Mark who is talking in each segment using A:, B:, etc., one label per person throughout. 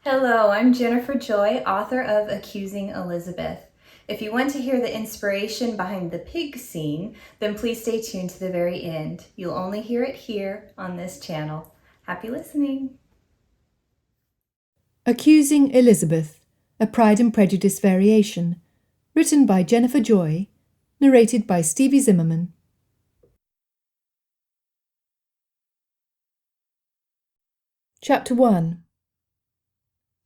A: Hello, I'm Jennifer Joy, author of Accusing Elizabeth. If you want to hear the inspiration behind the pig scene, then please stay tuned to the very end. You'll only hear it here on this channel. Happy listening.
B: Accusing Elizabeth, a Pride and Prejudice variation, written by Jennifer Joy, narrated by Stevie Zimmerman. Chapter 1.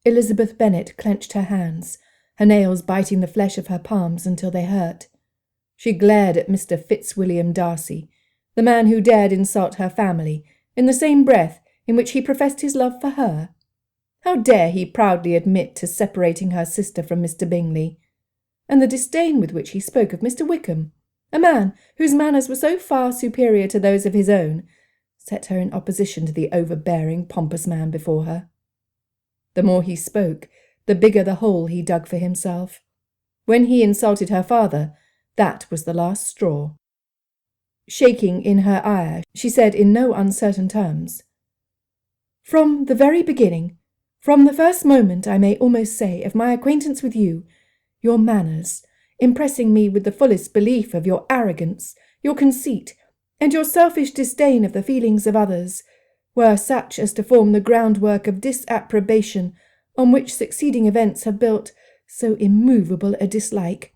B: Elizabeth Bennet clenched her hands, her nails biting the flesh of her palms until they hurt. She glared at Mr. Fitzwilliam Darcy, the man who dared insult her family, in the same breath in which he professed his love for her. How dare he proudly admit to separating her sister from Mr. Bingley? And the disdain with which he spoke of Mr. Wickham, a man whose manners were so far superior to those of his own, set her in opposition to the overbearing, pompous man before her. The more he spoke, the bigger the hole he dug for himself. When he insulted her father, that was the last straw. Shaking in her ire, she said in no uncertain terms, "From the very beginning, from the first moment, I may almost say, of my acquaintance with you, your manners, impressing me with the fullest belief of your arrogance, your conceit, and your selfish disdain of the feelings of others, were such as to form the groundwork of disapprobation on which succeeding events have built so immovable a dislike.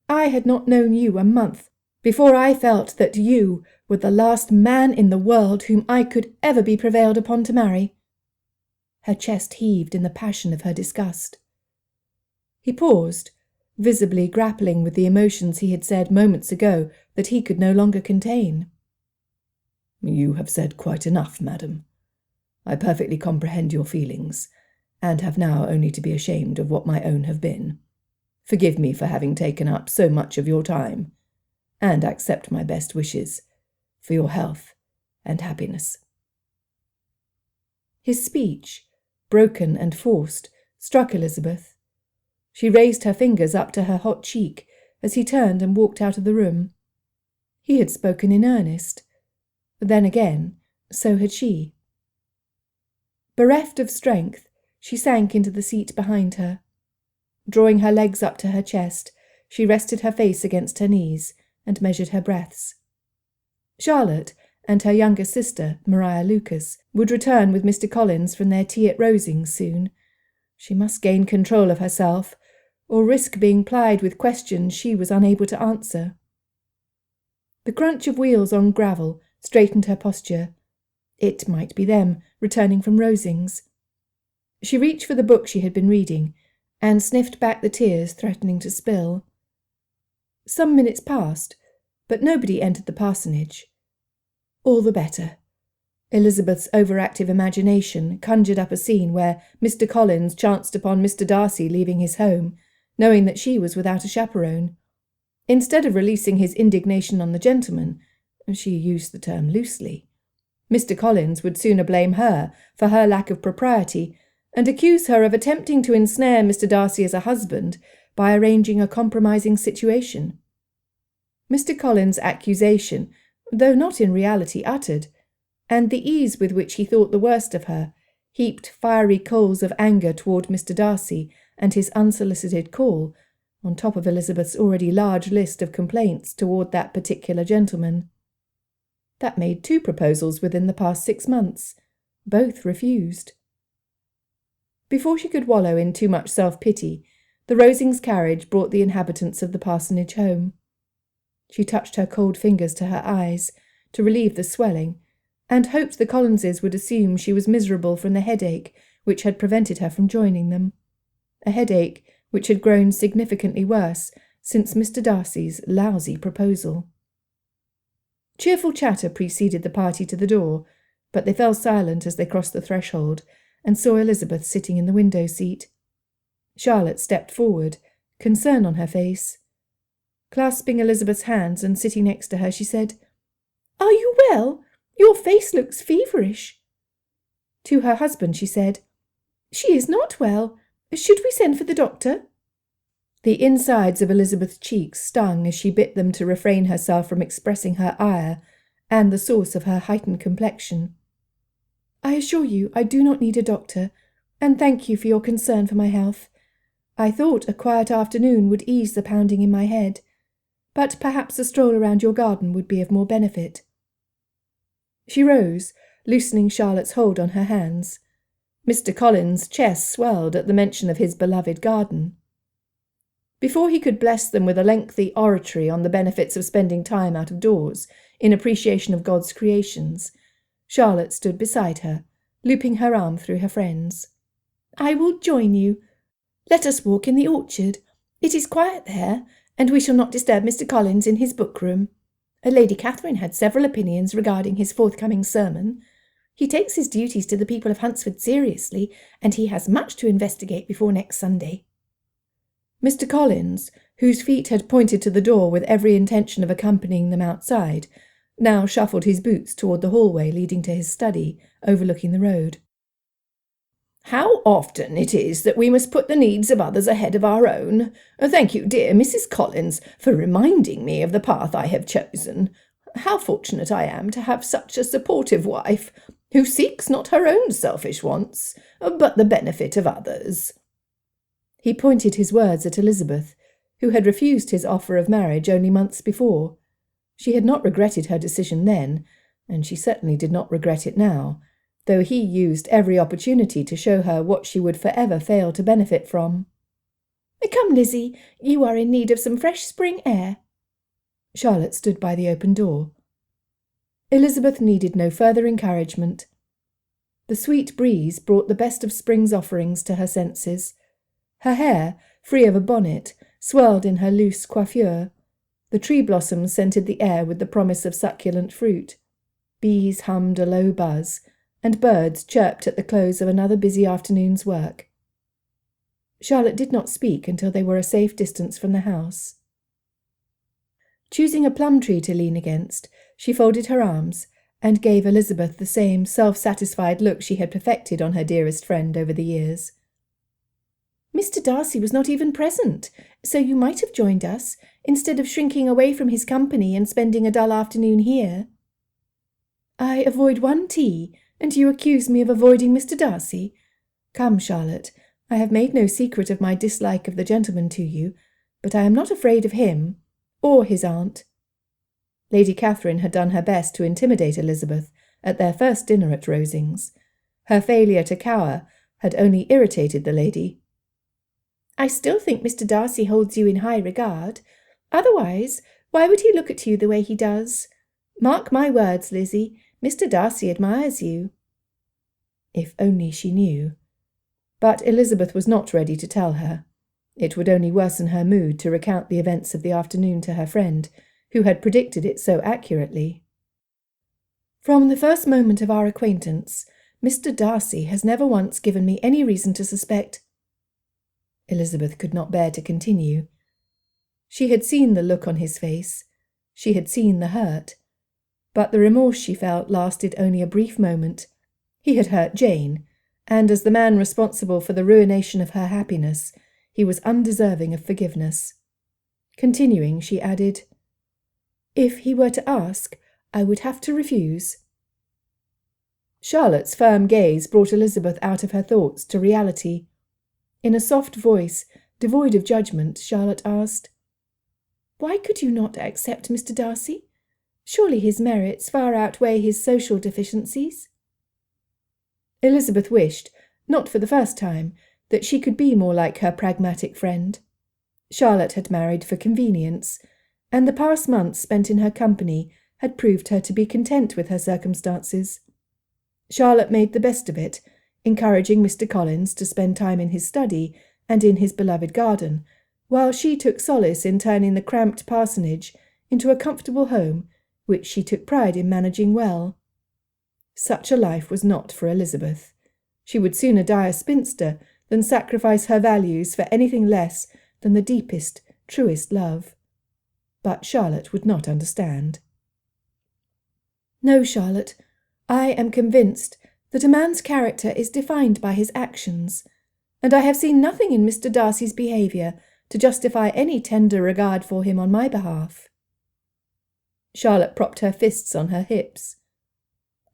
B: I had not known you a month before I felt that you were the last man in the world whom I could ever be prevailed upon to marry." Her chest heaved in the passion of her disgust. He paused, visibly grappling with the emotions he had said moments ago that he could no longer contain. "You have said quite enough, madam. I perfectly comprehend your feelings, and have now only to be ashamed of what my own have been. Forgive me for having taken up so much of your time, and accept my best wishes for your health and happiness." His speech, broken and forced, struck Elizabeth. She raised her fingers up to her hot cheek as he turned and walked out of the room. He had spoken in earnest. Then again, so had she. Bereft of strength, she sank into the seat behind her. Drawing her legs up to her chest, she rested her face against her knees and measured her breaths. Charlotte and her younger sister, Maria Lucas, would return with Mr. Collins from their tea at Rosings soon. She must gain control of herself, or risk being plied with questions she was unable to answer. The crunch of wheels on gravel straightened her posture. It might be them, returning from Rosings. She reached for the book she had been reading, and sniffed back the tears threatening to spill. Some minutes passed, but nobody entered the parsonage. All the better. Elizabeth's overactive imagination conjured up a scene where Mr. Collins chanced upon Mr. Darcy leaving his home, knowing that she was without a chaperone. Instead of releasing his indignation on the gentleman, she used the term loosely, Mr. Collins would sooner blame her for her lack of propriety and accuse her of attempting to ensnare Mr. Darcy as a husband by arranging a compromising situation. Mr. Collins' accusation, though not in reality uttered, and the ease with which he thought the worst of her, heaped fiery coals of anger toward Mr. Darcy and his unsolicited call, on top of Elizabeth's already large list of complaints toward that particular gentleman. That made 2 proposals within the past 6 months. Both refused. Before she could wallow in too much self-pity, the Rosings carriage brought the inhabitants of the parsonage home. She touched her cold fingers to her eyes to relieve the swelling, and hoped the Collinses would assume she was miserable from the headache which had prevented her from joining them, a headache which had grown significantly worse since Mr. Darcy's lousy proposal. Cheerful chatter preceded the party to the door, but they fell silent as they crossed the threshold and saw Elizabeth sitting in the window seat. Charlotte stepped forward, concern on her face. Clasping Elizabeth's hands and sitting next to her, she said, "Are you well? Your face looks feverish." To her husband she said, "She is not well. Should we send for the doctor?" The insides of Elizabeth's cheeks stung as she bit them to refrain herself from expressing her ire and the source of her heightened complexion. "I assure you I do not need a doctor. and thank you for your concern for my health. I thought a quiet afternoon would ease the pounding in my head, but perhaps a stroll around your garden would be of more benefit." She rose, loosening Charlotte's hold on her hands. Mr. Collins' chest swelled at the mention of his beloved garden. Before he could bless them with a lengthy oratory on the benefits of spending time out of doors in appreciation of God's creations, Charlotte stood beside her, looping her arm through her friend's. "I will join you. Let us walk in the orchard. It is quiet there, and we shall not disturb Mr. Collins in his book-room. Lady Catherine had several opinions regarding his forthcoming sermon. He takes his duties to the people of Hunsford seriously, and he has much to investigate before next Sunday." Mr. Collins, whose feet had pointed to the door with every intention of accompanying them outside, now shuffled his boots toward the hallway leading to his study, overlooking the road. "How often it is that we must put the needs of others ahead of our own. Thank you, dear Mrs. Collins, for reminding me of the path I have chosen. How fortunate I am to have such a supportive wife, who seeks not her own selfish wants, but the benefit of others." He pointed his words at Elizabeth, who had refused his offer of marriage only months before. She had not regretted her decision then, and she certainly did not regret it now, though he used every opportunity to show her what she would forever fail to benefit from. "Come, Lizzie, you are in need of some fresh spring air." Charlotte stood by the open door. Elizabeth needed no further encouragement. The sweet breeze brought the best of spring's offerings to her senses. Her hair, free of a bonnet, swirled in her loose coiffure. The tree blossoms scented the air with the promise of succulent fruit. Bees hummed a low buzz, and birds chirped at the close of another busy afternoon's work. Charlotte did not speak until they were a safe distance from the house. Choosing a plum tree to lean against, she folded her arms and gave Elizabeth the same self-satisfied look she had perfected on her dearest friend over the years. "Mr. Darcy was not even present, so you might have joined us, instead of shrinking away from his company and spending a dull afternoon here." "I avoid one tea, and you accuse me of avoiding Mr. Darcy. Come, Charlotte, I have made no secret of my dislike of the gentleman to you, but I am not afraid of him, or his aunt." Lady Catherine had done her best to intimidate Elizabeth at their first dinner at Rosings. Her failure to cower had only irritated the lady. "I still think Mr. Darcy holds you in high regard. Otherwise, why would he look at you the way he does? Mark my words, Lizzie, Mr. Darcy admires you." If only she knew. But Elizabeth was not ready to tell her. It would only worsen her mood to recount the events of the afternoon to her friend, who had predicted it so accurately. "From the first moment of our acquaintance, Mr. Darcy has never once given me any reason to suspect—" Elizabeth could not bear to continue. She had seen the look on his face. She had seen the hurt. But the remorse she felt lasted only a brief moment. He had hurt Jane, and as the man responsible for the ruination of her happiness, he was undeserving of forgiveness. Continuing, she added, "If he were to ask, I would have to refuse." Charlotte's firm gaze brought Elizabeth out of her thoughts to reality. In a soft voice, devoid of judgment, Charlotte asked, "Why could you not accept Mr. Darcy? Surely his merits far outweigh his social deficiencies." Elizabeth wished, not for the first time, that she could be more like her pragmatic friend. Charlotte had married for convenience, and the past months spent in her company had proved her to be content with her circumstances. Charlotte made the best of it, encouraging Mr. Collins to spend time in his study and in his beloved garden, while she took solace in turning the cramped parsonage into a comfortable home, which she took pride in managing well. Such a life was not for Elizabeth. She would sooner die a spinster than sacrifice her values for anything less than the deepest, truest love. But Charlotte would not understand. "No, Charlotte, I am convinced that a man's character is defined by his actions, and I have seen nothing in Mr. Darcy's behaviour to justify any tender regard for him on my behalf." Charlotte propped her fists on her hips.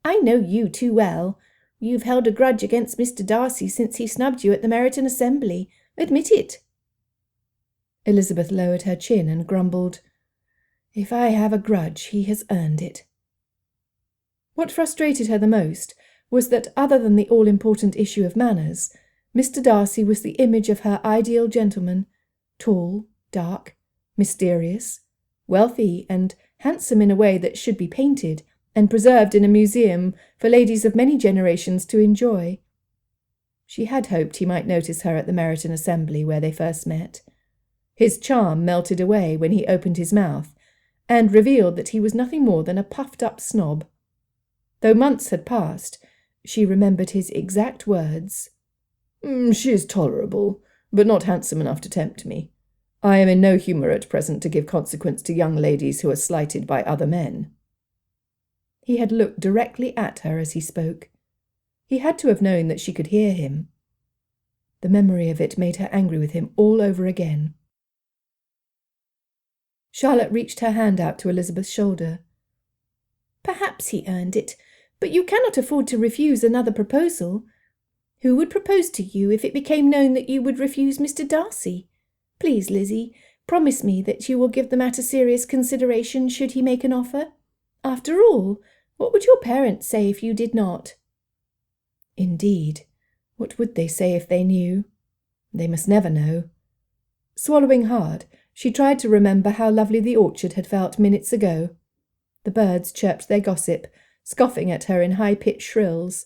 B: "I know you too well. You've held a grudge against Mr. Darcy since he snubbed you at the Meryton Assembly. Admit it." Elizabeth lowered her chin and grumbled, "If I have a grudge, he has earned it." What frustrated her the most was that, other than the all-important issue of manners, Mr. Darcy was the image of her ideal gentleman, tall, dark, mysterious, wealthy, and handsome in a way that should be painted and preserved in a museum for ladies of many generations to enjoy. She had hoped he might notice her at the Meryton Assembly where they first met. His charm melted away when he opened his mouth and revealed that he was nothing more than a puffed-up snob. Though months had passed, she remembered his exact words. "She is tolerable, but not handsome enough to tempt me. I am in no humour at present to give consequence to young ladies who are slighted by other men." He had looked directly at her as he spoke. He had to have known that she could hear him. The memory of it made her angry with him all over again. Charlotte reached her hand out to Elizabeth's shoulder. "Perhaps he earned it, but you cannot afford to refuse another proposal. Who would propose to you if it became known that you would refuse Mr. Darcy? Please, Lizzie, promise me that you will give the matter serious consideration should he make an offer. After all, what would your parents say if you did not?" Indeed, what would they say if they knew? They must never know. Swallowing hard, she tried to remember how lovely the orchard had felt minutes ago. The birds chirped their gossip, scoffing at her in high-pitched shrills.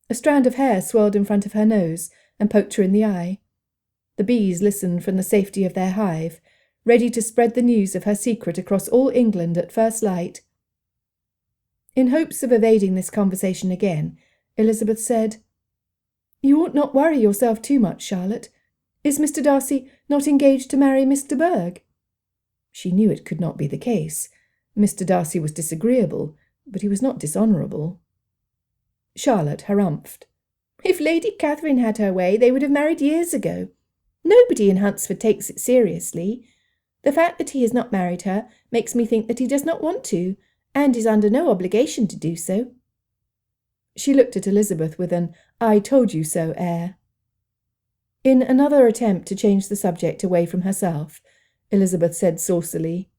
B: A strand of hair swirled in front of her nose and poked her in the eye. The bees listened from the safety of their hive, ready to spread the news of her secret across all England at first light. In hopes of evading this conversation again, Elizabeth said, "You ought not worry yourself too much, Charlotte. Is Mr. Darcy not engaged to marry Miss de Bourgh?" She knew it could not be the case. Mr. Darcy was disagreeable, but he was not dishonourable. Charlotte harumphed. "If Lady Catherine had her way, they would have married years ago. Nobody in Hunsford takes it seriously. The fact that he has not married her makes me think that he does not want to, and is under no obligation to do so." She looked at Elizabeth with an "I told you so" air. In another attempt to change the subject away from herself, Elizabeth said saucily,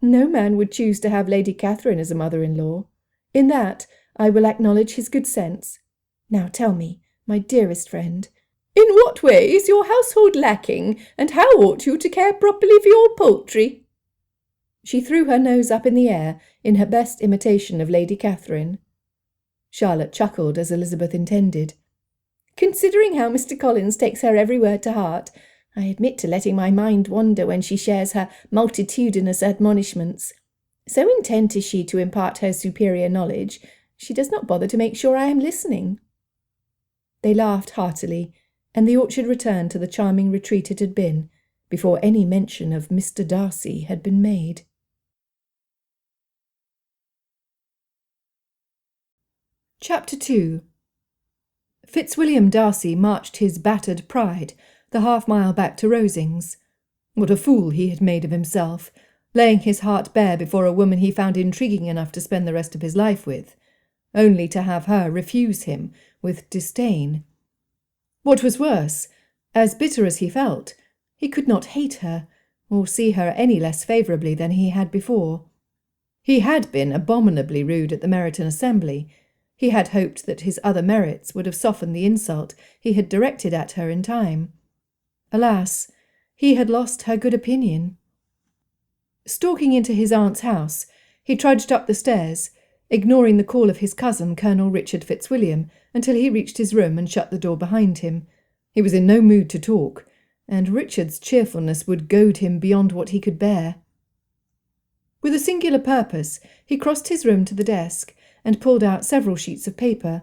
B: "No man would choose to have Lady Catherine as a mother-in-law. In that I will acknowledge his good sense. Now tell me, my dearest friend, in what way is your household lacking, and how ought you to care properly for your poultry?" She threw her nose up in the air in her best imitation of Lady Catherine. Charlotte chuckled as Elizabeth intended. "Considering how Mr. Collins takes her every word to heart, I admit to letting my mind wander when she shares her multitudinous admonishments. So intent is she to impart her superior knowledge, she does not bother to make sure I am listening." They laughed heartily, and the orchard returned to the charming retreat it had been, before any mention of Mr. Darcy had been made. Chapter 2. Fitzwilliam Darcy marched his battered pride the half-mile back to Rosings. What a fool he had made of himself, laying his heart bare before a woman he found intriguing enough to spend the rest of his life with, only to have her refuse him with disdain. What was worse, as bitter as he felt, he could not hate her, or see her any less favourably than he had before. He had been abominably rude at the Meryton Assembly. He had hoped that his other merits would have softened the insult he had directed at her in time. Alas, he had lost her good opinion. Stalking into his aunt's house, he trudged up the stairs, ignoring the call of his cousin, Colonel Richard Fitzwilliam, until he reached his room and shut the door behind him. He was in no mood to talk, and Richard's cheerfulness would goad him beyond what he could bear. With a singular purpose, he crossed his room to the desk and pulled out several sheets of paper.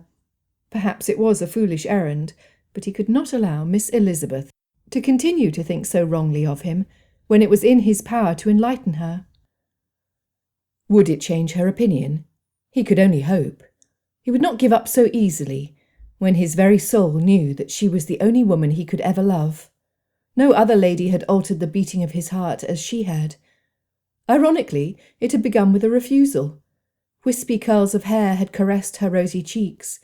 B: Perhaps it was a foolish errand, but he could not allow Miss Elizabeth to continue to think so wrongly of him when it was in his power to enlighten her. Would it change her opinion? He could only hope. He would not give up so easily, when his very soul knew that she was the only woman he could ever love. No other lady had altered the beating of his heart as she had. Ironically, it had begun with a refusal. Wispy curls of hair had caressed her rosy cheeks,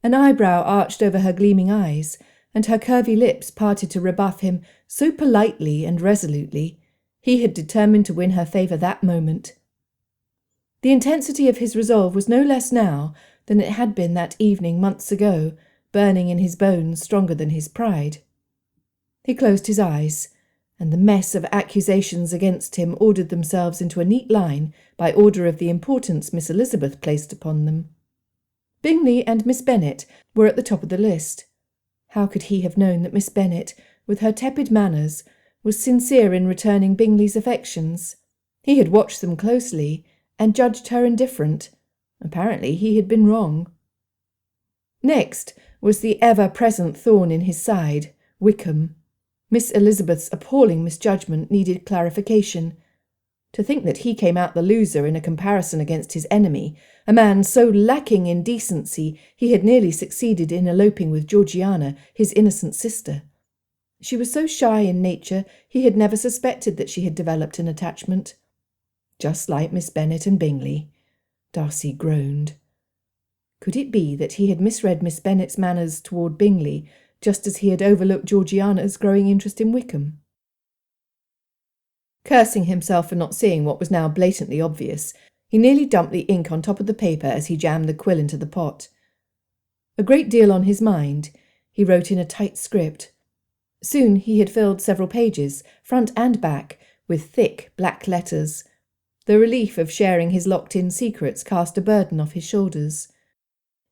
B: An eyebrow arched over her gleaming eyes, and her curvy lips parted to rebuff him so politely and resolutely. He had determined to win her favour that moment. The intensity of his resolve was no less now than it had been that evening months ago, burning in his bones stronger than his pride. He closed his eyes, and the mess of accusations against him ordered themselves into a neat line by order of the importance Miss Elizabeth placed upon them. Bingley and Miss Bennet were at the top of the list. How could he have known that Miss Bennet, with her tepid manners, was sincere in returning Bingley's affections? He had watched them closely, and judged her indifferent. Apparently he had been wrong. Next was the ever-present thorn in his side, Wickham. Miss Elizabeth's appalling misjudgment needed clarification. To think that he came out the loser in a comparison against his enemy, a man so lacking in decency he had nearly succeeded in eloping with Georgiana, his innocent sister. She was so shy in nature he had never suspected that she had developed an attachment. Just like Miss Bennet and Bingley. Darcy groaned. Could it be that he had misread Miss Bennet's manners toward Bingley, just as he had overlooked Georgiana's growing interest in Wickham? Cursing himself for not seeing what was now blatantly obvious, he nearly dumped the ink on top of the paper as he jammed the quill into the pot. A great deal on his mind, he wrote in a tight script. Soon he had filled several pages, front and back, with thick black letters. The relief of sharing his locked-in secrets cast a burden off his shoulders.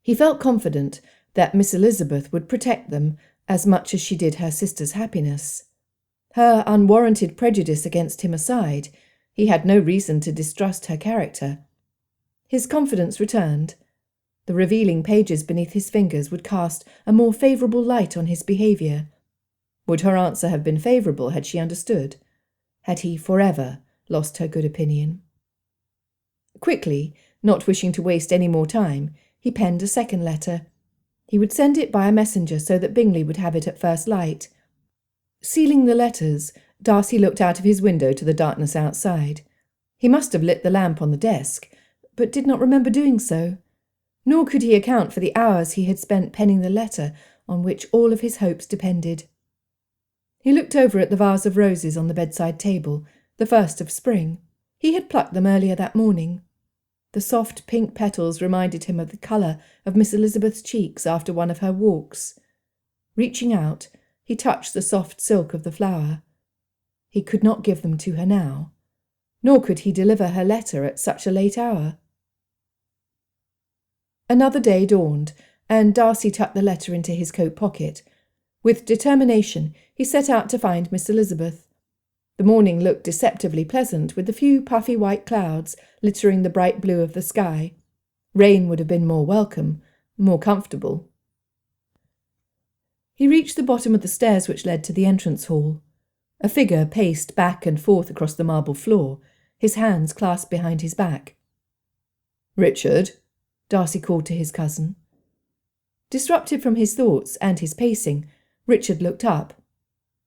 B: He felt confident that Miss Elizabeth would protect them as much as she did her sister's happiness. Her unwarranted prejudice against him aside, he had no reason to distrust her character. His confidence returned. The revealing pages beneath his fingers would cast a more favourable light on his behaviour. Would her answer have been favourable had she understood? Had he forever lost her good opinion? Quickly, not wishing to waste any more time, he penned a second letter. He would send it by a messenger so that Bingley would have it at first light. Sealing the letters, Darcy looked out of his window to the darkness outside. He must have lit the lamp on the desk, but did not remember doing so. Nor could he account for the hours he had spent penning the letter on which all of his hopes depended. He looked over at the vase of roses on the bedside table, the first of spring. He had plucked them earlier that morning. The soft pink petals reminded him of the colour of Miss Elizabeth's cheeks after one of her walks. Reaching out, he touched the soft silk of the flower. He could not give them to her now, nor could he deliver her letter at such a late hour. Another day dawned, and Darcy tucked the letter into his coat pocket. With determination, he set out to find Miss Elizabeth. The morning looked deceptively pleasant, with a few puffy white clouds littering the bright blue of the sky. Rain would have been more welcome, more comfortable. He reached the bottom of the stairs which led to the entrance hall. A figure paced back and forth across the marble floor, his hands clasped behind his back. "Richard," Darcy called to his cousin. Disrupted from his thoughts and his pacing, Richard looked up.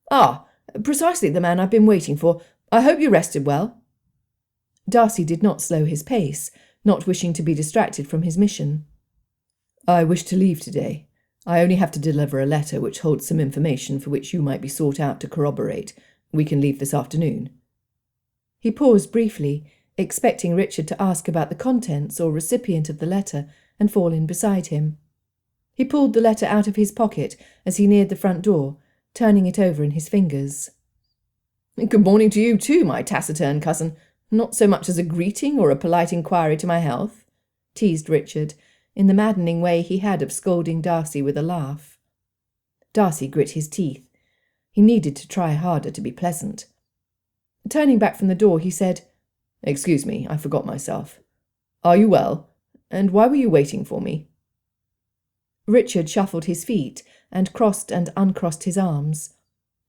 B: "Ah, precisely the man I've been waiting for. I hope you rested well." Darcy did not slow his pace, not wishing to be distracted from his mission. "I wish to leave today. I only have to deliver a letter which holds some information for which you might be sought out to corroborate. We can leave this afternoon." He paused briefly, expecting Richard to ask about the contents or recipient of the letter, and fall in beside him. He pulled the letter out of his pocket as he neared the front door, turning it over in his fingers. "Good morning to you too, my taciturn cousin. Not so much as a greeting or a polite inquiry to my health," teased Richard, in the maddening way he had of scolding Darcy with a laugh. Darcy grit his teeth. He needed to try harder to be pleasant. Turning back from the door, he said, "Excuse me, I forgot myself. Are you well? And why were you waiting for me?" Richard shuffled his feet and crossed and uncrossed his arms.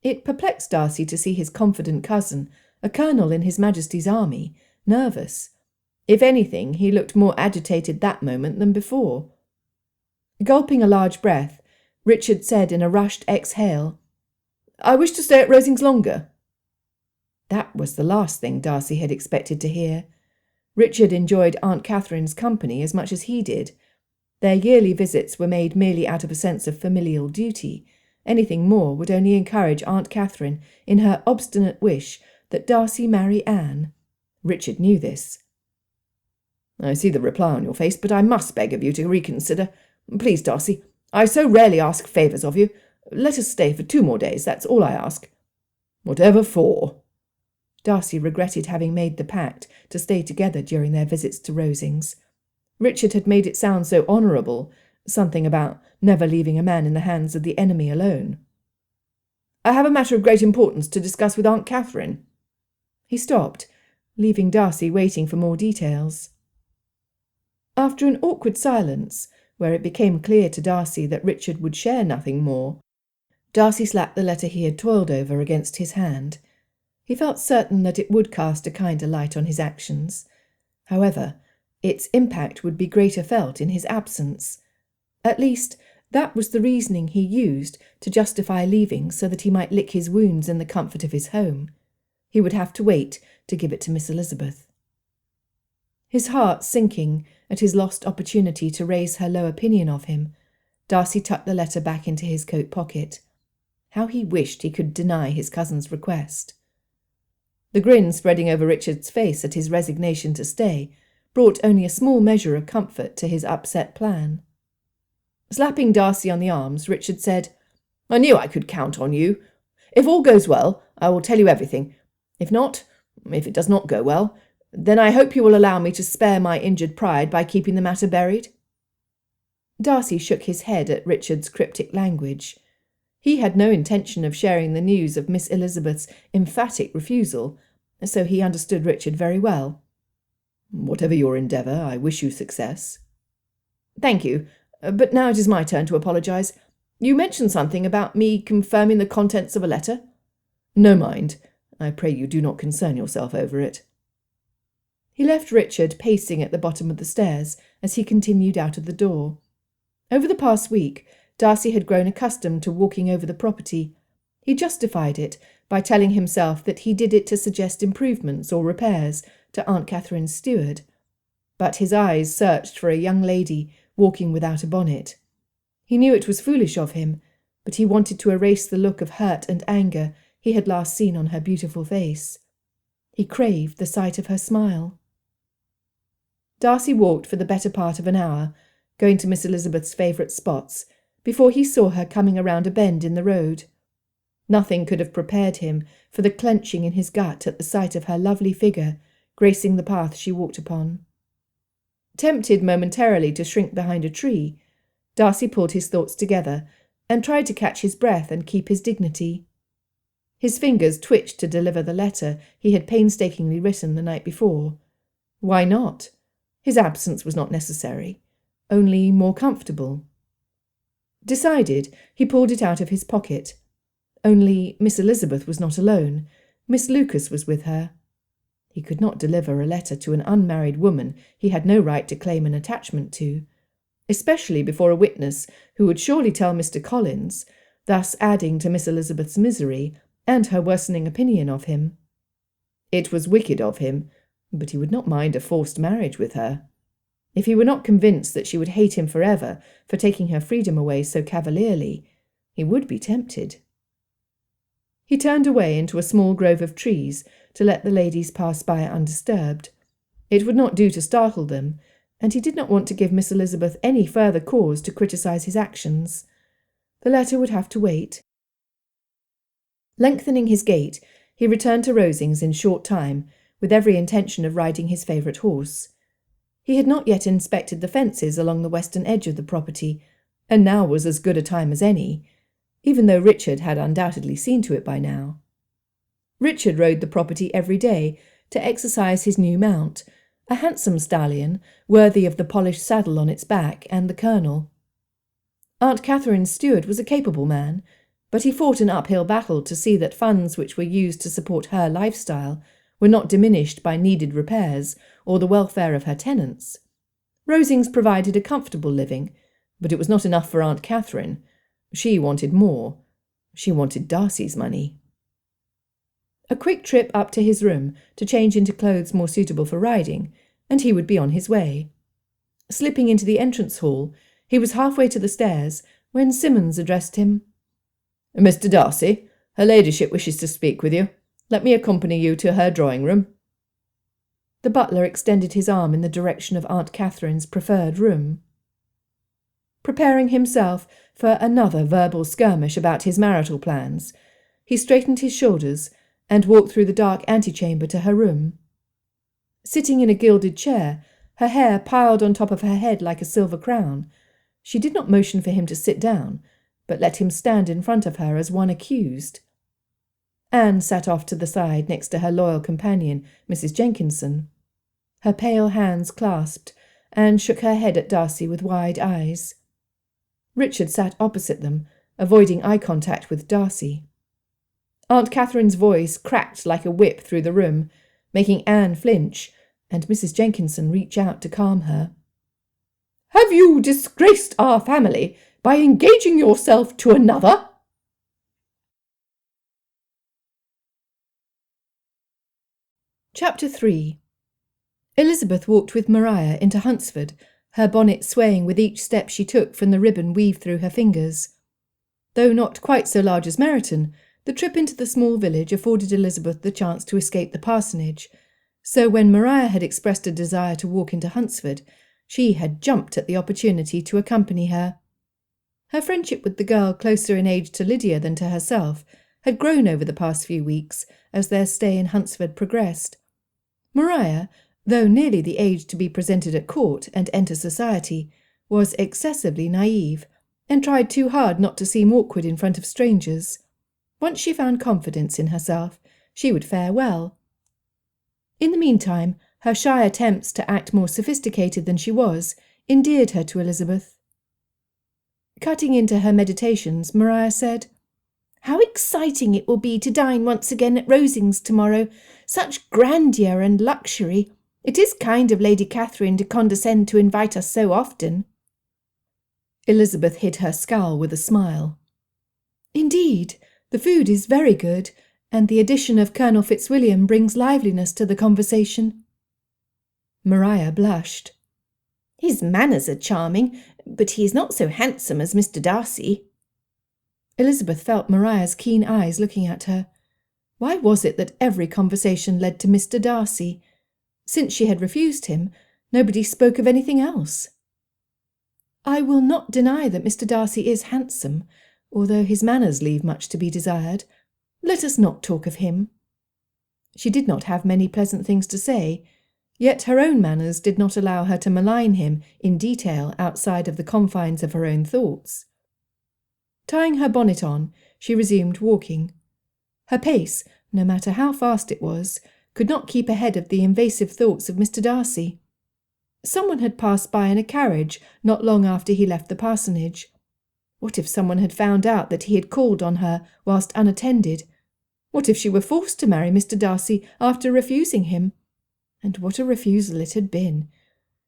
B: It perplexed Darcy to see his confident cousin, a colonel in His Majesty's army, nervous. If anything, he looked more agitated that moment than before. Gulping a large breath, Richard said in a rushed exhale, "I wish to stay at Rosings longer." That was the last thing Darcy had expected to hear. Richard enjoyed Aunt Catherine's company as much as he did. Their yearly visits were made merely out of a sense of familial duty. Anything more would only encourage Aunt Catherine in her obstinate wish that Darcy marry Anne. Richard knew this. "I see the reply on your face, but I must beg of you to reconsider. Please, Darcy, I so rarely ask favours of you. Let us stay for 2 more days, that's all I ask." "Whatever for?" Darcy regretted having made the pact to stay together during their visits to Rosings. Richard had made it sound so honourable, something about never leaving a man in the hands of the enemy alone. "I have a matter of great importance to discuss with Aunt Catherine." He stopped, leaving Darcy waiting for more details. After an awkward silence, where it became clear to Darcy that Richard would share nothing more, Darcy slapped the letter he had toiled over against his hand. He felt certain that it would cast a kinder light on his actions. However, its impact would be greater felt in his absence. At least, that was the reasoning he used to justify leaving so that he might lick his wounds in the comfort of his home. He would have to wait to give it to Miss Elizabeth. His heart sinking at his lost opportunity to raise her low opinion of him, Darcy tucked the letter back into his coat pocket. How he wished he could deny his cousin's request. The grin spreading over Richard's face at his resignation to stay brought only a small measure of comfort to his upset plan. Slapping Darcy on the arms, Richard said, "I knew I could count on you. If all goes well, I will tell you everything. If it does not go well, then I hope you will allow me to spare my injured pride by keeping the matter buried." Darcy shook his head at Richard's cryptic language. He had no intention of sharing the news of Miss Elizabeth's emphatic refusal, so he understood Richard very well. "Whatever your endeavour, I wish you success." "Thank you, but now it is my turn to apologise. You mentioned something about me confirming the contents of a letter." "No mind. I pray you do not concern yourself over it." He left Richard pacing at the bottom of the stairs as he continued out of the door. Over the past week, Darcy had grown accustomed to walking over the property. He justified it by telling himself that he did it to suggest improvements or repairs to Aunt Catherine's steward. But his eyes searched for a young lady walking without a bonnet. He knew it was foolish of him, but he wanted to erase the look of hurt and anger he had last seen on her beautiful face. He craved the sight of her smile. Darcy walked for the better part of an hour, going to Miss Elizabeth's favourite spots, before he saw her coming around a bend in the road. Nothing could have prepared him for the clenching in his gut at the sight of her lovely figure gracing the path she walked upon. Tempted momentarily to shrink behind a tree, Darcy pulled his thoughts together and tried to catch his breath and keep his dignity. His fingers twitched to deliver the letter he had painstakingly written the night before. Why not? His absence was not necessary, only more comfortable. Decided, he pulled it out of his pocket. Only Miss Elizabeth was not alone. Miss Lucas was with her. He could not deliver a letter to an unmarried woman he had no right to claim an attachment to, especially before a witness who would surely tell Mr. Collins, thus adding to Miss Elizabeth's misery and her worsening opinion of him. It was wicked of him, but he would not mind a forced marriage with her. If he were not convinced that she would hate him forever for taking her freedom away so cavalierly, he would be tempted. He turned away into a small grove of trees to let the ladies pass by undisturbed. It would not do to startle them, and he did not want to give Miss Elizabeth any further cause to criticise his actions. The letter would have to wait. Lengthening his gait, he returned to Rosings in short time, with every intention of riding his favourite horse. He had not yet inspected the fences along the western edge of the property, and now was as good a time as any, even though Richard had undoubtedly seen to it by now. Richard rode the property every day to exercise his new mount, a handsome stallion, worthy of the polished saddle on its back and the colonel. Aunt Catherine's steward was a capable man, but he fought an uphill battle to see that funds which were used to support her lifestyle were not diminished by needed repairs or the welfare of her tenants. Rosings provided a comfortable living, but it was not enough for Aunt Catherine. She wanted more. She wanted Darcy's money. A quick trip up to his room to change into clothes more suitable for riding, and he would be on his way. Slipping into the entrance hall, He was halfway to the stairs when Simmons addressed him. "Mr. Darcy, her ladyship wishes to speak with you. Let me accompany you to her drawing-room." The butler extended his arm in the direction of Aunt Catherine's preferred room. Preparing himself for another verbal skirmish about his marital plans, he straightened his shoulders and walked through the dark antechamber to her room. Sitting in a gilded chair, her hair piled on top of her head like a silver crown, she did not motion for him to sit down, but let him stand in front of her as one accused. Anne sat off to the side next to her loyal companion, Mrs. Jenkinson. Her pale hands clasped, and shook her head at Darcy with wide eyes. Richard sat opposite them, avoiding eye contact with Darcy. Aunt Catherine's voice cracked like a whip through the room, making Anne flinch, and Mrs. Jenkinson reach out to calm her. "Have you disgraced our family by engaging yourself to another?" Chapter 3. Elizabeth walked with Maria into Hunsford, her bonnet swaying with each step she took from the ribbon weaved through her fingers. Though not quite so large as Meryton, the trip into the small village afforded Elizabeth the chance to escape the parsonage, so when Maria had expressed a desire to walk into Hunsford, she had jumped at the opportunity to accompany her. Her friendship with the girl closer in age to Lydia than to herself had grown over the past few weeks as their stay in Hunsford progressed. Maria, though nearly the age to be presented at court and enter society, was excessively naive, and tried too hard not to seem awkward in front of strangers. Once she found confidence in herself, she would fare well. In the meantime, her shy attempts to act more sophisticated than she was endeared her to Elizabeth. Cutting into her meditations, Maria said, "How exciting it will be to dine once again at Rosings tomorrow! Such grandeur and luxury! It is kind of Lady Catherine to condescend to invite us so often." Elizabeth hid her scowl with a smile. "Indeed, the food is very good, and the addition of Colonel Fitzwilliam brings liveliness to the conversation." Maria blushed. "His manners are charming, but he is not so handsome as Mr. Darcy." Elizabeth felt Maria's keen eyes looking at her. Why was it that every conversation led to Mr. Darcy? Since she had refused him, nobody spoke of anything else. "I will not deny that Mr. Darcy is handsome, although his manners leave much to be desired. Let us not talk of him." She did not have many pleasant things to say, yet her own manners did not allow her to malign him in detail outside of the confines of her own thoughts. Tying her bonnet on, she resumed walking. Her pace, no matter how fast it was, could not keep ahead of the invasive thoughts of Mr. Darcy. Someone had passed by in a carriage not long after he left the parsonage. What if someone had found out that he had called on her whilst unattended? What if she were forced to marry Mr. Darcy after refusing him? And what a refusal it had been!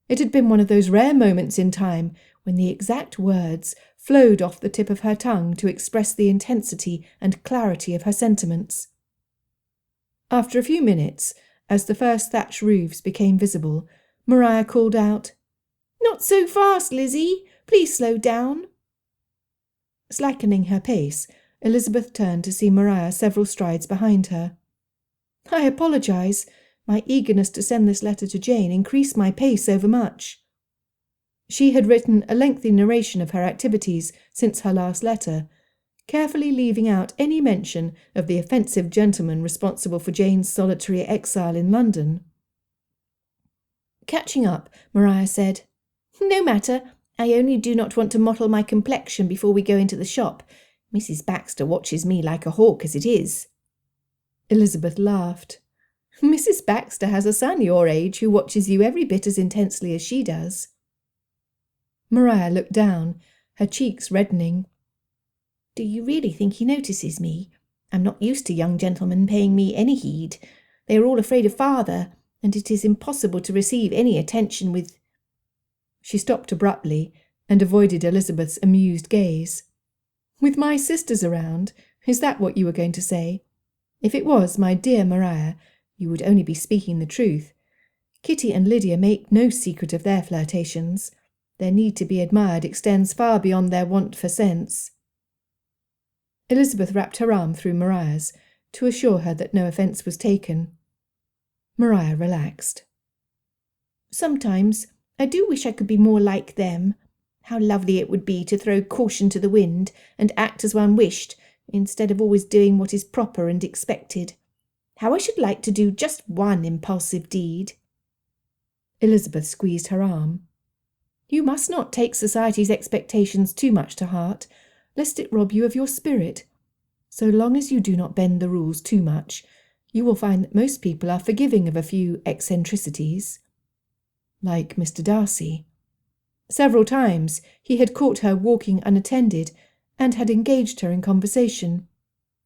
B: It had been one of those rare moments in time when the exact words flowed off the tip of her tongue to express the intensity and clarity of her sentiments. After a few minutes, as the first thatch roofs became visible, Maria called out, "Not so fast, Lizzie! Please slow down." Slackening her pace, Elizabeth turned to see Maria several strides behind her. "I apologize. My eagerness to send this letter to Jane increased my pace overmuch." She had written a lengthy narration of her activities since her last letter, carefully leaving out any mention of the offensive gentleman responsible for Jane's solitary exile in London. Catching up, Maria said, "No matter. I only do not want to mottle my complexion before we go into the shop. Mrs. Baxter watches me like a hawk as it is." Elizabeth laughed. "Mrs. Baxter has a son your age who watches you every bit as intensely as she does." Maria looked down, her cheeks reddening. "Do you really think he notices me? I'm not used to young gentlemen paying me any heed. They are all afraid of father, and it is impossible to receive any attention with—" She stopped abruptly and avoided Elizabeth's amused gaze. "With my sisters around? Is that what you were going to say? If it was, my dear Maria, you would only be speaking the truth. Kitty and Lydia make no secret of their flirtations. Their need to be admired extends far beyond their want for sense. Elizabeth wrapped her arm through Maria's to assure her that no offence was taken. Maria relaxed.
C: Sometimes I do wish I could be more like them. How lovely it would be to throw caution to the wind and act as one wished, instead of always doing what is proper and expected. How I should like to do just one impulsive deed.
B: Elizabeth squeezed her arm. You must not take society's expectations too much to heart, lest it rob you of your spirit. So long as you do not bend the rules too much, you will find that most people are forgiving of a few eccentricities. Like Mr. Darcy. Several times he had caught her walking unattended and had engaged her in conversation.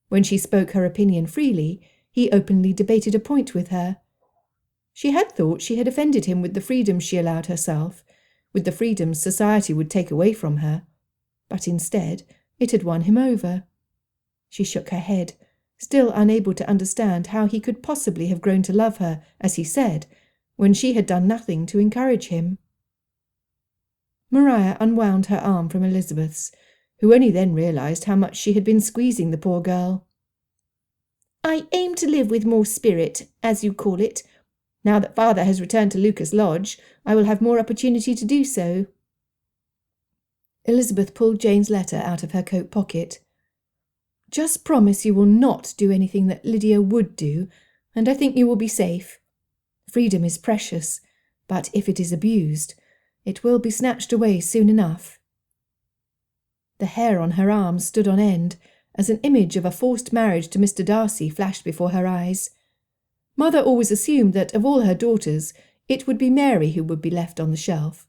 B: When she spoke her opinion freely, he openly debated a point with her. She had thought she had offended him with the freedom she allowed herself, with the freedoms society would take away from her, but instead it had won him over. She shook her head, still unable to understand how he could possibly have grown to love her, as he said, when she had done nothing to encourage him. Maria unwound her arm from Elizabeth's, who only then realised how much she had been squeezing the poor girl.
C: I aim to live with more spirit, as you call it. Now that father has returned to Lucas Lodge, I will have more opportunity to do so.
B: Elizabeth pulled Jane's letter out of her coat pocket. Just promise you will not do anything that Lydia would do, and I think you will be safe. Freedom is precious, but if it is abused, it will be snatched away soon enough. The hair on her arm stood on end, as an image of a forced marriage to Mr. Darcy flashed before her eyes. Mother always assumed that of all her daughters, it would be Mary who would be left on the shelf.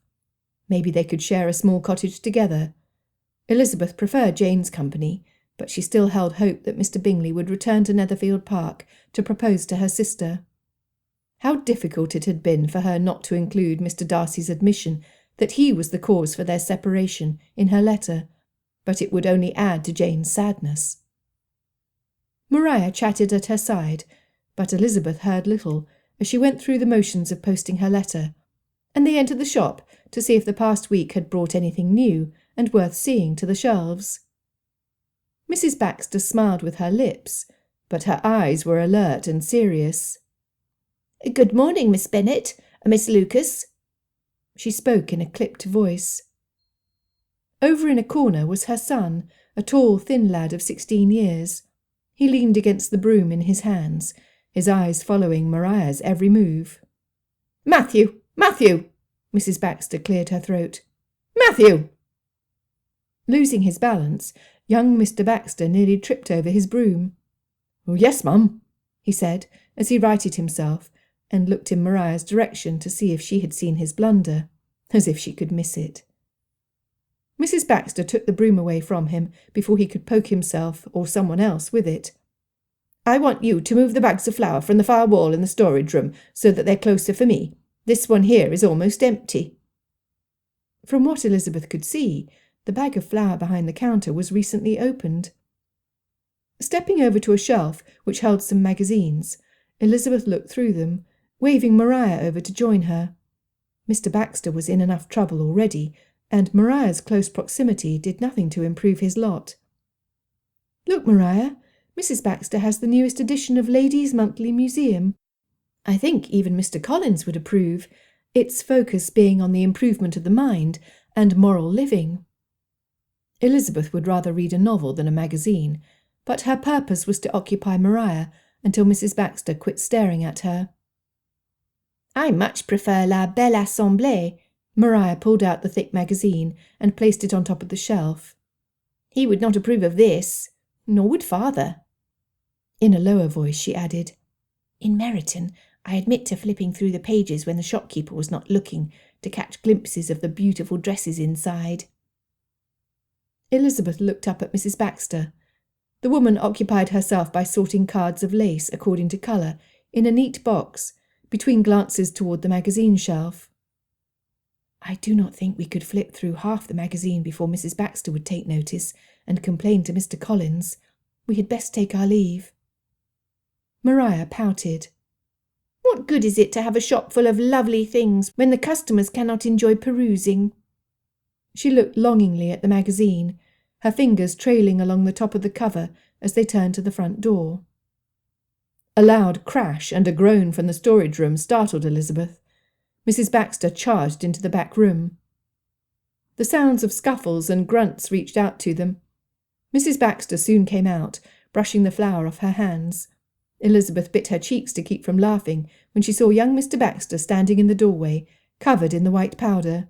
B: Maybe they could share a small cottage together. Elizabeth preferred Jane's company, but she still held hope that Mr. Bingley would return to Netherfield Park to propose to her sister. How difficult it had been for her not to include Mr. Darcy's admission that he was the cause for their separation in her letter, but it would only add to Jane's sadness. Maria chatted at her side, but Elizabeth heard little as she went through the motions of posting her letter, and they entered the shop to see if the past week had brought anything new and worth seeing to the shelves. Mrs. Baxter smiled with her lips, but her eyes were alert and serious.
C: Good morning, Miss Bennet, Miss Lucas.
B: She spoke in a clipped voice. Over in a corner was her son, a tall, thin lad of 16 years. He leaned against the broom in his hands, his eyes following Maria's every move.
C: Matthew! Matthew! Mrs. Baxter cleared her throat. Matthew!
B: Losing his balance, young Mr. Baxter nearly tripped over his broom.
D: "Oh, yes, Mum,"
B: he said, as he righted himself, and looked in Maria's direction to see if she had seen his blunder, as if she could miss it. Mrs. Baxter took the broom away from him before he could poke himself or someone else with it.
D: "I want you to move the bags of flour from the far wall in the storage room so that they're closer for me. This one here is almost empty."
B: From what Elizabeth could see, the bag of flour behind the counter was recently opened. Stepping over to a shelf which held some magazines, Elizabeth looked through them, waving Maria over to join her. Mr. Baxter was in enough trouble already, and Maria's close proximity did nothing to improve his lot. "Look, Maria, Mrs. Baxter has the newest edition of Ladies' Monthly Museum. I think even Mr. Collins would approve, its focus being on the improvement of the mind and moral living." Elizabeth would rather read a novel than a magazine, but her purpose was to occupy Maria until Mrs. Baxter quit staring at her.
C: "I much prefer La Belle Assemblée."
B: Maria pulled out the thick magazine and placed it on top of the shelf.
C: "He would not approve of this, nor would father."
B: In a lower voice she added,
C: "In Meryton, I admit to flipping through the pages when the shopkeeper was not looking, to catch glimpses of the beautiful dresses inside."
B: Elizabeth looked up at Mrs. Baxter. The woman occupied herself by sorting cards of lace according to colour in a neat box, between glances toward the magazine shelf. "I do not think we could flip through half the magazine before Mrs. Baxter would take notice and complain to Mr. Collins. We had best take our leave." Maria pouted.
C: "What good is it to have a shop full of lovely things when the customers cannot enjoy perusing?"
B: She looked longingly at the magazine, her fingers trailing along the top of the cover as they turned to the front door. A loud crash and a groan from the storage room startled Elizabeth. Mrs. Baxter charged into the back room. The sounds of scuffles and grunts reached out to them. Mrs. Baxter soon came out, brushing the flour off her hands. Elizabeth bit her cheeks to keep from laughing when she saw young Mr. Baxter standing in the doorway, covered in the white powder.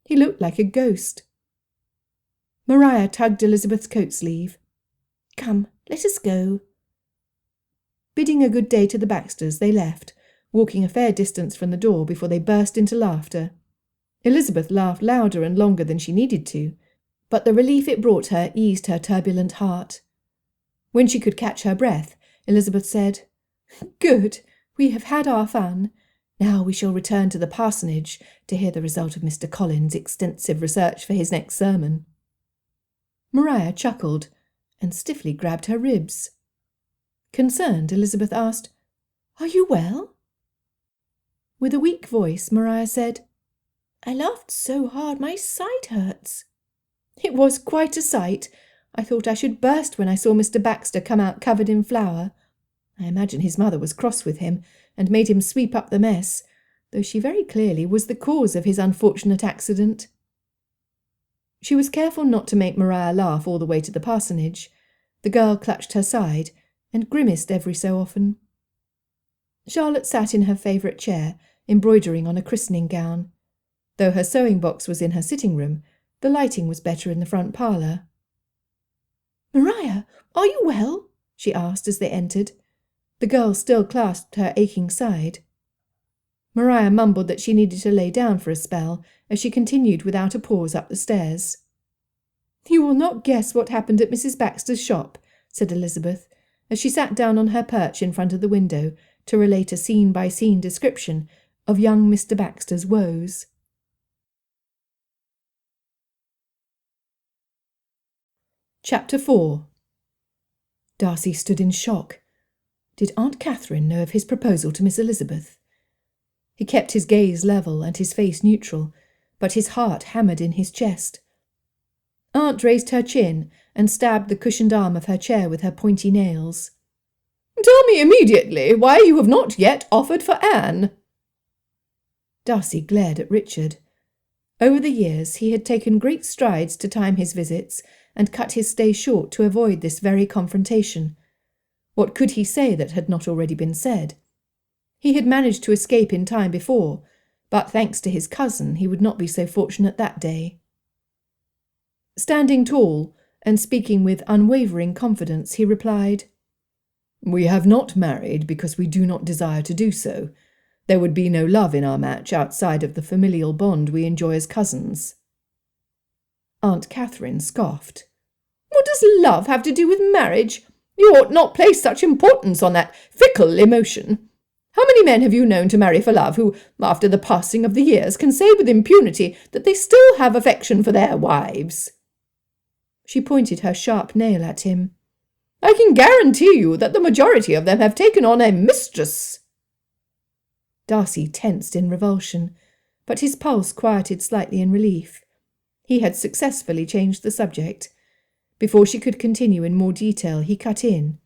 B: He looked like a ghost. Maria tugged Elizabeth's coat sleeve.
C: "Come, let us go."
B: Bidding a good day to the Baxters, they left, walking a fair distance from the door before they burst into laughter. Elizabeth laughed louder and longer than she needed to, but the relief it brought her eased her turbulent heart. When she could catch her breath, Elizabeth said, "Good, we have had our fun. Now we shall return to the parsonage to hear the result of Mr. Collins' extensive research for his next sermon." Maria chuckled and stiffly grabbed her ribs. Concerned, Elizabeth asked, "Are you well?" With a weak voice, Maria said,
C: "I laughed so hard my side hurts."
B: "It was quite a sight. I thought I should burst when I saw Mr. Baxter come out covered in flour. I imagine his mother was cross with him and made him sweep up the mess, though she very clearly was the cause of his unfortunate accident." She was careful not to make Maria laugh all the way to the parsonage. The girl clutched her side and grimaced every so often. Charlotte sat in her favourite chair, embroidering on a christening gown. Though her sewing box was in her sitting room, the lighting was better in the front parlour.
C: "Maria, are you well?"
B: she asked as they entered. The girl still clasped her aching side. Maria mumbled that she needed to lay down for a spell as she continued without a pause up the stairs. "You will not guess what happened at Mrs. Baxter's shop," said Elizabeth, as she sat down on her perch in front of the window to relate a scene-by-scene description of young Mr. Baxter's woes. Chapter 4. Darcy stood in shock. Did Aunt Catherine know of his proposal to Miss Elizabeth? He kept his gaze level and his face neutral, but his heart hammered in his chest. Aunt raised her chin and stabbed the cushioned arm of her chair with her pointy nails. "Tell me immediately why you have not yet offered for Anne." Darcy glared at Richard. Over the years he had taken great strides to time his visits and cut his stay short to avoid this very confrontation. What could he say that had not already been said? He had managed to escape in time before, but thanks to his cousin he would not be so fortunate that day. Standing tall and speaking with unwavering confidence, he replied, "We have not married because we do not desire to do so. There would be no love in our match outside of the familial bond we enjoy as cousins." Aunt Catherine scoffed. "What does love have to do with marriage? You ought not place such importance on that fickle emotion. How many men have you known to marry for love who, after the passing of the years, can say with impunity that they still have affection for their wives?" She pointed her sharp nail at him. "I can guarantee you that the majority of them have taken on a mistress." Darcy tensed in revulsion, but his pulse quieted slightly in relief. He had successfully changed the subject. Before she could continue in more detail, he cut in.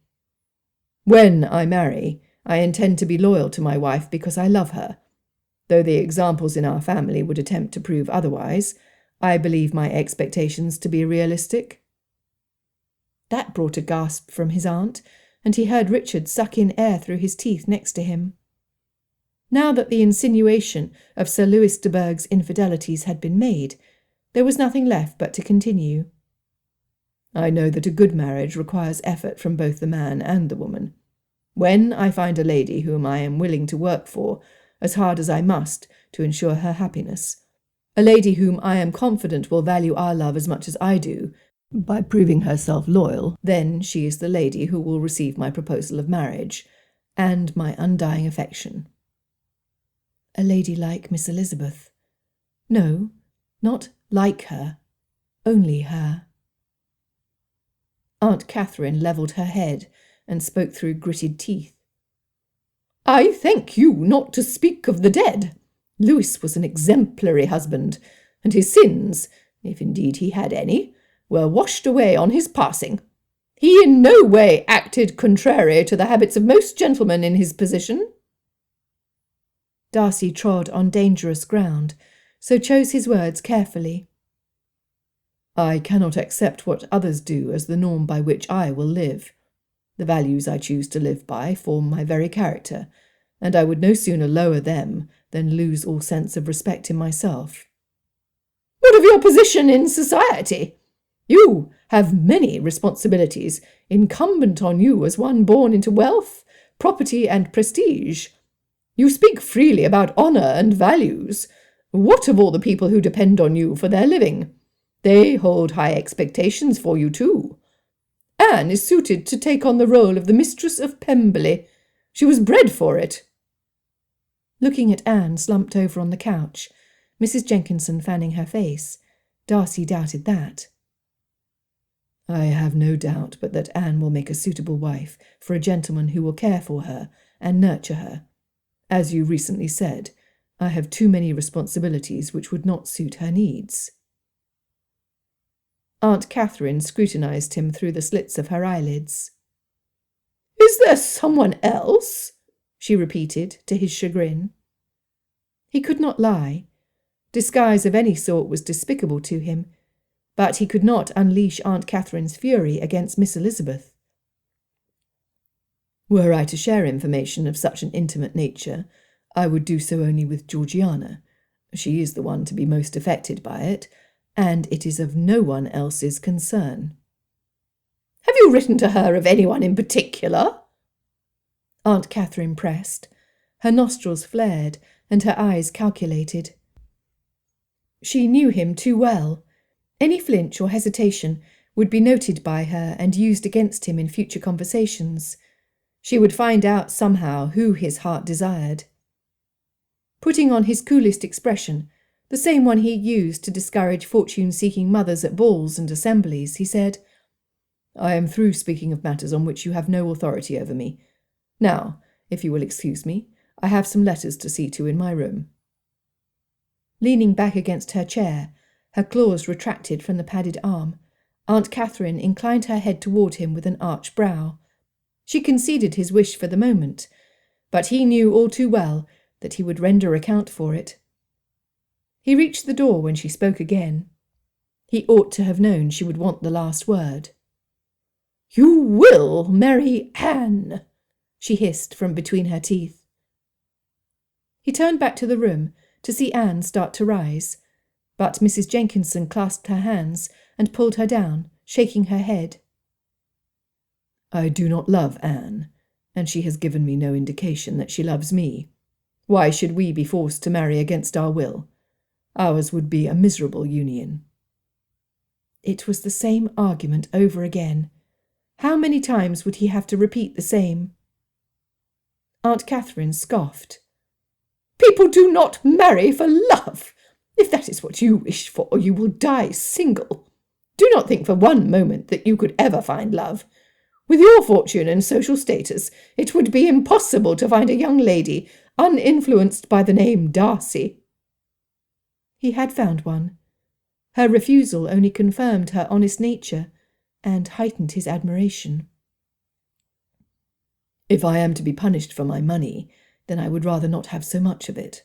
B: "When I marry, I intend to be loyal to my wife because I love her. Though the examples in our family would attempt to prove otherwise, I believe my expectations to be realistic." That brought a gasp from his aunt, and he heard Richard suck in air through his teeth next to him. Now that the insinuation of Sir Louis de Bourgh's infidelities had been made, there was nothing left but to continue. "I know that a good marriage requires effort from both the man and the woman. When I find a lady whom I am willing to work for, as hard as I must, to ensure her happiness, a lady whom I am confident will value our love as much as I do, by proving herself loyal, then she is the lady who will receive my proposal of marriage, and my undying affection." A lady like Miss Elizabeth. No, not like her, only her. Aunt Catherine levelled her head and spoke through gritted teeth. "I thank you not to speak of the dead. Louis was an exemplary husband, and his sins,
D: if indeed he had any, were washed away on his passing. He in no way acted contrary to the habits of most gentlemen in his position.
B: Darcy trod on dangerous ground, so chose his words carefully.
D: I cannot accept what others do as the norm by which I will live. The values I choose to live by form my very character, and I would no sooner lower them than lose all sense of respect in myself. What of your position in society? You have many responsibilities incumbent on you as one born into wealth, property, and prestige. You speak freely about honour and values. What of all the people who depend on you for their living? They hold high expectations for you too. Anne is suited to take on the role of the mistress of Pemberley. She was bred for it.
B: Looking at Anne slumped over on the couch, Mrs. Jenkinson fanning her face, Darcy doubted that.
D: I have no doubt but that Anne will make a suitable wife for a gentleman who will care for her and nurture her. As you recently said, I have too many responsibilities which would not suit her needs.
B: Aunt Catherine scrutinized him through the slits of her eyelids.
D: Is there someone else? She repeated, to his chagrin.
B: He could not lie. Disguise of any sort was despicable to him, but he could not unleash Aunt Catherine's fury against Miss Elizabeth.
D: Were I to share information of such an intimate nature, I would do so only with Georgiana. She is the one to be most affected by it, and it is of no one else's concern. Have you written to her of anyone in particular?
B: Aunt Catherine pressed. Her nostrils flared, and her eyes calculated. She knew him too well. Any flinch or hesitation would be noted by her and used against him in future conversations. She would find out somehow who his heart desired. Putting on his coolest expression, the same one he used to discourage fortune-seeking mothers at balls and assemblies, he said, I am through speaking of matters on which you have no authority over me. Now, if you will excuse me, I have some letters to see to in my room. Leaning back against her chair, her claws retracted from the padded arm, Aunt Catherine inclined her head toward him with an arch brow. She conceded his wish for the moment, but he knew all too well that he would render account for it. He reached the door when she spoke again. He ought to have known she would want the last word. You will marry Anne, she hissed from between her teeth. He turned back to the room to see Anne start to rise, but Mrs. Jenkinson clasped her hands and pulled her down, shaking her head.
D: I do not love Anne, and she has given me no indication that she loves me. Why should we be forced to marry against our will? Ours would be a miserable union.
B: It was the same argument over again. How many times would he have to repeat the same? Aunt Catherine scoffed. People do not marry for love. If that is what you wish for, you will die single. Do not think for one moment that you could ever find love. With your fortune and social status, it would be impossible to find a young lady uninfluenced by the name Darcy. He had found one. Her refusal only confirmed her honest nature and heightened his admiration.
D: If I am to be punished for my money, then I would rather not have so much of it.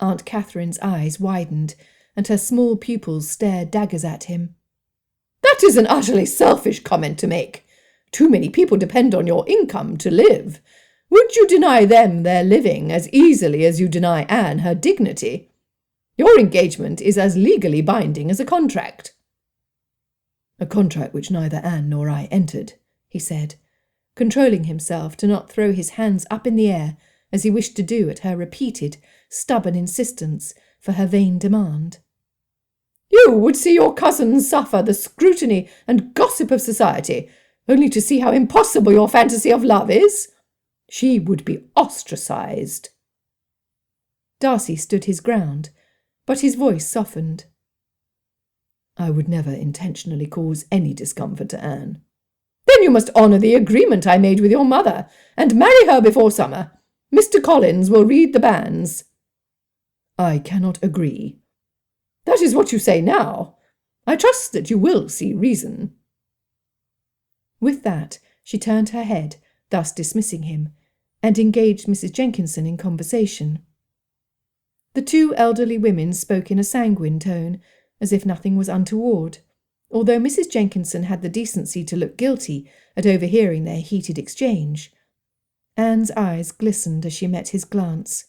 B: Aunt Catherine's eyes widened, and her small pupils stared daggers at him.
D: That is an utterly selfish comment to make. Too many people depend on your income to live. Would you deny them their living as easily as you deny Anne her dignity? Your engagement is as legally binding as a contract.
B: A contract which neither Anne nor I entered, he said, controlling himself to not throw his hands up in the air as he wished to do at her repeated, stubborn insistence for her vain demand.
D: You would see your cousin suffer the scrutiny and gossip of society, only to see how impossible your fantasy of love is. She would be ostracized.
B: Darcy stood his ground, but his voice softened.
D: I would never intentionally cause any discomfort to Anne. Then you must honour the agreement I made with your mother, and marry her before summer. Mr. Collins will read the banns. I cannot agree. That is what you say now. I trust that you will see reason.
B: With that, she turned her head, thus dismissing him, and engaged Mrs. Jenkinson in conversation. The two elderly women spoke in a sanguine tone, as if nothing was untoward, although Mrs. Jenkinson had the decency to look guilty at overhearing their heated exchange. Anne's eyes glistened as she met his glance,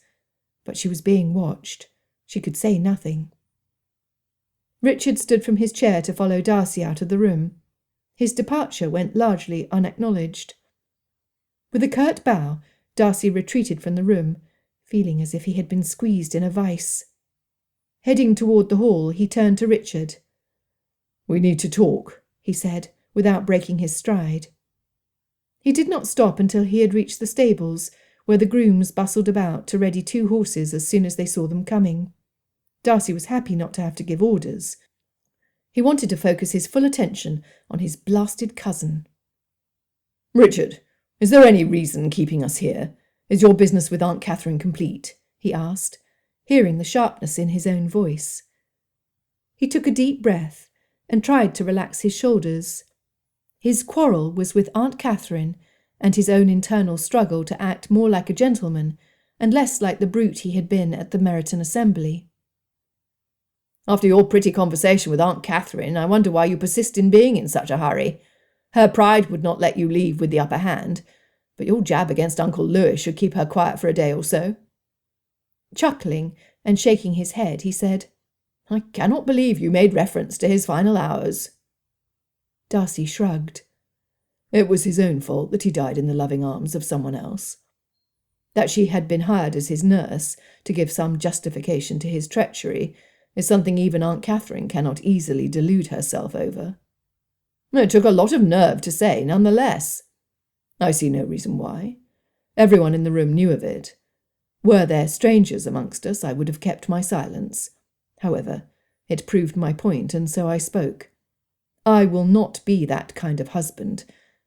B: but she was being watched. She could say nothing. Richard stood from his chair to follow Darcy out of the room. His departure went largely unacknowledged. With a curt bow, Darcy retreated from the room, feeling as if he had been squeezed in a vice. Heading toward the hall, he turned to Richard.
D: "We need to talk,"
B: he said, without breaking his stride. He did not stop until he had reached the stables, where the grooms bustled about to ready 2 horses as soon as they saw them coming. Darcy was happy not to have to give orders. He wanted to focus his full attention on his blasted cousin.
D: "Richard, is there any reason keeping us here? Is your business with Aunt Catherine complete?"
B: he asked, hearing the sharpness in his own voice. He took a deep breath and tried to relax his shoulders. His quarrel was with Aunt Catherine and his own internal struggle to act more like a gentleman and less like the brute he had been at the Meryton Assembly.
D: "After your pretty conversation with Aunt Catherine, I wonder why you persist in being in such a hurry. Her pride would not let you leave with the upper hand, but your jab against Uncle Lewis should keep her quiet for a day or so."
B: Chuckling and shaking his head, he said,
D: "I cannot believe you made reference to his final hours."
B: Darcy shrugged.
D: "It was his own fault that he died in the loving arms of someone else. That she had been hired as his nurse to give some justification to his treachery is something even Aunt Catherine cannot easily delude herself over. It took a lot of nerve to say, nonetheless. I see no reason why. Everyone in the room knew of it. Were there strangers amongst us, I would have kept my silence. However, it proved my point, and so I spoke. I will not be that kind of husband,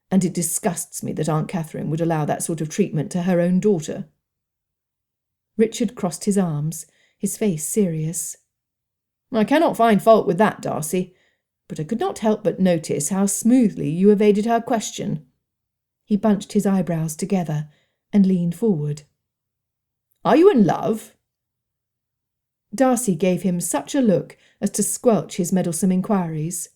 D: and it disgusts me that Aunt Catherine would allow that sort of treatment to her own daughter."
B: Richard crossed his arms, his face serious.
D: "I cannot find fault with that, Darcy, but I could not help but notice how smoothly you evaded her question."
B: He bunched his eyebrows together and leaned forward.
D: "Are you in love?"
B: Darcy gave him such a look as to squelch his meddlesome inquiries.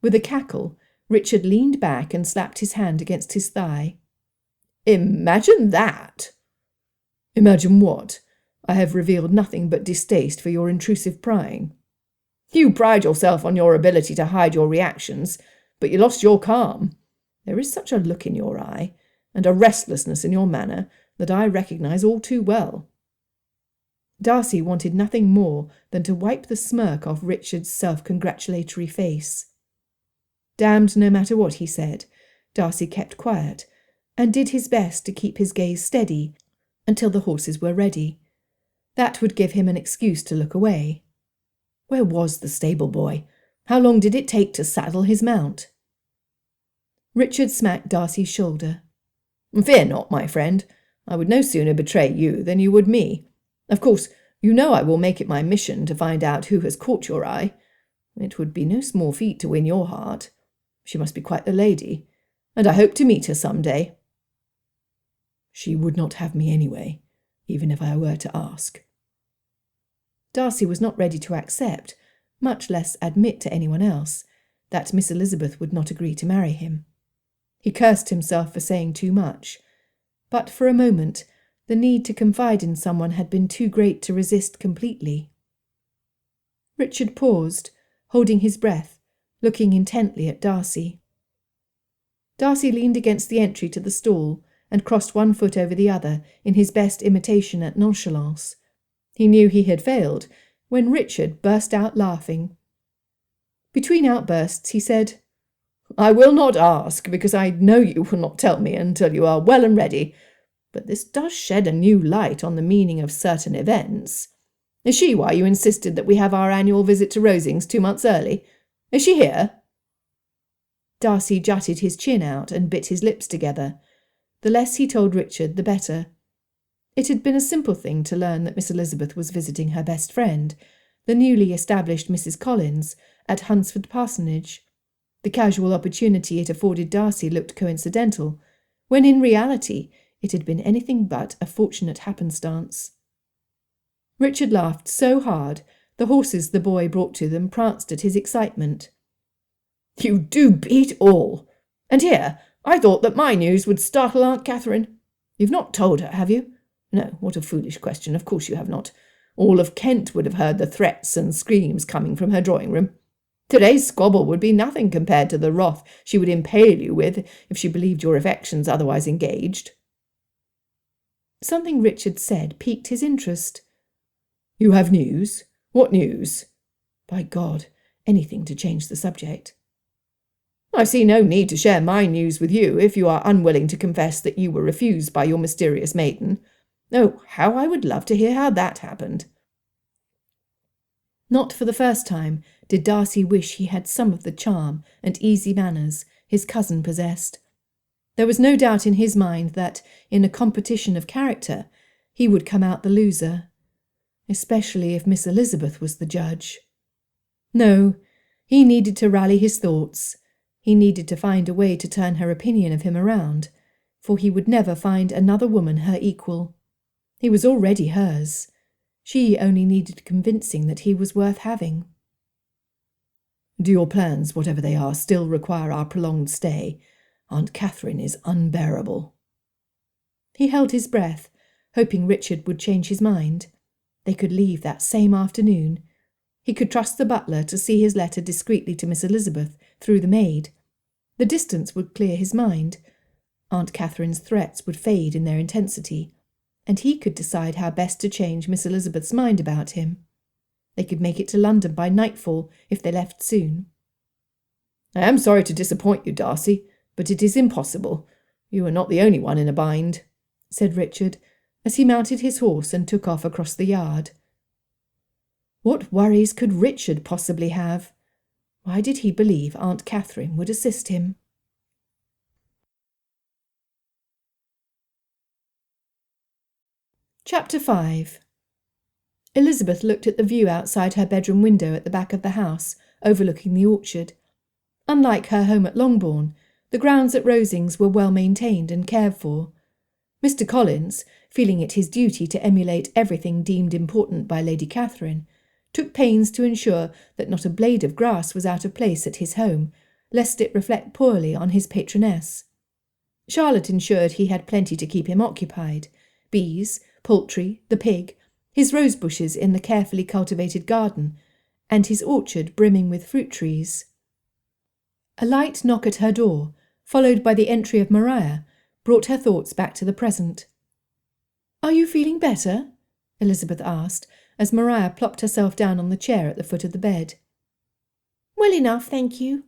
B: With a cackle, Richard leaned back and slapped his hand against his thigh.
D: "Imagine that!"
B: "Imagine what? I have revealed nothing but distaste for your intrusive prying."
D: "You pride yourself on your ability to hide your reactions, but you lost your calm. There is such a look in your eye, and a restlessness in your manner, that I recognise all too well."
B: Darcy wanted nothing more than to wipe the smirk off Richard's self-congratulatory face. Damned no matter what he said, Darcy kept quiet, and did his best to keep his gaze steady until the horses were ready. That would give him an excuse to look away. Where was the stable boy? How long did it take to saddle his mount? Richard smacked Darcy's shoulder.
D: "Fear not, my friend. I would no sooner betray you than you would me. Of course, you know I will make it my mission to find out who has caught your eye. It would be no small feat to win your heart. She must be quite the lady, and I hope to meet her some day."
B: "She would not have me anyway, even if I were to ask." Darcy was not ready to accept, much less admit to anyone else, that Miss Elizabeth would not agree to marry him. He cursed himself for saying too much, but for a moment the need to confide in someone had been too great to resist completely. Richard paused, holding his breath, looking intently at Darcy. Darcy leaned against the entry to the stall and crossed one foot over the other in his best imitation at nonchalance. He knew he had failed when Richard burst out laughing. Between outbursts he said, "I will not ask, because I know you will not tell me until you are well and ready, but this does shed a new light on the meaning of certain events. Is she why you insisted that we have our annual visit to Rosings 2 months early? Is she here?" Darcy jutted his chin out and bit his lips together. The less he told Richard, the better. It had been a simple thing to learn that Miss Elizabeth was visiting her best friend, the newly established Mrs. Collins, at Hunsford Parsonage. The casual opportunity it afforded Darcy looked coincidental, when in reality it had been anything but a fortunate happenstance. Richard laughed so hard, the horses the boy brought to them pranced at his excitement. "You do beat all! And here, I thought that my news would startle Aunt Catherine. You've not told her, have you? No, what a foolish question, of course you have not. All of Kent would have heard the threats and screams coming from her drawing-room. Today's squabble would be nothing compared to the wrath she would impale you with if she believed your affections otherwise engaged." Something Richard said piqued his interest. "You have news? What news?" By God, anything to change the subject. "I see no need to share my news with you if you are unwilling to confess that you were refused by your mysterious maiden. Oh, how I would love to hear how that happened." Not for the first time did Darcy wish he had some of the charm and easy manners his cousin possessed. There was no doubt in his mind that, in a competition of character, he would come out the loser, especially if Miss Elizabeth was the judge. No, he needed to rally his thoughts. He needed to find a way to turn her opinion of him around, for he would never find another woman her equal. He was already hers. She only needed convincing that he was worth having. "Do your plans, whatever they are, still require our prolonged stay? Aunt Catherine is unbearable." He held his breath, hoping Richard would change his mind. They could leave that same afternoon. He could trust the butler to see his letter discreetly to Miss Elizabeth through the maid. The distance would clear his mind. Aunt Catherine's threats would fade in their intensity, and he could decide how best to change Miss Elizabeth's mind about him. They could make it to London by nightfall if they left soon. "I am sorry to disappoint you, Darcy, but it is impossible. You are not the only one in a bind," said Richard, as he mounted his horse and took off across the yard. What worries could Richard possibly have? Why did he believe Aunt Catherine would assist him? Chapter 5. Elizabeth looked at the view outside her bedroom window at the back of the house, overlooking the orchard. Unlike her home at Longbourn, the grounds at Rosings were well maintained and cared for. Mr. Collins, feeling it his duty to emulate everything deemed important by Lady Catherine, took pains to ensure that not a blade of grass was out of place at his home, lest it reflect poorly on his patroness. Charlotte ensured he had plenty to keep him occupied: bees, poultry, the pig, his rose bushes in the carefully cultivated garden, and his orchard brimming with fruit trees. A light knock at her door, followed by the entry of Maria, brought her thoughts back to the present. "Are you feeling better?" Elizabeth asked, as Maria plopped herself down on the chair at the foot of the bed.
C: "Well enough, thank you."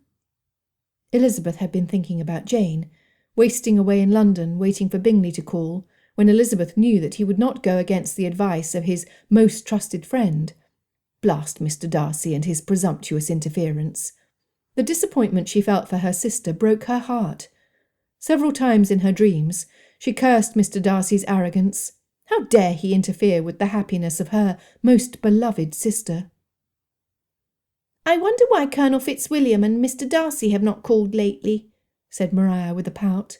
B: Elizabeth had been thinking about Jane, wasting away in London, waiting for Bingley to call, when Elizabeth knew that he would not go against the advice of his most trusted friend. Blast Mr. Darcy and his presumptuous interference. The disappointment she felt for her sister broke her heart. Several times in her dreams she cursed Mr. Darcy's arrogance. How dare he interfere with the happiness of her most beloved sister?
C: "I wonder why Colonel Fitzwilliam and Mr. Darcy have not called lately," said Maria with a pout.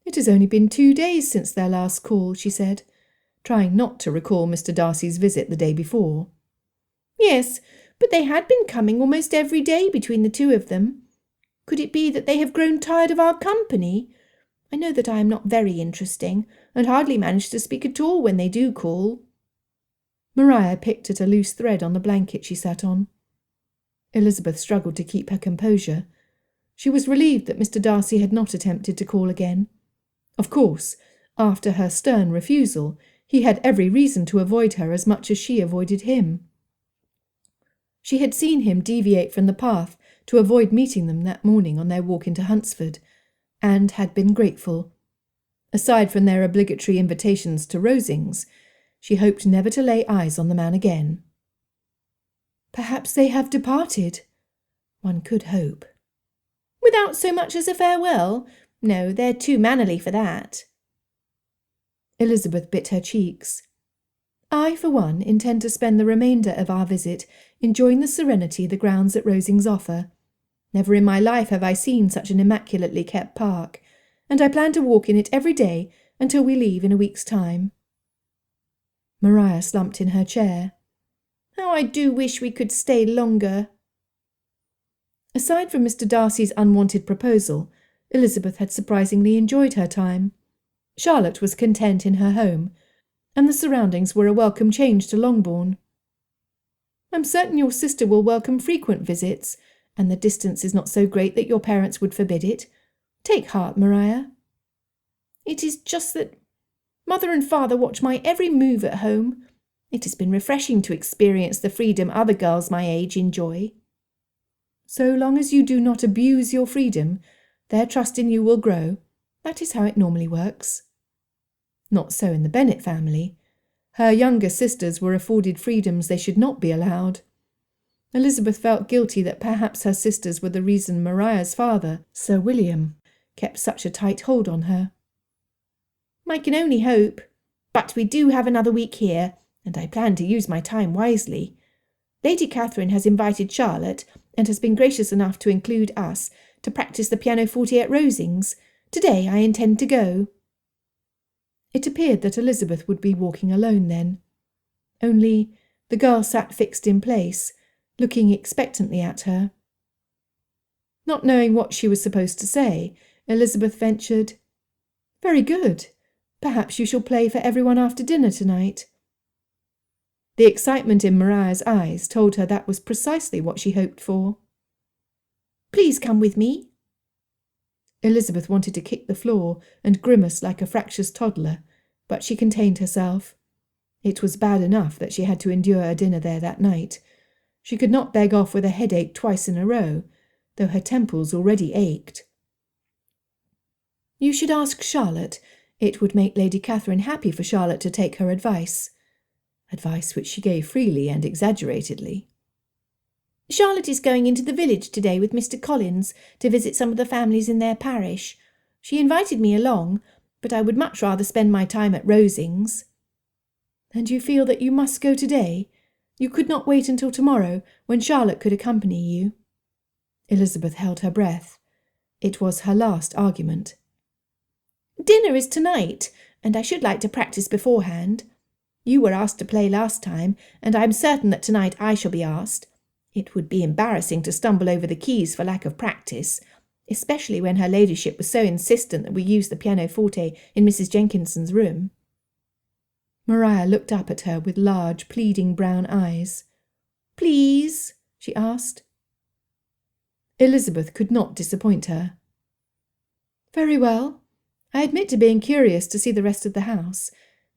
B: "It has only been 2 days since their last call," she said, trying not to recall Mr. Darcy's visit the day before.
C: "Yes, but they had been coming almost every day between the two of them. Could it be that they have grown tired of our company? I know that I am not very interesting, and hardly manage to speak at all when they do call."
B: Maria picked at a loose thread on the blanket she sat on. Elizabeth struggled to keep her composure. She was relieved that Mr. Darcy had not attempted to call again. Of course, after her stern refusal, he had every reason to avoid her as much as she avoided him. She had seen him deviate from the path to avoid meeting them that morning on their walk into Hunsford, and had been grateful. Aside from their obligatory invitations to Rosings, she hoped never to lay eyes on the man again. Perhaps they have departed. One could hope.
C: "Without so much as a farewell? No, they're too mannerly for that."
B: Elizabeth bit her cheeks. I, for one, intend to spend the remainder of our visit enjoying the serenity the grounds at Rosings offer. Never in my life have I seen such an immaculately kept park, and I plan to walk in it every day until we leave in a week's time." Maria slumped in her chair.
C: "How I do wish we could stay longer."
B: Aside from Mr. Darcy's unwanted proposal, Elizabeth had surprisingly enjoyed her time. Charlotte was content in her home, and the surroundings were a welcome change to Longbourn. "I'm certain your sister will welcome frequent visits, and the distance is not so great that your parents would forbid it. Take heart, Maria."
C: "It is just that Mother and Father watch my every move at home. It has been refreshing to experience the freedom other girls my age enjoy."
B: "So long as you do not abuse your freedom, their trust in you will grow. That is how it normally works." Not so in the Bennet family. Her younger sisters were afforded freedoms they should not be allowed. Elizabeth felt guilty that perhaps her sisters were the reason Maria's father, Sir William, kept such a tight hold on her.
C: "I can only hope. But we do have another week here, and I plan to use my time wisely. Lady Catherine has invited Charlotte, and has been gracious enough to include us, to practice the pianoforte at Rosings. Today I intend to go."
B: It appeared that Elizabeth would be walking alone then. Only the girl sat fixed in place, looking expectantly at her. Not knowing what she was supposed to say, Elizabeth ventured, "Very good. Perhaps you shall play for everyone after dinner tonight." The excitement in Maria's eyes told her that was precisely what she hoped for.
C: "Please come with me."
B: Elizabeth wanted to kick the floor and grimace like a fractious toddler, but she contained herself. It was bad enough that she had to endure a dinner there that night. She could not beg off with a headache twice in a row, though her temples already ached. "You should ask Charlotte. It would make Lady Catherine happy for Charlotte to take her advice." Advice which she gave freely and exaggeratedly.
C: "Charlotte is going into the village today with Mr. Collins to visit some of the families in their parish. She invited me along, but I would much rather spend my time at Rosings."
B: "And you feel that you must go today? You could not wait until tomorrow, when Charlotte could accompany you?" Elizabeth held her breath. It was her last argument.
C: "Dinner is tonight, and I should like to practice beforehand. You were asked to play last time, and I am certain that tonight I shall be asked. It would be embarrassing to stumble over the keys for lack of practice, especially when her ladyship was so insistent that we use the pianoforte in Mrs. Jenkinson's room."
B: Maria looked up at her with large, pleading brown eyes.
C: "Please?"
B: she asked. Elizabeth could not disappoint her. "Very well. I admit to being curious to see the rest of the house.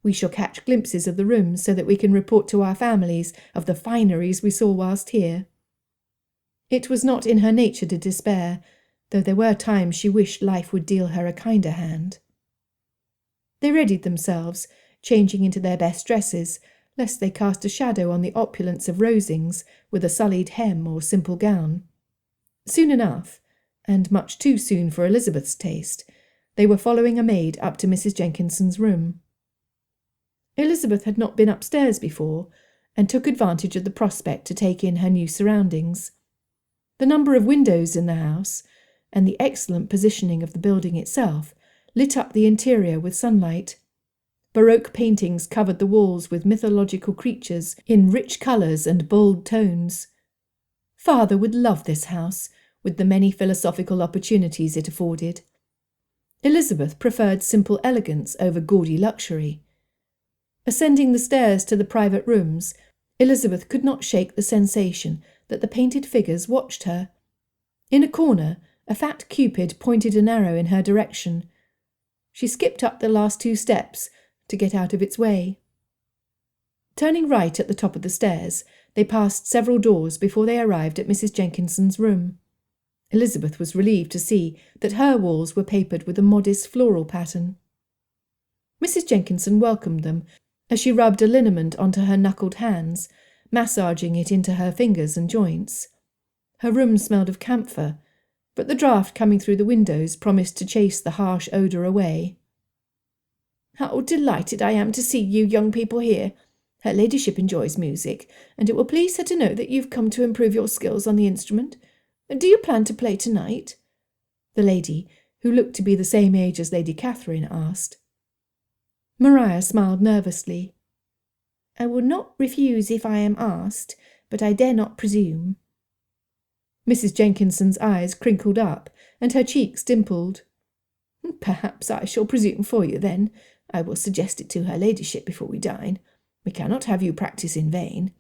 B: We shall catch glimpses of the rooms so that we can report to our families of the fineries we saw whilst here." It was not in her nature to despair, though there were times she wished life would deal her a kinder hand. They readied themselves, changing into their best dresses, lest they cast a shadow on the opulence of Rosings with a sullied hem or simple gown. Soon enough, and much too soon for Elizabeth's taste, they were following a maid up to Mrs. Jenkinson's room. Elizabeth had not been upstairs before, and took advantage of the prospect to take in her new surroundings. The number of windows in the house, and the excellent positioning of the building itself, lit up the interior with sunlight. Baroque paintings covered the walls with mythological creatures in rich colours and bold tones. Father would love this house, with the many philosophical opportunities it afforded. Elizabeth preferred simple elegance over gaudy luxury. Ascending the stairs to the private rooms, Elizabeth could not shake the sensation that the painted figures watched her. In a corner, a fat Cupid pointed an arrow in her direction. She skipped up the last 2 steps to get out of its way. Turning right at the top of the stairs, they passed several doors before they arrived at Mrs. Jenkinson's room. Elizabeth was relieved to see that her walls were papered with a modest floral pattern. Mrs. Jenkinson welcomed them as she rubbed a liniment onto her knuckled hands, massaging it into her fingers and joints. Her room smelled of camphor, but the draught coming through the windows promised to chase the harsh odour away.
C: "How delighted I am to see you young people here. Her ladyship enjoys music, and it will please her to know that you've come to improve your skills on the instrument. Do you plan to play tonight?" the lady, who looked to be the same age as Lady Catherine, asked.
B: Maria smiled nervously.
C: "I will not refuse if I am asked, but I dare not presume."
B: Mrs. Jenkinson's eyes crinkled up, and her cheeks dimpled.
C: "Perhaps I shall presume for you, then. I will suggest it to her ladyship before we dine. We cannot have you practise in vain.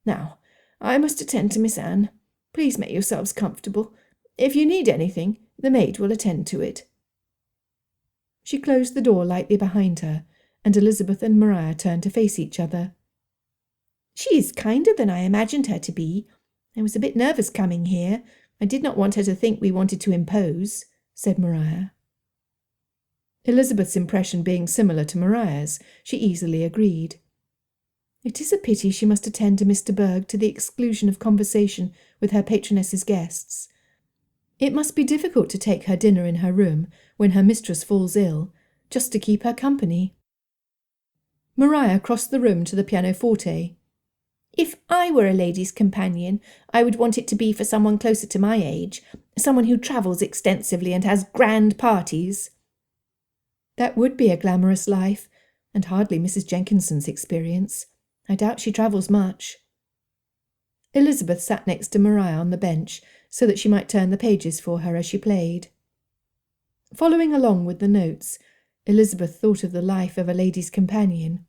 C: Now, I must attend to Miss Anne. Please make yourselves comfortable. If you need anything, the maid will attend to it."
B: She closed the door lightly behind her, and Elizabeth and Maria turned to face each other.
C: "She is kinder than I imagined her to be. I was a bit nervous coming here. I did not want her to think we wanted to impose," said Maria.
B: Elizabeth's impression being similar to Maria's, she easily agreed. It is a pity she must attend to Mr. Berg to the exclusion of conversation with her patroness's guests. It must be difficult to take her dinner in her room when her mistress falls ill, just to keep her company. Maria crossed the room to the pianoforte.
C: "If I were a lady's companion, I would want it to be for someone closer to my age, someone who travels extensively and has grand parties."
B: That would be a glamorous life, and hardly Mrs. Jenkinson's experience. I doubt she travels much. Elizabeth sat next to Maria on the bench, so that she might turn the pages for her as she played. Following along with the notes, Elizabeth thought of the life of a lady's companion.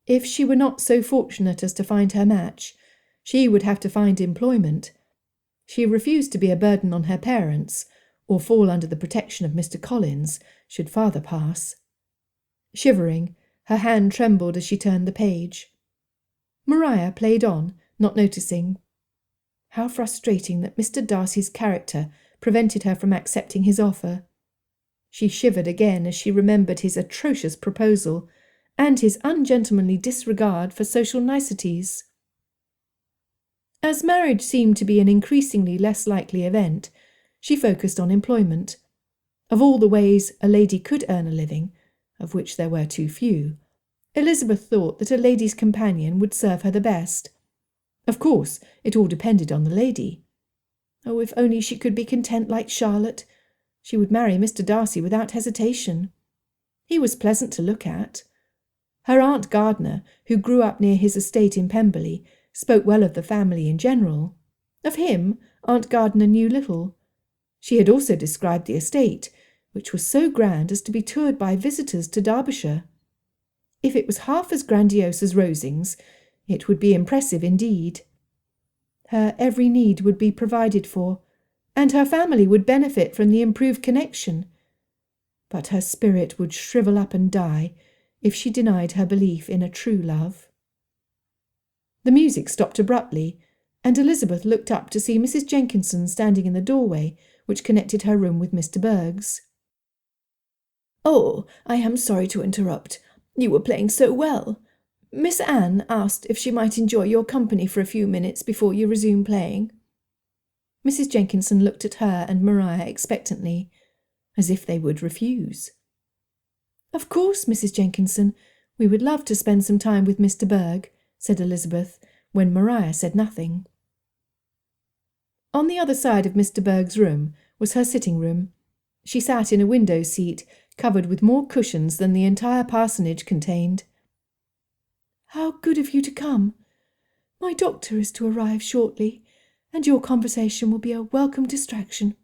B: If she were not so fortunate as to find her match, she would have to find employment. She refused to be a burden on her parents, or fall under the protection of Mr. Collins, should father pass. Shivering, her hand trembled as she turned the page. Maria played on, not noticing. How frustrating that Mr. Darcy's character prevented her from accepting his offer. She shivered again as she remembered his atrocious proposal and his ungentlemanly disregard for social niceties. As marriage seemed to be an increasingly less likely event, she focused on employment. Of all the ways a lady could earn a living, of which there were too few, Elizabeth thought that a lady's companion would serve her the best. Of course, it all depended on the lady. Oh, if only she could be content like Charlotte! She would marry Mr. Darcy without hesitation. He was pleasant to look at. Her Aunt Gardiner, who grew up near his estate in Pemberley, spoke well of the family in general. Of him, Aunt Gardiner knew little. She had also described the estate, which was so grand as to be toured by visitors to Derbyshire. If it was half as grandiose as Rosings, it would be impressive indeed. Her every need would be provided for, and her family would benefit from the improved connection. But her spirit would shrivel up and die if she denied her belief in a true love. The music stopped abruptly, and Elizabeth looked up to see Mrs. Jenkinson standing in the doorway which connected her room with Mr. Berg's.
C: "Oh, I am sorry to interrupt. You were playing so well. Miss Anne asked if she might enjoy your company for a few minutes before you resume playing."
B: Mrs. Jenkinson looked at her and Maria expectantly, as if they would refuse. "Of course, Mrs. Jenkinson, we would love to spend some time with Mr. Berg," said Elizabeth, when Maria said nothing. On the other side of Mr. Berg's room was her sitting room. She sat in a window seat, covered with more cushions than the entire parsonage contained. "How good of you to come. My doctor is to arrive shortly, and your conversation will be a welcome distraction,"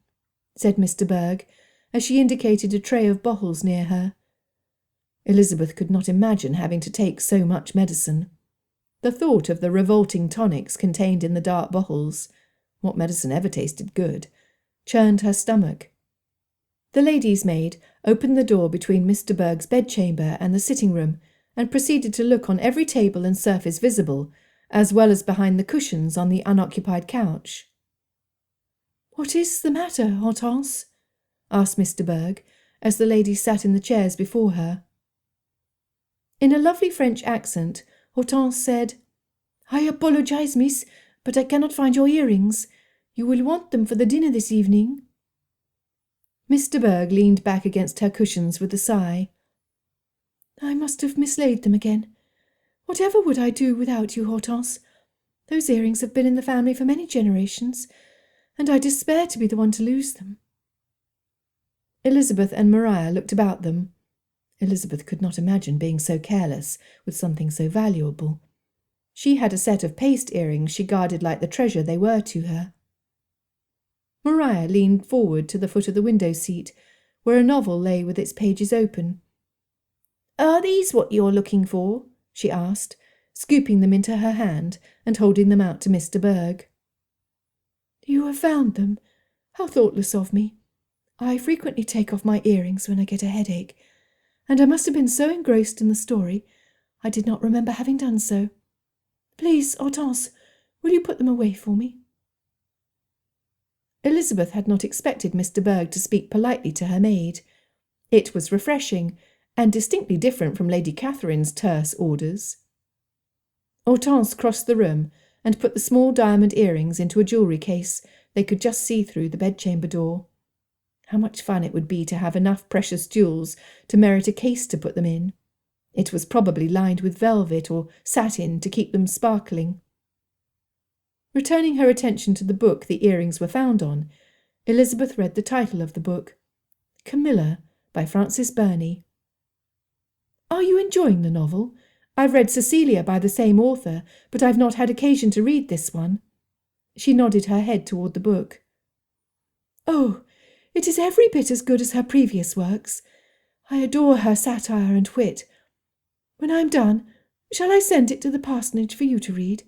B: said Mr. Berg, as she indicated a tray of bottles near her. Elizabeth could not imagine having to take so much medicine. The thought of the revolting tonics contained in the dark bottles, what medicine ever tasted good, churned her stomach. The lady's maid opened the door between Mr. Berg's bedchamber and the sitting-room, and proceeded to look on every table and surface visible, as well as behind the cushions on the unoccupied couch. "What is the matter, Hortense?" asked Mr. Berg, as the lady sat in the chairs before her. In a lovely French accent, Hortense said, "I apologize, miss, but I cannot find your earrings. You will want them for the dinner this evening." Mr. Berg leaned back against her cushions with a sigh. "I must have mislaid them again. Whatever would I do without you, Hortense? Those earrings have been in the family for many generations, and I despair to be the one to lose them."
D: Elizabeth and Maria looked about them. Elizabeth could not imagine being so careless with something so valuable. She had a set of paste earrings she guarded like the treasure they were to her. Maria leaned forward to the foot of the window-seat, where a novel lay with its pages open.
C: "Are these what you're looking for?"
D: she asked, scooping them into her hand and holding them out to Mr. Berg.
B: "You have found them. How thoughtless of me. I frequently take off my earrings when I get a headache, and I must have been so engrossed in the story I did not remember having done so. Please, Hortense, will you put them away for me?"
D: Elizabeth had not expected Mr. Berg to speak politely to her maid. It was refreshing, and distinctly different from Lady Catherine's terse orders. Hortense crossed the room and put the small diamond earrings into a jewellery case they could just see through the bedchamber door. How much fun it would be to have enough precious jewels to merit a case to put them in. It was probably lined with velvet or satin to keep them sparkling. Returning her attention to the book the earrings were found on, Elizabeth read the title of the book, Camilla, by Frances Burney. "Are you enjoying the novel? I've read Cecilia by the same author, but I've not had occasion to read this one." She nodded her head toward the book.
B: "Oh, it is every bit as good as her previous works. I adore her satire and wit. When I'm done, shall I send it to the parsonage for you to read?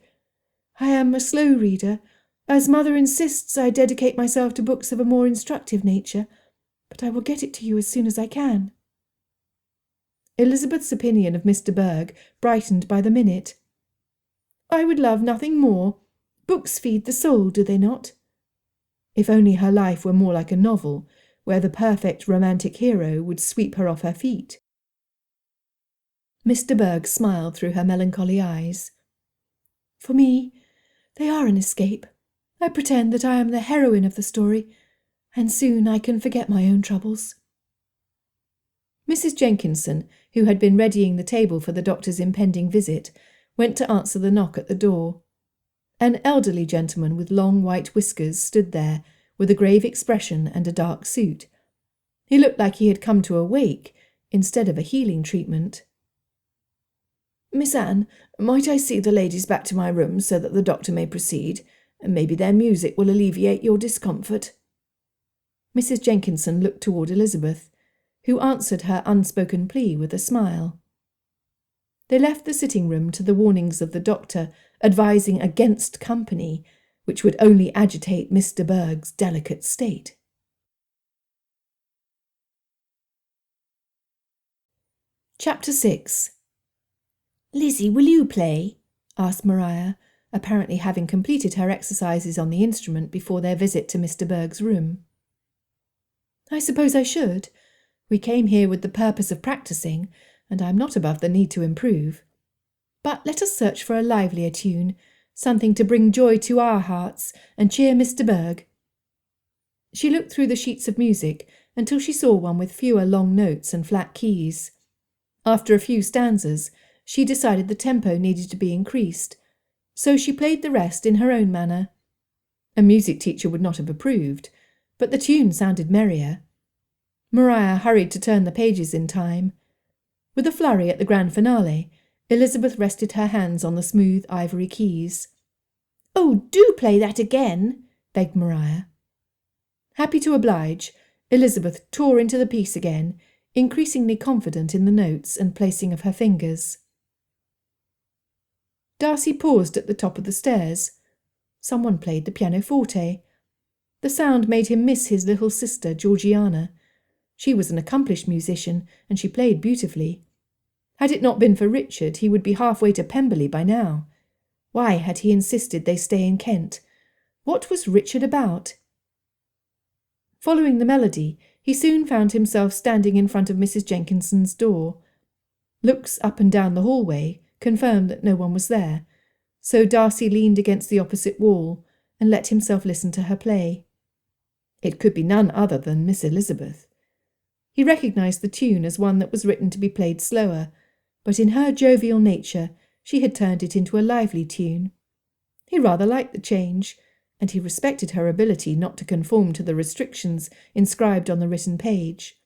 B: I am a slow reader, as Mother insists I dedicate myself to books of a more instructive nature, but I will get it to you as soon as I can."
D: Elizabeth's opinion of Mr. Berg brightened by the minute.
B: "I would love nothing more. Books feed the soul, do they not?"
D: If only her life were more like a novel, where the perfect romantic hero would sweep her off her feet. Mr. Berg smiled through her melancholy eyes.
B: "For me, they are an escape. I pretend that I am the heroine of the story, and soon I can forget my own troubles."
D: Mrs. Jenkinson, who had been readying the table for the doctor's impending visit, went to answer the knock at the door. An elderly gentleman with long white whiskers stood there, with a grave expression and a dark suit. He looked like he had come to a wake instead of a healing treatment.
E: "Miss Anne, might I see the ladies back to my room so that the doctor may proceed? Maybe their music will alleviate your discomfort."
D: Mrs. Jenkinson looked toward Elizabeth, who answered her unspoken plea with a smile. They left the sitting-room to the warnings of the doctor advising against company, which would only agitate Mr. Berg's delicate state. Chapter 6.
C: "Lizzie, will you play?"
D: asked Maria, apparently having completed her exercises on the instrument before their visit to Mr. Berg's room. "I suppose I should. We came here with the purpose of practising, and I'm not above the need to improve. But let us search for a livelier tune, something to bring joy to our hearts and cheer Mr. Berg." She looked through the sheets of music until she saw one with fewer long notes and flat keys. After a few stanzas, she decided the tempo needed to be increased, so she played the rest in her own manner. A music teacher would not have approved, but the tune sounded merrier. Maria hurried to turn the pages in time. With a flurry at the grand finale, Elizabeth rested her hands on the smooth ivory keys.
C: "Oh, do play that again,"
D: begged Maria. Happy to oblige, Elizabeth tore into the piece again, increasingly confident in the notes and placing of her fingers. Darcy paused at the top of the stairs. Someone played the pianoforte. The sound made him miss his little sister, Georgiana. She was an accomplished musician, and she played beautifully. Had it not been for Richard, he would be halfway to Pemberley by now. Why had he insisted they stay in Kent? What was Richard about? Following the melody, he soon found himself standing in front of Mrs. Jenkinson's door. Looks up and down the hallway confirmed that no one was there, so Darcy leaned against the opposite wall and let himself listen to her play. It could be none other than Miss Elizabeth. He recognised the tune as one that was written to be played slower, but in her jovial nature
B: she had turned it into a lively tune. He rather liked the change, and he respected her ability not to conform to the restrictions inscribed on the written page.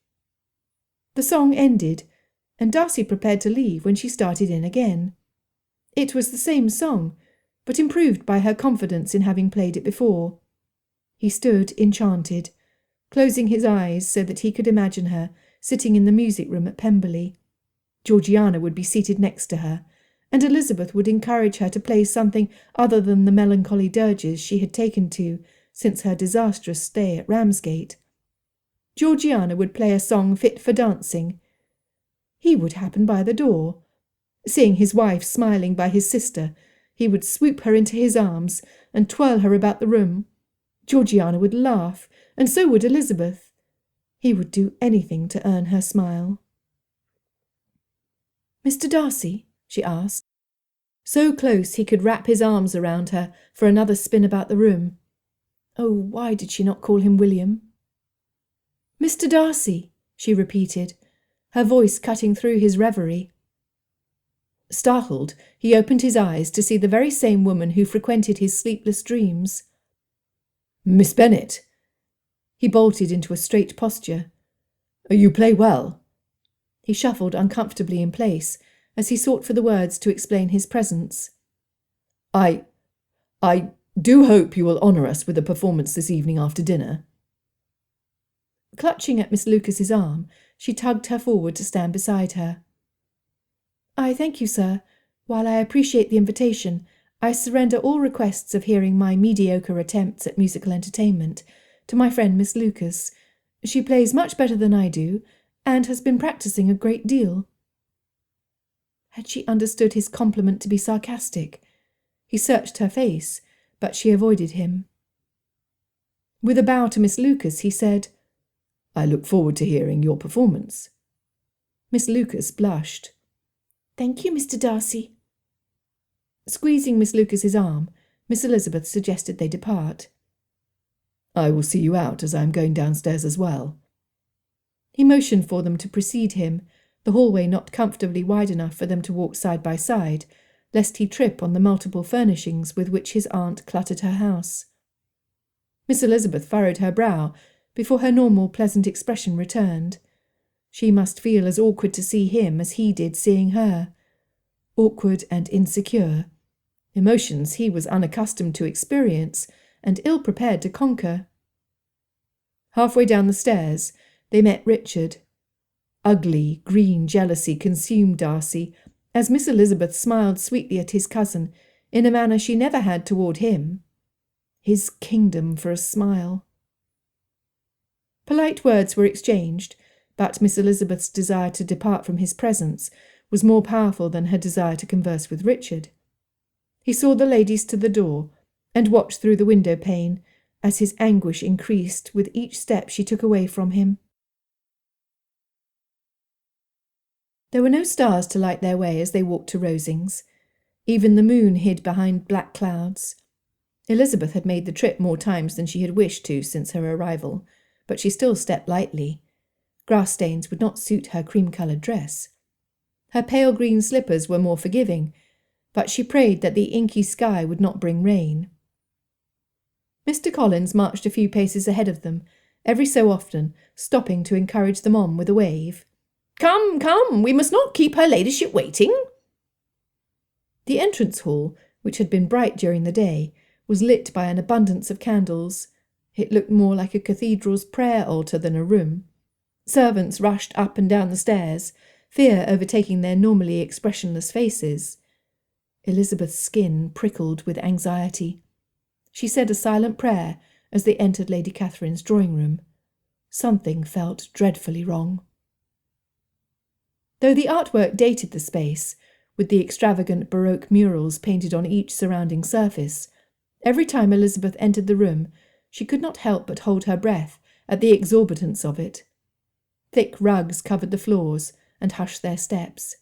B: The song ended, and Darcy prepared to leave when she started in again. It was the same song, but improved by her confidence in having played it before. He stood enchanted, closing his eyes so that he could imagine her sitting in the music room at Pemberley. Georgiana would be seated next to her, and Elizabeth would encourage her to play something other than the melancholy dirges she had taken to since her disastrous stay at Ramsgate. Georgiana would play a song fit for dancing. He would happen by the door. Seeing his wife smiling by his sister, he would swoop her into his arms and twirl her about the room. Georgiana would laugh, and so would Elizabeth. He would do anything to earn her smile. "Mr. Darcy?" she asked, so close he could wrap his arms around her for another spin about the room. Oh, why did she not call him William? "Mr. Darcy," she repeated, her voice cutting through his reverie. Startled, he opened his eyes to see the very same woman who frequented his sleepless dreams. "Miss Bennet!" He bolted into a straight posture. "You play well." He shuffled uncomfortably in place as he sought for the words to explain his presence. I do hope you will honour us with a performance this evening after dinner." Clutching at Miss Lucas's arm, she tugged her forward to stand beside her. "I thank you, sir. While I appreciate the invitation, I surrender all requests of hearing my mediocre attempts at musical entertainment to my friend Miss Lucas. She plays much better than I do, and has been practising a great deal." Had she understood his compliment to be sarcastic? He searched her face, but she avoided him. With a bow to Miss Lucas, he said, "I look forward to hearing your performance." Miss Lucas blushed. "Thank you, Mr. Darcy." Squeezing Miss Lucas's arm, Miss Elizabeth suggested they depart. "I will see you out, as I am going downstairs as well." He motioned for them to precede him, the hallway not comfortably wide enough for them to walk side by side, lest he trip on the multiple furnishings with which his aunt cluttered her house. Miss Elizabeth furrowed her brow before her normal pleasant expression returned. She must feel as awkward to see him as he did seeing her. Awkward and insecure. Emotions he was unaccustomed to experience and ill-prepared to conquer. Halfway down the stairs, they met Richard. Ugly, green jealousy consumed Darcy, as Miss Elizabeth smiled sweetly at his cousin in a manner she never had toward him. His kingdom for a smile. Polite words were exchanged, but Miss Elizabeth's desire to depart from his presence was more powerful than her desire to converse with Richard. He saw the ladies to the door, and watched through the window pane as his anguish increased with each step she took away from him. There were no stars to light their way as they walked to Rosings. Even the moon hid behind black clouds. Elizabeth had made the trip more times than she had wished to since her arrival, but she still stepped lightly. Grass stains would not suit her cream-coloured dress. Her pale green slippers were more forgiving, but she prayed that the inky sky would not bring rain. Mr. Collins marched a few paces ahead of them, every so often stopping to encourage them on with a wave. "Come, come, we must not keep her ladyship waiting." The entrance hall, which had been bright during the day, was lit by an abundance of candles. It looked more like a cathedral's prayer altar than a room. Servants rushed up and down the stairs, fear overtaking their normally expressionless faces. Elizabeth's skin prickled with anxiety. She said a silent prayer as they entered Lady Catherine's drawing-room. Something felt dreadfully wrong. Though the artwork dated the space, with the extravagant Baroque murals painted on each surrounding surface, every time Elizabeth entered the room, she could not help but hold her breath at the exorbitance of it. Thick rugs covered the floors and hushed their steps.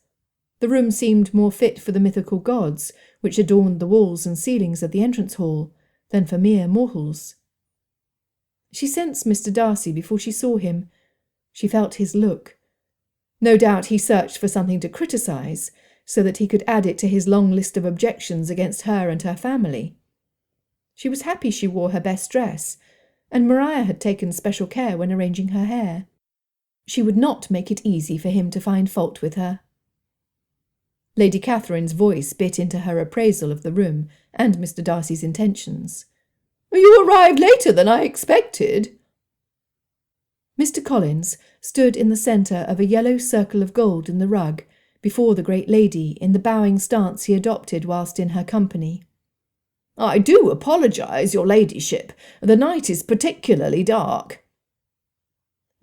B: The room seemed more fit for the mythical gods which adorned the walls and ceilings of the entrance hall than for mere mortals. She sensed Mr. Darcy before she saw him. She felt his look. No doubt he searched for something to criticise, so that he could add it to his long list of objections against her and her family. She was happy she wore her best dress, and Maria had taken special care when arranging her hair. She would not make it easy for him to find fault with her. Lady Catherine's voice bit into her appraisal of the room and Mr. Darcy's intentions. "You arrived later than I expected." Mr. Collins stood in the centre of a yellow circle of gold in the rug, before the great lady, in the bowing stance he adopted whilst in her company. "I do apologise, your ladyship. The night is particularly dark."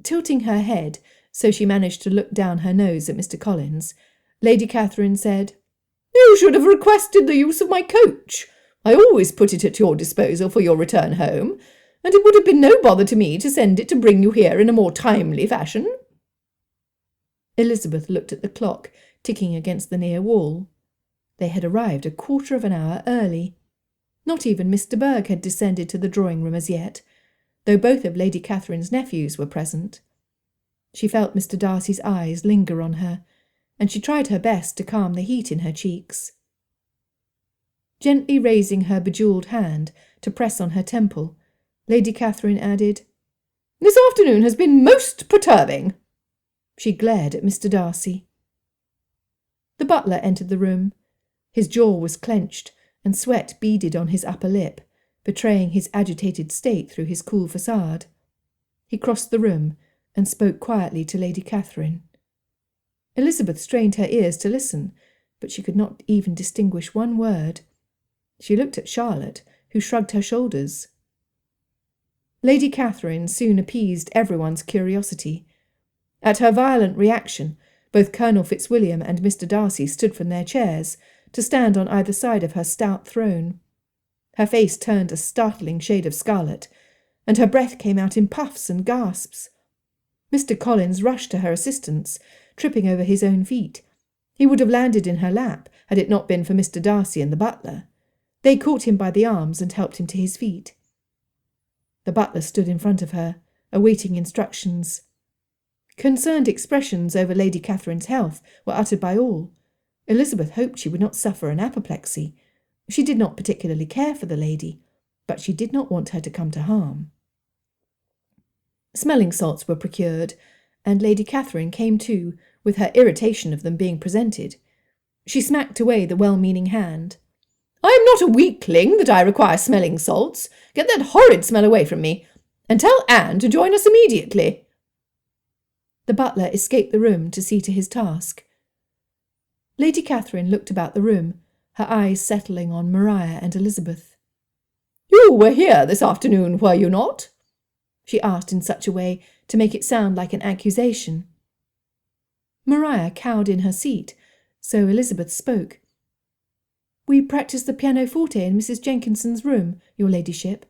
B: Tilting her head so she managed to look down her nose at Mr. Collins, Lady Catherine said, "You should have requested the use of my coach. I always put it at your disposal for your return home, and it would have been no bother to me to send it to bring you here in a more timely fashion." Elizabeth looked at the clock ticking against the near wall. They had arrived a quarter of an hour early. Not even Mr. Berg had descended to the drawing-room as yet, though both of Lady Catherine's nephews were present. She felt Mr. Darcy's eyes linger on her, and she tried her best to calm the heat in her cheeks. Gently raising her bejewelled hand to press on her temple, Lady Catherine added, "This afternoon has been most perturbing." She glared at Mr. Darcy. The butler entered the room. His jaw was clenched, and sweat beaded on his upper lip, betraying his agitated state through his cool facade. He crossed the room and spoke quietly to Lady Catherine. Elizabeth strained her ears to listen, but she could not even distinguish one word. She looked at Charlotte, who shrugged her shoulders. Lady Catherine soon appeased everyone's curiosity. At her violent reaction, both Colonel Fitzwilliam and Mr. Darcy stood from their chairs to stand on either side of her stout throne. Her face turned a startling shade of scarlet, and her breath came out in puffs and gasps. Mr. Collins rushed to her assistance, tripping over his own feet. He would have landed in her lap had it not been for Mr. Darcy and the butler. They caught him by the arms and helped him to his feet. The butler stood in front of her, awaiting instructions. Concerned expressions over Lady Catherine's health were uttered by all. Elizabeth hoped she would not suffer an apoplexy. She did not particularly care for the lady, but she did not want her to come to harm. Smelling salts were procured, and Lady Catherine came to, with her irritation of them being presented. She smacked away the well-meaning hand. "I am not a weakling that I require smelling salts. Get that horrid smell away from me, and tell Anne to join us immediately." The butler escaped the room to see to his task. Lady Catherine looked about the room, her eyes settling on Maria and Elizabeth. "You were here this afternoon, were you not?" she asked in such a way to make it sound like an accusation. Maria cowed in her seat, so Elizabeth spoke. "We practised the pianoforte in Mrs. Jenkinson's room, your ladyship."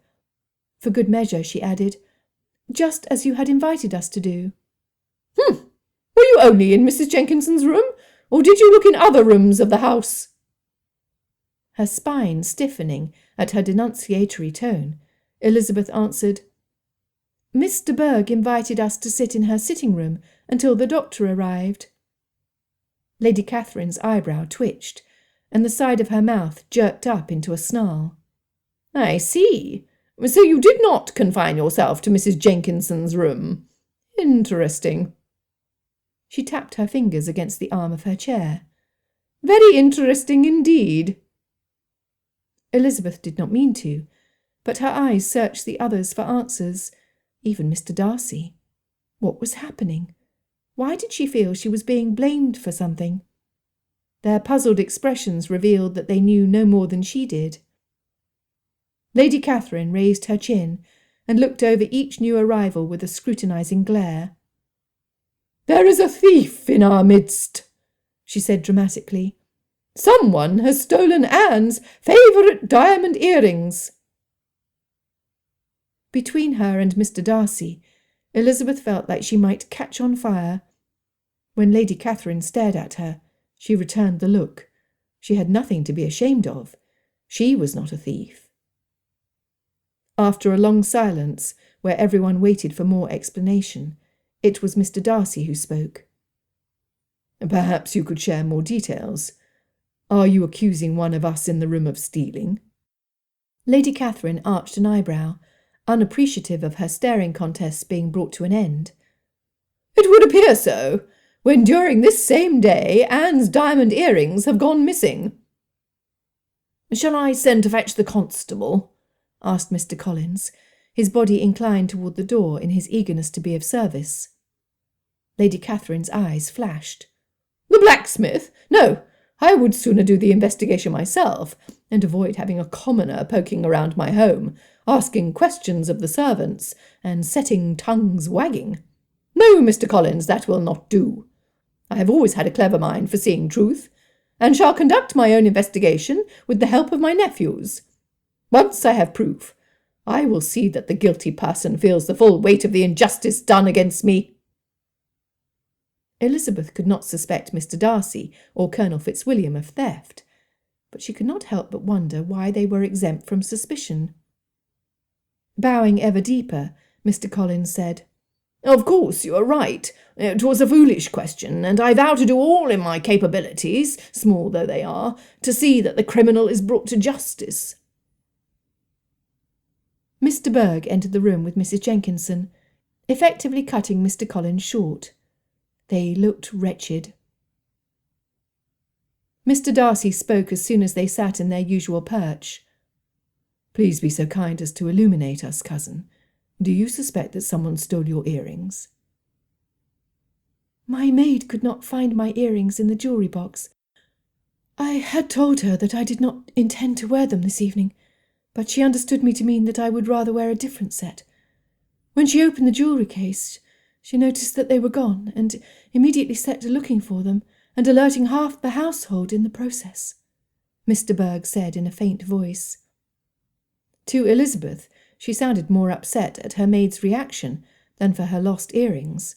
B: For good measure, she added, "just as you had invited us to do." "Were you only in Mrs. Jenkinson's room, or did you look in other rooms of the house?" Her spine stiffening at her denunciatory tone, Elizabeth answered, "Mr. Berg invited us to sit in her sitting-room until the doctor arrived." Lady Catherine's eyebrow twitched, and the side of her mouth jerked up into a snarl. "I see. So you did not confine yourself to Mrs. Jenkinson's room. Interesting." She tapped her fingers against the arm of her chair. "Very interesting indeed." Elizabeth did not mean to, but her eyes searched the others for answers, even Mr. Darcy. What was happening? Why did she feel she was being blamed for something? Their puzzled expressions revealed that they knew no more than she did. Lady Catherine raised her chin and looked over each new arrival with a scrutinizing glare. "There is a thief in our midst," she said dramatically. "Someone has stolen Anne's favourite diamond earrings." Between her and Mr. Darcy, Elizabeth felt like she might catch on fire. When Lady Catherine stared at her, she returned the look. She had nothing to be ashamed of. She was not a thief. After a long silence, where everyone waited for more explanation, it was Mr. Darcy who spoke. "Perhaps you could share more details.
D: Are you accusing one of us in the room of stealing?"
B: Lady Catherine arched an eyebrow, unappreciative of her staring contests being brought to an end.
D: "It would appear so, when during this same day Anne's diamond earrings have gone missing."
E: "Shall I send to fetch the constable?"
B: asked Mr. Collins, his body inclined toward the door in his eagerness to be of service. Lady Catherine's eyes flashed.
D: "The blacksmith? No, I would sooner do the investigation myself, and avoid having a commoner poking around my home, asking questions of the servants, and setting tongues wagging. No, Mr. Collins, that will not do. I have always had a clever mind for seeing truth, and shall conduct my own investigation with the help of my nephews. Once I have proof, I will see that the guilty person feels the full weight of the injustice done against me."
B: Elizabeth could not suspect Mr. Darcy or Colonel Fitzwilliam of theft, but she could not help but wonder why they were exempt from suspicion. Bowing ever deeper, Mr. Collins said,
E: "Of course you are right. It was a foolish question, and I vow to do all in my capabilities, small though they are, to see that the criminal is brought to justice."
B: Mr. Berg entered the room with Mrs. Jenkinson, effectively cutting Mr. Collins short. They looked wretched. Mr. Darcy spoke as soon as they sat in their usual perch.
D: "Please be so kind as to illuminate us, cousin. Do you suspect that someone stole your earrings?"
B: "My maid could not find my earrings in the jewellery box. I had told her that I did not intend to wear them this evening, but she understood me to mean that I would rather wear a different set. When she opened the jewellery case, she noticed that they were gone, and immediately set to looking for them, and alerting half the household in the process," Mr. Berg said in a faint voice. To Elizabeth, she sounded more upset at her maid's reaction than for her lost earrings.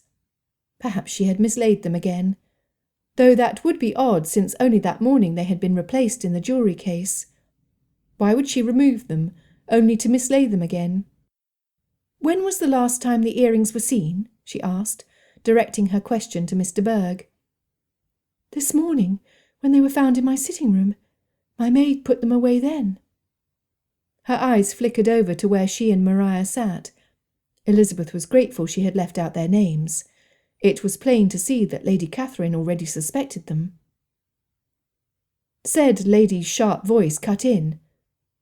B: Perhaps she had mislaid them again, though that would be odd since only that morning they had been replaced in the jewellery case. Why would she remove them, only to mislay them again? "When was the last time the earrings were seen?" she asked, directing her question to Mr. Berg. "This morning, when they were found in my sitting room. My maid put them away then." Her eyes flickered over to where she and Maria sat. Elizabeth was grateful she had left out their names. It was plain to see that Lady Catherine already suspected them. Said lady's sharp voice cut in.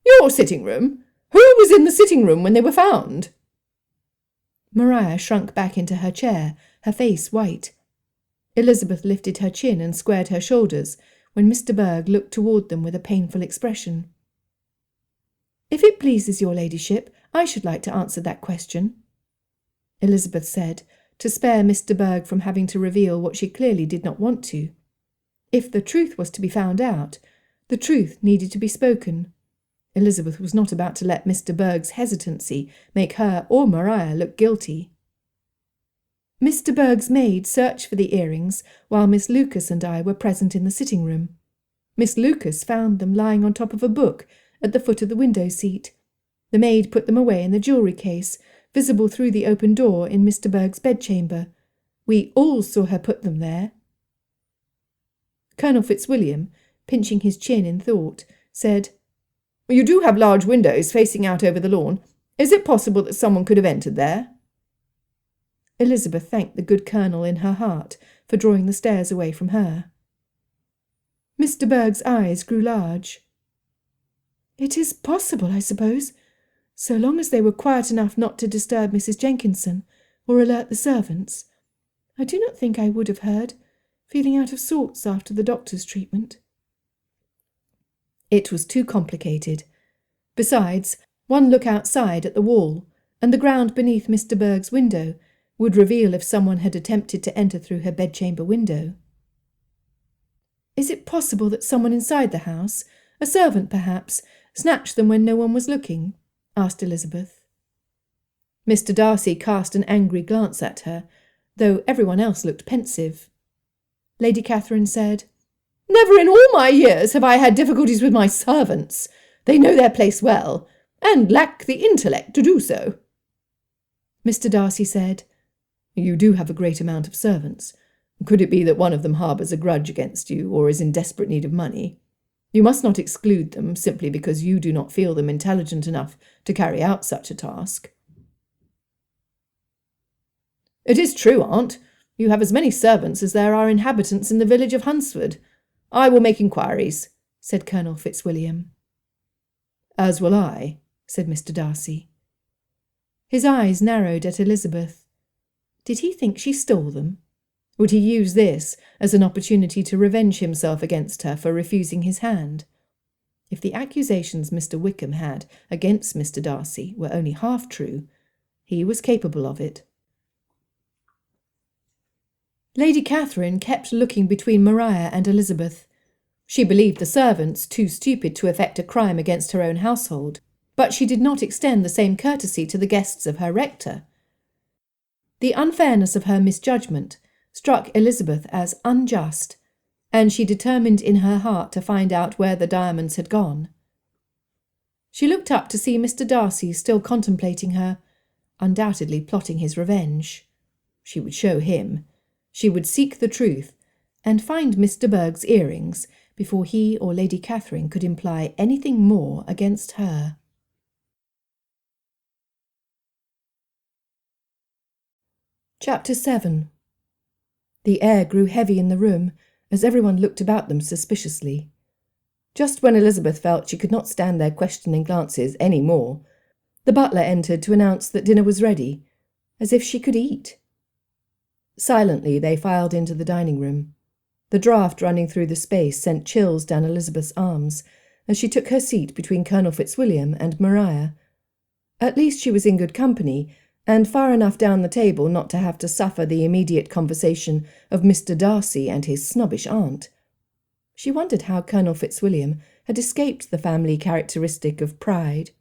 D: "Your sitting room? Who was in the sitting room when they were found?"
B: Maria shrunk back into her chair, her face white. Elizabeth lifted her chin and squared her shoulders when Mr. Berg looked toward them with a painful expression. "If it pleases your ladyship, I should like to answer that question," Elizabeth said, to spare Mr. Berg from having to reveal what she clearly did not want to. If the truth was to be found out, the truth needed to be spoken. Elizabeth was not about to let Mr. Berg's hesitancy make her or Maria look guilty. "Mr. Berg's maid searched for the earrings while Miss Lucas and I were present in the sitting room. Miss Lucas found them lying on top of a book at the foot of the window seat. The maid put them away in the jewellery case, visible through the open door in Mr. Berg's bedchamber. We all saw her put them there." Colonel Fitzwilliam, pinching his chin in thought, said, "You do have large windows facing out over the lawn. Is it possible that someone could have entered there?" Elizabeth thanked the good colonel in her heart for drawing the stairs away from her. Mr. Berg's eyes grew large. "It is possible, I suppose, so long as they were quiet enough not to disturb Mrs. Jenkinson or alert the servants. I do not think I would have heard, feeling out of sorts after the doctor's treatment." It was too complicated. Besides, one look outside at the wall, and the ground beneath Mr. Berg's window would reveal if someone had attempted to enter through her bedchamber window. "Is it possible that someone inside the house, a servant perhaps, snatched them when no one was looking?" asked Elizabeth. Mr. Darcy cast an angry glance at her, though everyone else looked pensive. Lady Catherine said, "Never in all my years have I had difficulties with my servants. They know their place well, and lack the intellect to do so." Mr. Darcy said, "You do have a great amount of servants. Could it be that one of them harbours a grudge against you, or is in desperate need of money?
E: You must not exclude them simply because you do not feel them intelligent enough to carry out such a task." "It is true, aunt. You have as many servants as there are inhabitants in the village of Hunsford. I will make inquiries," said Colonel Fitzwilliam. "As will I," said Mr. Darcy. His eyes narrowed at Elizabeth. Did he think she stole them? Would he use this as an opportunity to revenge himself against her for refusing his hand? If the accusations Mr. Wickham had against Mr. Darcy were only half true, he was capable of it. Lady Catherine kept looking between Maria and Elizabeth. She believed the servants too stupid to effect a crime against her own household, but she did not extend the same courtesy to the guests of her rector. The unfairness of her misjudgment struck Elizabeth as unjust, and she determined in her heart to find out where the diamonds had gone. She looked up to see Mr. Darcy still contemplating her, undoubtedly plotting his revenge. She would show him. She would seek the truth, and find Miss de Bourgh's earrings before he or Lady Catherine could imply anything more against her. Chapter 7. The air grew heavy in the room as everyone looked about them suspiciously. Just when Elizabeth felt she could not stand their questioning glances any more, the butler entered to announce that dinner was ready, as if she could eat. Silently they filed into the dining room. The draught running through the space sent chills down Elizabeth's arms as she took her seat between Colonel Fitzwilliam and Maria. At least she was in good company, and far enough down the table not to have to suffer the immediate conversation of Mr. Darcy and his snobbish aunt. She wondered how Colonel Fitzwilliam had escaped the family characteristic of pride.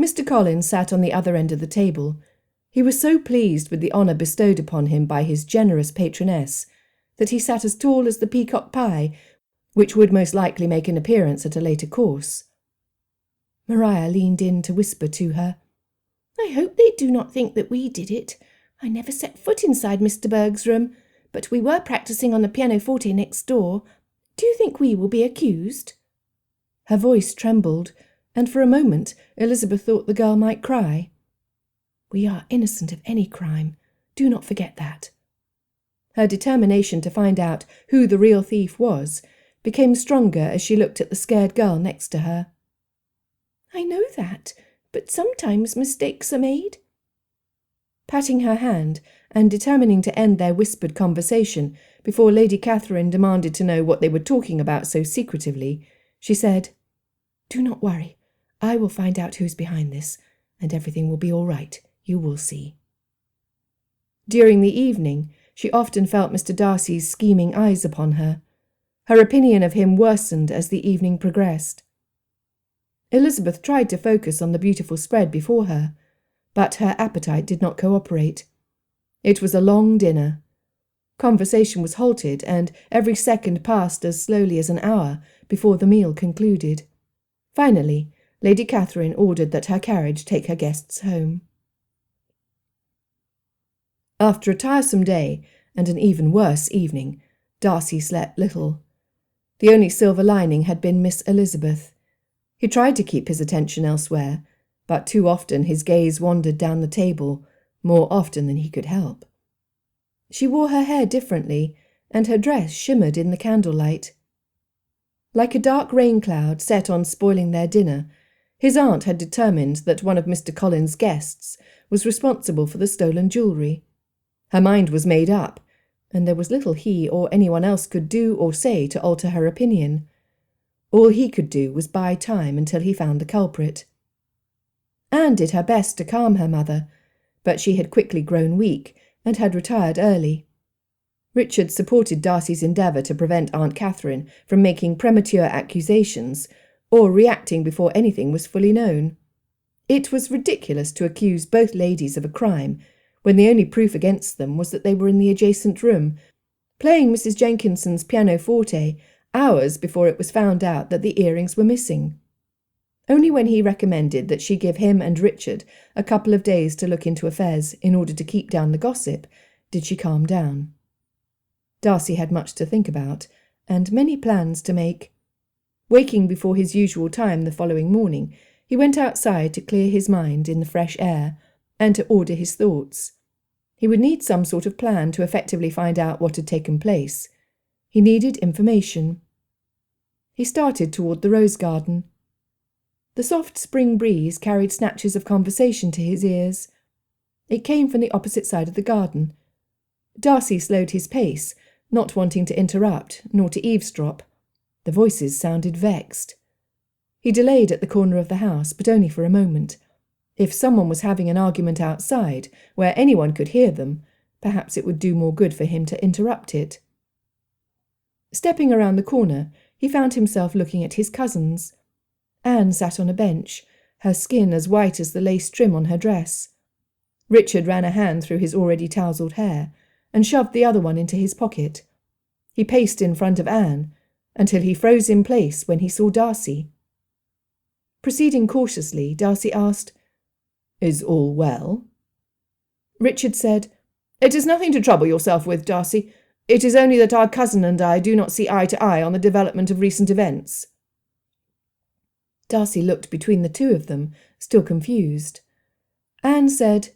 E: Mr. Collins sat on the other end of the table. He was so pleased with the honour bestowed upon him by his generous patroness that he sat as tall as the peacock pie, which would most likely make an appearance at a later course. Maria leaned in to whisper to her, "I hope they do not think that we did it. I never set foot inside Mr. Bourgh's room, but we were practising on the pianoforte next door. Do you think we will be accused?" Her voice trembled, and for a moment Elizabeth thought the girl might cry. "We are innocent of any crime. Do not forget that." Her determination to find out who the real thief was became stronger as she looked at the scared girl next to her. "I know that, but sometimes mistakes are made." Patting her hand and determining to end their whispered conversation before Lady Catherine demanded to know what they were talking about so secretively, she said, "Do not worry. I will find out who's behind this, and everything will be all right. You will see." During the evening, she often felt Mr. Darcy's scheming eyes upon her. Her opinion of him worsened as the evening progressed. Elizabeth tried to focus on the beautiful spread before her, but her appetite did not cooperate. It was a long dinner. Conversation was halted, and every second passed as slowly as an hour before the meal concluded. Finally, Lady Catherine ordered that her carriage take her guests home. After a tiresome day and an even worse evening, Darcy slept little. The only silver lining had been Miss Elizabeth. He tried to keep his attention elsewhere, but too often his gaze wandered down the table, more often than he could help. She wore her hair differently, and her dress shimmered in the candlelight. Like a dark rain cloud set on spoiling their dinner, his aunt had determined that one of Mr. Collins' guests was responsible for the stolen jewellery. Her mind was made up, and there was little he or anyone else could do or say to alter her opinion. All he could do was buy time until he found the culprit. Anne did her best to calm her mother, but she had quickly grown weak and had retired early. Richard supported Darcy's endeavour to prevent Aunt Catherine from making premature accusations or reacting before anything was fully known. It was ridiculous to accuse both ladies of a crime when the only proof against them was that they were in the adjacent room, playing Mrs. Jenkinson's pianoforte hours before it was found out that the earrings were missing. Only when he recommended that she give him and Richard a couple of days to look into affairs in order to keep down the gossip did she calm down. Darcy had much to think about, and many plans to make.
B: Waking before his usual time the following morning, he went outside to clear his mind in the fresh air and to order his thoughts. He would need some sort of plan to effectively find out what had taken place. He needed information. He started toward the rose garden. The soft spring breeze carried snatches of conversation to his ears. It came from the opposite side of the garden. Darcy slowed his pace, not wanting to interrupt nor to eavesdrop. The voices sounded vexed. He delayed at the corner of the house, but only for a moment. If someone was having an argument outside, where anyone could hear them, perhaps it would do more good for him to interrupt it. Stepping around the corner, he found himself looking at his cousins. Anne sat on a bench, her skin as white as the lace trim on her dress. Richard ran a hand through his already tousled hair and shoved the other one into his pocket. He paced in front of Anne until he froze in place when he saw Darcy. Proceeding cautiously, Darcy asked, "Is all well?" Richard said, "It is nothing to trouble yourself with, Darcy. It is only that our cousin and I do not see eye to eye on the development of recent events." Darcy looked between the two of them, still confused. Anne said,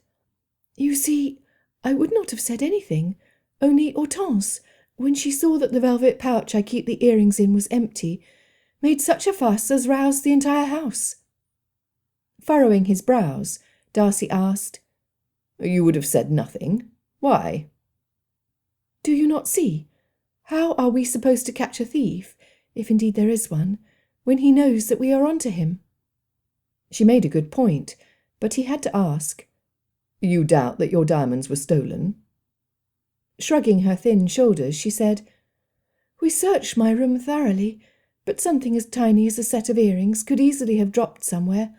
B: "You see, I would not have said anything, only Hortense, when she saw that the velvet pouch I keep the earrings in was empty, made such a fuss as roused the entire house." Furrowing his brows, Darcy asked, "You would have said nothing? Why?" "Do you not see? How are we supposed to catch a thief, if indeed there is one, when he knows that we are on to him?" She made a good point, but he had to ask, "You doubt that your diamonds were stolen?" Shrugging her thin shoulders, she said, "We searched my room thoroughly, but something as tiny as a set of earrings could easily have dropped somewhere,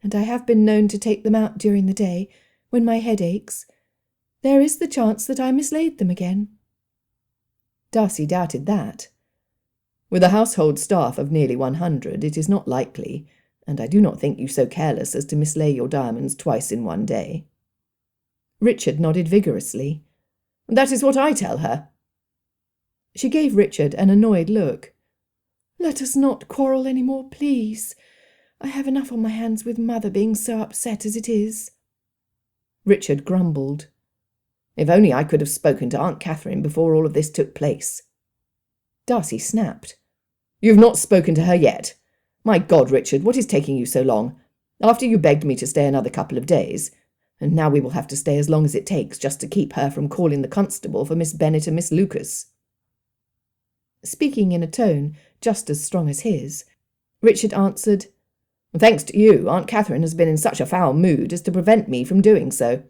B: and I have been known to take them out during the day, when my head aches. There is the chance that I mislaid them again." Darcy doubted that. "With a household staff of nearly 100, it is not likely, and I do not think you so careless as to mislay your diamonds twice in one day." Richard nodded vigorously. "That is what I tell her." She gave Richard an annoyed look. "Let us not quarrel any more, please. I have enough on my hands with Mother being so upset as it is." Richard grumbled. "If only I could have spoken to Aunt Catherine before all of this took place." Darcy snapped. "You've not spoken to her yet? My God, Richard, what is taking you so long? After you begged me to stay another couple of days, and now we will have to stay as long as it takes just to keep her from calling the constable for Miss Bennet and Miss Lucas." Speaking in a tone just as strong as his, Richard answered, "Thanks to you, Aunt Catherine has been in such a foul mood as to prevent me from doing so.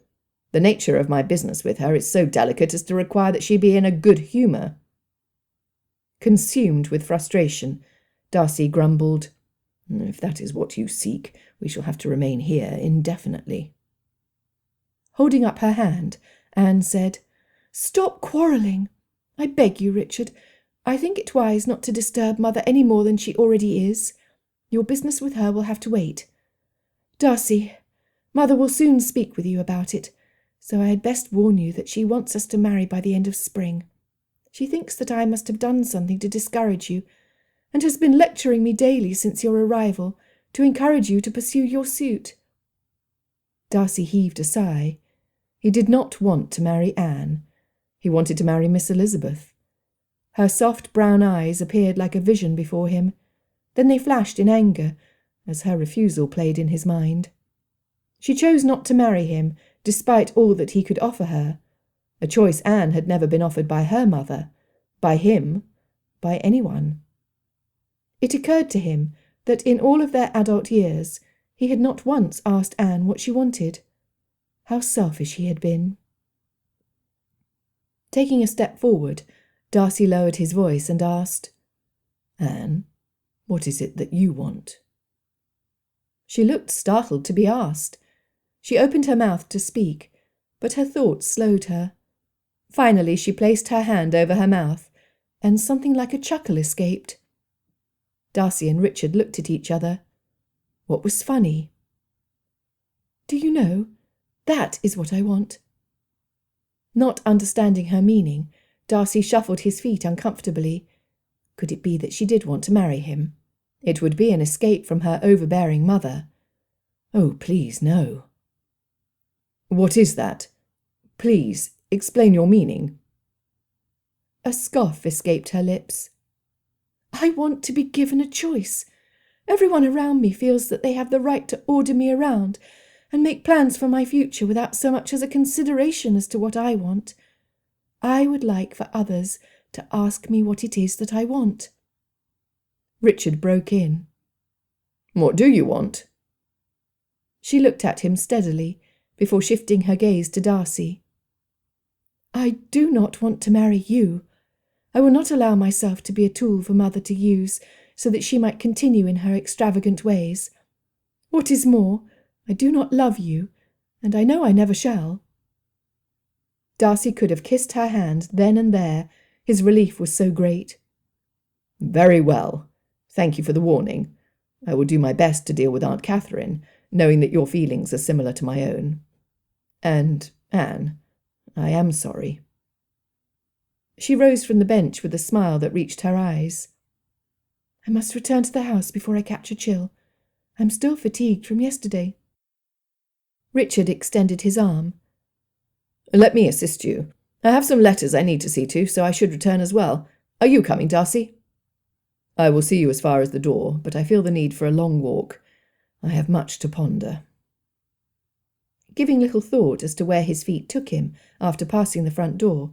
B: The nature of my business with her is so delicate as to require that she be in a good humour." Consumed with frustration, Darcy grumbled, "If that is what you seek, we shall have to remain here indefinitely." Holding up her hand, Anne said, "Stop quarrelling. I beg you, Richard. I think it wise not to disturb Mother any more than she already is. Your business with her will have to wait. Darcy, Mother will soon speak with you about it, so I had best warn you that she wants us to marry by the end of spring. She thinks that I must have done something to discourage you, and has been lecturing me daily since your arrival to encourage you to pursue your suit." Darcy heaved a sigh. He did not want to marry Anne. He wanted to marry Miss Elizabeth. Her soft brown eyes appeared like a vision before him. Then they flashed in anger, as her refusal played in his mind. She chose not to marry him, despite all that he could offer her, a choice Anne had never been offered by her mother, by him, by anyone. It occurred to him that in all of their adult years he had not once asked Anne what she wanted. How selfish he had been. Taking a step forward, Darcy lowered his voice and asked, "Anne, what is it that you want?" She looked startled to be asked. She opened her mouth to speak, but her thoughts slowed her. Finally she placed her hand over her mouth, and something like a chuckle escaped. Darcy and Richard looked at each other. What was funny? "Do you know, that is what I want." Not understanding her meaning, Darcy shuffled his feet uncomfortably. Could it be that she did want to marry him? It would be an escape from her overbearing mother. Oh, please, no.
D: What is that? Please, explain your meaning.
B: A scoff escaped her lips. I want to be given a choice. Everyone around me feels that they have the right to order me around and make plans for my future without so much as a consideration as to what I want. I would like for others to ask me what it is that I want.
E: Richard broke in.
D: What do you want?
B: She looked at him steadily before shifting her gaze to Darcy. I do not want to marry you. I will not allow myself to be a tool for Mother to use so that she might continue in her extravagant ways. What is more, I do not love you, and I know I never shall. Darcy could have kissed her hand then and there. His relief was so great.
D: Very well. Thank you for the warning. I will do my best to deal with Aunt Catherine, knowing that your feelings are similar to my own. And, Anne, I am sorry.
B: She rose from the bench with a smile that reached her eyes. I must return to the house before I catch a chill. I'm still fatigued from yesterday. Richard extended his arm.
D: Let me assist you. I have some letters I need to see to, so I should return as well. Are you coming, Darcy? I will see you as far as the door, but I feel the need for a long walk. I have much to ponder.
B: Giving little thought as to where his feet took him after passing the front door,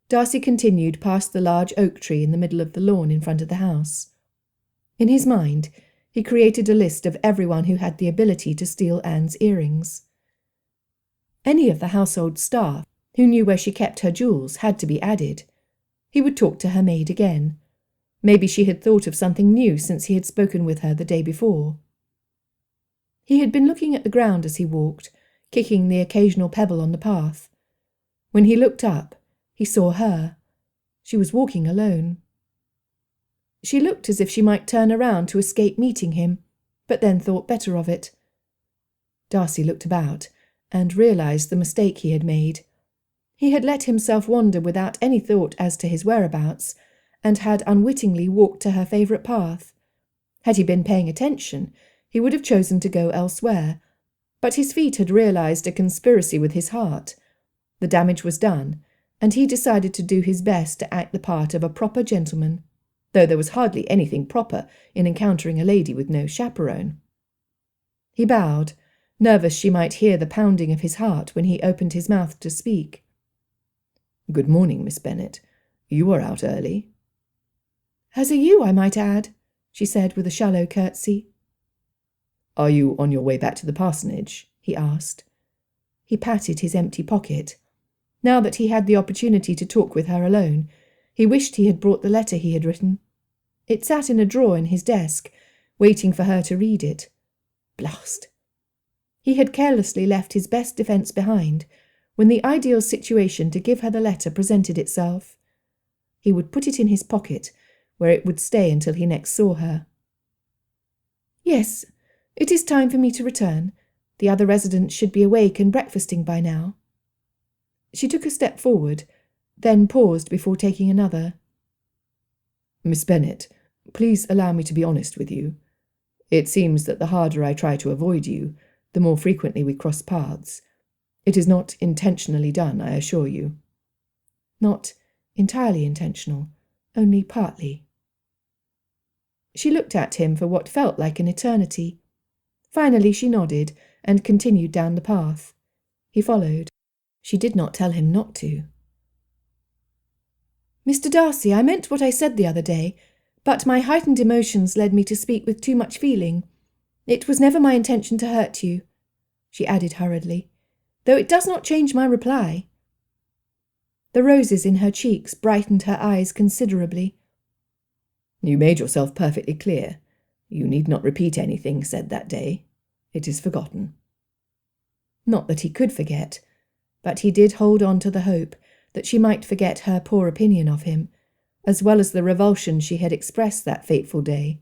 B: Darcy continued past the large oak tree in the middle of the lawn in front of the house. In his mind, he created a list of everyone who had the ability to steal Anne's earrings. Any of the household staff who knew where she kept her jewels had to be added. He would talk to her maid again. Maybe she had thought of something new since he had spoken with her the day before. He had been looking at the ground as he walked, kicking the occasional pebble on the path. When he looked up, he saw her. She was walking alone. She looked as if she might turn around to escape meeting him, but then thought better of it. Darcy looked about and realized the mistake he had made. He had let himself wander without any thought as to his whereabouts, and had unwittingly walked to her favourite path. Had he been paying attention, he would have chosen to go elsewhere, but his feet had realized a conspiracy with his heart. The damage was done, and he decided to do his best to act the part of a proper gentleman, though there was hardly anything proper in encountering a lady with no chaperone. He bowed, nervous she might hear the pounding of his heart when he opened his mouth to speak.
D: Good morning, Miss Bennet. You are out early.
B: As are you, I might add, she said with a shallow curtsy.
D: Are you on your way back to the parsonage? He asked.
B: He patted his empty pocket. Now that he had the opportunity to talk with her alone, he wished he had brought the letter he had written. It sat in a drawer in his desk, waiting for her to read it. Blast! He had carelessly left his best defence behind when the ideal situation to give her the letter presented itself. He would put it in his pocket, where it would stay until he next saw her. Yes, it is time for me to return. The other residents should be awake and breakfasting by now. She took a step forward, then paused before taking another.
D: Miss Bennet, please allow me to be honest with you. It seems that the harder I try to avoid you, the more frequently we cross paths. It is not intentionally done, I assure you.
B: Not entirely intentional, only partly. She looked at him for what felt like an eternity. Finally she nodded and continued down the path. He followed. She did not tell him not to. Mr. Darcy, I meant what I said the other day, but my heightened emotions led me to speak with too much feeling. It was never my intention to hurt you, she added hurriedly, though it does not change my reply. The roses in her cheeks brightened her eyes considerably.
D: You made yourself perfectly clear. You need not repeat anything said that day. It is forgotten.
B: Not that he could forget, but he did hold on to the hope that she might forget her poor opinion of him, as well as the revulsion she had expressed that fateful day.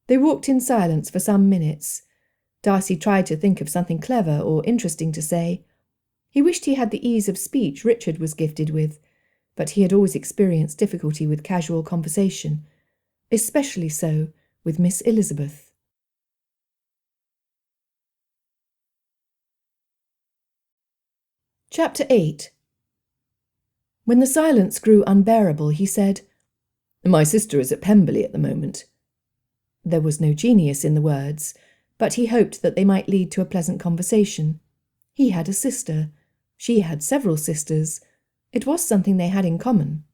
B: They walked in silence for some minutes. Darcy tried to think of something clever or interesting to say. He wished he had the ease of speech Richard was gifted with, but he had always experienced difficulty with casual conversation, especially so with Miss Elizabeth. Chapter 8. When the silence grew unbearable, he said, "My sister is at Pemberley at the moment." There was no genius in the words, but he hoped that they might lead to a pleasant conversation. He had a sister. She had several sisters. It was something they had in common.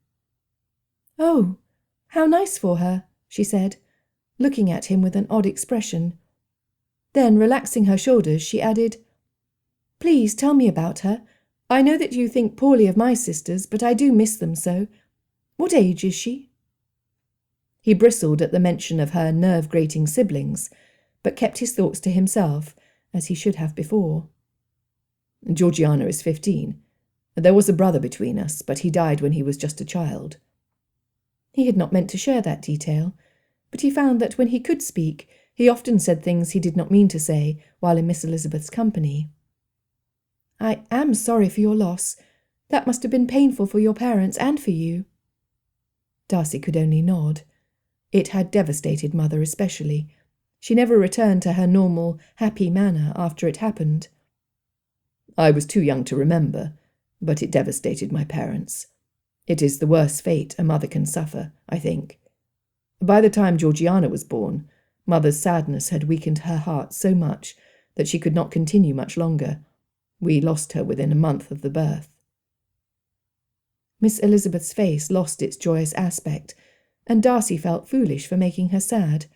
B: "Oh, how nice for her," she said, looking at him with an odd expression. Then, relaxing her shoulders, she added, "Please tell me about her. I know that you think poorly of my sisters, but I do miss them so. What age is she?" He bristled at the mention of her nerve-grating siblings, but kept his thoughts to himself, as he should have before. "Georgiana is 15. There was a brother between us, but he died when he was just a child." He had not meant to share that detail, but he found that when he could speak, he often said things he did not mean to say while in Miss Elizabeth's company. "I am sorry for your loss. That must have been painful for your parents and for you." Darcy could only nod. It had devastated Mother especially. She never returned to her normal, happy manner after it happened. "I was too young to remember, but it devastated my parents. It is the worst fate a mother can suffer, I think. By the time Georgiana was born, Mother's sadness had weakened her heart so much that she could not continue much longer. We lost her within a month of the birth." Miss Elizabeth's face lost its joyous aspect, and Darcy felt foolish for making her sad.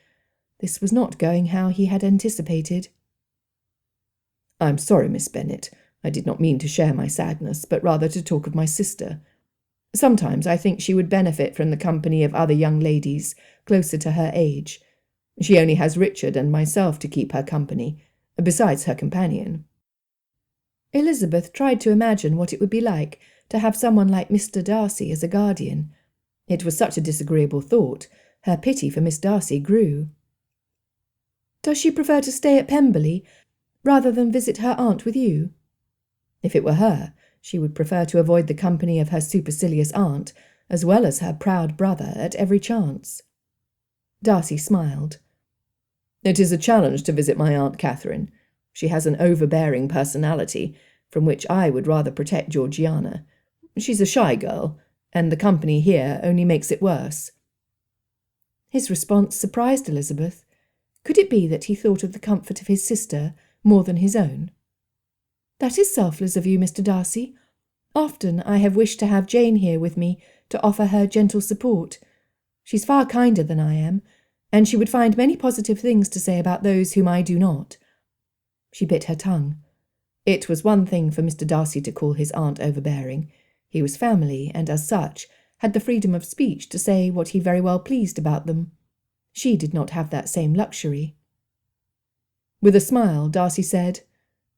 B: This was not going how he had anticipated. "I'm sorry, Miss Bennet. I did not mean to share my sadness, but rather to talk of my sister. Sometimes I think she would benefit from the company of other young ladies closer to her age. She only has Richard and myself to keep her company, besides her companion." Elizabeth tried to imagine what it would be like to have someone like Mr. Darcy as a guardian. It was such a disagreeable thought. Her pity for Miss Darcy grew. "Does she prefer to stay at Pemberley rather than visit her aunt with you?" If it were her, she would prefer to avoid the company of her supercilious aunt, as well as her proud brother, at every chance. Darcy smiled. "It is a challenge to visit my Aunt Catherine. She has an overbearing personality, from which I would rather protect Georgiana. She's a shy girl, and the company here only makes it worse." His response surprised Elizabeth. Could it be that he thought of the comfort of his sister more than his own? "That is selfless of you, Mr. Darcy. Often I have wished to have Jane here with me to offer her gentle support. She's far kinder than I am, and she would find many positive things to say about those whom I do not." She bit her tongue. It was one thing for Mr. Darcy to call his aunt overbearing. He was family, and as such, had the freedom of speech to say what he very well pleased about them. She did not have that same luxury. With a smile, Darcy said,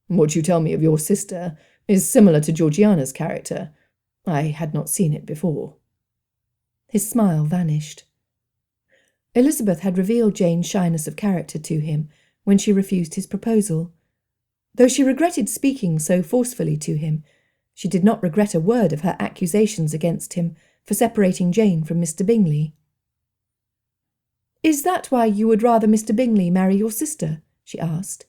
B: "What you tell me of your sister is similar to Georgiana's character. I had not seen it before." His smile vanished. Elizabeth had revealed Jane's shyness of character to him when she refused his proposal. Though she regretted speaking so forcefully to him, she did not regret a word of her accusations against him for separating Jane from Mr. Bingley. "Is that why you would rather Mr. Bingley marry your sister?" she asked.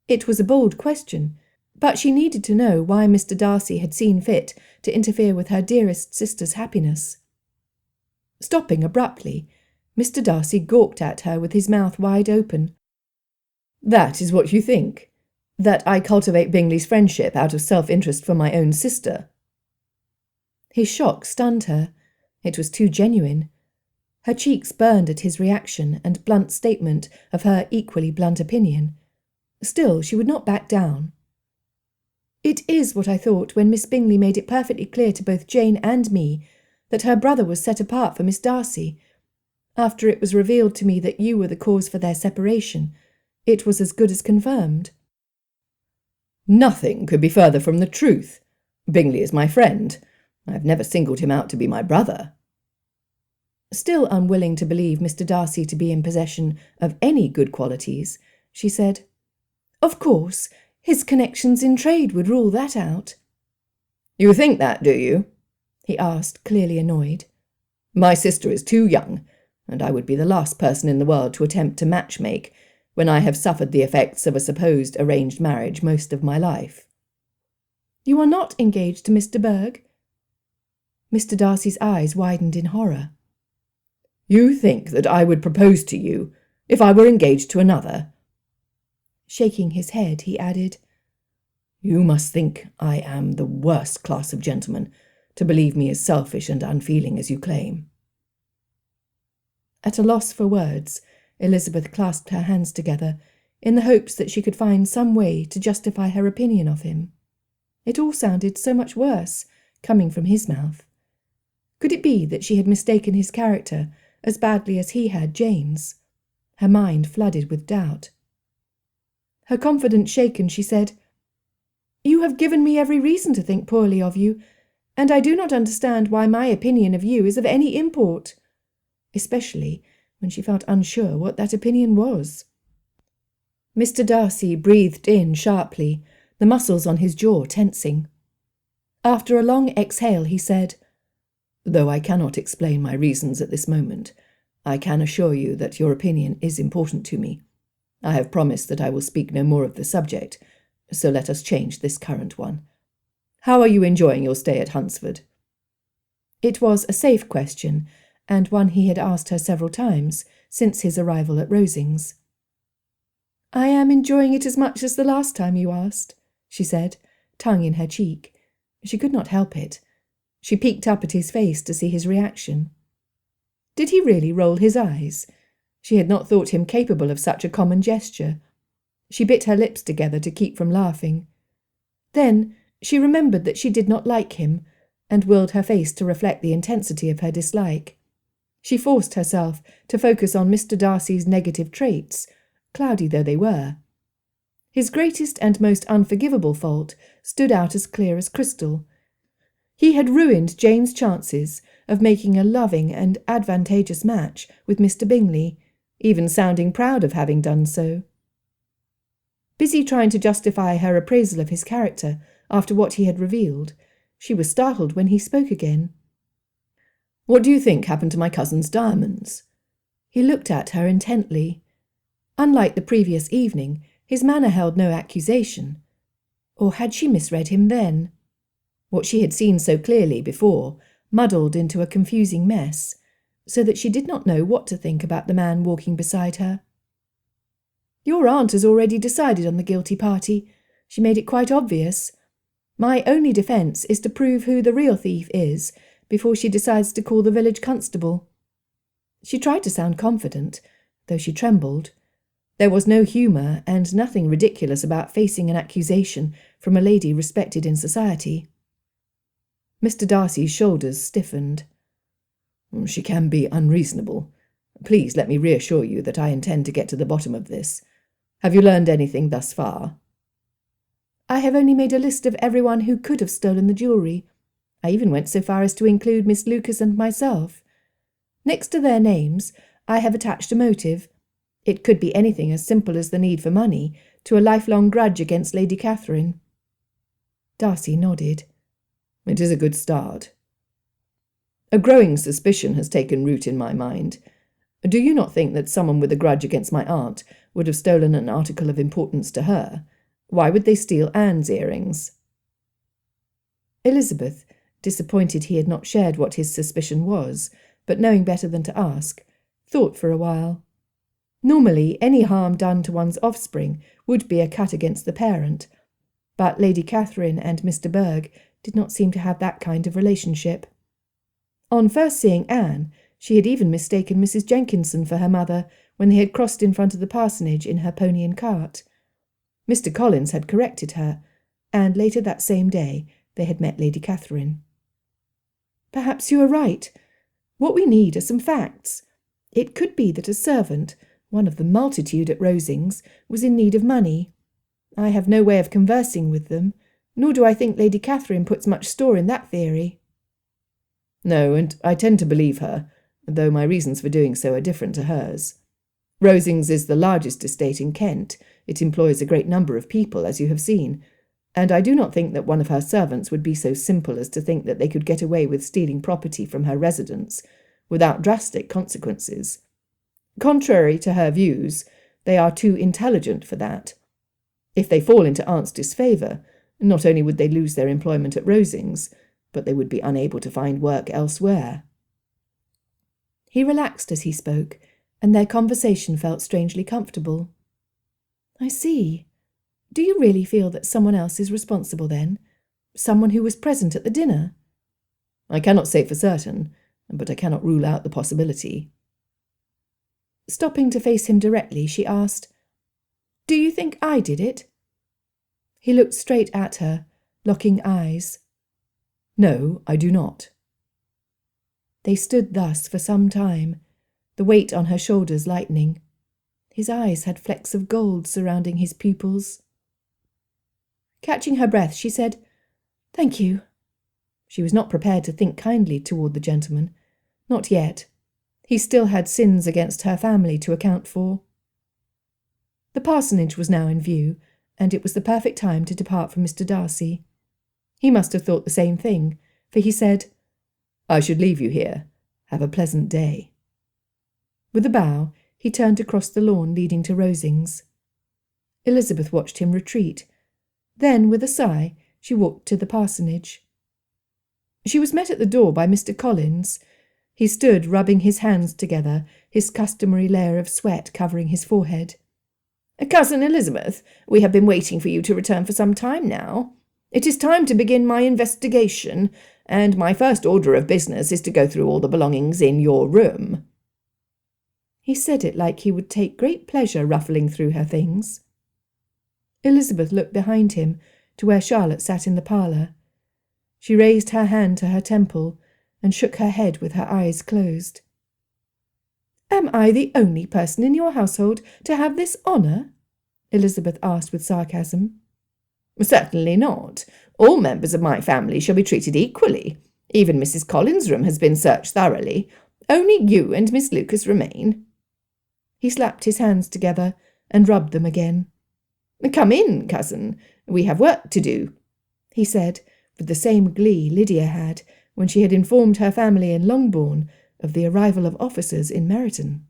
B: It was a bold question, but she needed to know why Mr. Darcy had seen fit to interfere with her dearest sister's happiness. Stopping abruptly, Mr. Darcy gawked at her with his mouth wide open. "That is what you think? That I cultivate Bingley's friendship out of self-interest for my own sister?" His shock stunned her. It was too genuine. Her cheeks burned at his reaction and blunt statement of her equally blunt opinion. Still, she would not back down. "It is what I thought when Miss Bingley made it perfectly clear to both Jane and me that her brother was set apart for Miss Darcy. After it was revealed to me that you were the cause for their separation, it was as good as confirmed." "Nothing could be further from the truth. Bingley is my friend. I have never singled him out to be my brother." Still unwilling to believe Mr. Darcy to be in possession of any good qualities, she said, "Of course, his connections in trade would rule that out." "You think that, do you?" he asked, clearly annoyed. "My sister is too young.
D: and I would be the last person in the world to attempt to match-make when I have suffered the effects of a supposed arranged marriage most of my life."
C: "You are not engaged to Mr. Berg?"
B: Mr. Darcy's eyes widened in horror.
D: "You think that I would propose to you if I were engaged to another?"
B: Shaking his head, he added,
D: "You must think I am the worst class of gentleman to believe me as selfish and unfeeling as you claim."
B: At a loss for words, Elizabeth clasped her hands together in the hopes that she could find some way to justify her opinion of him. It all sounded so much worse, coming from his mouth. Could it be that she had mistaken his character as badly as he had Jane's? Her mind flooded with doubt. Her confidence shaken, she said, "You have given me every reason to think poorly of you, and I do not understand why my opinion of you is of any import," especially when she felt unsure what that opinion was. Mr. Darcy breathed in sharply, the muscles on his jaw tensing. After a long exhale, he said,
D: "Though I cannot explain my reasons at this moment, I can assure you that your opinion is important to me. I have promised that I will speak no more of the subject, so let us change this current one. How are you enjoying your stay at Hunsford?"
B: It was a safe question, and one he had asked her several times since his arrival at Rosings. "I am enjoying it as much as the last time you asked," she said, tongue in her cheek. She could not help it. She peeked up at his face to see his reaction. Did he really roll his eyes? She had not thought him capable of such a common gesture. She bit her lips together to keep from laughing. Then she remembered that she did not like him, and willed her face to reflect the intensity of her dislike. She forced herself to focus on Mr. Darcy's negative traits, cloudy though they were. His greatest and most unforgivable fault stood out as clear as crystal. He had ruined Jane's chances of making a loving and advantageous match with Mr. Bingley, even sounding proud of having done so. Busy trying to justify her appraisal of his character after what he had revealed, she was startled when he spoke again.
D: "What do you think happened to my cousin's diamonds?"
B: He looked at her intently. Unlike the previous evening, his manner held no accusation. Or had she misread him then? What she had seen so clearly before muddled into a confusing mess, so that she did not know what to think about the man walking beside her. "Your aunt has already decided on the guilty party. She made it quite obvious. My only defence is to prove who the real thief is before she decides to call the village constable." She tried to sound confident, though she trembled. There was no humour and nothing ridiculous about facing an accusation from a lady respected in society.
D: Mr. Darcy's shoulders stiffened. "She can be unreasonable. Please let me reassure you that I intend to get to the bottom of this. Have you learned anything thus far?"
B: "I have only made a list of everyone who could have stolen the jewellery. I even went so far as to include Miss Lucas and myself. Next to their names, I have attached a motive. It could be anything as simple as the need for money to a lifelong grudge against Lady Catherine."
D: Darcy nodded. "It is a good start. A growing suspicion has taken root in my mind. Do you not think that someone with a grudge against my aunt would have stolen an article of importance to her? Why would they steal Anne's earrings?"
B: Elizabeth, disappointed he had not shared what his suspicion was, but knowing better than to ask, thought for a while. Normally, any harm done to one's offspring would be a cut against the parent, but Lady Catherine and Mr. Berg did not seem to have that kind of relationship. On first seeing Anne, she had even mistaken Mrs. Jenkinson for her mother when they had crossed in front of the parsonage in her pony and cart. Mr. Collins had corrected her, and later that same day they had met Lady Catherine. "Perhaps you are right. What we need are some facts. It could be that a servant, one of the multitude at Rosings, was in need of money. I have no way of conversing with them, nor do I think Lady Catherine puts much store in that theory."
D: "No, and I tend to believe her, though my reasons for doing so are different to hers. Rosings is the largest estate in Kent. It employs a great number of people, as you have seen, and I do not think that one of her servants would be so simple as to think that they could get away with stealing property from her residence without drastic consequences. Contrary to her views, they are too intelligent for that. If they fall into aunt's disfavour, not only would they lose their employment at Rosings, but they would be unable to find work elsewhere.
B: He relaxed as he spoke, and their conversation felt strangely comfortable. I see. Do you really feel that someone else is responsible then? Someone who was present at the dinner?
D: I cannot say for certain, but I cannot rule out the possibility.
B: Stopping to face him directly, she asked, Do you think I did it? He looked straight at her, locking eyes.
D: No, I do not.
B: They stood thus for some time, the weight on her shoulders lightening. His eyes had flecks of gold surrounding his pupils. Catching her breath, she said, Thank you. She was not prepared to think kindly toward the gentleman. Not yet. He still had sins against her family to account for. The parsonage was now in view, and it was the perfect time to depart from Mr. Darcy. He must have thought the same thing, for he said, I should leave you here. Have a pleasant day. With a bow, he turned to cross the lawn leading to Rosings. Elizabeth watched him retreat. Then, with a sigh, she walked to the parsonage. She was met at the door by Mr. Collins. He stood rubbing his hands together, his customary layer of sweat covering his forehead. Cousin Elizabeth, we have been waiting for you to return for some time now. It is time to begin my investigation, and my first order of business is to go through all the belongings in your room. He said it like he would take great pleasure ruffling through her things. Elizabeth looked behind him to where Charlotte sat in the parlour. She raised her hand to her temple and shook her head with her eyes closed. Am I the only person in your household to have this honour? Elizabeth asked with sarcasm. Certainly not. All members of my family shall be treated equally. Even Mrs. Collins' room has been searched thoroughly. Only you and Miss Lucas remain. He slapped his hands together and rubbed them again. Come in, cousin. We have work to do, he said, with the same glee Lydia had when she had informed her family in Longbourn of the arrival of officers in Meryton.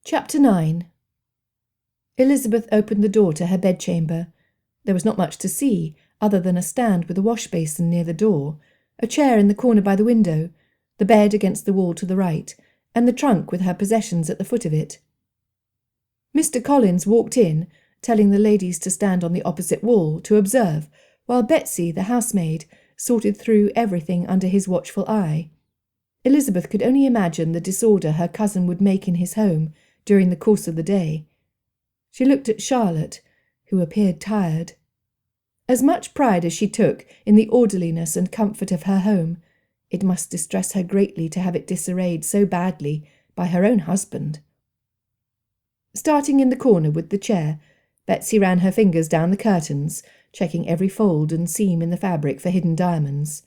B: Chapter 9. Elizabeth opened the door to her bedchamber. There was not much to see, other than a stand with a wash-basin near the door, a chair in the corner by the window, the bed against the wall to the right, and the trunk with her possessions at the foot of it. Mr. Collins walked in, telling the ladies to stand on the opposite wall to observe, while Betsy, the housemaid, sorted through everything under his watchful eye. Elizabeth could only imagine the disorder her cousin would make in his home during the course of the day. She looked at Charlotte, who appeared tired. As much pride as she took in the orderliness and comfort of her home, it must distress her greatly to have it disarrayed so badly by her own husband. Starting in the corner with the chair, Betsy ran her fingers down the curtains, checking every fold and seam in the fabric for hidden diamonds.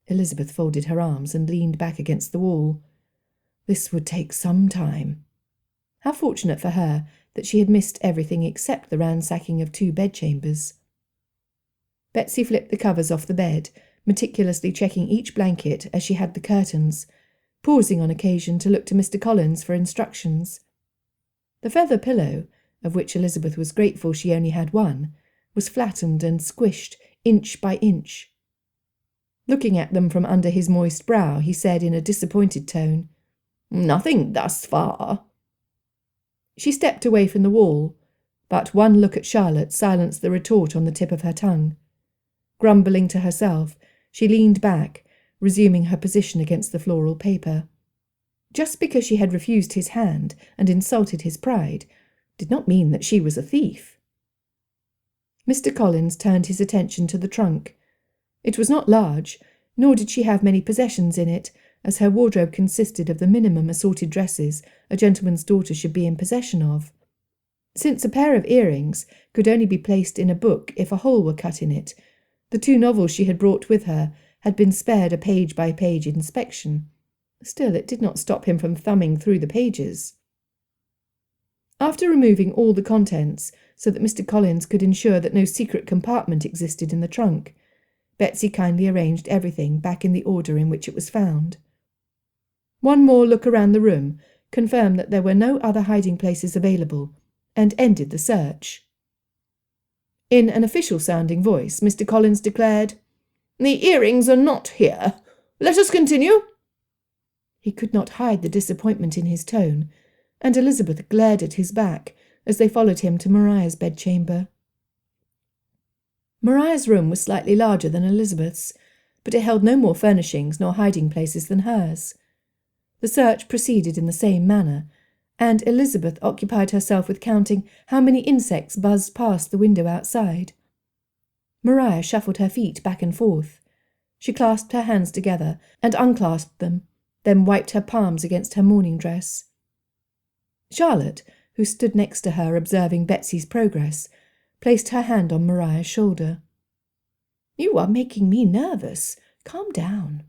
B: Elizabeth folded her arms and leaned back against the wall. This would take some time. How fortunate for her that she had missed everything except the ransacking of 2 bedchambers. Betsy flipped the covers off the bed, meticulously checking each blanket as she had the curtains, pausing on occasion to look to Mr. Collins for instructions. The feather pillow, of which Elizabeth was grateful she only had one, was flattened and squished inch by inch. Looking at them from under his moist brow, he said in a disappointed tone, Nothing thus far. She stepped away from the wall, but one look at Charlotte silenced the retort on the tip of her tongue. Grumbling to herself, she leaned back, resuming her position against the floral paper. Just because she had refused his hand and insulted his pride did not mean that she was a thief. Mr. Collins turned his attention to the trunk. It was not large, nor did she have many possessions in it, as her wardrobe consisted of the minimum assorted dresses a gentleman's daughter should be in possession of. Since a pair of earrings could only be placed in a book if a hole were cut in it, the 2 novels she had brought with her had been spared a page-by-page inspection. Still, it did not stop him from thumbing through the pages. After removing all the contents, so that Mr. Collins could ensure that no secret compartment existed in the trunk, Betsy kindly arranged everything back in the order in which it was found. One more look around the room confirmed that there were no other hiding places available, and ended the search. In an official-sounding voice, Mr. Collins declared, "The earrings are not here. Let us continue." He could not hide the disappointment in his tone, and Elizabeth glared at his back as they followed him to Maria's bedchamber. Maria's room was slightly larger than Elizabeth's, but it held no more furnishings nor hiding places than hers. The search proceeded in the same manner, and Elizabeth occupied herself with counting how many insects buzzed past the window outside. Maria shuffled her feet back and forth. She clasped her hands together and unclasped them, then wiped her palms against her morning dress. Charlotte, who stood next to her observing Betsy's progress, placed her hand on Maria's shoulder. "You are making me nervous. Calm down."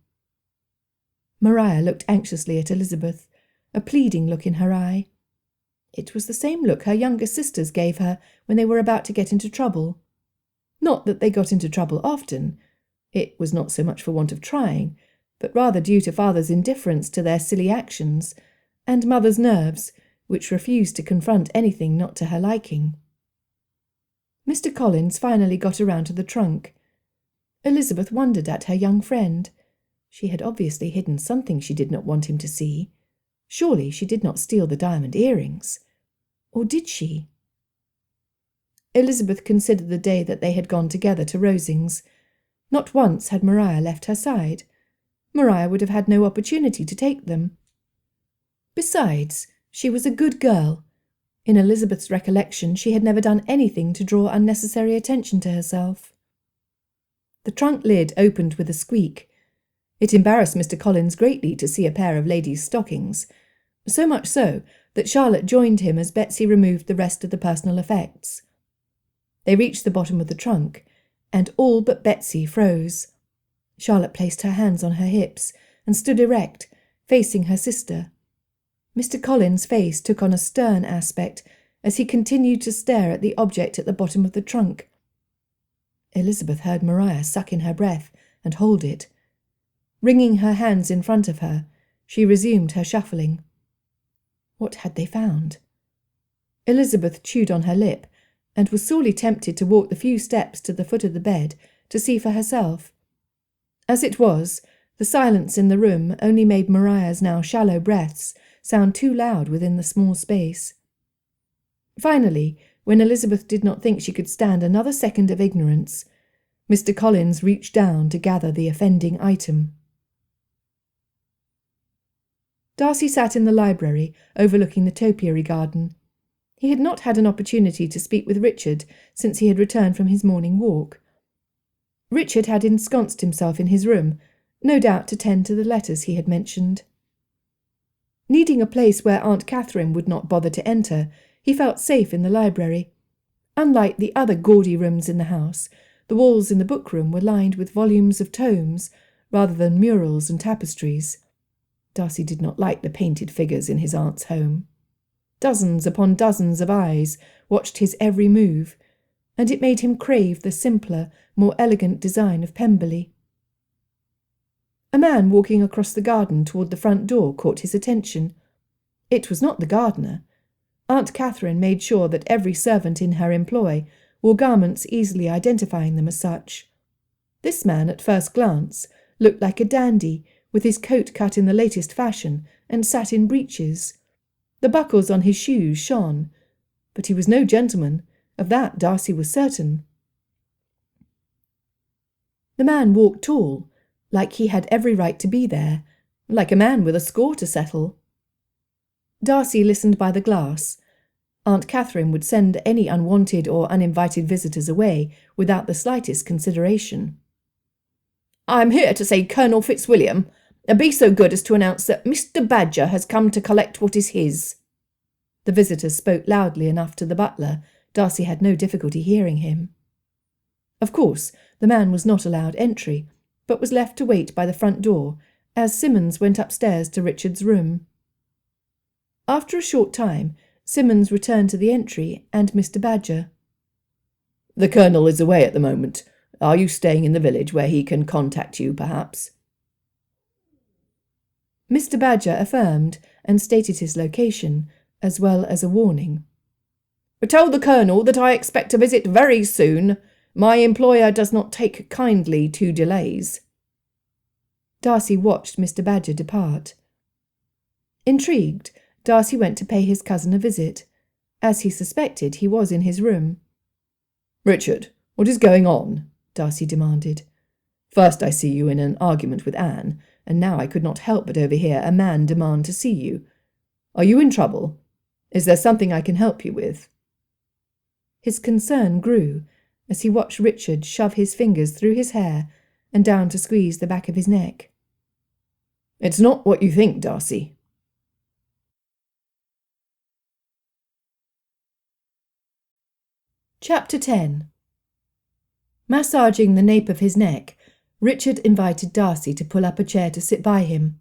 B: Maria looked anxiously at Elizabeth, a pleading look in her eye. It was the same look her younger sisters gave her when they were about to get into trouble. Not that they got into trouble often. It was not so much for want of trying, but rather due to father's indifference to their silly actions, and mother's nerves, which refused to confront anything not to her liking. Mr. Collins finally got around to the trunk. Elizabeth wondered at her young friend. She had obviously hidden something she did not want him to see. Surely she did not steal the diamond earrings. Or did she? Elizabeth considered the day that they had gone together to Rosings. Not once had Maria left her side. Maria would have had no opportunity to take them. Besides, she was a good girl. In Elizabeth's recollection, she had never done anything to draw unnecessary attention to herself. The trunk lid opened with a squeak. It embarrassed Mr. Collins greatly to see a pair of ladies' stockings, so much so that Charlotte joined him as Betsy removed the rest of the personal effects. They reached the bottom of the trunk, and all but Betsy froze. Charlotte placed her hands on her hips and stood erect, facing her sister. Mr. Collins' face took on a stern aspect as he continued to stare at the object at the bottom of the trunk. Elizabeth heard Maria suck in her breath and hold it. Wringing her hands in front of her, she resumed her shuffling. What had they found? Elizabeth chewed on her lip and was sorely tempted to walk the few steps to the foot of the bed to see for herself. As it was, the silence in the room only made Maria's now shallow breaths sound too loud within the small space. Finally, when Elizabeth did not think she could stand another second of ignorance, Mr. Collins reached down to gather the offending item. Darcy sat in the library, overlooking the topiary garden. He had not had an opportunity to speak with Richard since he had returned from his morning walk. Richard had ensconced himself in his room, no doubt to tend to the letters he had mentioned. Needing a place where Aunt Catherine would not bother to enter, he felt safe in the library. Unlike the other gaudy rooms in the house, the walls in the bookroom were lined with volumes of tomes, rather than murals and tapestries. Darcy did not like the painted figures in his aunt's home. Dozens upon dozens of eyes watched his every move, and it made him crave the simpler, more elegant design of Pemberley. A man walking across the garden toward the front door caught his attention. It was not the gardener. Aunt Catherine made sure that every servant in her employ wore garments easily identifying them as such. This man, at first glance, looked like a dandy, with his coat cut in the latest fashion and satin breeches. The buckles on his shoes shone, but he was no gentleman. Of that Darcy was certain. The man walked tall, like he had every right to be there, like a man with a score to settle. Darcy listened by the glass. Aunt Catherine would send any unwanted or uninvited visitors away without the slightest consideration. "I am here to say Colonel Fitzwilliam. Be so good as to announce that Mr. Badger has come to collect what is his." The visitor spoke loudly enough to the butler. Darcy had no difficulty hearing him. Of course, the man was not allowed entry, but was left to wait by the front door as Simmons went upstairs to Richard's room. After a short time, Simmons returned to the entry and Mr. Badger. "The Colonel is away at the moment.
D: Are you staying in the village where he can contact you, perhaps?"
B: Mr. Badger affirmed and stated his location, as well as a warning.
D: "Tell the Colonel that I expect a visit very soon. My employer does not take kindly to delays."
B: Darcy watched Mr. Badger depart. Intrigued, Darcy went to pay his cousin a visit. As he suspected, he was in his room.
D: "Richard, what is going on?" Darcy demanded. "First I see you in an argument with Anne, and now I could not help but overhear a man demand to see you. Are you in trouble? Is there something I can help you with?"
B: His concern grew as he watched Richard shove his fingers through his hair and down to squeeze the back of his neck.
D: "It's not what you think, Darcy."
B: Chapter 10. Massaging the nape of his neck, Richard invited Darcy to pull up a chair to sit by him.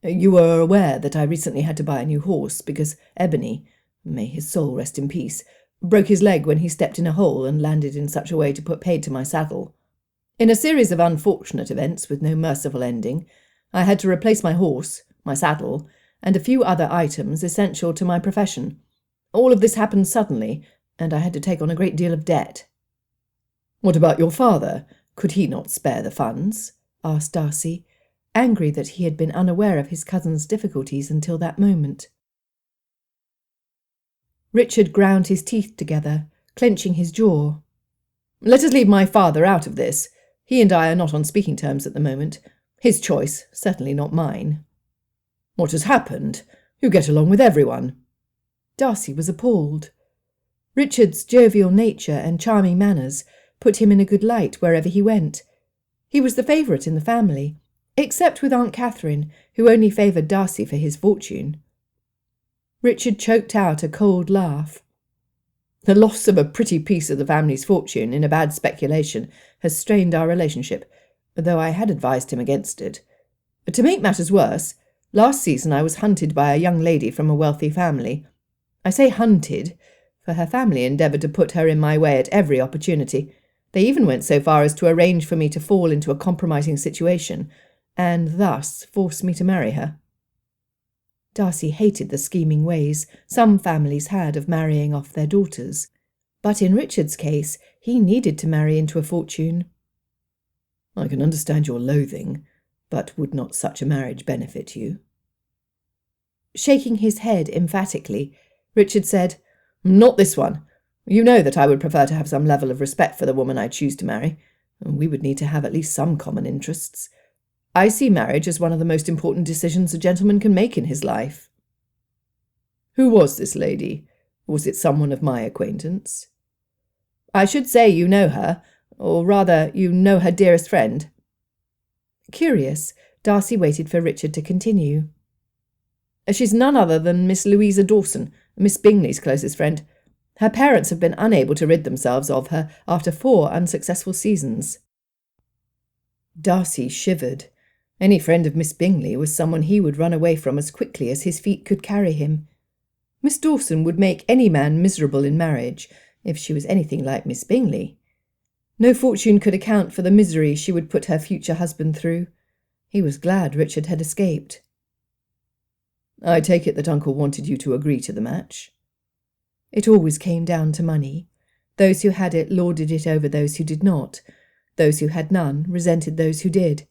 D: "You are aware that I recently had to buy a new horse because Ebony, may his soul rest in peace, broke his leg when he stepped in a hole and landed in such a way to put paid to my saddle. In a series of unfortunate events with no merciful ending, I had to replace my horse, my saddle, and a few other items essential to my profession. All of this happened suddenly, and I had to take on a great deal of debt." "What about your father? Could he not spare the funds?"
B: asked Darcy, angry that he had been unaware of his cousin's difficulties until that moment. Richard ground his teeth together, clenching his jaw.
D: "Let us leave my father out of this. He and I are not on speaking terms at the moment. His choice, certainly not mine." "What has happened? You get along with everyone."
B: Darcy was appalled. Richard's jovial nature and charming manners put him in a good light wherever he went. He was the favourite in the family, except with Aunt Catherine, who only favoured Darcy for his fortune. Richard choked out a cold laugh.
D: "The loss of a pretty piece of the family's fortune in a bad speculation has strained our relationship, though I had advised him against it. To make matters worse, last season I was hunted by a young lady from a wealthy family. I say hunted, for her family endeavoured to put her in my way at every opportunity. They even went so far as to arrange for me to fall into a compromising situation, and thus force me to marry her."
B: Darcy hated the scheming ways some families had of marrying off their daughters, but in Richard's case he needed to marry into a fortune.
D: "I can understand your loathing, but would not such a marriage benefit you?"
B: Shaking his head emphatically, Richard said,
D: "Not this one. You know that I would prefer to have some level of respect for the woman I choose to marry. We would need to have at least some common interests. I see marriage as one of the most important decisions a gentleman can make in his life." "Who was this lady? Was it someone of my acquaintance?" "I should say you know her, or rather, you know her dearest friend."
B: Curious, Darcy waited for Richard to continue.
D: "She's none other than Miss Louisa Dawson, Miss Bingley's closest friend. Her parents have been unable to rid themselves of her after 4 unsuccessful seasons."
B: Darcy shivered. Any friend of Miss Bingley was someone he would run away from as quickly as his feet could carry him. Miss Dawson would make any man miserable in marriage, if she was anything like Miss Bingley. No fortune could account for the misery she would put her future husband through. He was glad Richard had escaped.
D: "I take it that Uncle wanted you to agree to the match?"
B: It always came down to money. Those who had it lorded it over those who did not. Those who had none resented those who did.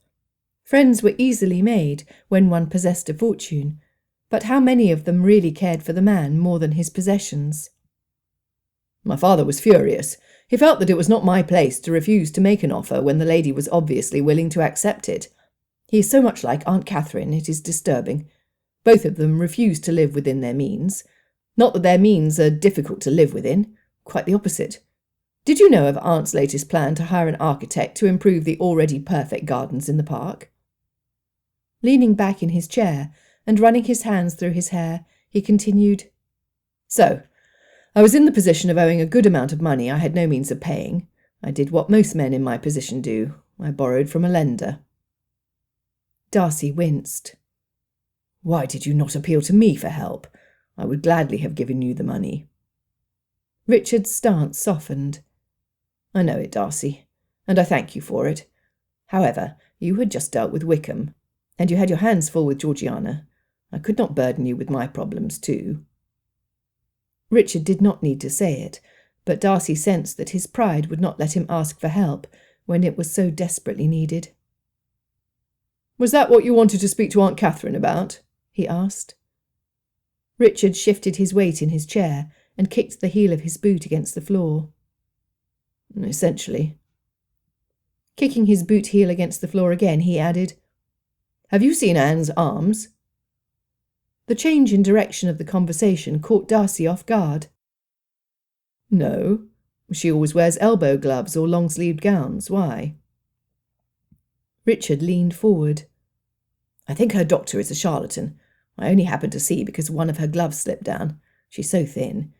B: Friends were easily made when one possessed a fortune, but how many of them really cared for the man more than his possessions?
D: "My father was furious. He felt that it was not my place to refuse to make an offer when the lady was obviously willing to accept it. He is so much like Aunt Catherine, it is disturbing. Both of them refuse to live within their means. Not that their means are difficult to live within, quite the opposite. Did you know of Aunt's latest plan to hire an architect to improve the already perfect gardens in the park?"
B: Leaning back in his chair and running his hands through his hair, he continued,
D: "So, I was in the position of owing a good amount of money I had no means of paying. I did what most men in my position do. I borrowed from a lender."
B: Darcy winced.
D: "Why did you not appeal to me for help? I would gladly have given you the money."
B: Richard's stance softened.
D: "I know it, Darcy, and I thank you for it. However, you had just dealt with Wickham, and you had your hands full with Georgiana. I could not burden you with my problems too."
B: Richard did not need to say it, but Darcy sensed that his pride would not let him ask for help when it was so desperately needed.
D: "Was that what you wanted to speak to Aunt Catherine about?" he asked.
B: Richard shifted his weight in his chair and kicked the heel of his boot against the floor.
D: "Essentially."
B: Kicking his boot heel against the floor again, he added,
D: "Have you seen Anne's arms?"
B: The change in direction of the conversation caught Darcy off guard.
D: "No. She always wears elbow gloves or long-sleeved gowns. Why?"
B: Richard leaned forward.
D: "I think her doctor is a charlatan. I only happened to see because one of her gloves slipped down. She's so thin.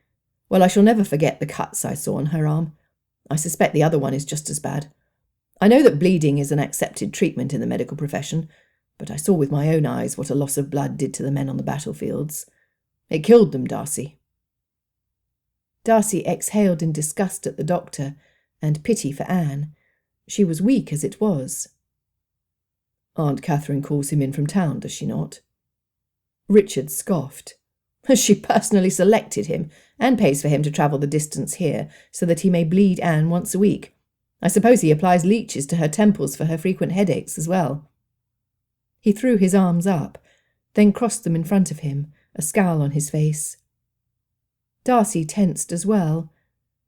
D: Well, I shall never forget the cuts I saw on her arm. I suspect the other one is just as bad. I know that bleeding is an accepted treatment in the medical profession, but I saw with my own eyes what a loss of blood did to the men on the battlefields. It killed them, Darcy."
B: Darcy exhaled in disgust at the doctor and pity for Anne. She was weak as it was.
D: "Aunt Catherine calls him in from town, does she not?"
B: Richard scoffed.
D: "She personally selected him and pays for him to travel the distance here so that he may bleed Anne once a week. I suppose he applies leeches to her temples for her frequent headaches as well."
B: He threw his arms up, then crossed them in front of him, a scowl on his face. Darcy tensed as well.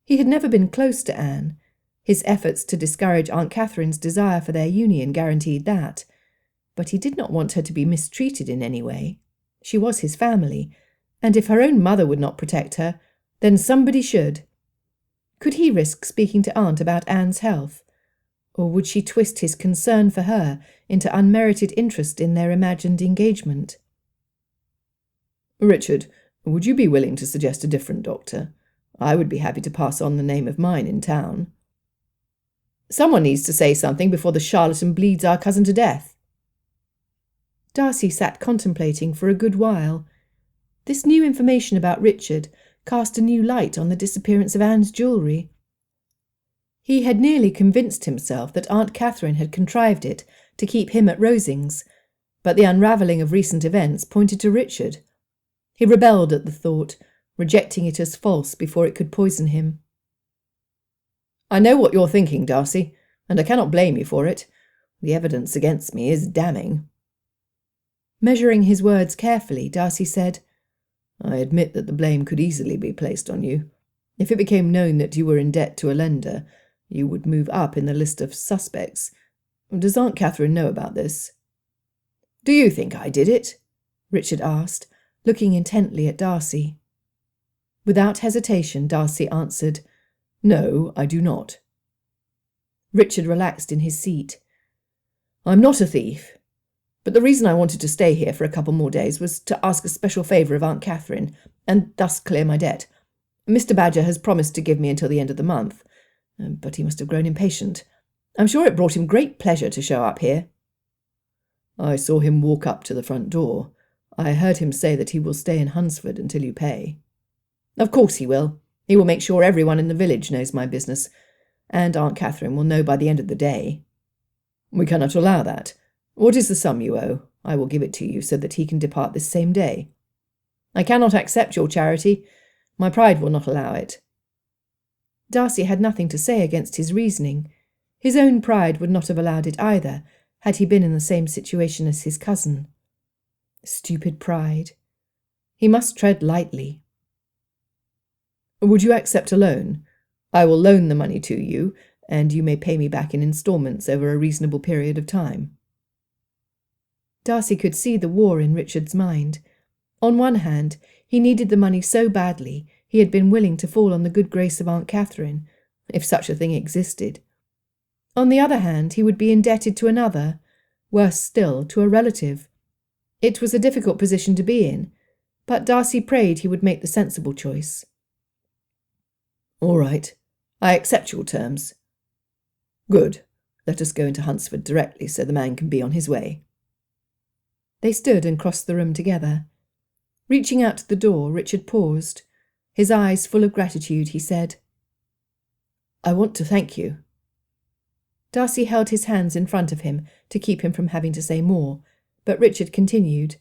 B: He had never been close to Anne. His efforts to discourage Aunt Catherine's desire for their union guaranteed that. But he did not want her to be mistreated in any way. She was his family, and if her own mother would not protect her, then somebody should. Could he risk speaking to Aunt about Anne's health? Or would she twist his concern for her into unmerited interest in their imagined engagement?
D: "Richard, would you be willing to suggest a different doctor? I would be happy to pass on the name of mine in town." "Someone needs to say something before the charlatan bleeds our cousin to death."
B: Darcy sat contemplating for a good while. This new information about Richard cast a new light on the disappearance of Anne's jewellery. He had nearly convinced himself that Aunt Catherine had contrived it to keep him at Rosings, but the unravelling of recent events pointed to Richard. He rebelled at the thought, rejecting it as false before it could poison him.
D: "I know what you're thinking, Darcy, and I cannot blame you for it. The evidence against me is damning."
B: Measuring his words carefully, Darcy said,
D: "I admit that the blame could easily be placed on you. If it became known that you were in debt to a lender, you would move up in the list of suspects. Does Aunt Catherine know about this?" "Do you think I did it?"
B: Richard asked, looking intently at Darcy. Without hesitation, Darcy answered,
D: "No, I do not."
B: Richard relaxed in his seat.
D: "I'm not a thief. But the reason I wanted to stay here for a couple more days was to ask a special favour of Aunt Catherine, and thus clear my debt. Mr. Badger has promised to give me until the end of the month, but he must have grown impatient. I'm sure it brought him great pleasure to show up here." "I saw him walk up to the front door. I heard him say that he will stay in Hunsford until you pay." "Of course he will. He will make sure everyone in the village knows my business, and Aunt Catherine will know by the end of the day." "We cannot allow that. What is the sum you owe? I will give it to you so that he can depart this same day." "I cannot accept your charity. My pride will not allow it."
B: Darcy had nothing to say against his reasoning. His own pride would not have allowed it either, had he been in the same situation as his cousin. Stupid pride. He must tread lightly.
D: "Would you accept a loan? I will loan the money to you, and you may pay me back in instalments over a reasonable period of time."
B: Darcy could see the war in Richard's mind. On one hand, he needed the money so badly he had been willing to fall on the good grace of Aunt Catherine, if such a thing existed. On the other hand, he would be indebted to another, worse still, to a relative. It was a difficult position to be in, but Darcy prayed he would make the sensible choice.
D: "All right. I accept your terms." "Good. Let us go into Hunsford directly so the man can be on his way."
B: They stood and crossed the room together. Reaching out to the door, Richard paused. His eyes full of gratitude, he said,
D: "I want to thank you."
B: Darcy held his hands in front of him to keep him from having to say more, but Richard continued.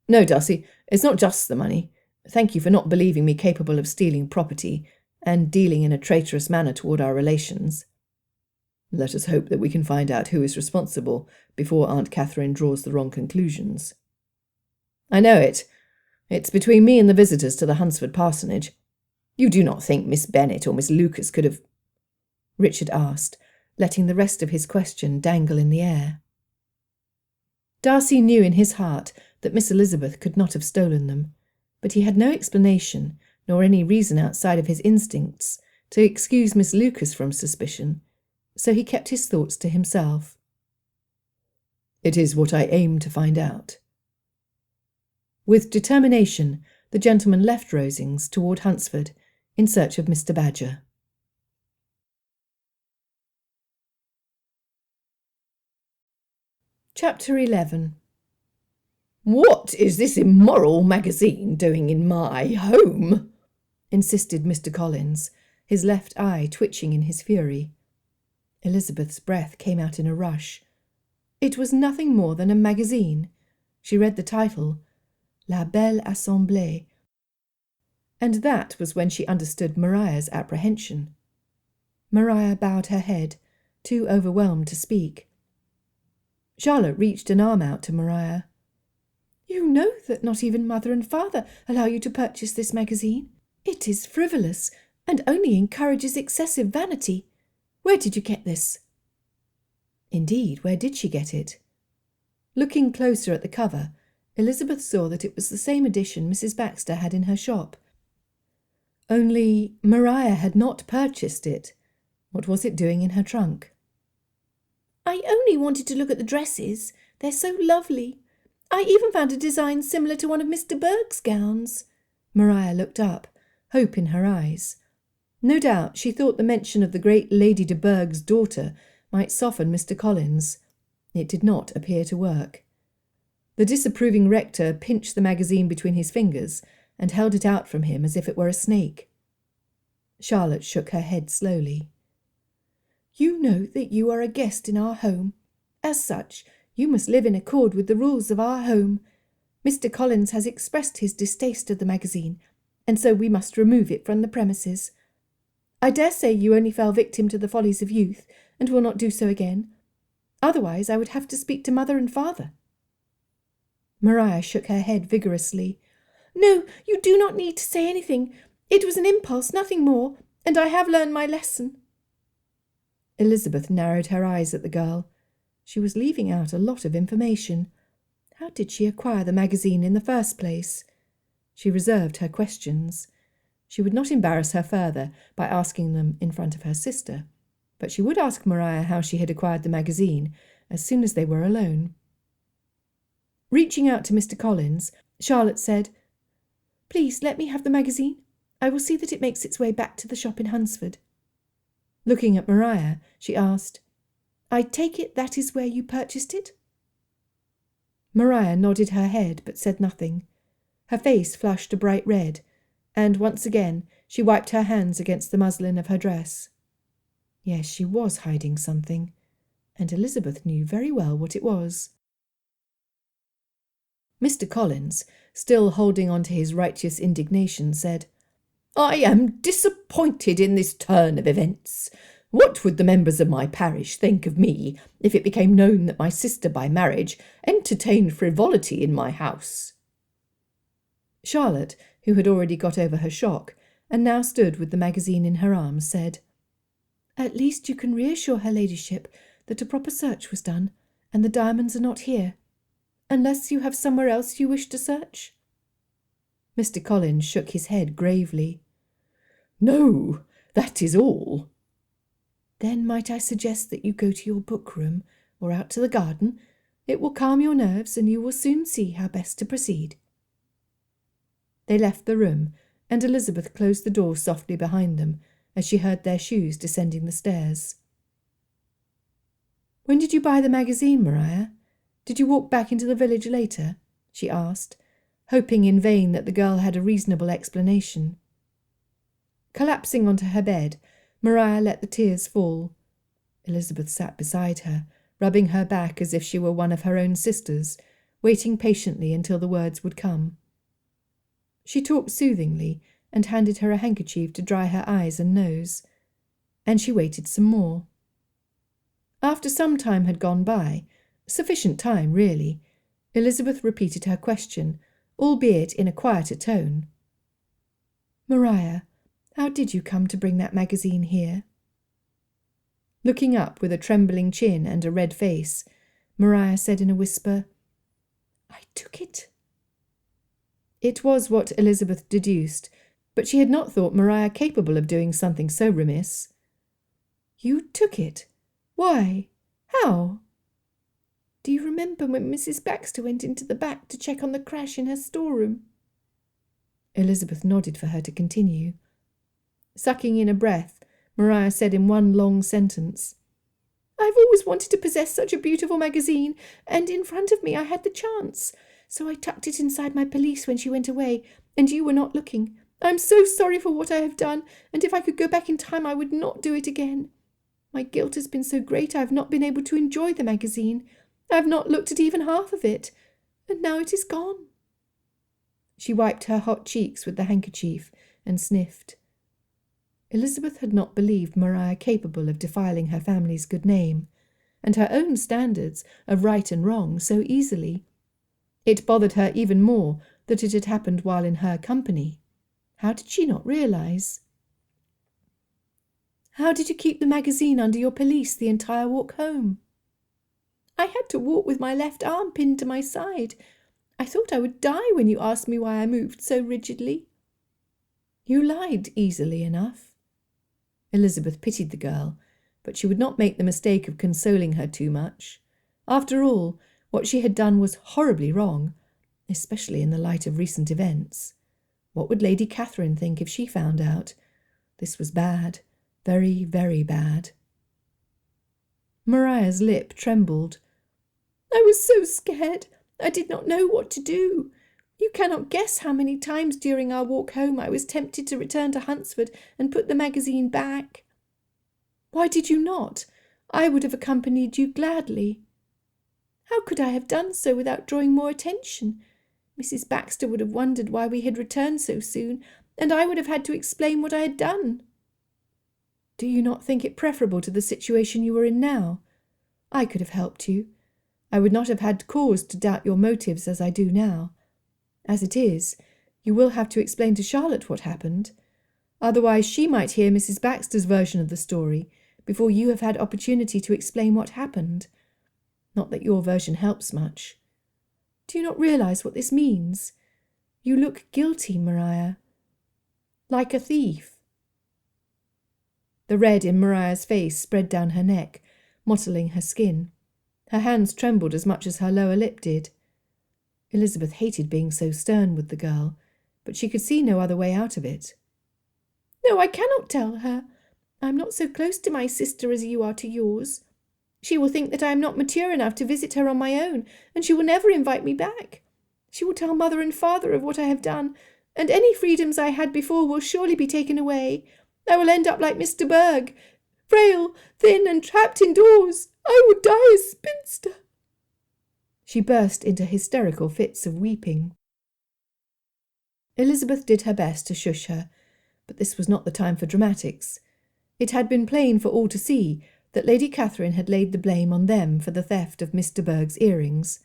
B: No, Darcy, it's not just the money. Thank you for not believing me capable of stealing property and dealing in a traitorous manner toward our relations. Let us hope that we can find out who is responsible before Aunt Catherine draws the wrong conclusions. I know it. It's between me and the visitors to the Hunsford parsonage. You do not think Miss Bennet or Miss Lucas could have... Richard asked, letting the rest of his question dangle in the air. Darcy knew in his heart that Miss Elizabeth could not have stolen them, but he had no explanation, nor any reason outside of his instincts, to excuse Miss Lucas from suspicion, so he kept his thoughts to himself. It is what I aim to find out. With determination, the gentleman left Rosings toward Hunsford in search of Mr. Badger. Chapter 11.
D: What is this immoral magazine doing in my home?
B: Insisted Mr. Collins, his left eye twitching in his fury. Elizabeth's breath came out in a rush. It was nothing more than a magazine. She read the title, La Belle Assemblée, and that was when she understood Maria's apprehension. Maria bowed her head, too overwhelmed to speak. Charlotte reached an arm out to Maria. You know that not even mother and father allow you to purchase this magazine. It is frivolous and only encourages excessive vanity. Where did you get this? Indeed, where did she get it? Looking closer at the cover, Elizabeth saw that it was the same edition Mrs. Baxter had in her shop. Only Maria had not purchased it. What was it doing in her trunk? I only wanted to look at the dresses. They're so lovely. I even found a design similar to one of Mr. Berg's gowns. Maria looked up, hope in her eyes. No doubt she thought the mention of the great Lady de Berg's daughter might soften Mr. Collins. It did not appear to work. The disapproving rector pinched the magazine between his fingers and held it out from him as if it were a snake. Charlotte shook her head slowly. You know that you are a guest in our home. As such, you must live in accord with the rules of our home. Mr. Collins has expressed his distaste of the magazine, and so we must remove it from the premises. I dare say you only fell victim to the follies of youth, and will not do so again. Otherwise I would have to speak to mother and father. Maria shook her head vigorously. No, you do not need to say anything. It was an impulse, nothing more, and I have learned my lesson. Elizabeth narrowed her eyes at the girl. She was leaving out a lot of information. How did she acquire the magazine in the first place? She reserved her questions. She would not embarrass her further by asking them in front of her sister, but she would ask Maria how she had acquired the magazine as soon as they were alone. Reaching out to Mr. Collins, Charlotte said, Please let me have the magazine. I will see that it makes its way back to the shop in Hunsford. Looking at Maria, she asked, I take it that is where you purchased it? Maria nodded her head but said nothing. Her face flushed a bright red, and once again she wiped her hands against the muslin of her dress. Yes, she was hiding something, and Elizabeth knew very well what it was. Mr. Collins, still holding on to his righteous indignation, said, I am disappointed in this turn of events. What would the members of my parish think of me if it became known that my sister by marriage entertained frivolity in my house? Charlotte, who had already got over her shock, and now stood with the magazine in her arms, said, At least you can reassure her ladyship that a proper search was done, and the diamonds are not here, unless you have somewhere else you wish to search. Mr. Collins shook his head gravely. No, that is all. Then might I suggest that you go to your book-room or out to the garden? It will calm your nerves, and you will soon see how best to proceed. They left the room, and Elizabeth closed the door softly behind them as she heard their shoes descending the stairs. When did you buy the magazine, Maria? Did you walk back into the village later? She asked, hoping in vain that the girl had a reasonable explanation. Collapsing onto her bed, Maria let the tears fall. Elizabeth sat beside her, rubbing her back as if she were one of her own sisters, waiting patiently until the words would come. She talked soothingly and handed her a handkerchief to dry her eyes and nose, and she waited some more. After some time had gone by, sufficient time really, Elizabeth repeated her question, albeit in a quieter tone. "Maria, how did you come to bring that magazine here?" Looking up with a trembling chin and a red face, Maria said in a whisper, "I took it." It was what Elizabeth deduced, but she had not thought Maria capable of doing something so remiss. "You took it? Why? How?" "Do you remember when Mrs. Baxter went into the back to check on the crash in her storeroom?" Elizabeth nodded for her to continue. Sucking in a breath, Maria said in one long sentence, "I've always wanted to possess such a beautiful magazine, and in front of me I had the chance. So I tucked it inside my pelisse when she went away, and you were not looking. I'm so sorry for what I have done, and if I could go back in time I would not do it again. My guilt has been so great I have not been able to enjoy the magazine. I have not looked at even half of it, and now it is gone." She wiped her hot cheeks with the handkerchief and sniffed. Elizabeth had not believed Maria capable of defiling her family's good name, and her own standards of right and wrong so easily. It bothered her even more that it had happened while in her company. How did she not realize? "How did you keep the magazine under your pelisse the entire walk home?" "I had to walk with my left arm pinned to my side. I thought I would die when you asked me why I moved so rigidly." "You lied easily enough." Elizabeth pitied the girl, but she would not make the mistake of consoling her too much. After all, what she had done was horribly wrong, especially in the light of recent events. What would Lady Catherine think if she found out? This was bad, very, very bad. Maria's lip trembled. "I was so scared. I did not know what to do. You cannot guess how many times during our walk home I was tempted to return to Hunsford and put the magazine back." "Why did you not? I would have accompanied you gladly." "How could I have done so without drawing more attention? Mrs. Baxter would have wondered why we had returned so soon, and I would have had to explain what I had done." "Do you not think it preferable to the situation you were in now? I could have helped you. I would not have had cause to doubt your motives as I do now. As it is, you will have to explain to Charlotte what happened. Otherwise she might hear Mrs. Baxter's version of the story before you have had opportunity to explain what happened. Not that your version helps much. Do you not realize what this means? You look guilty, Maria. Like a thief." The red in Maria's face spread down her neck, mottling her skin. Her hands trembled as much as her lower lip did. Elizabeth hated being so stern with the girl, but she could see no other way out of it. "No, I cannot tell her. I am not so close to my sister as you are to yours. She will think that I am not mature enough to visit her on my own, and she will never invite me back. She will tell mother and father of what I have done, and any freedoms I had before will surely be taken away. I will end up like Mr. Berg, frail, thin, and trapped indoors. I will die a spinster." She burst into hysterical fits of weeping. Elizabeth did her best to shush her, but this was not the time for dramatics. It had been plain for all to see that Lady Catherine had laid the blame on them for the theft of Mr. Berg's earrings.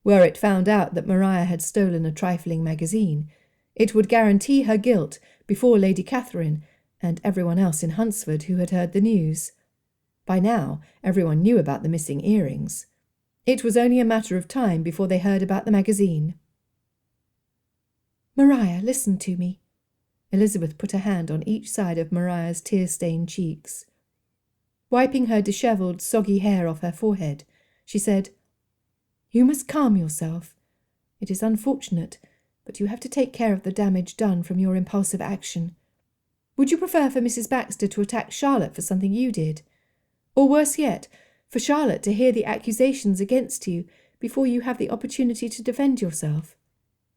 B: Were it found out that Maria had stolen a trifling magazine, it would guarantee her guilt before Lady Catherine and everyone else in Hunsford who had heard the news. By now, everyone knew about the missing earrings. It was only a matter of time before they heard about the magazine. "Maria, listen to me." Elizabeth put a hand on each side of Maria's tear-stained cheeks. Wiping her dishevelled, soggy hair off her forehead, she said, "You must calm yourself. It is unfortunate, but you have to take care of the damage done from your impulsive action. Would you prefer for Mrs. Baxter to attack Charlotte for something you did? Or worse yet, for Charlotte to hear the accusations against you before you have the opportunity to defend yourself?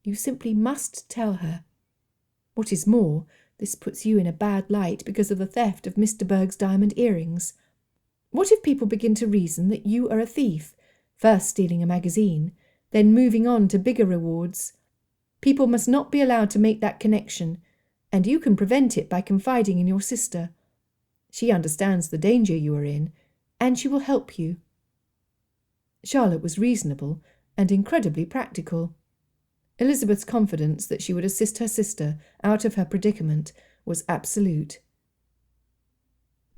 B: You simply must tell her. What is more, this puts you in a bad light because of the theft of Mr. Berg's diamond earrings.
C: What if people begin to reason that you are a thief, first stealing a magazine, then moving on to bigger rewards? People must not be allowed to make that connection, and you can prevent it by confiding in your sister. She understands the danger you are in, and she will help you. Charlotte was reasonable and incredibly practical. Elizabeth's confidence that she would assist her sister out of her predicament was absolute.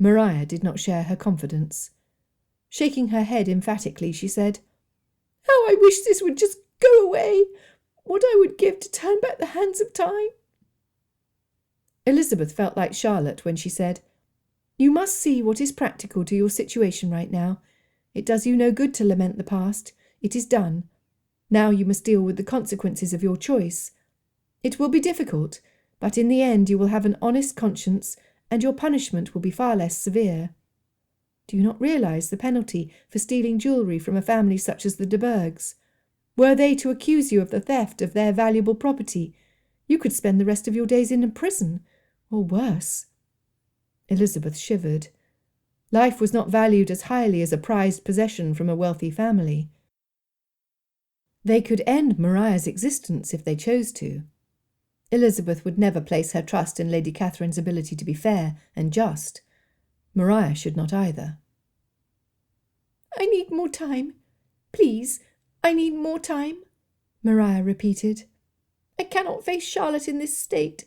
C: Maria did not share her confidence. Shaking her head emphatically, she said, "How I wish this would just go away! What I would give to turn back the hands of time!" Elizabeth felt like Charlotte when she said, "You must see what is practical to your situation right now. It does you no good to lament the past. It is done. Now you must deal with the consequences of your choice. It will be difficult, but in the end you will have an honest conscience, and your punishment will be far less severe. Do you not realise the penalty for stealing jewellery from a family such as the de Bourghs? Were they to accuse you of the theft of their valuable property, you could spend the rest of your days in a prison, or worse." Elizabeth shivered. Life was not valued as highly as a prized possession from a wealthy family. They could end Maria's existence if they chose to. Elizabeth would never place her trust in Lady Catherine's ability to be fair and just. Maria should not either. "I need more time. Please, I need more time," Maria repeated. "I cannot face Charlotte in this state."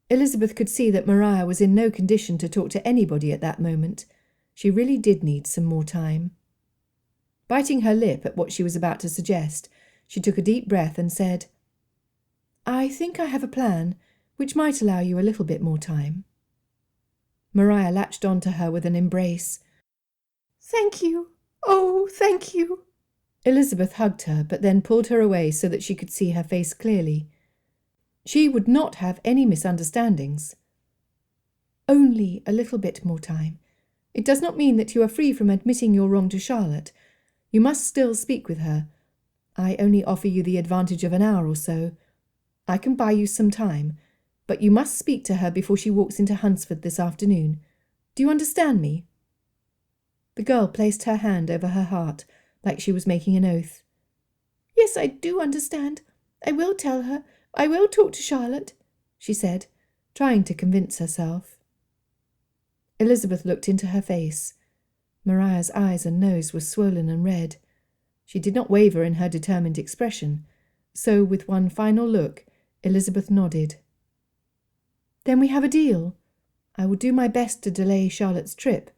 C: Elizabeth could see that Maria was in no condition to talk to anybody at that moment. She really did need some more time. Biting her lip at what she was about to suggest, she took a deep breath and said, "I think I have a plan which might allow you a little bit more time." Maria latched on to her with an embrace. "Thank you. Oh, thank you." Elizabeth hugged her, but then pulled her away so that she could see her face clearly. She would not have any misunderstandings. "Only a little bit more time. It does not mean that you are free from admitting your wrong to Charlotte. You must still speak with her. I only offer you the advantage of an hour or so. I can buy you some time, but you must speak to her before she walks into Hunsford this afternoon. Do you understand me?" The girl placed her hand over her heart, like she was making an oath. "Yes, I do understand. I will tell her. I will talk to Charlotte," she said, trying to convince herself. Elizabeth looked into her face. Maria's eyes and nose were swollen and red. She did not waver in her determined expression, so with one final look, Elizabeth nodded. "Then we have a deal. I will do my best to delay Charlotte's trip,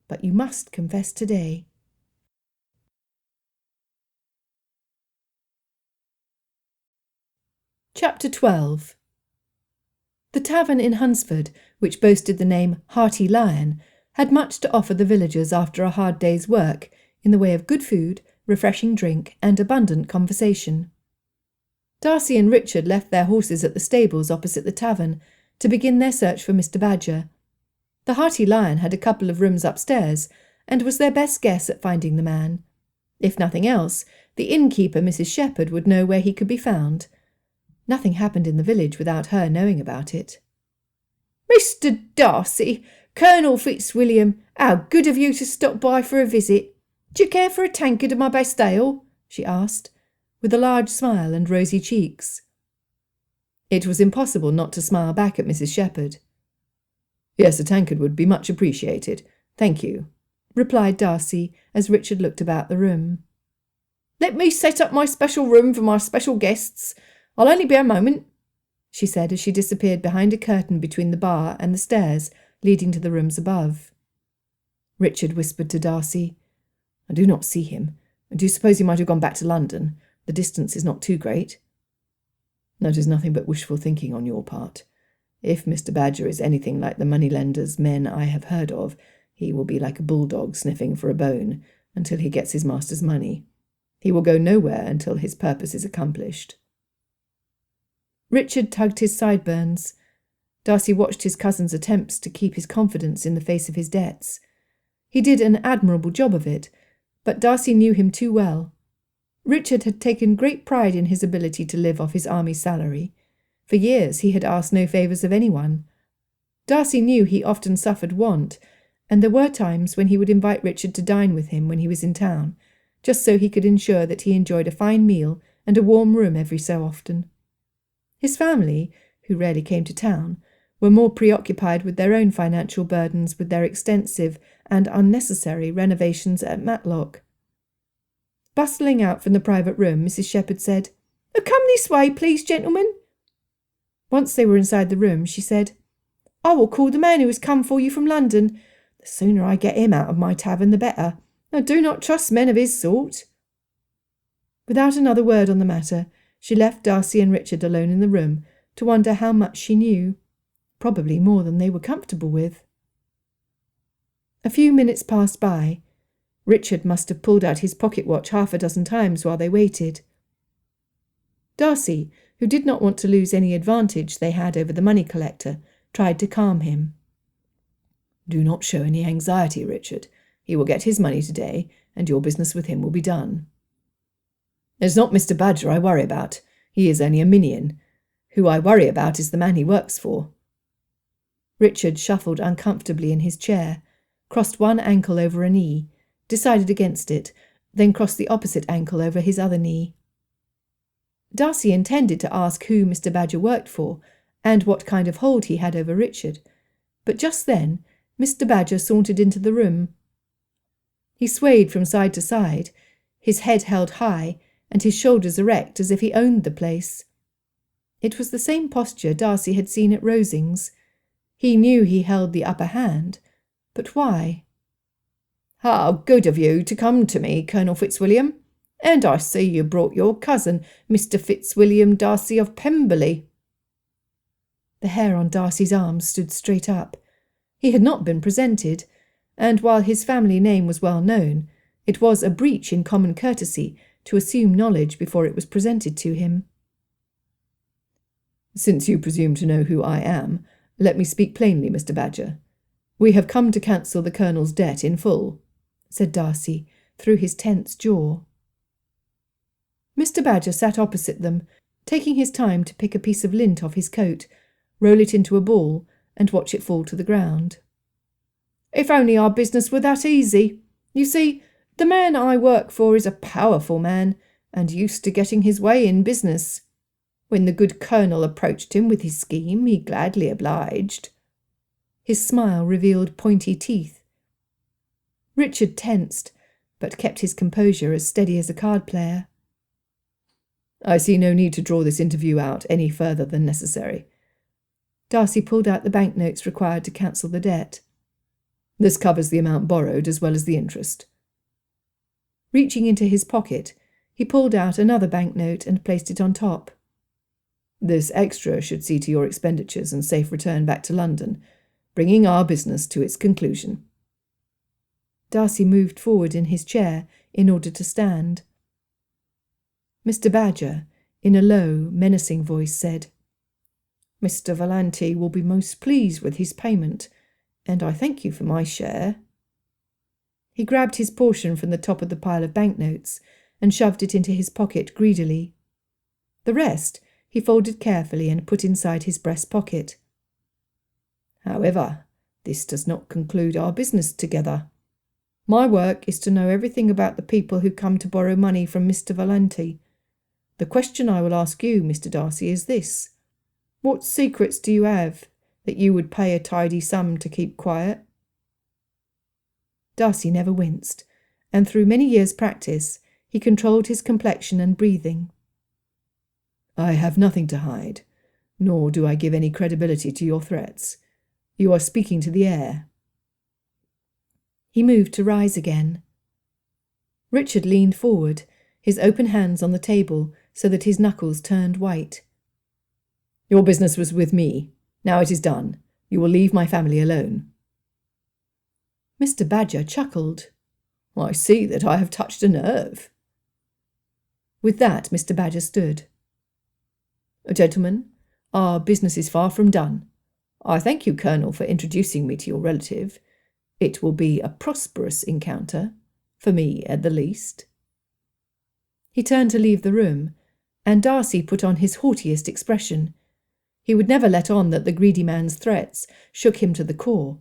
C: but you must confess today." Chapter 12. The tavern in Hunsford, which boasted the name Hearty Lion, had much to offer the villagers after a hard day's work in the way of good food, refreshing drink, and abundant conversation. Darcy and Richard left their horses at the stables opposite the tavern to begin their search for Mr. Badger. The Hearty Lion had a couple of rooms upstairs, and was their best guess at finding the man. If nothing else, the innkeeper, Mrs. Shepherd, would know where he could be found. Nothing happened in the village without her knowing about it. "Mr. Darcy, Colonel Fitzwilliam, how good of you to stop by for a visit. Do you care for a tankard of my best ale?" she asked, with a large smile and rosy cheeks. It was impossible not to smile back at Mrs. Shepherd. "Yes, a tankard would be much appreciated, thank you," replied Darcy, as Richard looked about the room. "Let me set up my special room for my special guests. I'll only be a moment," she said as she disappeared behind a curtain between the bar and the stairs leading to the rooms above. Richard whispered to Darcy, "I do not see him. Do you suppose he might have gone back to London? The distance is not too great." "That is nothing but wishful thinking on your part. If Mr. Badger is anything like the moneylenders' men I have heard of, he will be like a bulldog sniffing for a bone until he gets his master's money. He will go nowhere until his purpose is accomplished." Richard tugged his sideburns. Darcy watched his cousin's attempts to keep his confidence in the face of his debts. He did an admirable job of it, but Darcy knew him too well. Richard had taken great pride in his ability to live off his army salary. For years he had asked no favours of anyone. Darcy knew he often suffered want,
B: and there were times when he would invite Richard to dine with him when he was in town, just so he could ensure that he enjoyed a fine meal and a warm room every so often. His family, who rarely came to town, were more preoccupied with their own financial burdens with their extensive and unnecessary renovations at Matlock. Bustling out from the private room, Mrs. Shepherd said, "Come this way, please, gentlemen." Once they were inside the room, she said, "I will call the man who has come for you from London. The sooner I get him out of my tavern, the better. I do not trust men of his sort." Without another word on the matter, she left Darcy and Richard alone in the room to wonder how much she knew, probably more than they were comfortable with. A few minutes passed by. Richard must have pulled out his pocket watch half a dozen times while they waited. Darcy, who did not want to lose any advantage they had over the money collector, tried to calm him.
D: "Do not show any anxiety, Richard. He will get his money today, and your business with him will be done. It's not Mr. Badger I worry about. He is only a minion. Who I worry about is the man he works for."
B: Richard shuffled uncomfortably in his chair, crossed one ankle over a knee, decided against it, then crossed the opposite ankle over his other knee. Darcy intended to ask who Mr. Badger worked for, and what kind of hold he had over Richard, but just then Mr. Badger sauntered into the room. He swayed from side to side, his head held high and his shoulders erect as if he owned the place. It was the same posture Darcy had seen at Rosings. He knew he held the upper hand, but why? "How good of you to come to me, Colonel Fitzwilliam. And I see you brought your cousin, Mr. Fitzwilliam Darcy of Pemberley." The hair on Darcy's arms stood straight up. He had not been presented, and while his family name was well known, it was a breach in common courtesy to assume knowledge before it was presented to him.
D: "Since you presume to know who I am, let me speak plainly, Mr. Badger. We have come to cancel the Colonel's debt in full,"
B: said Darcy, through his tense jaw. Mr. Badger sat opposite them, taking his time to pick a piece of lint off his coat, roll it into a ball, and watch it fall to the ground. "If only our business were that easy. You see, the man I work for is a powerful man, and used to getting his way in business. When the good Colonel approached him with his scheme, he gladly obliged." His smile revealed pointy teeth. Richard tensed, but kept his composure as steady as a card player.
D: "I see no need to draw this interview out any further than necessary."
B: Darcy pulled out the banknotes required to cancel the debt.
D: "This covers the amount borrowed as well as the interest."
B: Reaching into his pocket, he pulled out another banknote and placed it on top.
D: "This extra should see to your expenditures and safe return back to London, bringing our business to its conclusion."
B: Darcy moved forward in his chair in order to stand. Mr. Badger, in a low, menacing voice, said, "Mr. Vallanti will be most pleased with his payment, and I thank you for my share." He grabbed his portion from the top of the pile of banknotes and shoved it into his pocket greedily. The rest he folded carefully and put inside his breast pocket. "However, this does not conclude our business together. My work is to know everything about the people who come to borrow money from Mr. Vallanti. The question I will ask you, Mr. Darcy, is this. What secrets do you have that you would pay a tidy sum to keep quiet?" Darcy never winced, and through many years' practice he controlled his complexion and breathing.
D: "I have nothing to hide, nor do I give any credibility to your threats. You are speaking to the air."
B: He moved to rise again. Richard leaned forward, his open hands on the table so that his knuckles turned white.
D: "Your business was with me. Now it is done. You will leave my family alone."
B: Mr. Badger chuckled.
D: "I see that I have touched a nerve."
B: With that, Mr. Badger stood. "Gentlemen, our business is far from done. I thank you, Colonel, for introducing me to your relative. It will be a prosperous encounter, for me at the least." He turned to leave the room, and Darcy put on his haughtiest expression. He would never let on that the greedy man's threats shook him to the core.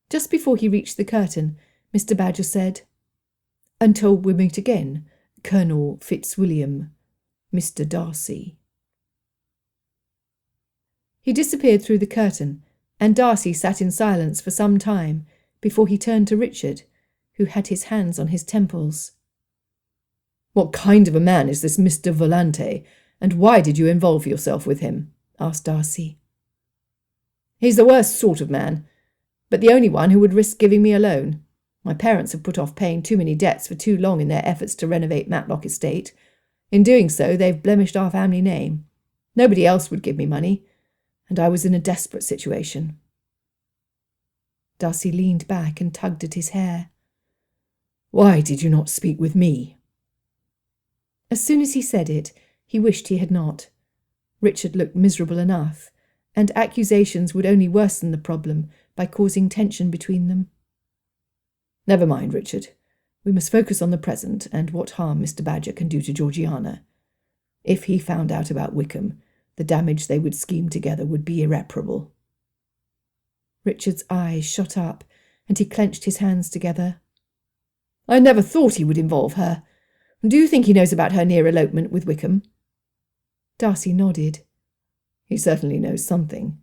B: Just before he reached the curtain, Mr. Badger said, "Until we meet again, Colonel Fitzwilliam, Mr. Darcy." He disappeared through the curtain, and Darcy sat in silence for some time before he turned to Richard, who had his hands on his temples. "What kind of a man is this Mr. Volante, and why did you involve yourself with him?" asked Darcy. "He's the worst sort of man, but the only one who would risk giving me a loan. My parents have put off paying too many debts for too long in their efforts to renovate Matlock Estate. In doing so, they've blemished our family name. Nobody else would give me money, and I was in a desperate situation." Darcy leaned back and tugged at his hair. "Why did you not speak with me?" As soon as he said it, he wished he had not. Richard looked miserable enough, and accusations would only worsen the problem by causing tension between them. "Never mind, Richard. We must focus on the present and what harm Mr. Badger can do to Georgiana. If he found out about Wickham, the damage they would scheme together would be irreparable." Richard's eyes shot up, and he clenched his hands together. "I never thought he would involve her. Do you think he knows about her near elopement with Wickham?" Darcy nodded. "He certainly knows something.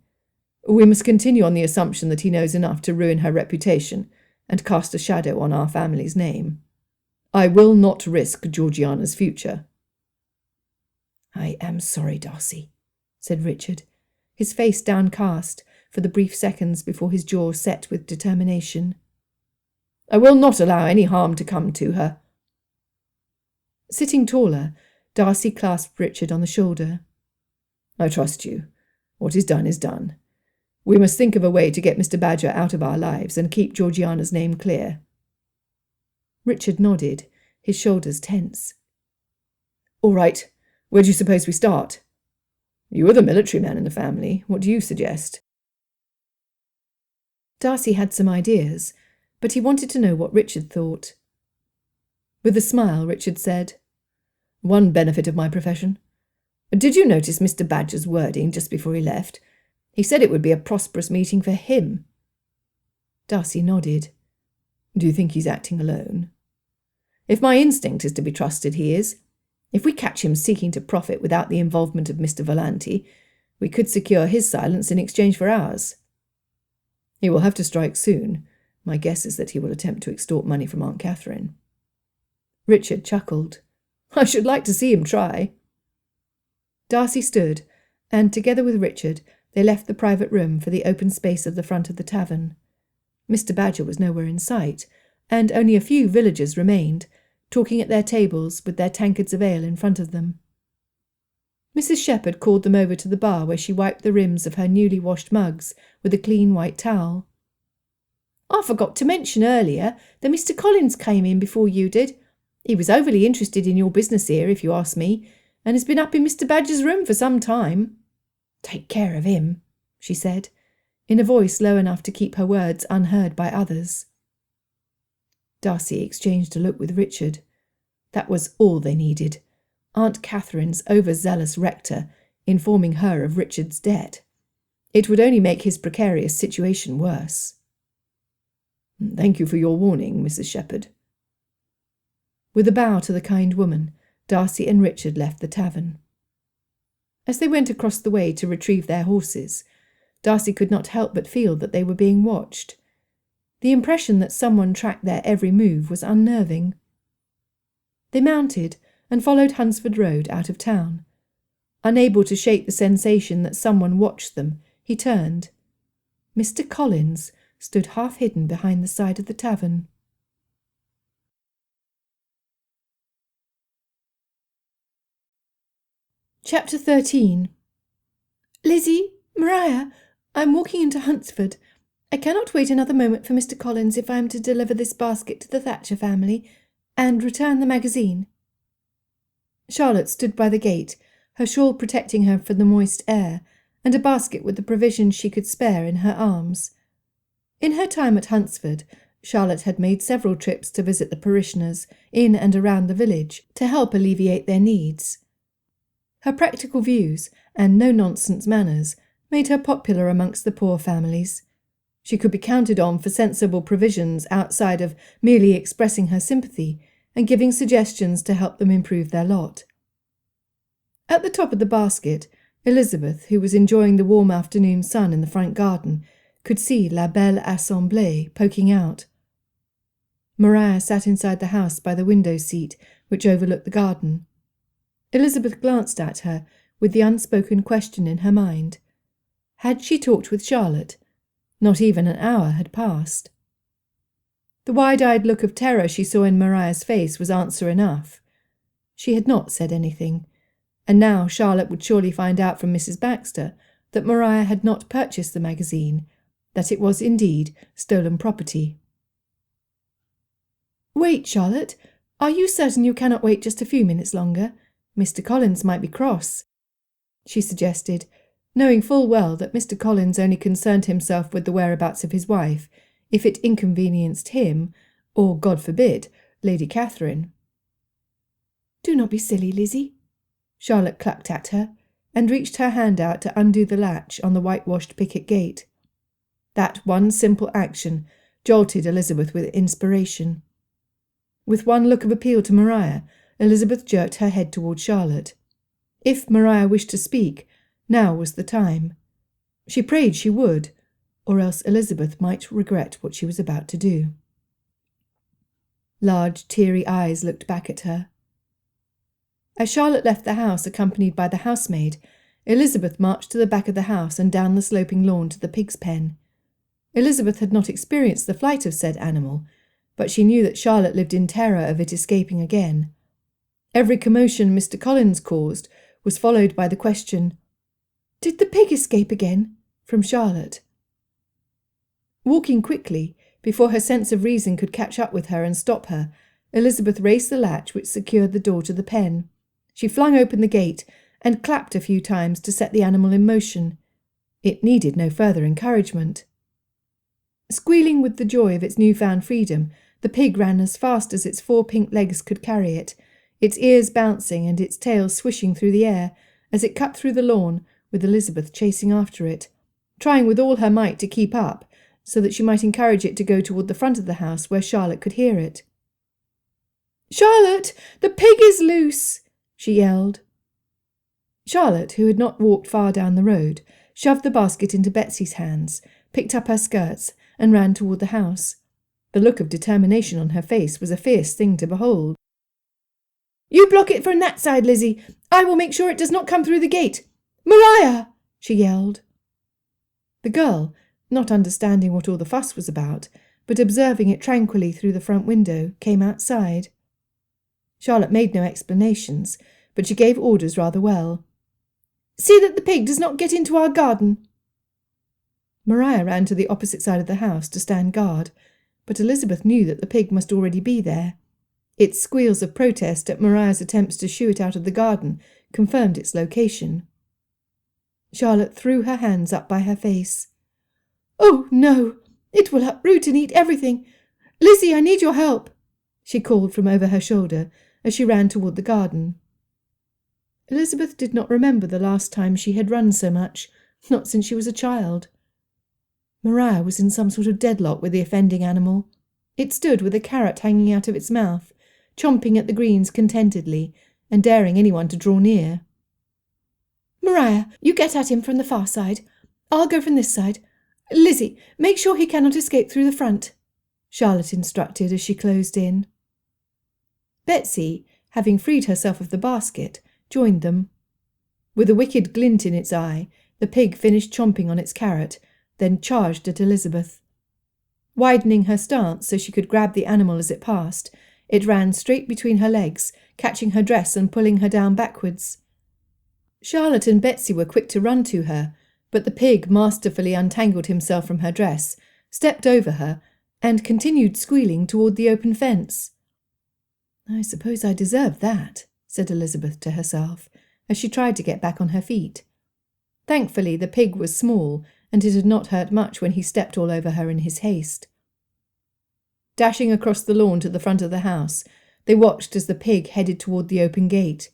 B: We must continue on the assumption that he knows enough to ruin her reputation and cast a shadow on our family's name. I will not risk Georgiana's future." "I am sorry, Darcy," said Richard, his face downcast for the brief seconds before his jaw set with determination. "I will not allow any harm to come to her." Sitting taller, Darcy clasped Richard on the shoulder. "I trust you. What is done is done. We must think of a way to get Mr. Badger out of our lives and keep Georgiana's name clear." Richard nodded, his shoulders tense. "All right. Where do you suppose we start? You are the military man in the family. What do you suggest?" Darcy had some ideas, but he wanted to know what Richard thought. With a smile, Richard said, "One benefit of my profession. Did you notice Mr. Badger's wording just before he left? He said it would be a prosperous meeting for him." Darcy nodded. "Do you think he's acting alone?" "If my instinct is to be trusted, he is. If we catch him seeking to profit without the involvement of Mr. Volante, we could secure his silence in exchange for ours." "He will have to strike soon. My guess is that he will attempt to extort money from Aunt Catherine." Richard chuckled. "I should like to see him try." Darcy stood, and together with Richard, they left the private room for the open space of the front of the tavern. Mr. Badger was nowhere in sight, and only a few villagers remained, talking at their tables with their tankards of ale in front of them. Mrs. Shepherd called them over to the bar, where she wiped the rims of her newly washed mugs with a clean white towel. "I forgot to mention earlier that Mr. Collins came in before you did. He was overly interested in your business here, if you ask me, and has been up in Mr. Badger's room for some time." "Take care of him," she said, in a voice low enough to keep her words unheard by others. Darcy exchanged a look with Richard. That was all they needed. Aunt Catherine's overzealous rector informing her of Richard's debt. It would only make his precarious situation worse. "Thank you for your warning, Mrs. Shepherd." With a bow to the kind woman, Darcy and Richard left the tavern. As they went across the way to retrieve their horses, Darcy could not help but feel that they were being watched. The impression that someone tracked their every move was unnerving. They mounted and followed Hunsford Road out of town. Unable to shake the sensation that someone watched them, he turned. Mr. Collins stood half hidden behind the side of the tavern. Chapter 13. "Lizzie, Maria, I'm walking into Hunsford. I cannot wait another moment for Mr. Collins if I am to deliver this basket to the Thatcher family and return the magazine." Charlotte stood by the gate, her shawl protecting her from the moist air, and a basket with the provisions she could spare in her arms. In her time at Hunsford, Charlotte had made several trips to visit the parishioners in and around the village to help alleviate their needs. Her practical views and no-nonsense manners made her popular amongst the poor families. She could be counted on for sensible provisions outside of merely expressing her sympathy and giving suggestions to help them improve their lot. At the top of the basket, Elizabeth, who was enjoying the warm afternoon sun in the front garden, could see La Belle Assemblée poking out. Maria sat inside the house by the window seat which overlooked the garden. Elizabeth glanced at her with the unspoken question in her mind. Had she talked with Charlotte? Not even an hour had passed. The wide-eyed look of terror she saw in Maria's face was answer enough. She had not said anything, and now Charlotte would surely find out from Mrs. Baxter that Maria had not purchased the magazine, that it was indeed stolen property. "Wait, Charlotte. Are you certain you cannot wait just a few minutes longer? Mr. Collins might be cross," she suggested, knowing full well that Mr. Collins only concerned himself with the whereabouts of his wife if it inconvenienced him, or, God forbid, Lady Catherine. "Do not be silly, Lizzie." Charlotte clucked at her, and reached her hand out to undo the latch on the whitewashed picket gate. That one simple action jolted Elizabeth with inspiration. With one look of appeal to Maria, Elizabeth jerked her head toward Charlotte. If Maria wished to speak, now was the time. She prayed she would, or else Elizabeth might regret what she was about to do. Large, teary eyes looked back at her. As Charlotte left the house accompanied by the housemaid, Elizabeth marched to the back of the house and down the sloping lawn to the pig's pen. Elizabeth had not experienced the flight of said animal, but she knew that Charlotte lived in terror of it escaping again. Every commotion Mr. Collins caused was followed by the question, "Did the pig escape again?" from Charlotte. Walking quickly, before her sense of reason could catch up with her and stop her, Elizabeth raised the latch which secured the door to the pen. She flung open the gate and clapped a few times to set the animal in motion. It needed no further encouragement. Squealing with the joy of its newfound freedom, the pig ran as fast as its 4 pink legs could carry it, its ears bouncing and its tail swishing through the air as it cut through the lawn, with Elizabeth chasing after it, trying with all her might to keep up, so that she might encourage it to go toward the front of the house where Charlotte could hear it. "Charlotte, the pig is loose!" she yelled. Charlotte, who had not walked far down the road, shoved the basket into Betsy's hands, picked up her skirts, and ran toward the house. The look of determination on her face was a fierce thing to behold. "You block it from that side, Lizzie. I will make sure it does not come through the gate. Maria!" she yelled. The girl, not understanding what all the fuss was about, but observing it tranquilly through the front window, came outside. Charlotte made no explanations, but she gave orders rather well. "See that the pig does not get into our garden." Maria ran to the opposite side of the house to stand guard, but Elizabeth knew that the pig must already be there. Its squeals of protest at Maria's attempts to shoo it out of the garden confirmed its location. Charlotte threw her hands up by her face. "Oh, no! It will uproot and eat everything! Lizzie, I need your help!" she called from over her shoulder as she ran toward the garden. Elizabeth did not remember the last time she had run so much, not since she was a child. Maria was in some sort of deadlock with the offending animal. It stood with a carrot hanging out of its mouth, chomping at the greens contentedly, and daring anyone to draw near. "Maria, you get at him from the far side. I'll go from this side. Lizzie, make sure he cannot escape through the front," Charlotte instructed as she closed in. Betsy, having freed herself of the basket, joined them. With a wicked glint in its eye, the pig finished chomping on its carrot, then charged at Elizabeth. Widening her stance so she could grab the animal as it passed, it ran straight between her legs, catching her dress and pulling her down backwards. Charlotte and Betsy were quick to run to her, but the pig masterfully untangled himself from her dress, stepped over her, and continued squealing toward the open fence. "I suppose I deserved that," said Elizabeth to herself, as she tried to get back on her feet. Thankfully, the pig was small, and it had not hurt much when he stepped all over her in his haste. Dashing across the lawn to the front of the house, they watched as the pig headed toward the open gate.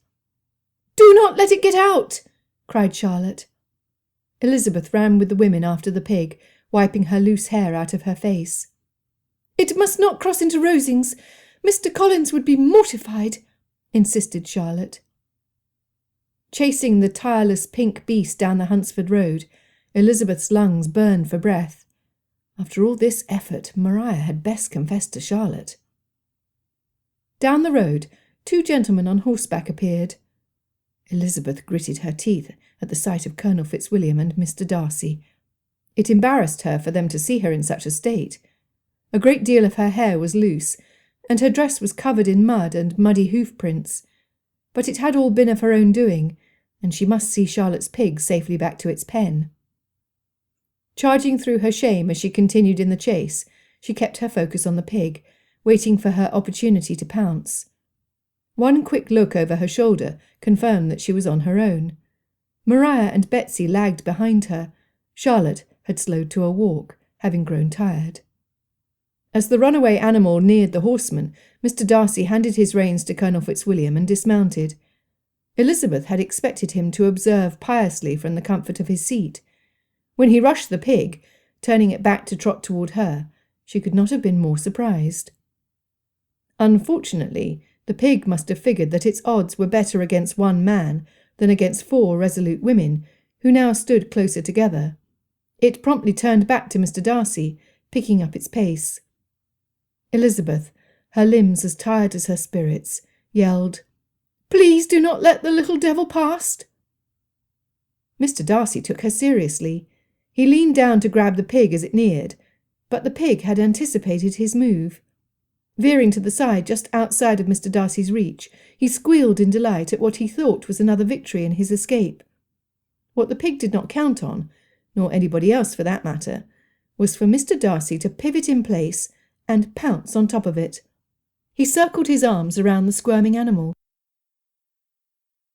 B: "Do not let it get out!" cried Charlotte. Elizabeth ran with the women after the pig, wiping her loose hair out of her face. "It must not cross into Rosings. Mr. Collins would be mortified," insisted Charlotte. Chasing the tireless pink beast down the Hunsford Road, Elizabeth's lungs burned for breath. After all this effort, Maria had best confessed to Charlotte. Down the road, 2 gentlemen on horseback appeared. Elizabeth gritted her teeth at the sight of Colonel Fitzwilliam and Mr. Darcy. It embarrassed her for them to see her in such a state. A great deal of her hair was loose, and her dress was covered in mud and muddy hoof-prints. But it had all been of her own doing, and she must see Charlotte's pig safely back to its pen. Charging through her shame as she continued in the chase, she kept her focus on the pig, waiting for her opportunity to pounce. One quick look over her shoulder confirmed that she was on her own. Maria and Betsy lagged behind her. Charlotte had slowed to a walk, having grown tired. As the runaway animal neared the horseman, Mr. Darcy handed his reins to Colonel Fitzwilliam and dismounted. Elizabeth had expected him to observe piously from the comfort of his seat. When he rushed the pig, turning it back to trot toward her, she could not have been more surprised. Unfortunately, the pig must have figured that its odds were better against one man than against 4 resolute women, who now stood closer together. It promptly turned back to Mr. Darcy, picking up its pace. Elizabeth, her limbs as tired as her spirits, yelled, "Please do not let the little devil past." Mr. Darcy took her seriously. He leaned down to grab the pig as it neared, but the pig had anticipated his move. Veering to the side just outside of Mr. Darcy's reach, he squealed in delight at what he thought was another victory in his escape. What the pig did not count on, nor anybody else for that matter, was for Mr. Darcy to pivot in place and pounce on top of it. He circled his arms around the squirming animal.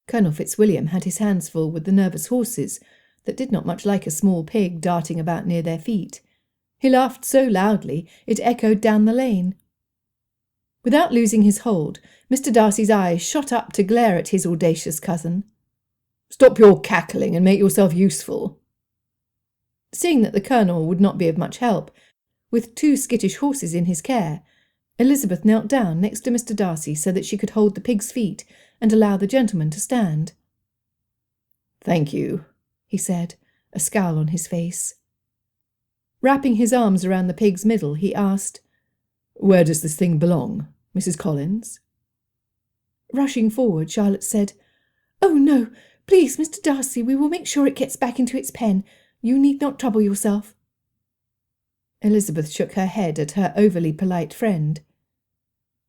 B: Colonel Fitzwilliam had his hands full with the nervous horses that did not much like a small pig darting about near their feet. He laughed so loudly it echoed down the lane. Without losing his hold, Mr. Darcy's eyes shot up to glare at his audacious cousin. "Stop your cackling and make yourself useful." Seeing that the colonel would not be of much help, with 2 skittish horses in his care, Elizabeth knelt down next to Mr. Darcy so that she could hold the pig's feet and allow the gentleman to stand. "Thank you," he said, a scowl on his face. Wrapping his arms around the pig's middle, he asked, "Where does this thing belong, Mrs. Collins?" Rushing forward, Charlotte said, "Oh, no, please, Mr. Darcy, we will make sure it gets back into its pen. You need not trouble yourself." Elizabeth shook her head at her overly polite friend.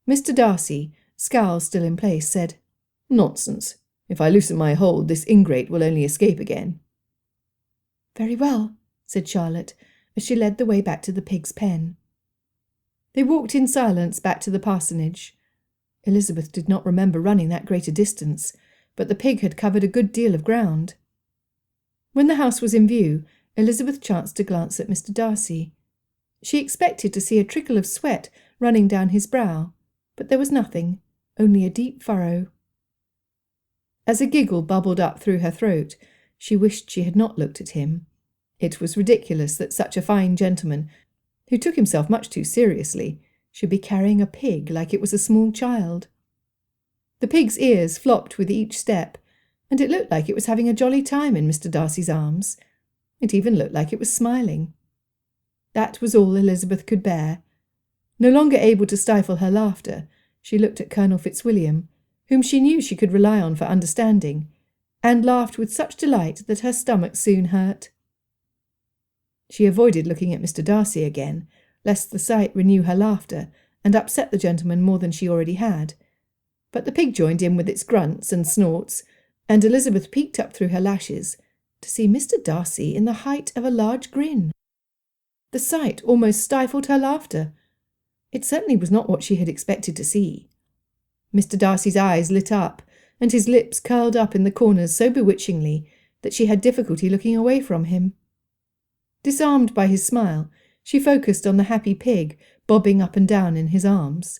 B: Mr. Darcy, scowl still in place, said, "Nonsense. If I loosen my hold, this ingrate will only escape again." "Very well," said Charlotte, as she led the way back to the pig's pen. They walked in silence back to the parsonage. Elizabeth did not remember running that great a distance, but the pig had covered a good deal of ground. When the house was in view, Elizabeth chanced to glance at Mr. Darcy. She expected to see a trickle of sweat running down his brow, but there was nothing, only a deep furrow. As a giggle bubbled up through her throat, she wished she had not looked at him. It was ridiculous that such a fine gentleman, who took himself much too seriously, should be carrying a pig like it was a small child. The pig's ears flopped with each step, and it looked like it was having a jolly time in Mr. Darcy's arms. It even looked like it was smiling. That was all Elizabeth could bear. No longer able to stifle her laughter, she looked at Colonel Fitzwilliam, whom she knew she could rely on for understanding, and laughed with such delight that her stomach soon hurt. She avoided looking at Mr. Darcy again, lest the sight renew her laughter and upset the gentleman more than she already had. But the pig joined in with its grunts and snorts, and Elizabeth peeked up through her lashes to see Mr. Darcy in the height of a large grin. The sight almost stifled her laughter. It certainly was not what she had expected to see. Mr. Darcy's eyes lit up, and his lips curled up in the corners so bewitchingly that she had difficulty looking away from him. Disarmed by his smile, she focused on the happy pig bobbing up and down in his arms.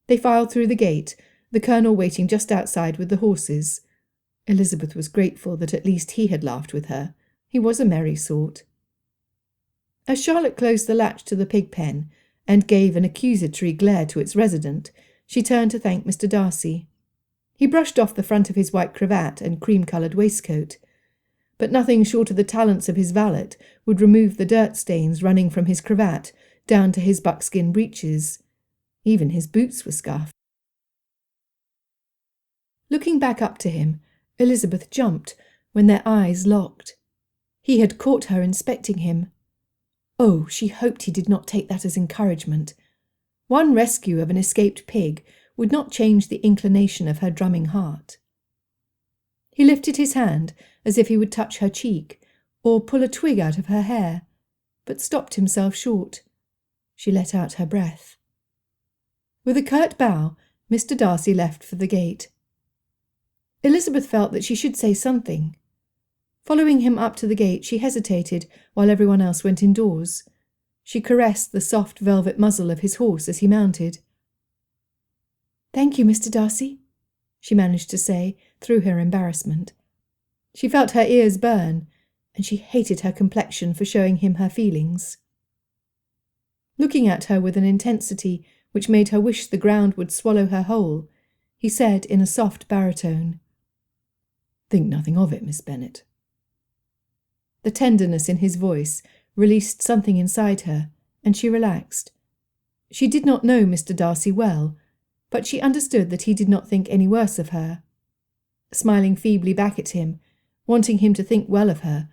B: They filed through the gate, the colonel waiting just outside with the horses. Elizabeth was grateful that at least he had laughed with her. He was a merry sort. As Charlotte closed the latch to the pig pen and gave an accusatory glare to its resident, she turned to thank Mr. Darcy. He brushed off the front of his white cravat and cream-coloured waistcoat, but nothing short of the talents of his valet would remove the dirt stains running from his cravat down to his buckskin breeches. Even his boots were scuffed. Looking back up to him, Elizabeth jumped when their eyes locked. He had caught her inspecting him. Oh, she hoped he did not take that as encouragement. One rescue of an escaped pig would not change the inclination of her drumming heart. He lifted his hand as if he would touch her cheek or pull a twig out of her hair, but stopped himself short. She let out her breath. With a curt bow, Mr. Darcy left for the gate. Elizabeth felt that she should say something. Following him up to the gate, she hesitated while everyone else went indoors. She caressed the soft velvet muzzle of his horse as he mounted. "Thank you, Mr. Darcy," she managed to say through her embarrassment. She felt her ears burn, and she hated her complexion for showing him her feelings. Looking at her with an intensity which made her wish the ground would swallow her whole, he said in a soft baritone, "Think nothing of it, Miss Bennet." The tenderness in his voice released something inside her, and she relaxed. She did not know Mr. Darcy well, but she understood that he did not think any worse of her. Smiling feebly back at him, wanting him to think well of her,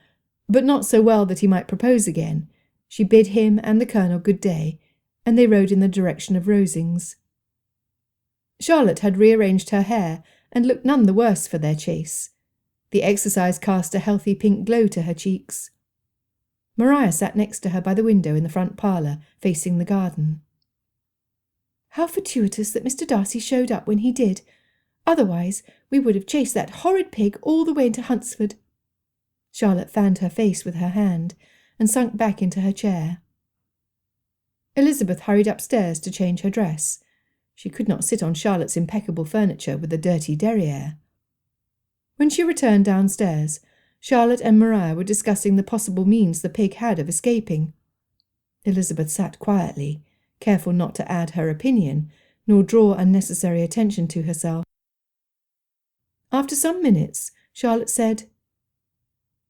B: but not so well that he might propose again, she bid him and the Colonel good day, and they rode in the direction of Rosings. Charlotte had rearranged her hair and looked none the worse for their chase. The exercise cast a healthy pink glow to her cheeks. Maria sat next to her by the window in the front parlour, facing the garden. "How fortuitous that Mr. Darcy showed up when he did. Otherwise we would have chased that horrid pig all the way into Hunsford." Charlotte fanned her face with her hand and sunk back into her chair. Elizabeth hurried upstairs to change her dress. She could not sit on Charlotte's impeccable furniture with a dirty derriere. When she returned downstairs, Charlotte and Maria were discussing the possible means the pig had of escaping. Elizabeth sat quietly, careful not to add her opinion, nor draw unnecessary attention to herself. After some minutes, Charlotte said,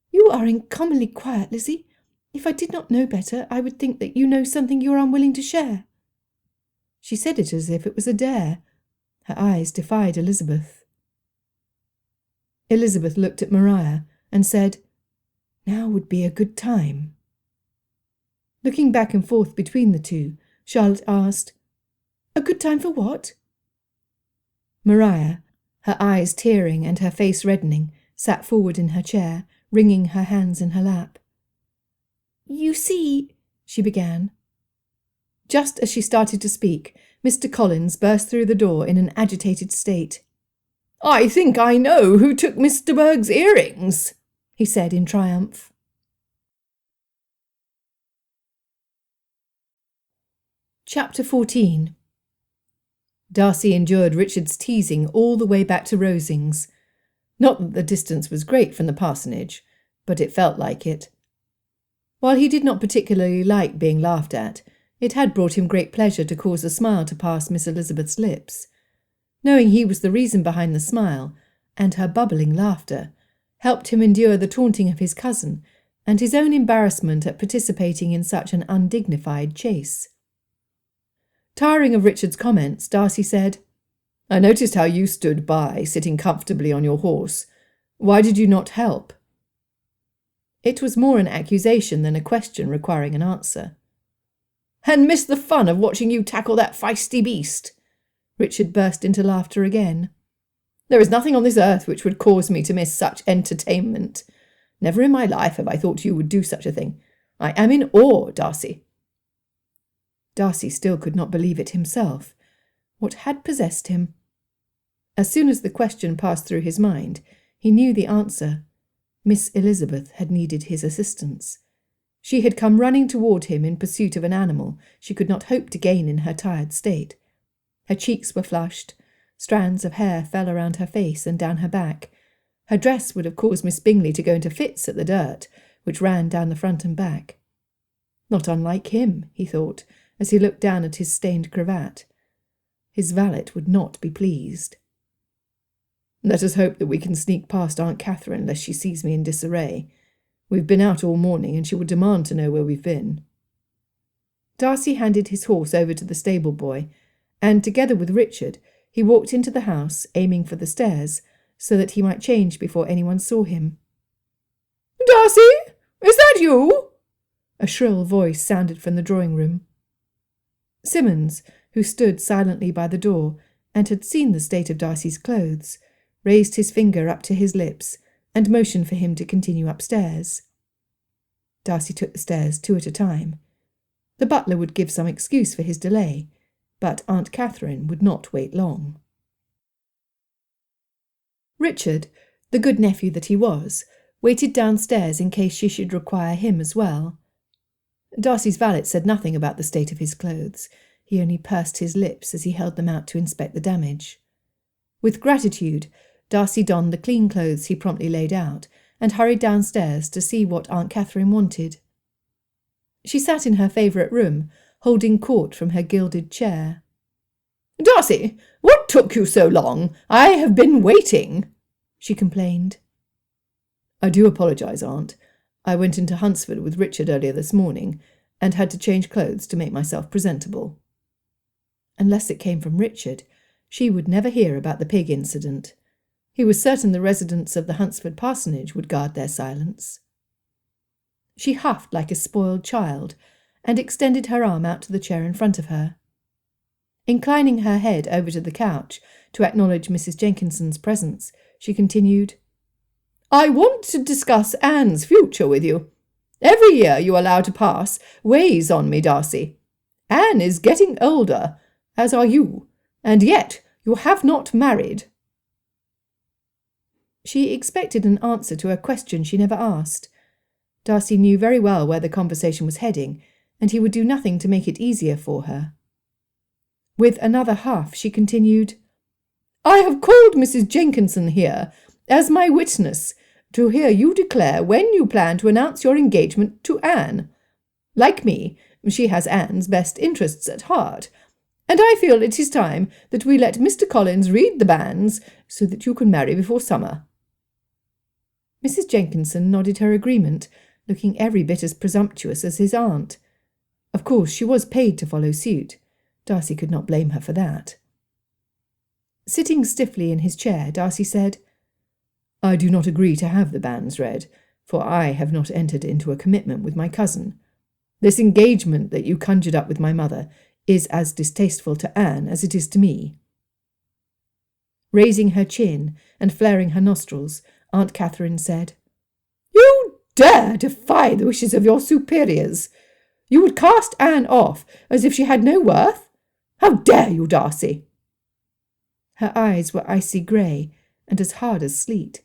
B: "You are uncommonly quiet, Lizzie. If I did not know better, I would think that you know something you are unwilling to share." She said it as if it was a dare. Her eyes defied Elizabeth. Elizabeth looked at Maria and said, "Now would be a good time." Looking back and forth between the two, Charlotte asked, "A good time for what?" Maria, her eyes tearing and her face reddening, sat forward in her chair, wringing her hands in her lap. "You see," she began. Just as she started to speak, Mr. Collins burst through the door in an agitated state. "I think I know who took Mr. Berg's earrings," he said in triumph. Chapter 14. Darcy endured Richard's teasing all the way back to Rosings. Not that the distance was great from the parsonage, but it felt like it. While he did not particularly like being laughed at, it had brought him great pleasure to cause a smile to pass Miss Elizabeth's lips. Knowing he was the reason behind the smile, and her bubbling laughter, helped him endure the taunting of his cousin and his own embarrassment at participating in such an undignified chase. Tiring of Richard's comments, Darcy said, "I noticed how you stood by, sitting comfortably on your horse. Why did you not help?" It was more an accusation than a question requiring an answer. "And miss the fun of watching you tackle that feisty beast?" Richard burst into laughter again. "There is nothing on this earth which would cause me to miss such entertainment. Never in my life have I thought you would do such a thing. I am in awe, Darcy." Darcy still could not believe it himself. What had possessed him? As soon as the question passed through his mind, he knew the answer. Miss Elizabeth had needed his assistance. She had come running toward him in pursuit of an animal she could not hope to gain in her tired state. Her cheeks were flushed, strands of hair fell around her face and down her back. Her dress would have caused Miss Bingley to go into fits at the dirt, which ran down the front and back. Not unlike him, he thought, as he looked down at his stained cravat. His valet would not be pleased. Let us hope that we can sneak past Aunt Catherine lest she sees me in disarray. We've been out all morning, and she would demand to know where we've been. Darcy handed his horse over to the stable boy, and, together with Richard, he walked into the house, aiming for the stairs, so that he might change before anyone saw him. "Darcy, is that you?" A shrill voice sounded from the drawing-room. Simmons, who stood silently by the door and had seen the state of Darcy's clothes, raised his finger up to his lips and motioned for him to continue upstairs. Darcy took the stairs 2 at a time. The butler would give some excuse for his delay, but Aunt Catherine would not wait long. Richard, the good nephew that he was, waited downstairs in case she should require him as well. Darcy's valet said nothing about the state of his clothes. He only pursed his lips as he held them out to inspect the damage. With gratitude, Darcy donned the clean clothes he promptly laid out and hurried downstairs to see what Aunt Catherine wanted. She sat in her favourite room, holding court from her gilded chair. "Darcy, what took you so long? I have been waiting," she complained. "I do apologise, Aunt. I went into Hunsford with Richard earlier this morning and had to change clothes to make myself presentable." Unless it came from Richard, she would never hear about the pig incident. He was certain the residents of the Hunsford parsonage would guard their silence. She huffed like a spoiled child and extended her arm out to the chair in front of her. Inclining her head over to the couch to acknowledge Mrs. Jenkinson's presence, she continued, "I want to discuss Anne's future with you. Every year you allow to pass weighs on me, Darcy. Anne is getting older, as are you, and yet you have not married." She expected an answer to a question she never asked. Darcy knew very well where the conversation was heading, and he would do nothing to make it easier for her. With another huff, she continued, "I have called Mrs. Jenkinson here as my witness to hear you declare when you plan to announce your engagement to Anne. Like me, she has Anne's best interests at heart, and I feel it is time that we let Mr. Collins read the banns so that you can marry before summer." Mrs. Jenkinson nodded her agreement, looking every bit as presumptuous as his aunt. Of course, she was paid to follow suit. Darcy could not blame her for that. Sitting stiffly in his chair, Darcy said, "I do not agree to have the banns read, for I have not entered into a commitment with my cousin. This engagement that you conjured up with my mother is as distasteful to Anne as it is to me." Raising her chin and flaring her nostrils, Aunt Catherine said, "You dare defy the wishes of your superiors. You would cast Anne off as if she had no worth? How dare you, Darcy?" Her eyes were icy grey and as hard as sleet.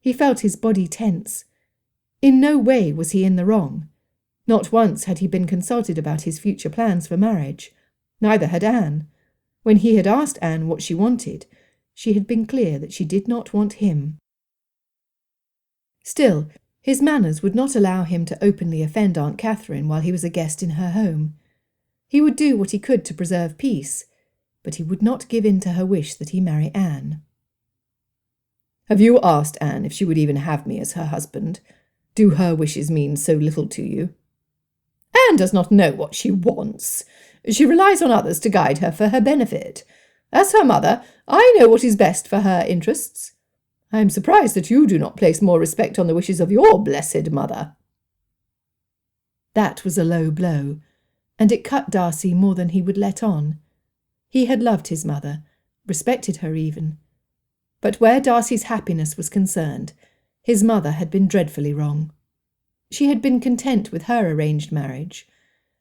B: He felt his body tense. In no way was he in the wrong. Not once had he been consulted about his future plans for marriage. Neither had Anne. When he had asked Anne what she wanted, she had been clear that she did not want him. Still, his manners would not allow him to openly offend Aunt Catherine while he was a guest in her home. He would do what he could to preserve peace, but he would not give in to her wish that he marry Anne. "Have you asked Anne if she would even have me as her husband? Do her wishes mean so little to you?" "Anne does not know what she wants. She relies on others to guide her for her benefit. As her mother, I know what is best for her interests. I am surprised that you do not place more respect on the wishes of your blessed mother." That was a low blow, and it cut Darcy more than he would let on. He had loved his mother, respected her even. But where Darcy's happiness was concerned, his mother had been dreadfully wrong. She had been content with her arranged marriage,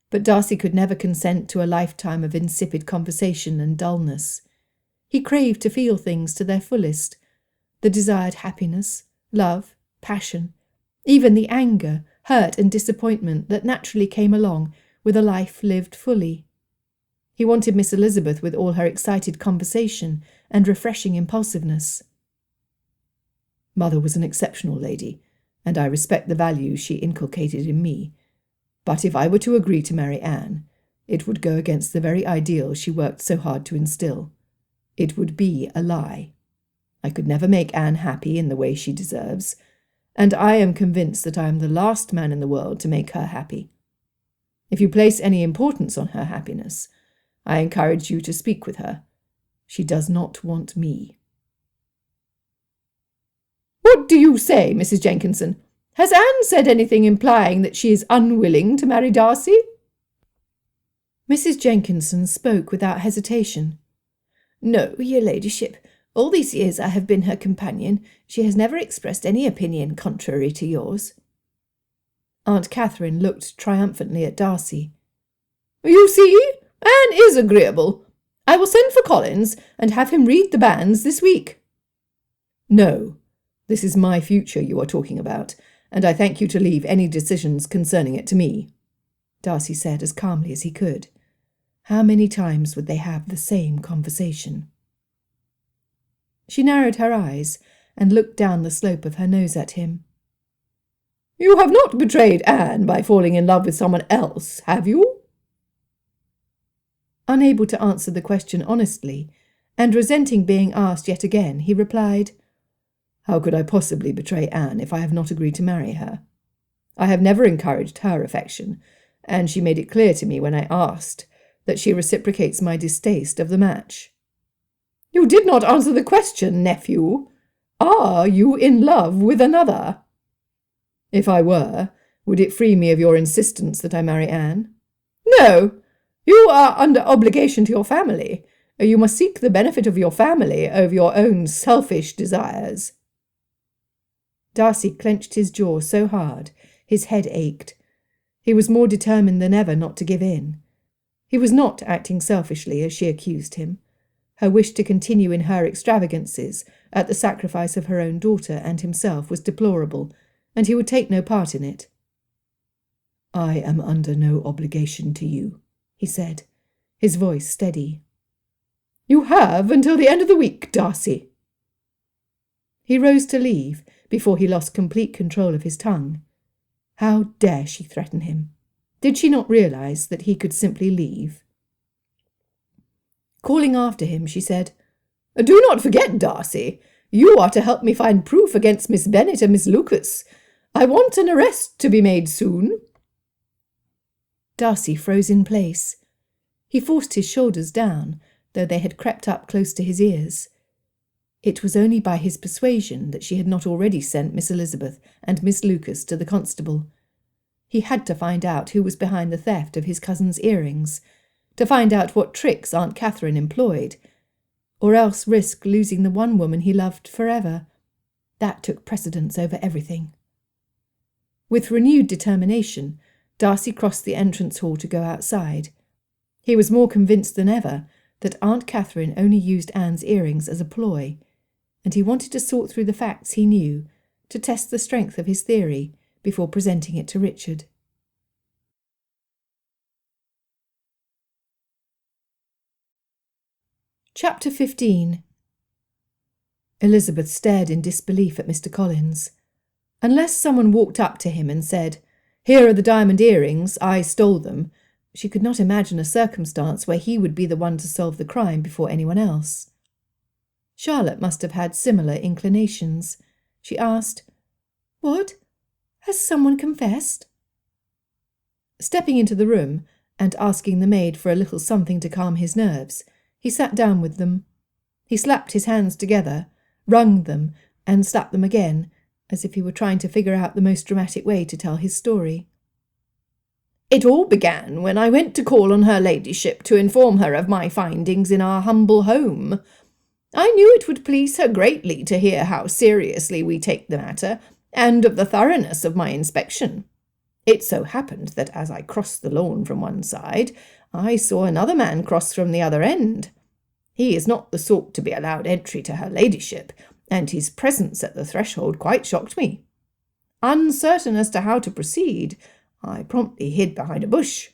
B: but Darcy could never consent to a lifetime of insipid conversation and dullness. He craved to feel things to their fullest, the desired happiness, love, passion, even the anger, hurt and disappointment that naturally came along with a life lived fully. He wanted Miss Elizabeth with all her excited conversation and refreshing impulsiveness. "Mother was an exceptional lady, and I respect the values she inculcated in me.
D: But if I were to agree to marry Anne, it would go against the very ideals she worked so hard to instill. It would be a lie. I could never make Anne happy in the way she deserves, and I am convinced that I am the last man in the world to make her happy. If you place any importance on her happiness, I encourage you to speak with her. She does not want me." "What do you say, Mrs. Jenkinson? Has Anne said anything implying that she is unwilling to marry Darcy?"
B: Mrs. Jenkinson spoke without hesitation.
C: "No, your ladyship. All these years I have been her companion. She has never expressed any opinion contrary to yours."
B: Aunt Catherine looked triumphantly at Darcy.
C: "You see, Anne is agreeable. I will send for Collins and have him read the banns this week."
D: "No, this is my future you are talking about, and I thank you to leave any decisions concerning it to me," Darcy said as calmly as he could. How many times would they have the same conversation? She narrowed her eyes and looked down the slope of her nose at him.
C: "You have not betrayed Anne by falling in love with someone else, have you?"
B: Unable to answer the question honestly, and resenting being asked yet again, he replied,
D: "How could I possibly betray Anne if I have not agreed to marry her? I have never encouraged her affection, and she made it clear to me when I asked that she reciprocates my distaste of the match."
C: "You did not answer the question, nephew. Are you in love with another?"
D: "If I were, would it free me of your insistence that I marry Anne?"
C: "No. You are under obligation to your family. You must seek the benefit of your family over your own selfish desires."
B: Darcy clenched his jaw so hard his head ached. He was more determined than ever not to give in. He was not acting selfishly, as she accused him. Her wish to continue in her extravagances at the sacrifice of her own daughter and himself was deplorable, and he would take no part in it.
D: "I am under no obligation to you," he said, his voice steady.
C: "You have until the end of the week, Darcy."
B: He rose to leave before he lost complete control of his tongue. How dare she threaten him? Did she not realize that he could simply leave?
C: Calling after him, she said, "Do not forget, Darcy, you are to help me find proof against Miss Bennet and Miss Lucas. I want an arrest to be made soon."
B: Darcy froze in place. He forced his shoulders down, though they had crept up close to his ears. It was only by his persuasion that she had not already sent Miss Elizabeth and Miss Lucas to the constable. He had to find out who was behind the theft of his cousin's earrings, to find out what tricks Aunt Catherine employed, or else risk losing the one woman he loved forever. That took precedence over everything. With renewed determination, Darcy crossed the entrance hall to go outside. He was more convinced than ever that Aunt Catherine only used Anne's earrings as a ploy, and he wanted to sort through the facts he knew, to test the strength of his theory before presenting it to Richard. Chapter 15. Elizabeth stared in disbelief at Mr. Collins. Unless someone walked up to him and said, "Here are the diamond earrings, I stole them," she could not imagine a circumstance where he would be the one to solve the crime before anyone else. Charlotte must have had similar inclinations. She asked, "What? Has someone confessed?" Stepping into the room and asking the maid for a little something to calm his nerves, he sat down with them. He slapped his hands together, wrung them, and slapped them again, as if he were trying to figure out the most dramatic way to tell his story.
C: "It all began when I went to call on her ladyship to inform her of my findings in our humble home. I knew it would please her greatly to hear how seriously we take the matter, and of the thoroughness of my inspection. It so happened that as I crossed the lawn from one side, I saw another man cross from the other end. He is not the sort to be allowed entry to her ladyship, and his presence at the threshold quite shocked me. Uncertain as to how to proceed, I promptly hid behind a bush.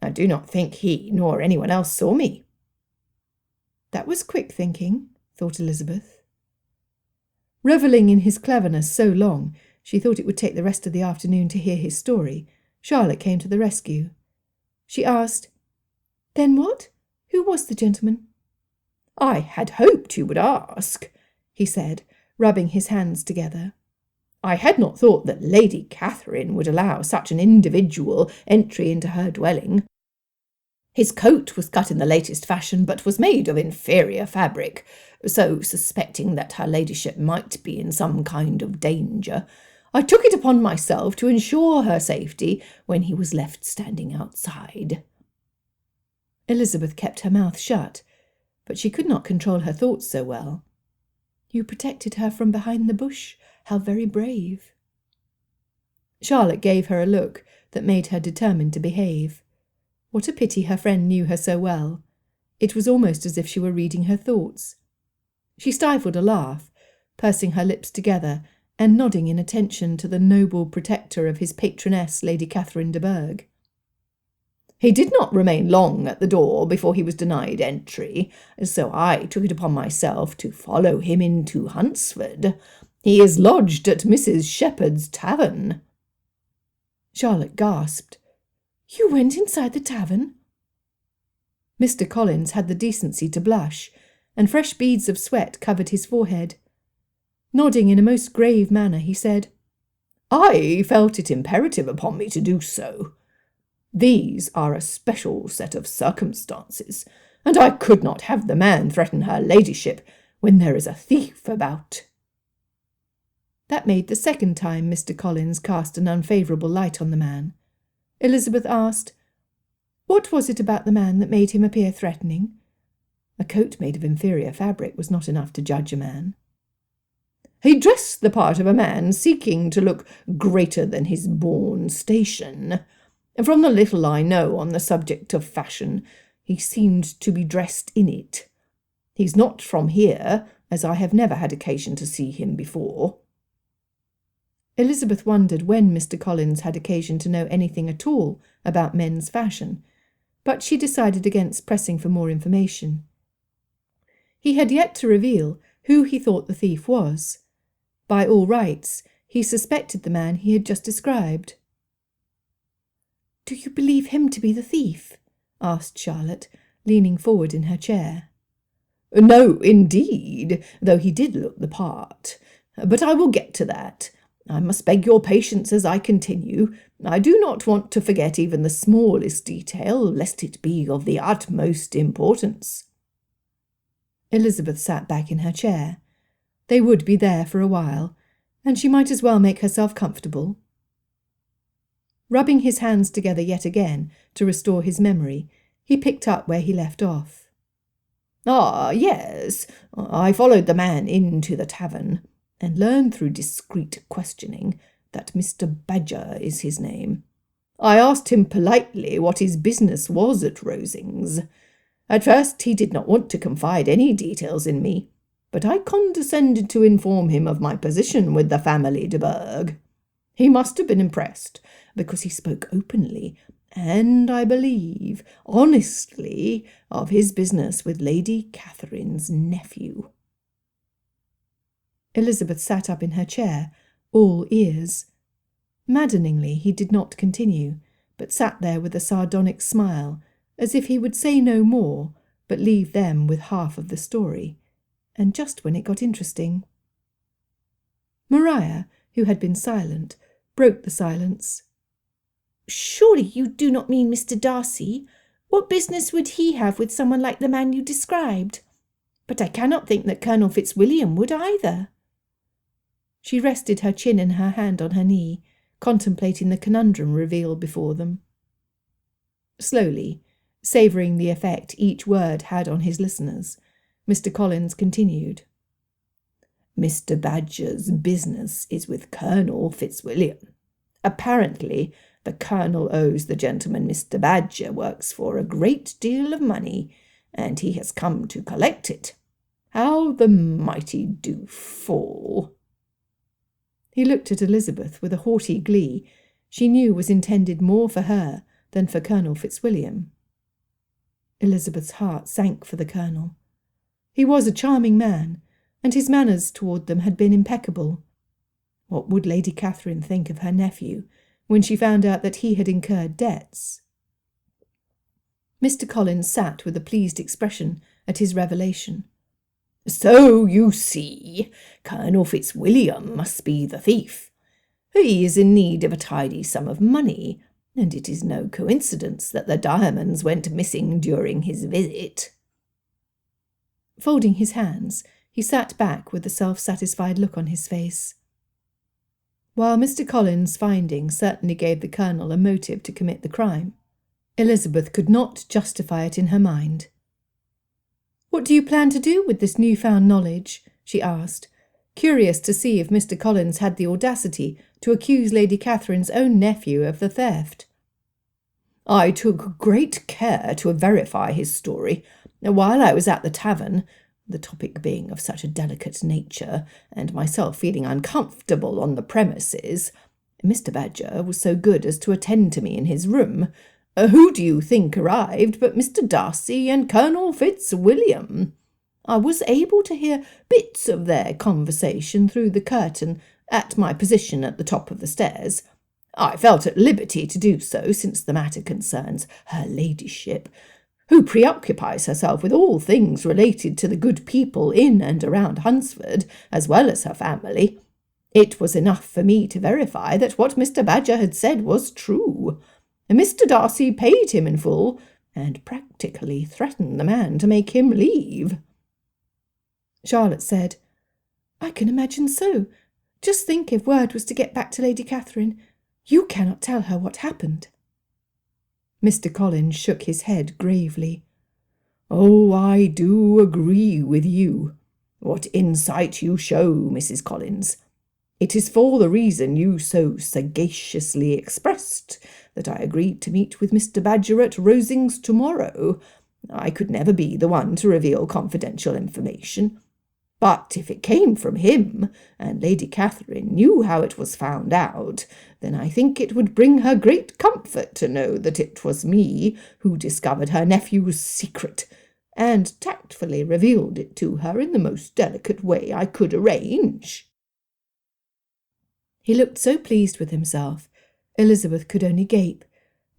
C: I do not think he nor anyone else saw me."
B: That was quick thinking, thought Elizabeth. Revelling in his cleverness so long, she thought it would take the rest of the afternoon to hear his story, Charlotte came to the rescue. She asked, "Then what? Who was the gentleman?"
D: "I had hoped you would ask," he said, rubbing his hands together. "I had not thought that Lady Catherine would allow such an individual entry into her dwelling. His coat was cut in the latest fashion, but was made of inferior fabric, so suspecting that her ladyship might be in some kind of danger, I took it upon myself to ensure her safety when he was left standing outside."
B: Elizabeth kept her mouth shut, but she could not control her thoughts so well. "You protected her from behind the bush. How very brave." Charlotte gave her a look that made her determined to behave. What a pity her friend knew her so well. It was almost as if she were reading her thoughts. She stifled a laugh, pursing her lips together and nodding in attention to the noble protector of his patroness, Lady Catherine de Bourgh.
D: "He did not remain long at the door before he was denied entry, so I took it upon myself to follow him into Hunsford. He is lodged at Mrs. Shepherd's tavern."
B: Charlotte gasped. "You went inside the tavern?" Mr. Collins had the decency to blush, and fresh beads of sweat covered his forehead. Nodding in a most grave manner, he said,
D: "I felt it imperative upon me to do so. These are a special set of circumstances, and I could not have the man threaten her ladyship when there is a thief about."
B: That made the second time Mr. Collins cast an unfavourable light on the man. Elizabeth asked, "What was it about the man that made him appear threatening?" A coat made of inferior fabric was not enough to judge a man.
D: "He dressed the part of a man seeking to look greater than his born station. From the little I know on the subject of fashion, he seemed to be dressed in it. He's not from here, as I have never had occasion to see him before."
B: Elizabeth wondered when Mr. Collins had occasion to know anything at all about men's fashion, but she decided against pressing for more information. He had yet to reveal who he thought the thief was. By all rights, he suspected the man he had just described. "Do you believe him to be the thief?" asked Charlotte, leaning forward in her chair.
D: "No, indeed, though he did look the part. But I will get to that. I must beg your patience as I continue. I do not want to forget even the smallest detail, lest it be of the utmost importance."
B: Elizabeth sat back in her chair. They would be there for a while, and she might as well make herself comfortable. Rubbing his hands together yet again to restore his memory, he picked up where he left off.
D: "Ah, yes, I followed the man into the tavern, and learned through discreet questioning that Mr. Badger is his name. I asked him politely what his business was at Rosings. At first he did not want to confide any details in me, but I condescended to inform him of my position with the family de Bourgh. He must have been impressed, because he spoke openly, and I believe honestly, of his business with Lady Catherine's nephew."
B: Elizabeth sat up in her chair, all ears. Maddeningly, he did not continue, but sat there with a sardonic smile, as if he would say no more, but leave them with half of the story, and just when it got interesting. Maria, who had been silent, broke the silence.
C: "Surely you do not mean Mr. Darcy? What business would he have with someone like the man you described? But I cannot think that Colonel Fitzwilliam would either."
B: She rested her chin in her hand on her knee, contemplating the conundrum revealed before them. Slowly, savouring the effect each word had on his listeners, Mr. Collins continued.
D: "Mr. Badger's business is with Colonel Fitzwilliam. Apparently, the Colonel owes the gentleman Mr. Badger works for a great deal of money, and he has come to collect it. How the mighty do fall!"
B: He looked at Elizabeth with a haughty glee she knew was intended more for her than for Colonel Fitzwilliam. Elizabeth's heart sank for the Colonel. He was a charming man, and his manners toward them had been impeccable. What would Lady Catherine think of her nephew, when she found out that he had incurred debts. Mr. Collins sat with a pleased expression at his revelation.
C: So, you see, Colonel Fitzwilliam must be the thief. He is in need of a tidy sum of money, and it is no coincidence that the diamonds went missing during his visit.
B: Folding his hands, he sat back with a self-satisfied look on his face. While Mr. Collins' findings certainly gave the Colonel a motive to commit the crime, Elizabeth could not justify it in her mind. "What do you plan to do with this newfound knowledge?" she asked, curious to see if Mr. Collins had the audacity to accuse Lady Catherine's own nephew of the theft.
C: "I took great care to verify his story while I was at the tavern, the topic being of such a delicate nature, and myself feeling uncomfortable on the premises. Mr. Badger was so good as to attend to me in his room. Who do you think arrived but Mr. Darcy and Colonel Fitzwilliam? I was able to hear bits of their conversation through the curtain at my position at the top of the stairs. I felt at liberty to do so, since the matter concerns her ladyship, who preoccupies herself with all things related to the good people in and around Hunsford, as well as her family. It was enough for me to verify that what Mr. Badger had said was true. Mr. Darcy paid him in full, and practically threatened the man to make him leave."
B: Charlotte said, "I can imagine so. Just think if word was to get back to Lady Catherine. You cannot tell her what happened." Mr. Collins shook his head gravely.
C: "Oh, I do agree with you. What insight you show, Mrs. Collins. It is for the reason you so sagaciously expressed that I agreed to meet with Mr. Badger at Rosings tomorrow. I could never be the one to reveal confidential information. But if it came from him, and Lady Catherine knew how it was found out, then I think it would bring her great comfort to know that it was me who discovered her nephew's secret, and tactfully revealed it to her in the most delicate way I could arrange."
B: He looked so pleased with himself, Elizabeth could only gape,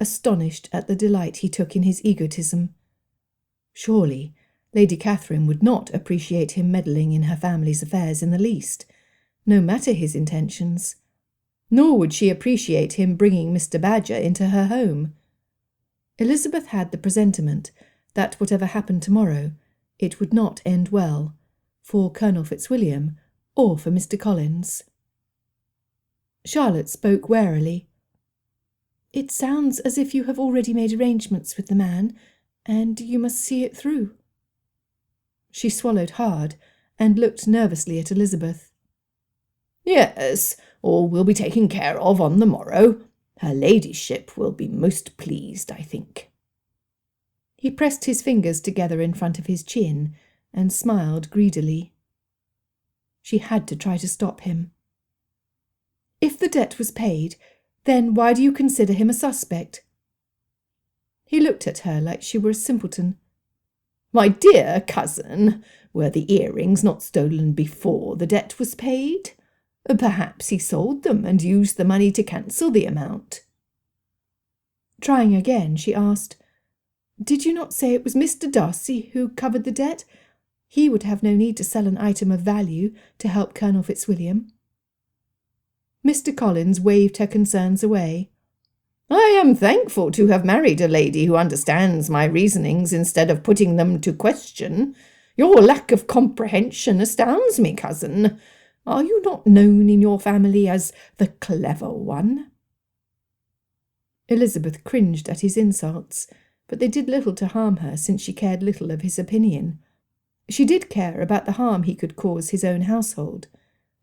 B: astonished at the delight he took in his egotism. Surely Lady Catherine would not appreciate him meddling in her family's affairs in the least, no matter his intentions. Nor would she appreciate him bringing Mr. Badger into her home. Elizabeth had the presentiment that whatever happened tomorrow, it would not end well, for Colonel Fitzwilliam or for Mr. Collins. Charlotte spoke warily. "It sounds as if you have already made arrangements with the man, and you must see it through." She swallowed hard and looked nervously at Elizabeth.
C: "Yes, all will be taken care of on the morrow. Her ladyship will be most pleased, I think."
B: He pressed his fingers together in front of his chin and smiled greedily. She had to try to stop him. "If the debt was paid, then why do you consider him a suspect?" He looked at her like she were a simpleton.
C: "My dear cousin, were the earrings not stolen before the debt was paid? Perhaps he sold them and used the money to cancel the amount."
B: Trying again, she asked, "Did you not say it was Mr. Darcy who covered the debt? He would have no need to sell an item of value to help Colonel Fitzwilliam." Mr. Collins waved her concerns away.
C: "I am thankful to have married a lady who understands my reasonings instead of putting them to question. Your lack of comprehension astounds me, cousin. Are you not known in your family as the clever one?"
B: Elizabeth cringed at his insults, but they did little to harm her, since she cared little of his opinion. She did care about the harm he could cause his own household,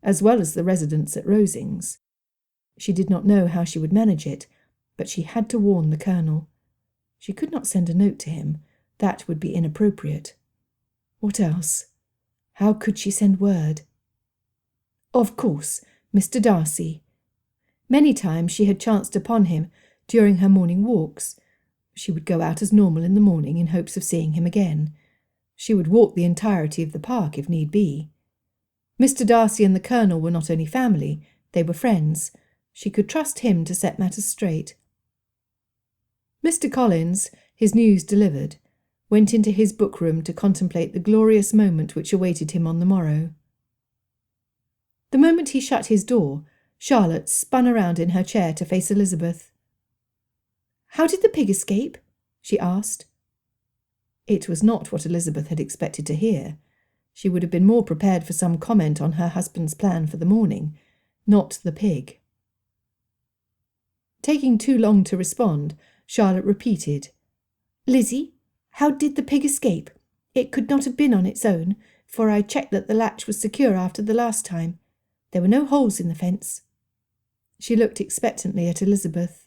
B: as well as the residents at Rosings. She did not know how she would manage it, but she had to warn the Colonel. She could not send a note to him. That would be inappropriate. What else? How could she send word? Of course, Mr. Darcy. Many times she had chanced upon him during her morning walks. She would go out as normal in the morning in hopes of seeing him again. She would walk the entirety of the park if need be. Mr. Darcy and the Colonel were not only family, they were friends. She could trust him to set matters straight. Mr. Collins, his news delivered, went into his book-room to contemplate the glorious moment which awaited him on the morrow. The moment he shut his door, Charlotte spun around in her chair to face Elizabeth. "How did the pig escape?" she asked. It was not what Elizabeth had expected to hear. She would have been more prepared for some comment on her husband's plan for the morning, not the pig. Taking too long to respond, Charlotte repeated, "Lizzie, how did the pig escape? It could not have been on its own, for I checked that the latch was secure after the last time. There were no holes in the fence." She looked expectantly at Elizabeth.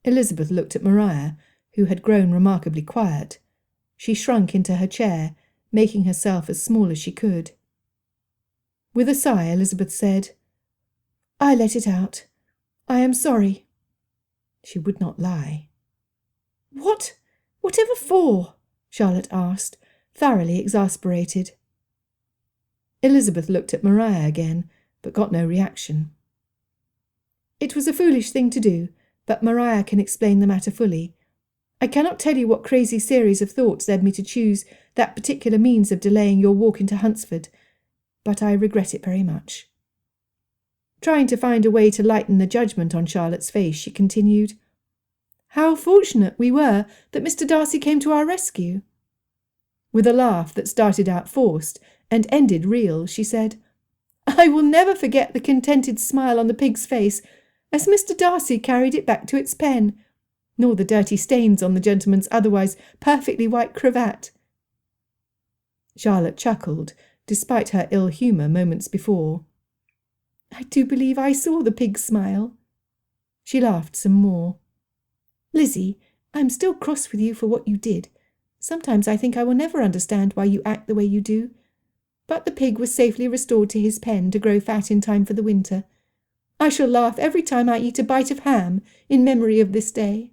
B: Elizabeth looked at Maria, who had grown remarkably quiet. She shrunk into her chair, making herself as small as she could. With a sigh, Elizabeth said, "I let it out. I am sorry." She would not lie. "What? Whatever for?" Charlotte asked, thoroughly exasperated. Elizabeth looked at Maria again, but got no reaction. "It was a foolish thing to do, but Maria can explain the matter fully. I cannot tell you what crazy series of thoughts led me to choose that particular means of delaying your walk into Hunsford, but I regret it very much." Trying to find a way to lighten the judgment on Charlotte's face, she continued, "How fortunate we were that Mr. Darcy came to our rescue." With a laugh that started out forced and ended real, she said, "I will never forget the contented smile on the pig's face as Mr. Darcy carried it back to its pen, nor the dirty stains on the gentleman's otherwise perfectly white cravat." Charlotte chuckled, despite her ill humour moments before. "I do believe I saw the pig's smile." She laughed some more. "Lizzie, I'm still cross with you for what you did. Sometimes I think I will never understand why you act the way you do. But the pig was safely restored to his pen to grow fat in time for the winter. I shall laugh every time I eat a bite of ham in memory of this day."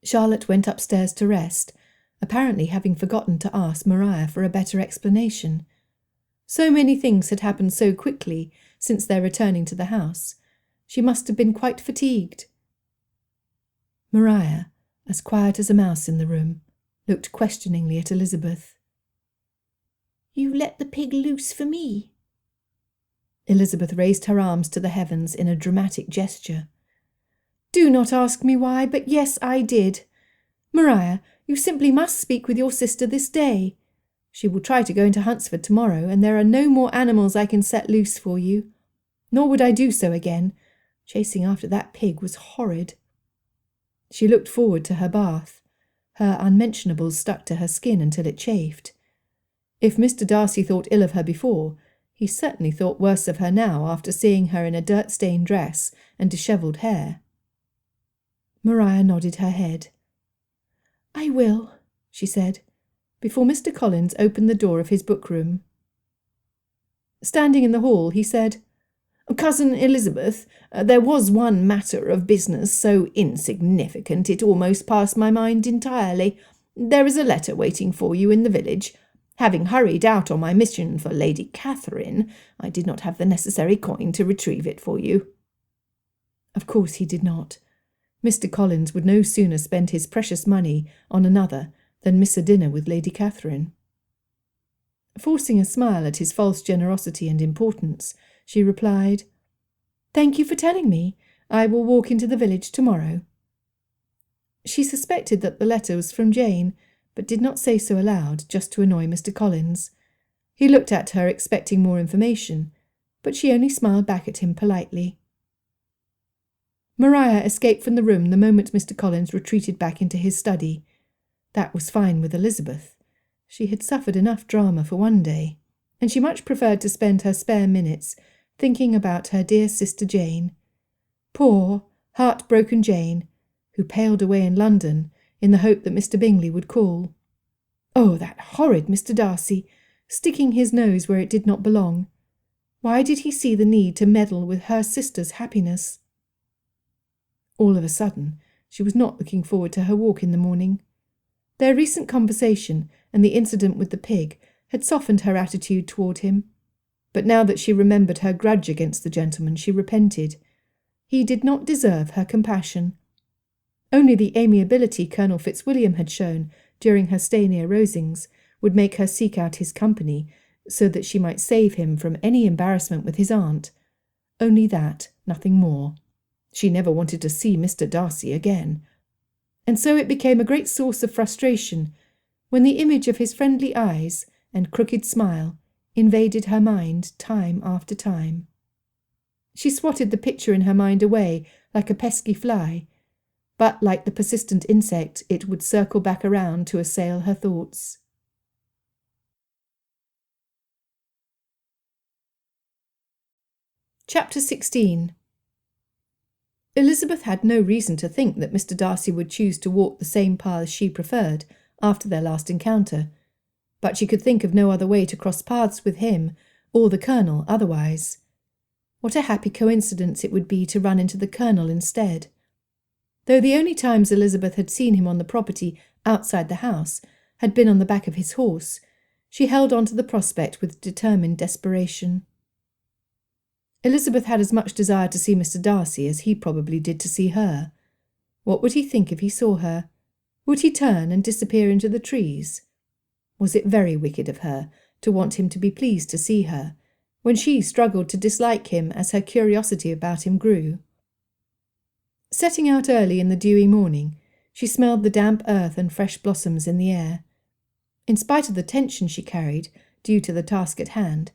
B: Charlotte went upstairs to rest, apparently having forgotten to ask Maria for a better explanation. So many things had happened so quickly since their returning to the house. She must have been quite fatigued. Maria, as quiet as a mouse in the room, looked questioningly at Elizabeth. "You let the pig loose for me?" Elizabeth raised her arms to the heavens in a dramatic gesture. "Do not ask me why, but yes, I did. Maria, you simply must speak with your sister this day. She will try to go into Hunsford tomorrow, and there are no more animals I can set loose for you. Nor would I do so again. Chasing after that pig was horrid." She looked forward to her bath. Her unmentionables stuck to her skin until it chafed. If Mr. Darcy thought ill of her before, he certainly thought worse of her now after seeing her in a dirt-stained dress and dishevelled hair. Maria nodded her head. "I will," she said, before Mr. Collins opened the door of his book-room. Standing in the hall, he said, "Cousin Elizabeth, there was one matter of business so insignificant it almost passed my mind entirely. There is a letter waiting for you in the village. Having hurried out on my mission for Lady Catherine, I did not have the necessary coin to retrieve it for you." Of course he did not. Mr. Collins would no sooner spend his precious money on another than miss a dinner with Lady Catherine. Forcing a smile at his false generosity and importance, she replied, "Thank you for telling me. I will walk into the village tomorrow." She suspected that the letter was from Jane, but did not say so aloud, just to annoy Mr. Collins. He looked at her expecting more information, but she only smiled back at him politely. Maria escaped from the room the moment Mr. Collins retreated back into his study. That was fine with Elizabeth. She had suffered enough drama for one day, and she much preferred to spend her spare minutes thinking about her dear sister Jane. Poor, heartbroken Jane, who paled away in London in the hope that Mr. Bingley would call. Oh, that horrid Mr. Darcy, sticking his nose where it did not belong. Why did he see the need to meddle with her sister's happiness? All of a sudden, she was not looking forward to her walk in the morning. Their recent conversation and the incident with the pig had softened her attitude toward him. But now that she remembered her grudge against the gentleman, she repented. He did not deserve her compassion. Only the amiability Colonel Fitzwilliam had shown during her stay near Rosings would make her seek out his company, so that she might save him from any embarrassment with his aunt. Only that, nothing more. She never wanted to see Mr. Darcy again. And so it became a great source of frustration when the image of his friendly eyes and crooked smile invaded her mind time after time. She swatted the picture in her mind away like a pesky fly, but like the persistent insect, it would circle back around to assail her thoughts. Chapter 16. Elizabeth had no reason to think that Mr. Darcy would choose to walk the same paths she preferred after their last encounter, but she could think of no other way to cross paths with him or the Colonel otherwise. What a happy coincidence it would be to run into the Colonel instead. Though the only times Elizabeth had seen him on the property outside the house had been on the back of his horse, she held on to the prospect with determined desperation. Elizabeth had as much desire to see Mr. Darcy as he probably did to see her. What would he think if he saw her? Would he turn and disappear into the trees? Was it very wicked of her to want him to be pleased to see her, when she struggled to dislike him as her curiosity about him grew? Setting out early in the dewy morning, she smelled the damp earth and fresh blossoms in the air. In spite of the tension she carried, due to the task at hand,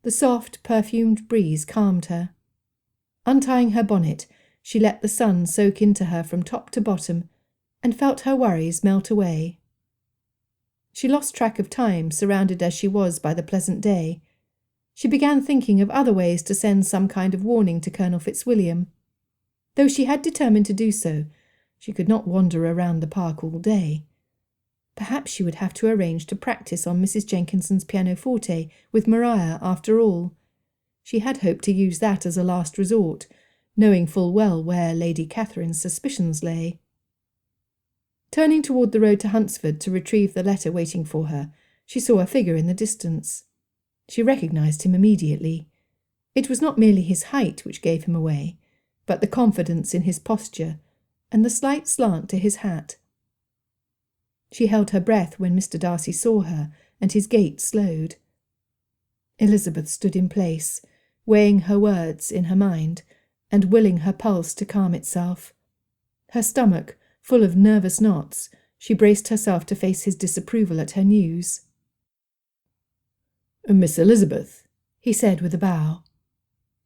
B: the soft, perfumed breeze calmed her. Untying her bonnet, she let the sun soak into her from top to bottom, and felt her worries melt away. She lost track of time, surrounded as she was by the pleasant day. She began thinking of other ways to send some kind of warning to Colonel Fitzwilliam. Though she had determined to do so, she could not wander around the park all day. Perhaps she would have to arrange to practice on Mrs. Jenkinson's pianoforte with Maria after all. She had hoped to use that as a last resort, knowing full well where Lady Catherine's suspicions lay. Turning toward the road to Hunsford to retrieve the letter waiting for her, she saw a figure in the distance. She recognised him immediately. It was not merely his height which gave him away, but the confidence in his posture and the slight slant to his hat. She held her breath when Mr. Darcy saw her, and his gait slowed. Elizabeth stood in place, weighing her words in her mind, and willing her pulse to calm itself. Her stomach full of nervous knots, she braced herself to face his disapproval at her news.
D: "Miss Elizabeth,"
B: he said with a bow.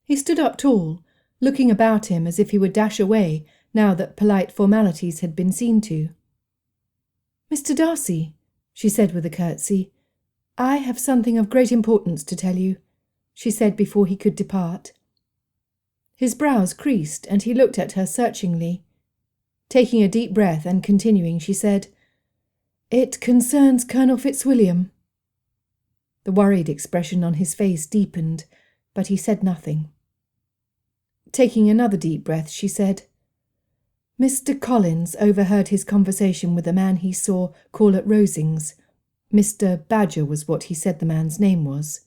B: He stood up tall, looking about him as if he would dash away now that polite formalities had been seen to. "Mr. Darcy," she said with a curtsy, "I have something of great importance to tell you," she said before he could depart. His brows creased, and he looked at her searchingly. Taking a deep breath and continuing, she said, "It concerns Colonel Fitzwilliam." The worried expression on his face deepened, but he said nothing. Taking another deep breath, she said, "Mr. Collins overheard his conversation with a man he saw call at Rosings. Mr. Badger was what he said the man's name was.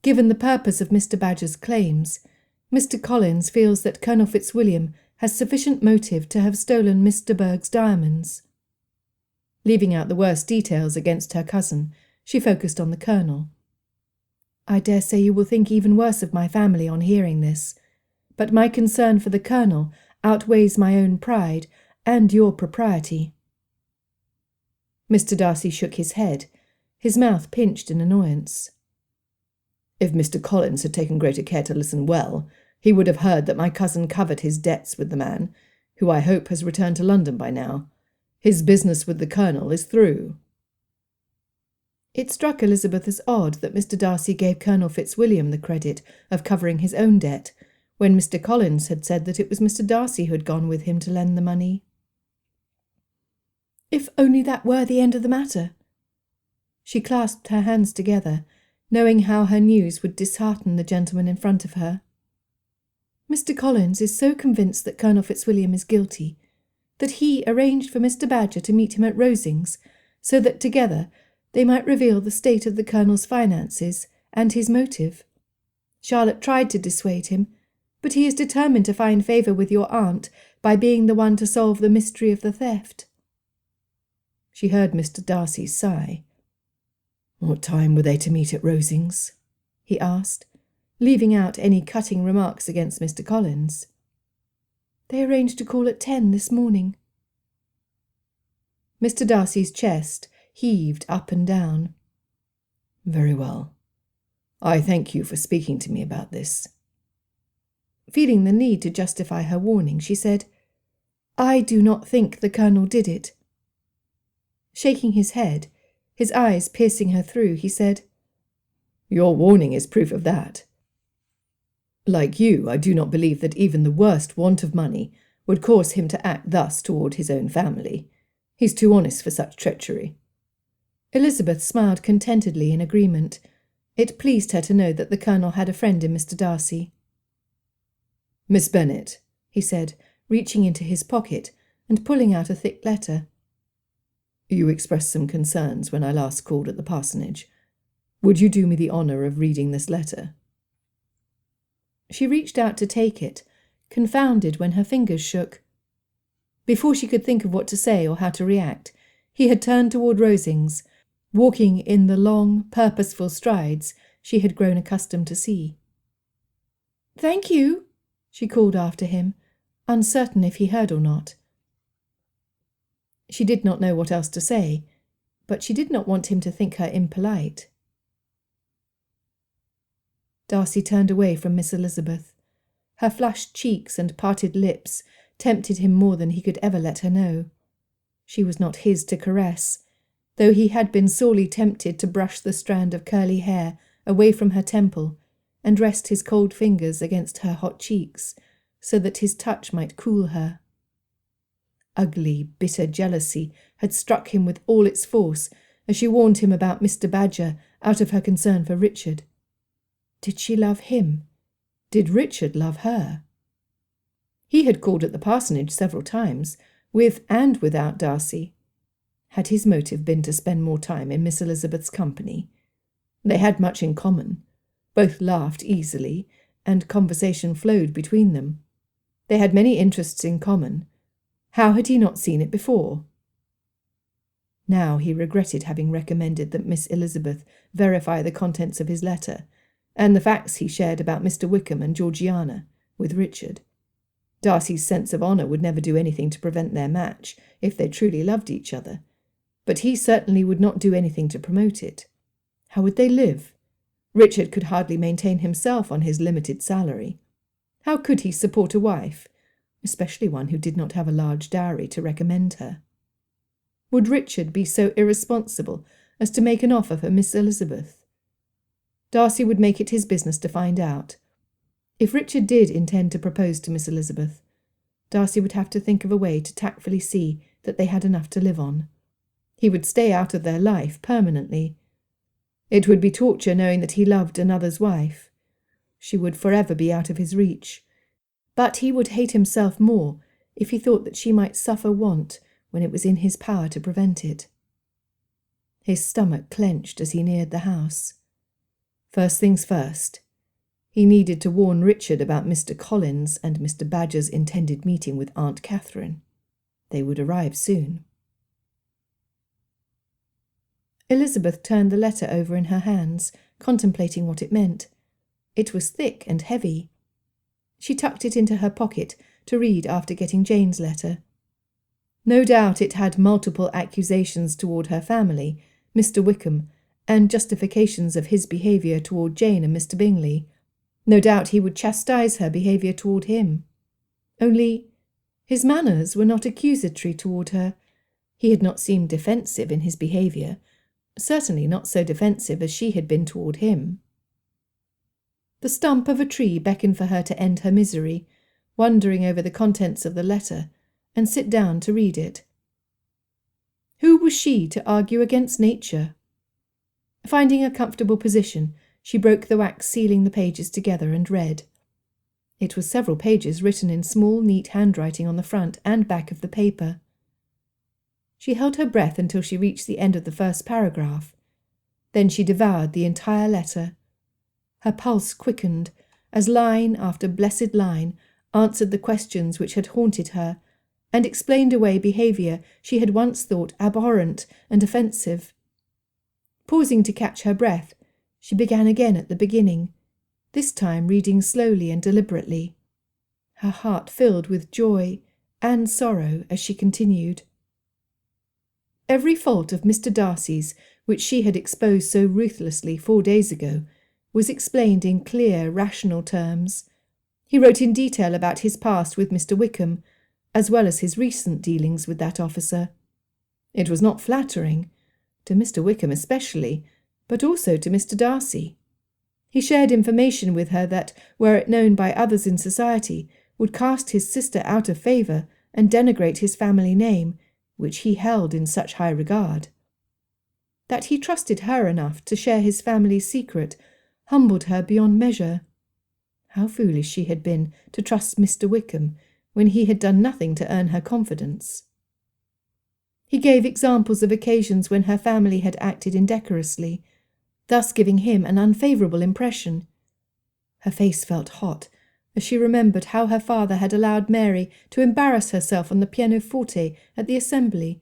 B: Given the purpose of Mr. Badger's claims, Mr. Collins feels that Colonel Fitzwilliam has sufficient motive to have stolen Miss de Bourgh's diamonds." Leaving out the worst details against her cousin, she focused on the Colonel. "I dare say you will think even worse of my family on hearing this, but my concern for the Colonel outweighs my own pride and your propriety." Mr. Darcy shook his head, his mouth pinched in annoyance.
D: "If Mr. Collins had taken greater care to listen well, he would have heard that my cousin covered his debts with the man, who I hope has returned to London by now. His business with the Colonel is through."
B: It struck Elizabeth as odd that Mr. Darcy gave Colonel Fitzwilliam the credit of covering his own debt, when Mr. Collins had said that it was Mr. Darcy who had gone with him to lend the money. If only that were the end of the matter! She clasped her hands together, knowing how her news would dishearten the gentleman in front of her. Mr. Collins is so convinced that Colonel Fitzwilliam is guilty, that he arranged for Mr. Badger to meet him at Rosings, so that together they might reveal the state of the Colonel's finances and his motive. Charlotte tried to dissuade him, but he is determined to find favour with your aunt by being the one to solve the mystery of the theft.
E: She heard Mr. Darcy's sigh. What time were they to meet at Rosings? He asked, leaving out any cutting remarks against Mr. Collins.
B: They arranged to call at 10 this morning.
E: Mr. Darcy's chest heaved up and down. Very well. I thank you for speaking to me about this.
B: Feeling the need to justify her warning, she said, I do not think the Colonel did it. Shaking his head, his eyes piercing her through, he said,
E: Your warning is proof of that. Like you, I do not believe that even the worst want of money would cause him to act thus toward his own family. He's too honest for such treachery.
B: Elizabeth smiled contentedly in agreement. It pleased her to know that the Colonel had a friend in Mr. Darcy.
E: Miss Bennet,
B: he said, reaching into his pocket and pulling out a thick letter.
E: You expressed some concerns when I last called at the parsonage. Would you do me the honour of reading this letter?
B: She reached out to take it, confounded when her fingers shook. Before she could think of what to say or how to react, he had turned toward Rosings, walking in the long, purposeful strides she had grown accustomed to see. Thank you, she called after him, uncertain if he heard or not. She did not know what else to say, but she did not want him to think her impolite. Darcy turned away from Miss Elizabeth. Her flushed cheeks and parted lips tempted him more than he could ever let her know. She was not his to caress, though he had been sorely tempted to brush the strand of curly hair away from her temple and rest his cold fingers against her hot cheeks, so that his touch might cool her. Ugly, bitter jealousy had struck him with all its force as she warned him about Mr. Badger out of her concern for Richard. Did she love him? Did Richard love her? He had called at the parsonage several times, with and without Darcy. Had his motive been to spend more time in Miss Elizabeth's company? They had much in common. Both laughed easily, and conversation flowed between them. They had many interests in common. How had he not seen it before? Now he regretted having recommended that Miss Elizabeth verify the contents of his letter, and the facts he shared about Mr. Wickham and Georgiana with Richard. Darcy's sense of honour would never do anything to prevent their match if they truly loved each other, but he certainly would not do anything to promote it. How would they live? Richard could hardly maintain himself on his limited salary. How could he support a wife, especially one who did not have a large dowry to recommend her? Would Richard be so irresponsible as to make an offer for Miss Elizabeth? Darcy would make it his business to find out. If Richard did intend to propose to Miss Elizabeth, Darcy would have to think of a way to tactfully see that they had enough to live on. He would stay out of their life permanently. It would be torture knowing that he loved another's wife. She would forever be out of his reach. But he would hate himself more if he thought that she might suffer want when it was in his power to prevent it. His stomach clenched as he neared the house. First things first. He needed to warn Richard about Mr. Collins and Mr. Badger's intended meeting with Aunt Catherine. They would arrive soon. Elizabeth turned the letter over in her hands, contemplating what it meant. It was thick and heavy. She tucked it into her pocket to read after getting Jane's letter. No doubt it had multiple accusations toward her family, Mr. Wickham, and justifications of his behaviour toward Jane and Mr. Bingley. No doubt he would chastise her behaviour toward him. Only his manners were not accusatory toward her. He had not seemed defensive in his behaviour, certainly not so defensive as she had been toward him. The stump of a tree beckoned for her to end her misery, wondering over the contents of the letter, and sit down to read it. Who was she to argue against nature? Finding a comfortable position, she broke the wax sealing the pages together and read. It was several pages written in small, neat handwriting on the front and back of the paper. She held her breath until she reached the end of the first paragraph. Then she devoured the entire letter. Her pulse quickened as line after blessed line answered the questions which had haunted her and explained away behaviour she had once thought abhorrent and offensive. Pausing to catch her breath, she began again at the beginning, this time reading slowly and deliberately. Her heart filled with joy and sorrow as she continued. Every fault of Mr. Darcy's, which she had exposed so ruthlessly 4 days ago, was explained in clear, rational terms. He wrote in detail about his past with Mr. Wickham, as well as his recent dealings with that officer. It was not flattering, to Mr. Wickham especially, but also to Mr. Darcy. He shared information with her that, were it known by others in society, would cast his sister out of favour and denigrate his family name, which he held in such high regard. That he trusted her enough to share his family's secret humbled her beyond measure. How foolish she had been to trust Mr. Wickham when he had done nothing to earn her confidence. He gave examples of occasions when her family had acted indecorously, thus giving him an unfavourable impression. Her face felt hot as she remembered how her father had allowed Mary to embarrass herself on the pianoforte at the assembly,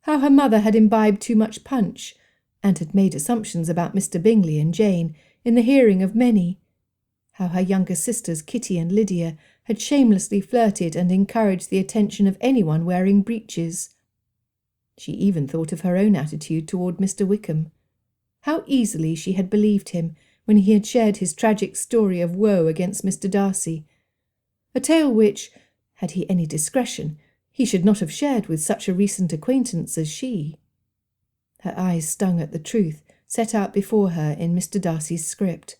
B: how her mother had imbibed too much punch, and had made assumptions about Mr. Bingley and Jane in the hearing of many, how her younger sisters Kitty and Lydia had shamelessly flirted and encouraged the attention of anyone wearing breeches. She even thought of her own attitude toward Mr. Wickham. How easily she had believed him when he had shared his tragic story of woe against Mr. Darcy, a tale which, had he any discretion, he should not have shared with such a recent acquaintance as she. Her eyes stung at the truth set out before her in Mr. Darcy's script.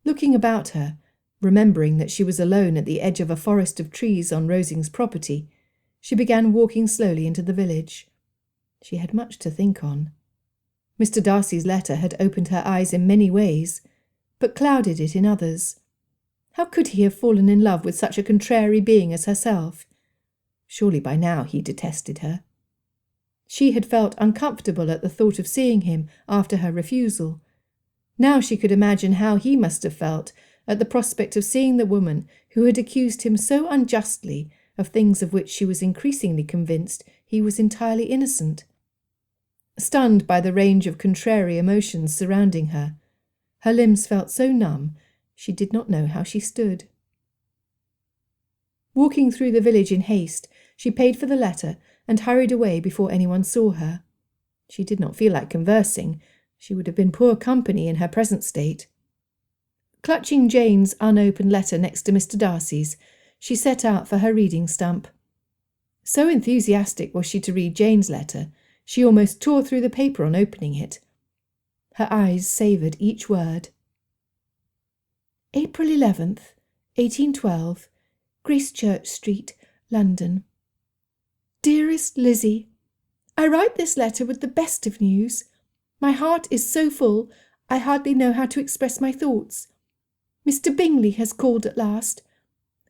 B: Looking about her, remembering that she was alone at the edge of a forest of trees on Rosings' property, she began walking slowly into the village. She had much to think on. Mr. Darcy's letter had opened her eyes in many ways, but clouded it in others. How could he have fallen in love with such a contrary being as herself? Surely by now he detested her. She had felt uncomfortable at the thought of seeing him after her refusal. Now she could imagine how he must have felt at the prospect of seeing the woman who had accused him so unjustly of things of which she was increasingly convinced he was entirely innocent. Stunned by the range of contrary emotions surrounding her, her limbs felt so numb she did not know how she stood. Walking through the village in haste, she paid for the letter and hurried away before anyone saw her. She did not feel like conversing. She would have been poor company in her present state. Clutching Jane's unopened letter next to Mr. Darcy's, she set out for her reading stump. So enthusiastic was she to read Jane's letter, she almost tore through the paper on opening it. Her eyes savoured each word. April 11th, 1812, Gracechurch Street, London. Dearest Lizzie, I write this letter with the best of news. My heart is so full, I hardly know how to express my thoughts. Mr. Bingley has called at last.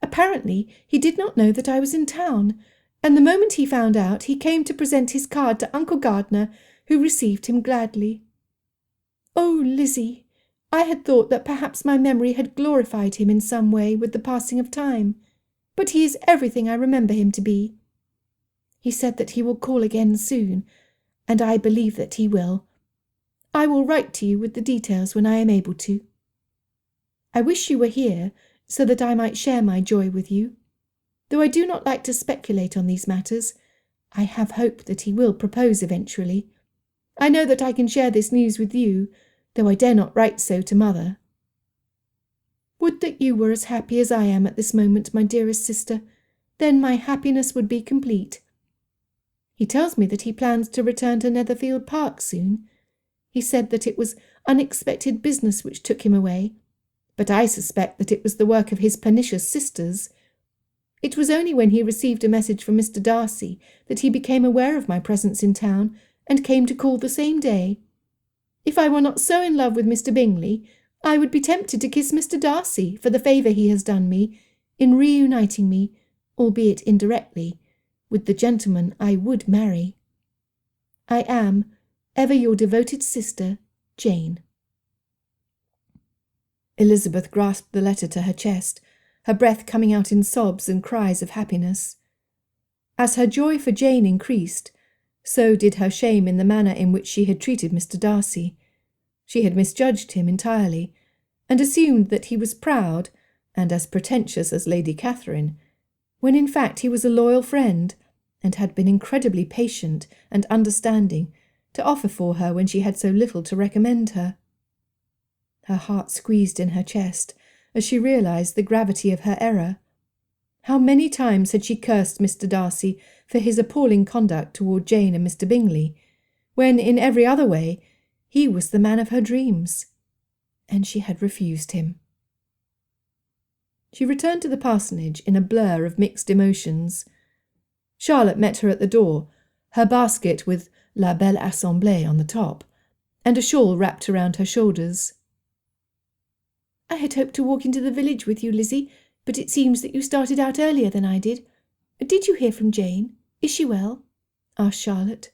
B: Apparently he did not know that I was in town, and the moment he found out, he came to present his card to Uncle Gardner, who received him gladly. Oh, Lizzie, I had thought that perhaps my memory had glorified him in some way with the passing of time, but he is everything I remember him to be. He said that he will call again soon, and I believe that he will. I will write to you with the details when I am able to. I wish you were here, so that I might share my joy with you. Though I do not like to speculate on these matters, I have hope that he will propose eventually. I know that I can share this news with you, though I dare not write so to Mother. Would that you were as happy as I am at this moment, my dearest sister, then my happiness would be complete. He tells me that he plans to return to Netherfield Park soon. He said that it was unexpected business which took him away, but I suspect that it was the work of his pernicious sisters. It was only when he received a message from Mr. Darcy that he became aware of my presence in town, and came to call the same day. If I were not so in love with Mr. Bingley, I would be tempted to kiss Mr. Darcy for the favour he has done me in reuniting me, albeit indirectly, with the gentleman I would marry. I am, ever your devoted sister, Jane. Elizabeth grasped the letter to her chest, her breath coming out in sobs and cries of happiness. As her joy for Jane increased, so did her shame in the manner in which she had treated Mr. Darcy. She had misjudged him entirely, and assumed that he was proud and as pretentious as Lady Catherine, when in fact he was a loyal friend, and had been incredibly patient and understanding to offer for her when she had so little to recommend her. Her heart squeezed in her chest as she realized the gravity of her error. How many times had she cursed Mr. Darcy for his appalling conduct toward Jane and Mr. Bingley, when in every other way he was the man of her dreams, and she had refused him. She returned to the parsonage in a blur of mixed emotions. Charlotte met her at the door, her basket with La Belle Assemblée on the top, and a shawl wrapped around her shoulders. "I had hoped to walk into the village with you, Lizzie, but it seems that you started out earlier than I did. Did you hear from Jane? Is she well?" asked Charlotte.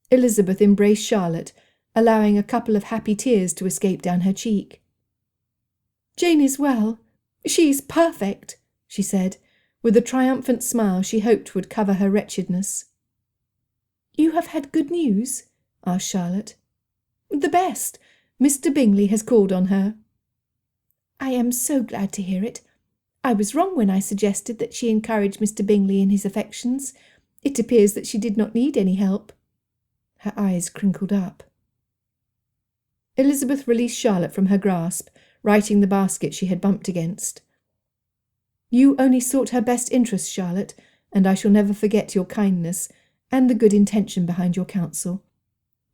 B: Elizabeth embraced Charlotte, allowing a couple of happy tears to escape down her cheek. "Jane is well. She's perfect," she said, with a triumphant smile she hoped would cover her wretchedness. "You have had good news?" asked Charlotte. "The best. Mr. Bingley has called on her." "I am so glad to hear it. I was wrong when I suggested that she encourage Mr. Bingley in his affections. It appears that she did not need any help." Her eyes crinkled up. Elizabeth released Charlotte from her grasp, righting the basket she had bumped against. "You only sought her best interests, Charlotte, and I shall never forget your kindness and the good intention behind your counsel.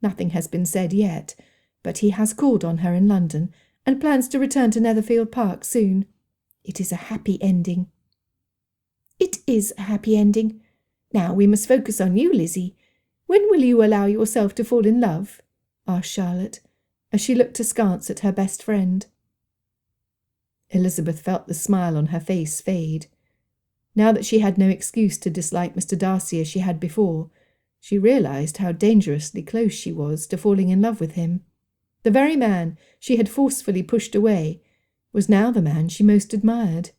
B: Nothing has been said yet, but he has called on her in London and plans to return to Netherfield Park soon. It is a happy ending." "It is a happy ending. Now we must focus on you, Lizzie. When will you allow yourself to fall in love?" asked Charlotte, as she looked askance at her best friend. Elizabeth felt the smile on her face fade. Now that she had no excuse to dislike Mr. Darcy as she had before, she realized how dangerously close she was to falling in love with him. The very man she had forcefully pushed away was now the man she most admired.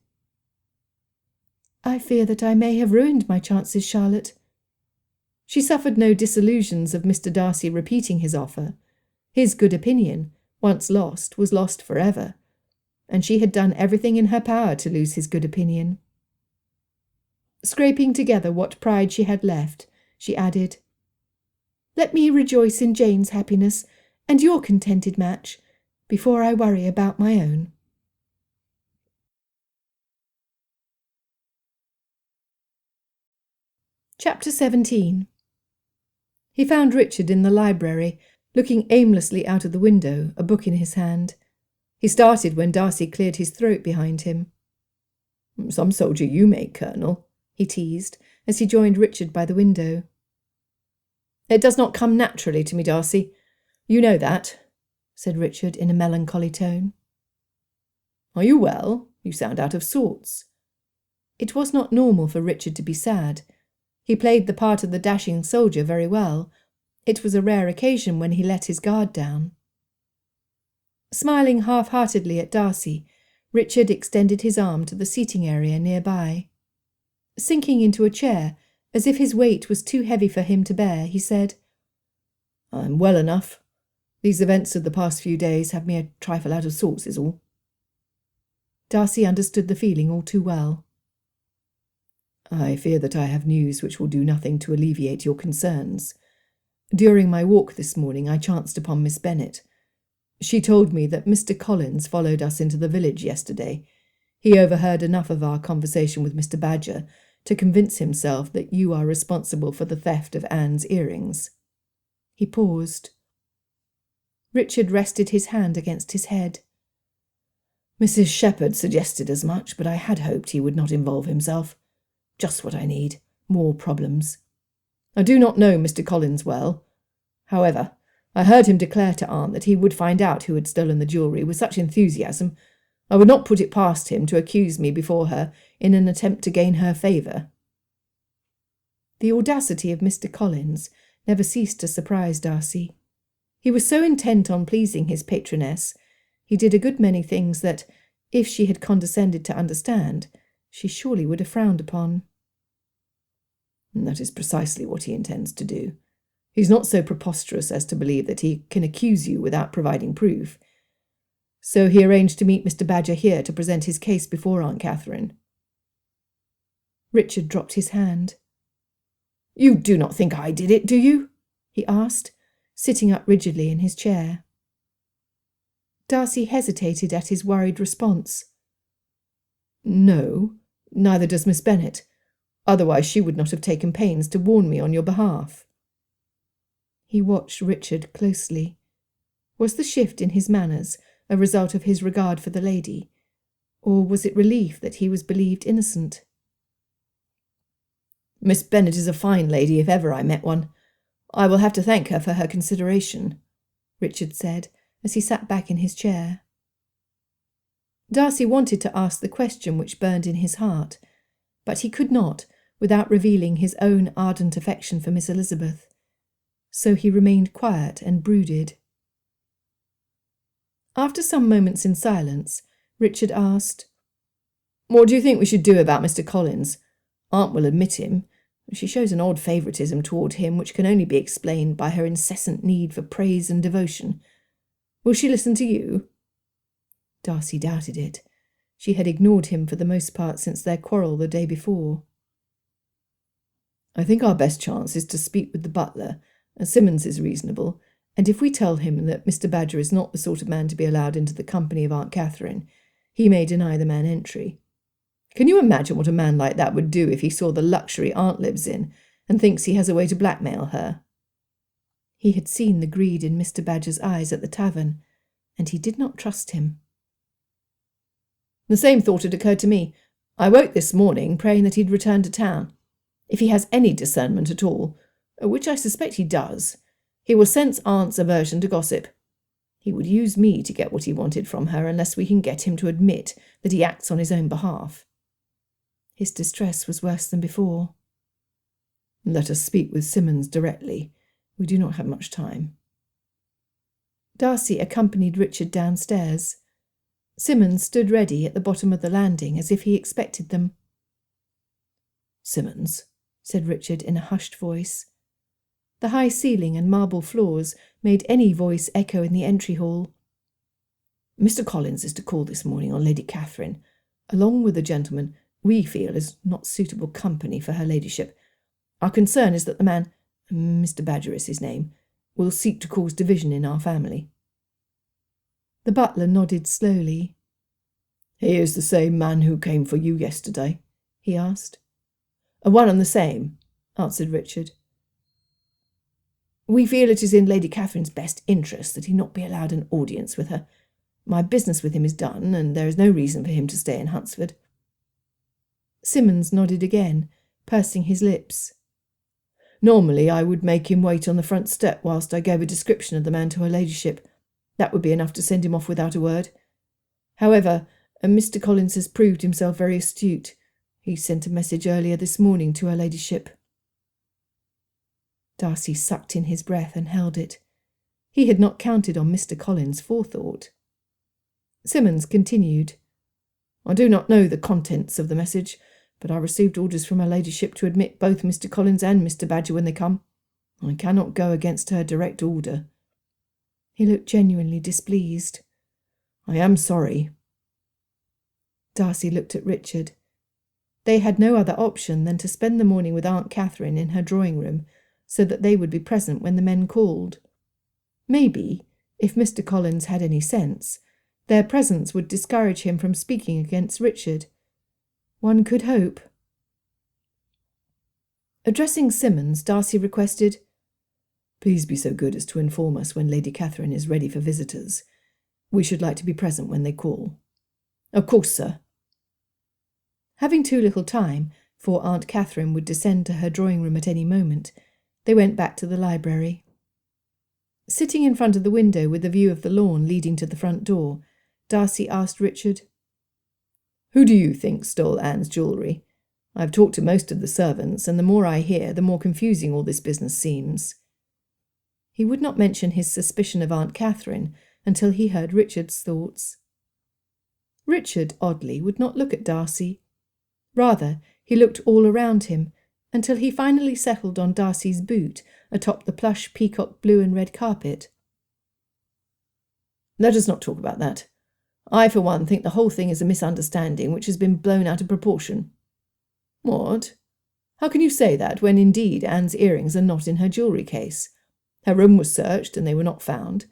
B: "I fear that I may have ruined my chances, Charlotte." She suffered no disillusions of Mr. Darcy repeating his offer. His good opinion, once lost, was lost forever, and she had done everything in her power to lose his good opinion. Scraping together what pride she had left, she added, "Let me rejoice in Jane's happiness and your contented match before I worry about my own." Chapter 17. He found Richard in the library, looking aimlessly out of the window, a book in his hand. He started when Darcy cleared his throat behind him. "Some soldier you make, Colonel," he teased, as he joined Richard by the window. "It does not come naturally to me, Darcy. You know that," said Richard in a melancholy tone. "Are you well? You sound out of sorts." It was not normal for Richard to be sad. He played the part of the dashing soldier very well. It was a rare occasion when he let his guard down. Smiling half-heartedly at Darcy, Richard extended his arm to the seating area nearby. Sinking into a chair, as if his weight was too heavy for him to bear, he said, "I'm well enough. These events of the past few days have me a trifle out of sorts, is all." Darcy understood the feeling all too well. "I fear that I have news which will do nothing to alleviate your concerns. During my walk this morning I chanced upon Miss Bennet. She told me that Mr. Collins followed us into the village yesterday. He overheard enough of our conversation with Mr. Badger to convince himself that you are responsible for the theft of Anne's earrings." He paused. Richard rested his hand against his head. "Mrs. Shepherd suggested as much, but I had hoped he would not involve himself. Just what I need. More problems. I do not know Mr. Collins well. However, I heard him declare to Aunt that he would find out who had stolen the jewellery with such enthusiasm. I would not put it past him to accuse me before her in an attempt to gain her favour." The audacity of Mr. Collins never ceased to surprise Darcy. He was so intent on pleasing his patroness, He did a good many things that, if she had condescended to understand, she surely would have frowned upon.
D: And that is precisely what he intends to do. He's not so preposterous as to believe that he can accuse you without providing proof. So he arranged to meet Mr. Badger here to present his case before Aunt Catherine.
B: Richard dropped his hand.
C: You do not think I did it, do you?
B: He asked, sitting up rigidly in his chair. Darcy hesitated at his worried response.
D: No, neither does Miss Bennet. Otherwise she would not have taken pains to warn me on your behalf.
B: He watched Richard closely. Was the shift in his manners a result of his regard for the lady, or was it relief that he was believed innocent?
D: Miss Bennet is a fine lady if ever I met one. I will have to thank her for her consideration,
B: Richard said, as he sat back in his chair. Darcy wanted to ask the question which burned in his heart, but he could not without revealing his own ardent affection for Miss Elizabeth. So he remained quiet and brooded. After some moments in silence, Richard asked,
D: "What do you think we should do about Mr. Collins? Aunt will admit him. She shows an odd favouritism toward him which can only be explained by her incessant need for praise and devotion. Will she listen to you?"
B: Darcy doubted it. She had ignored him for the most part since their quarrel the day before.
D: "I think our best chance is to speak with the butler, as Simmons is reasonable, and if we tell him that Mr. Badger is not the sort of man to be allowed into the company of Aunt Catherine, he may deny the man entry. Can you imagine what a man like that would do if he saw the luxury Aunt lives in and thinks he has a way to blackmail her?"
B: He had seen the greed in Mr. Badger's eyes at the tavern, and he did not trust him.
D: "The same thought had occurred to me. I woke this morning praying that he'd return to town. If he has any discernment at all, which I suspect he does, he will sense Aunt's aversion to gossip. He would use me to get what he wanted from her unless we can get him to admit that he acts on his own behalf."
B: His distress was worse than before.
D: "Let us speak with Simmons directly. We do not have much time."
B: Darcy accompanied Richard downstairs. Simmons stood ready at the bottom of the landing as if he expected them.
D: "Simmons,"
B: said Richard in a hushed voice. The high ceiling and marble floors made any voice echo in the entry hall.
D: "Mr. Collins is to call this morning on Lady Catherine, along with a gentleman we feel is not suitable company for her ladyship. Our concern is that the man, Mr. Badger is his name, will seek to cause division in our family."
B: The butler nodded slowly.
D: "He is the same man who came for you yesterday?"
B: he asked.
D: "One and the same," answered Richard. "We feel it is in Lady Catherine's best interest that he not be allowed an audience with her. My business with him is done, and there is no reason for him to stay in Hunsford."
B: Simmons nodded again, pursing his lips.
D: "Normally I would make him wait on the front step whilst I gave a description of the man to her ladyship. That would be enough to send him off without a word. However, Mr. Collins has proved himself very astute. He sent a message earlier this morning to her ladyship."
B: Darcy sucked in his breath and held it. He had not counted on Mr. Collins' forethought. Simmons continued.
D: "I do not know the contents of the message, but I received orders from her ladyship to admit both Mr. Collins and Mr. Badger when they come. I cannot go against her direct order."
B: He looked genuinely displeased.
D: "I am sorry."
B: Darcy looked at Richard. They had no other option than to spend the morning with Aunt Catherine in her drawing-room, so that they would be present when the men called. Maybe, if Mr. Collins had any sense, their presence would discourage him from speaking against Richard. One could hope. Addressing Simmons, Darcy requested,
D: "Please be so good as to inform us when Lady Catherine is ready for visitors. We should like to be present when they call." "Of course, sir."
B: Having too little time, for Aunt Catherine would descend to her drawing-room at any moment, they went back to the library. Sitting in front of the window with a view of the lawn leading to the front door, Darcy asked Richard,
D: "Who do you think stole Anne's jewellery? I have talked to most of the servants, and the more I hear, the more confusing all this business seems."
B: He would not mention his suspicion of Aunt Catherine, until he heard Richard's thoughts. Richard, oddly, would not look at Darcy. Rather, he looked all around him, until he finally settled on Darcy's boot atop the plush peacock blue and red carpet.
D: Let us not talk about that. I, for one, think the whole thing is a misunderstanding which has been blown out of proportion. What? How can you say that, when indeed Anne's earrings are not in her jewellery case? Her room was searched, and they were not found.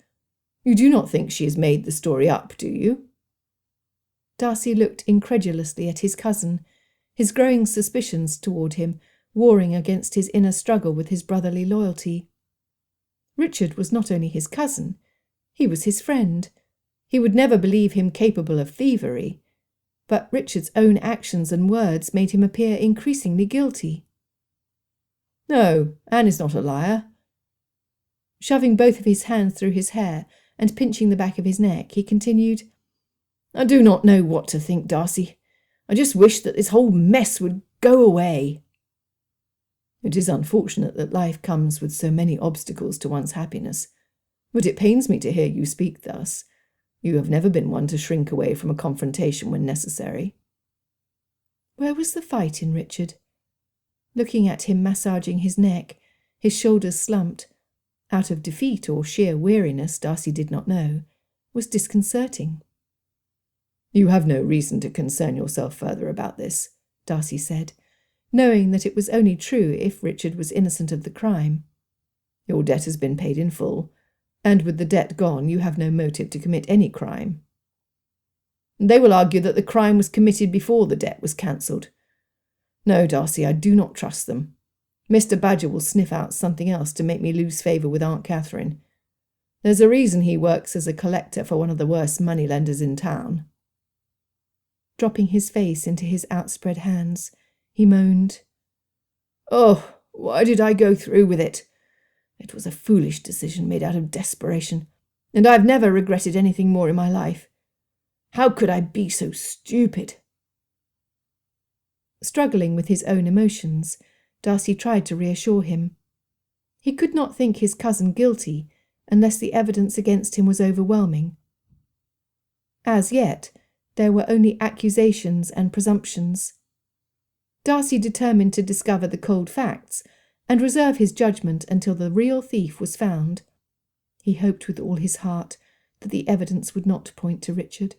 D: You do not think she has made the story up, do you?
B: Darcy looked incredulously at his cousin, his growing suspicions toward him warring against his inner struggle with his brotherly loyalty. Richard was not only his cousin, he was his friend. He would never believe him capable of thievery, but Richard's own actions and words made him appear increasingly guilty.
D: No, Anne is not a liar.
B: Shoving both of his hands through his hair and pinching the back of his neck, he continued,
D: I do not know what to think, Darcy. I just wish that this whole mess would go away. It is unfortunate that life comes with so many obstacles to one's happiness, but it pains me to hear you speak thus. You have never been one to shrink away from a confrontation when necessary.
B: Where was the fight in Richard? Looking at him massaging his neck, his shoulders slumped, out of defeat or sheer weariness, Darcy did not know, was disconcerting.
D: You have no reason to concern yourself further about this,
B: Darcy said, knowing that it was only true if Richard was innocent of the crime.
D: Your debt has been paid in full, and with the debt gone you have no motive to commit any crime. They will argue that the crime was committed before the debt was cancelled. No, Darcy, I do not trust them. Mr. Badger will sniff out something else to make me lose favour with Aunt Catherine. There's a reason he works as a collector for one of the worst moneylenders in town.
B: Dropping his face into his outspread hands, he moaned,
D: Oh, why did I go through with it? It was a foolish decision made out of desperation, and I have never regretted anything more in my life. How could I be so stupid?
B: Struggling with his own emotions, Darcy tried to reassure him. He could not think his cousin guilty unless the evidence against him was overwhelming. As yet, there were only accusations and presumptions. Darcy determined to discover the cold facts and reserve his judgment until the real thief was found. He hoped with all his heart that the evidence would not point to Richard.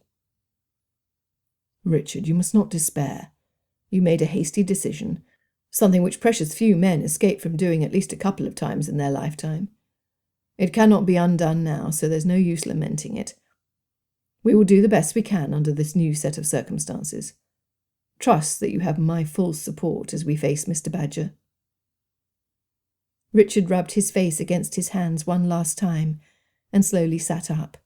D: Richard, you must not despair. You made a hasty decision, something which precious few men escape from doing at least a couple of times in their lifetime. It cannot be undone now, so there's no use lamenting it. We will do the best we can under this new set of circumstances. Trust that you have my full support as we face Mr. Badger.
B: Richard rubbed his face against his hands one last time and slowly sat up.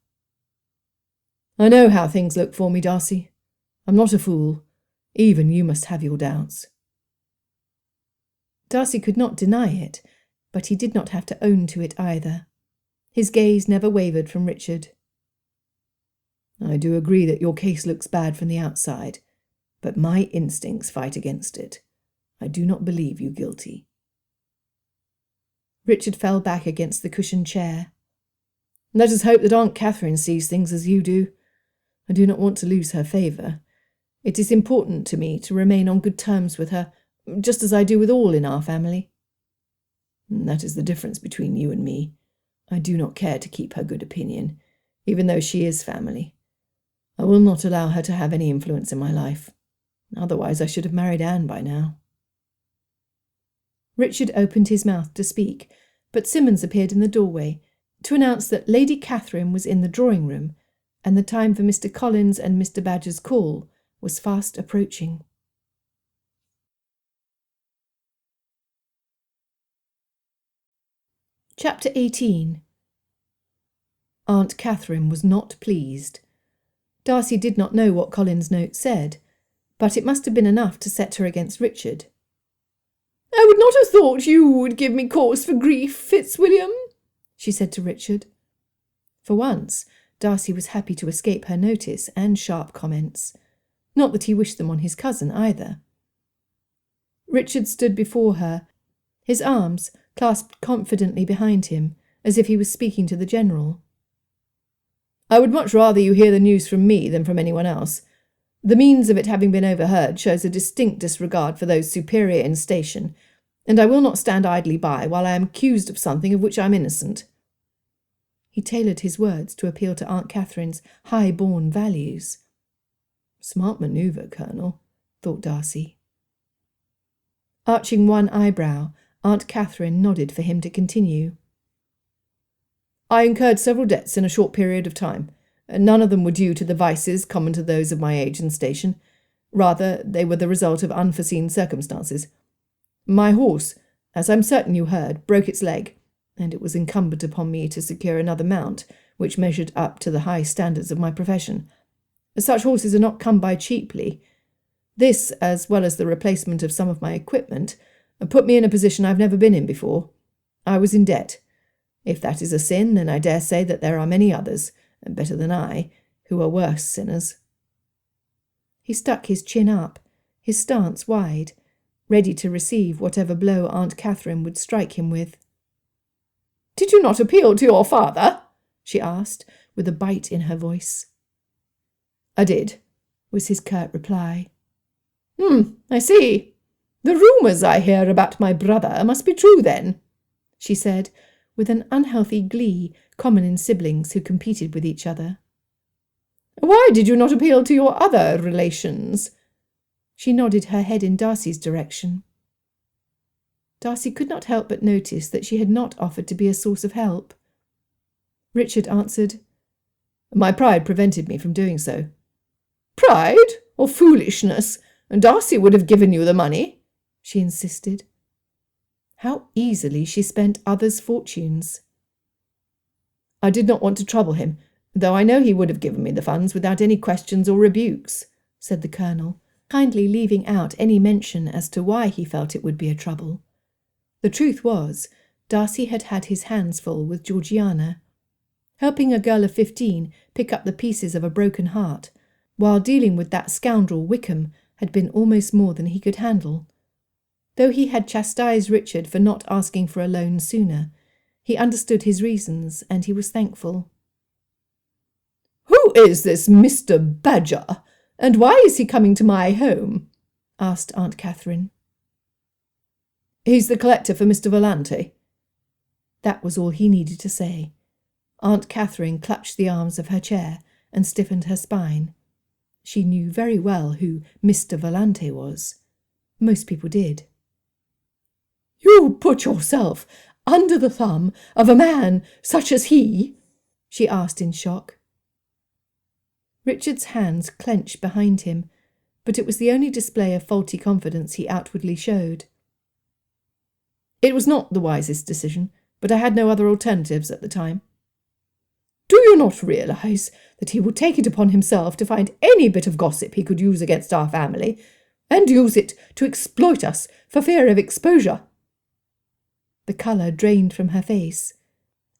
D: I know how things look for me, Darcy. I'm not a fool. Even you must have your doubts.
B: Darcy could not deny it, but he did not have to own to it either. His gaze never wavered from Richard.
D: I do agree that your case looks bad from the outside, but my instincts fight against it. I do not believe you guilty.
B: Richard fell back against the cushioned chair.
D: Let us hope that Aunt Catherine sees things as you do. I do not want to lose her favour. It is important to me to remain on good terms with her, just as I do with all in our family. That is the difference between you and me. I do not care to keep her good opinion, even though she is family. I will not allow her to have any influence in my life. Otherwise I should have married Anne by now.
B: Richard opened his mouth to speak, but Simmons appeared in the doorway to announce that Lady Catherine was in the drawing-room, and the time for Mr. Collins and Mr. Badger's call was fast approaching. Chapter 18. Aunt Catherine was not pleased. Darcy did not know what Collins' note said, but it must have been enough to set her against Richard.
C: I would not have thought you would give me cause for grief, Fitzwilliam, she said to Richard.
B: For once, Darcy was happy to escape her notice and sharp comments. Not that he wished them on his cousin either. Richard stood before her, his arms clasped confidently behind him, as if he was speaking to the general.
D: I would much rather you hear the news from me than from anyone else. The means of it having been overheard shows a distinct disregard for those superior in station, and I will not stand idly by while I am accused of something of which I am innocent." He tailored his words to appeal to Aunt Catherine's high-born values. "Smart manoeuvre, Colonel," thought Darcy. Arching one eyebrow, Aunt Catherine nodded for him to continue. "I incurred several debts in a short period of time. None of them were due to the vices common to those of my age and station. Rather, they were the result of unforeseen circumstances. My horse, as I'm certain you heard, broke its leg, and it was incumbent upon me to secure another mount which measured up to the high standards of my profession. Such horses are not come by cheaply. This, as well as the replacement of some of my equipment, put me in a position I've never been in before. I was in debt. If that is a sin, then I dare say that there are many others, better than I, who are worse sinners." He stuck his chin up, his stance wide, ready to receive whatever blow Aunt Catherine would strike him with. "Did you not appeal to your father?" she asked, with a bite in her voice. "I did," was his curt reply. I see. The rumours I hear about my brother must be true, then," she said, with an unhealthy glee common in siblings who competed with each other. "Why did you not appeal to your other relations?" She nodded her head in Darcy's direction. Darcy could not help but notice that she had not offered to be a source of help. Richard answered, "My pride prevented me from doing so." "Pride or foolishness? Darcy would have given you the money," she insisted. How easily she spent others' fortunes. "I did not want to trouble him, though I know he would have given me the funds without any questions or rebukes," said the Colonel, kindly leaving out any mention as to why he felt it would be a trouble. The truth was, Darcy had had his hands full with Georgiana. Helping a girl of 15 pick up the pieces of a broken heart, while dealing with that scoundrel Wickham, had been almost more than he could handle. Though he had chastised Richard for not asking for a loan sooner, he understood his reasons, and he was thankful. "Who is this Mr. Badger, and why is he coming to my home?" asked Aunt Catherine. "He's the collector for Mr. Volante." That was all he needed to say. Aunt Catherine clutched the arms of her chair and stiffened her spine. She knew very well who Mr. Volante was. Most people did. "You put yourself under the thumb of a man such as he?" she asked in shock. Richard's hands clenched behind him, but it was the only display of faulty confidence he outwardly showed. "It was not the wisest decision, but I had no other alternatives at the time." "Do you not realize that he will take it upon himself to find any bit of gossip he could use against our family, and use it to exploit us for fear of exposure?" The colour drained from her face,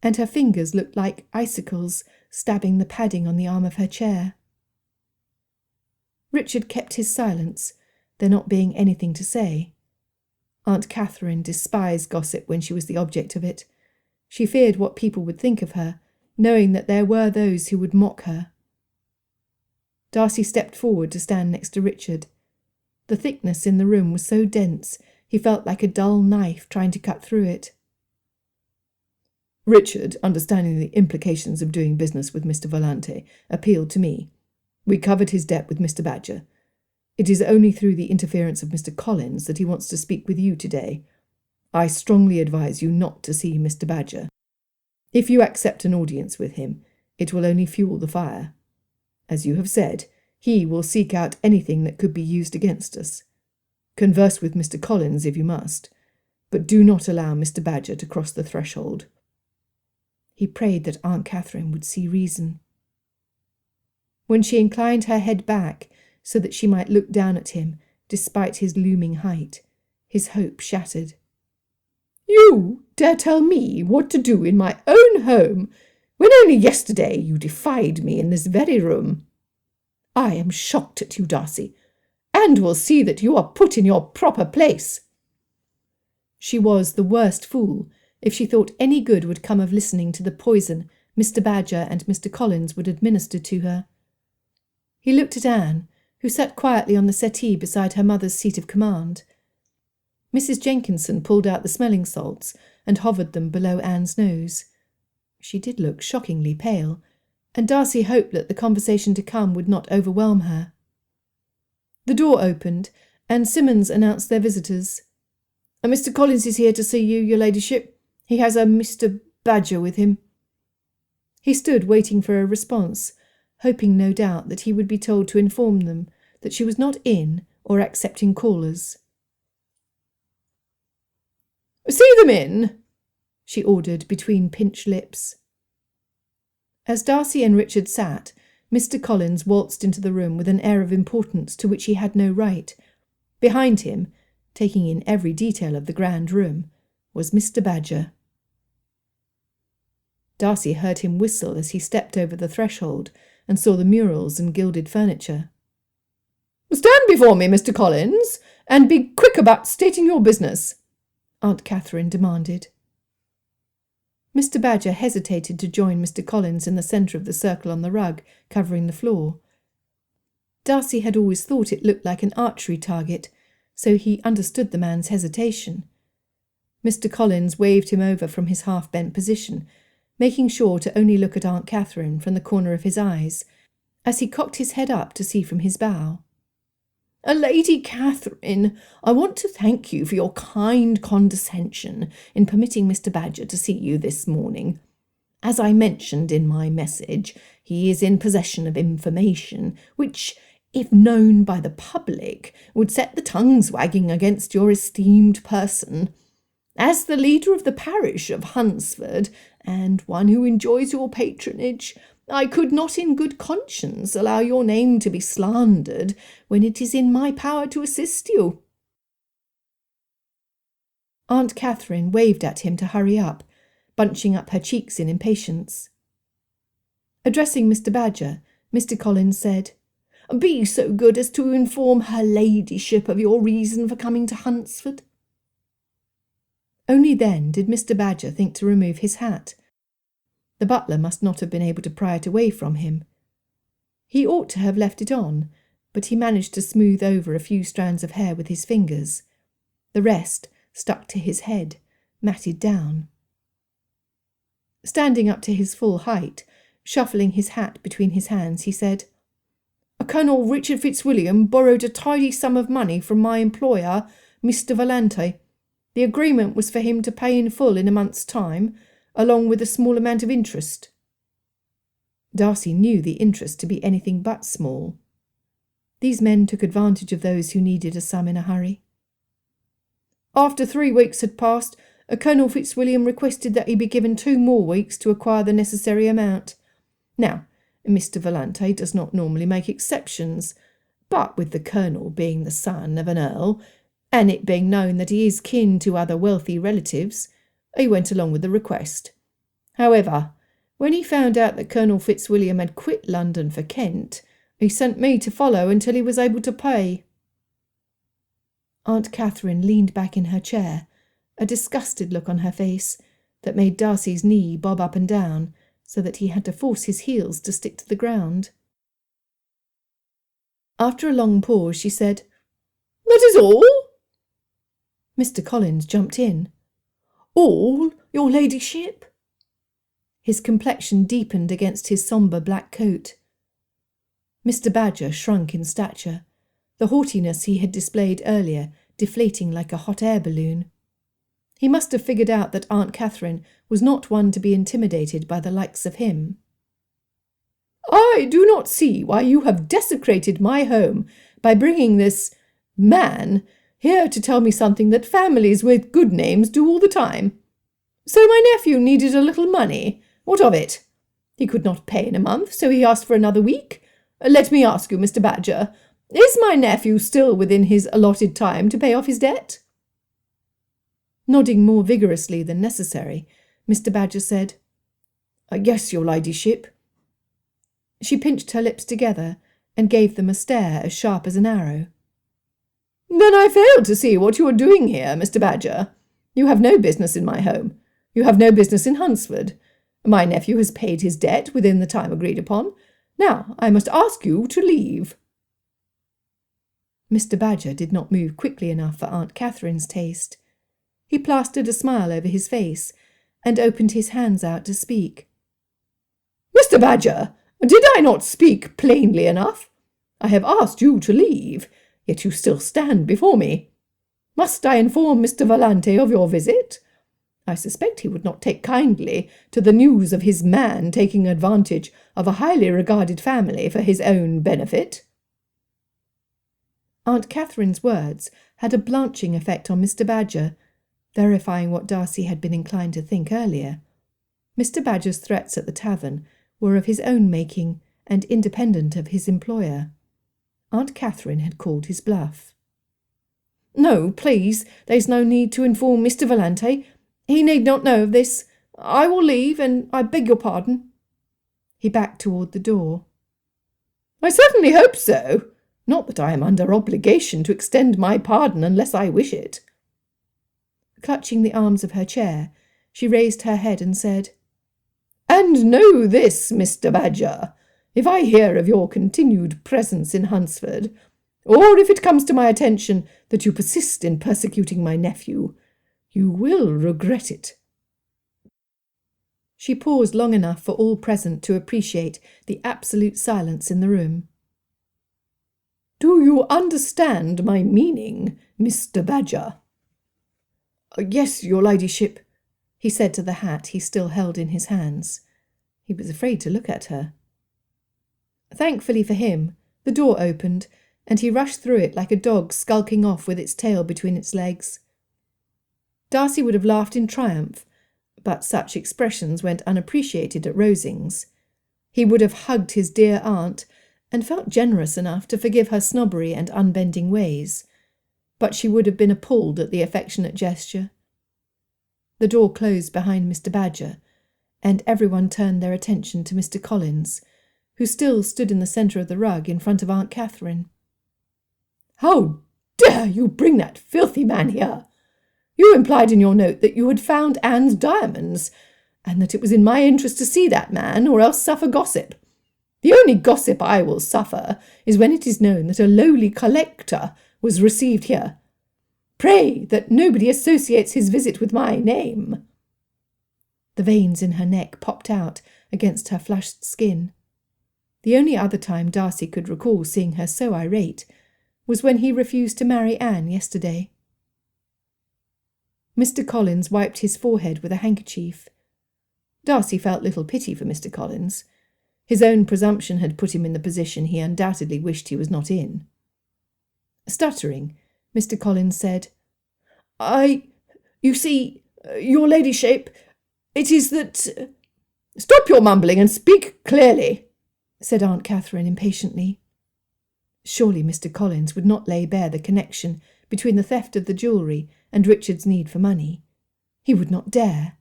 D: and her fingers looked like icicles stabbing the padding on the arm of her chair. Richard kept his silence, there not being anything to say. Aunt Catherine despised gossip when she was the object of it. She feared what people would think of her, knowing that there were those who would mock her. Darcy stepped forward to stand next to Richard. The thickness in the room was so dense, he felt like a dull knife trying to cut through it. "Richard, understanding the implications of doing business with Mr. Volante, appealed to me. We covered his debt with Mr. Badger. It is only through the interference of Mr. Collins that he wants to speak with you today. I strongly advise you not to see Mr. Badger. If you accept an audience with him, it will only fuel the fire. As you have said, he will seek out anything that could be used against us. Converse with Mr. Collins if you must, but do not allow Mr. Badger to cross the threshold." He prayed that Aunt Catherine would see reason. When she inclined her head back so that she might look down at him, despite his looming height, his hope shattered. "You dare tell me what to do in my own home, when only yesterday you defied me in this very room? I am shocked at you, Darcy, and will see that you are put in your proper place." She was the worst fool if she thought any good would come of listening to the poison
B: Mr. Badger and Mr. Collins would administer to her. He looked at Anne, who sat quietly on the settee beside her mother's seat of command. Mrs. Jenkinson pulled out the smelling salts and hovered them below Anne's nose. She did look shockingly pale, and Darcy hoped that the conversation to come would not overwhelm her. The door opened, and Simmons announced their visitors. "Mr. Collins is here to see you, your ladyship. He has a Mr. Badger with him." He stood waiting for a response, hoping no doubt that he would be told to inform them that she was not in or accepting callers. "See them in," she ordered between pinched lips. As Darcy and Richard sat, Mr. Collins waltzed into the room with an air of importance to which he had no right. Behind him, taking in every detail of the grand room, was Mr. Badger. Darcy heard him whistle as he stepped over the threshold and saw the murals and gilded furniture. "Stand before me, Mr. Collins, and be quick about stating your business," Aunt Catherine demanded. Mr. Badger hesitated to join Mr. Collins in the centre of the circle on the rug covering the floor. Darcy had always thought it looked like an archery target, so he understood the man's hesitation. Mr. Collins waved him over from his half-bent position, making sure to only look at Aunt Catherine from the corner of his eyes, as he cocked his head up to see from his bow. "Lady Catherine, I want to thank you for your kind condescension in permitting Mr. Badger to see you this morning. As I mentioned in my message, he is in possession of information which, if known by the public, would set the tongues wagging against your esteemed person. As the leader of the parish of Hunsford, and one who enjoys your patronage, I could not in good conscience allow your name to be slandered when it is in my power to assist you." Aunt Catherine waved at him to hurry up, bunching up her cheeks in impatience. Addressing Mr. Badger, Mr. Collins said, "Be so good as to inform her ladyship of your reason for coming to Hunsford." Only then did Mr. Badger think to remove his hat. The butler must not have been able to pry it away from him. He ought to have left it on, but he managed to smooth over a few strands of hair with his fingers. The rest stuck to his head, matted down. Standing up to his full height, shuffling his hat between his hands, he said, "Colonel Richard Fitzwilliam borrowed a tidy sum of money from my employer, Mr. Vallante. The agreement was for him to pay in full in a month's time, along with a small amount of interest." Darcy knew the interest to be anything but small. These men took advantage of those who needed a sum in a hurry. "After 3 weeks had passed, Colonel Fitzwilliam requested that he be given 2 more weeks to acquire the necessary amount. Now, Mr. Vallante does not normally make exceptions, but with the Colonel being the son of an earl, and it being known that he is kin to other wealthy relatives, he went along with the request. However, when he found out that Colonel Fitzwilliam had quit London for Kent, he sent me to follow until he was able to pay." Aunt Catherine leaned back in her chair, a disgusted look on her face that made Darcy's knee bob up and down, so that he had to force his heels to stick to the ground. After a long pause, she said, "That is all?" Mr. Collins jumped in. "All, your ladyship?" His complexion deepened against his sombre black coat. Mr. Badger shrunk in stature, the haughtiness he had displayed earlier deflating like a hot air balloon. He must have figured out that Aunt Catherine was not one to be intimidated by the likes of him. "I do not see why you have desecrated my home by bringing this man here to tell me something that families with good names do all the time. So my nephew needed a little money. What of it? He could not pay in a month, so he asked for another week. Let me ask you, Mr. Badger, is my nephew still within his allotted time to pay off his debt?" Nodding more vigorously than necessary, Mr. Badger said, "Yes, your ladyship." She pinched her lips together and gave them a stare as sharp as an arrow. "Then I fail to see what you are doing here, Mr. Badger. You have no business in my home. You have no business in Hunsford.
D: My nephew has paid his debt within the time agreed upon. Now I must ask you to leave."
B: Mr. Badger did not move quickly enough for Aunt Catherine's taste. He plastered a smile over his face and opened his hands out to speak.
D: "Mr. Badger, did I not speak plainly enough? I have asked you to leave, yet you still stand before me. Must I inform Mr. Vallante of your visit? I suspect he would not take kindly to the news of his man taking advantage of a highly regarded family for his own benefit."
B: Aunt Catherine's words had a blanching effect on Mr. Badger, verifying what Darcy had been inclined to think earlier. Mr. Badger's threats at the tavern were of his own making and independent of his employer. Aunt Catherine had called his bluff.
D: "No, please, there's no need to inform Mr. Vallante. He need not know of this. I will leave, and I beg your pardon."
B: He backed toward the door.
D: "I certainly hope so. Not that I am under obligation to extend my pardon unless I wish it."
B: Clutching the arms of her chair, she raised her head and said,
D: "And know this, Mr. Badger, if I hear of your continued presence in Hunsford, or if it comes to my attention that you persist in persecuting my nephew, you will regret it."
B: She paused long enough for all present to appreciate the absolute silence in the room.
D: "Do you understand my meaning, Mr. Badger?"
B: "Yes, your ladyship," he said to the hat he still held in his hands. He was afraid to look at her. Thankfully for him, the door opened, and he rushed through it like a dog skulking off with its tail between its legs. Darcy would have laughed in triumph, but such expressions went unappreciated at Rosings. He would have hugged his dear aunt and felt generous enough to forgive her snobbery and unbending ways, but she would have been appalled at the affectionate gesture. The door closed behind Mr. Badger, and everyone turned their attention to Mr. Collins, who still stood in the centre of the rug in front of Aunt Catherine.
D: "How dare you bring that filthy man here? You implied in your note that you had found Anne's diamonds, and that it was in my interest to see that man or else suffer gossip. The only gossip I will suffer is when it is known that a lowly collector was received here. Pray that nobody associates his visit with my name."
B: The veins in her neck popped out against her flushed skin. The only other time Darcy could recall seeing her so irate was when he refused to marry Anne yesterday. Mr. Collins wiped his forehead with a handkerchief. Darcy felt little pity for Mr. Collins. His own presumption had put him in the position he undoubtedly wished he was not in. Stuttering, Mr. Collins said,
D: You see, your ladyship, it is that—" "Stop your mumbling and speak clearly,"
B: said Aunt Catherine impatiently. Surely Mr. Collins would not lay bare the connection between the theft of the jewellery and Richard's need for money. He would not dare.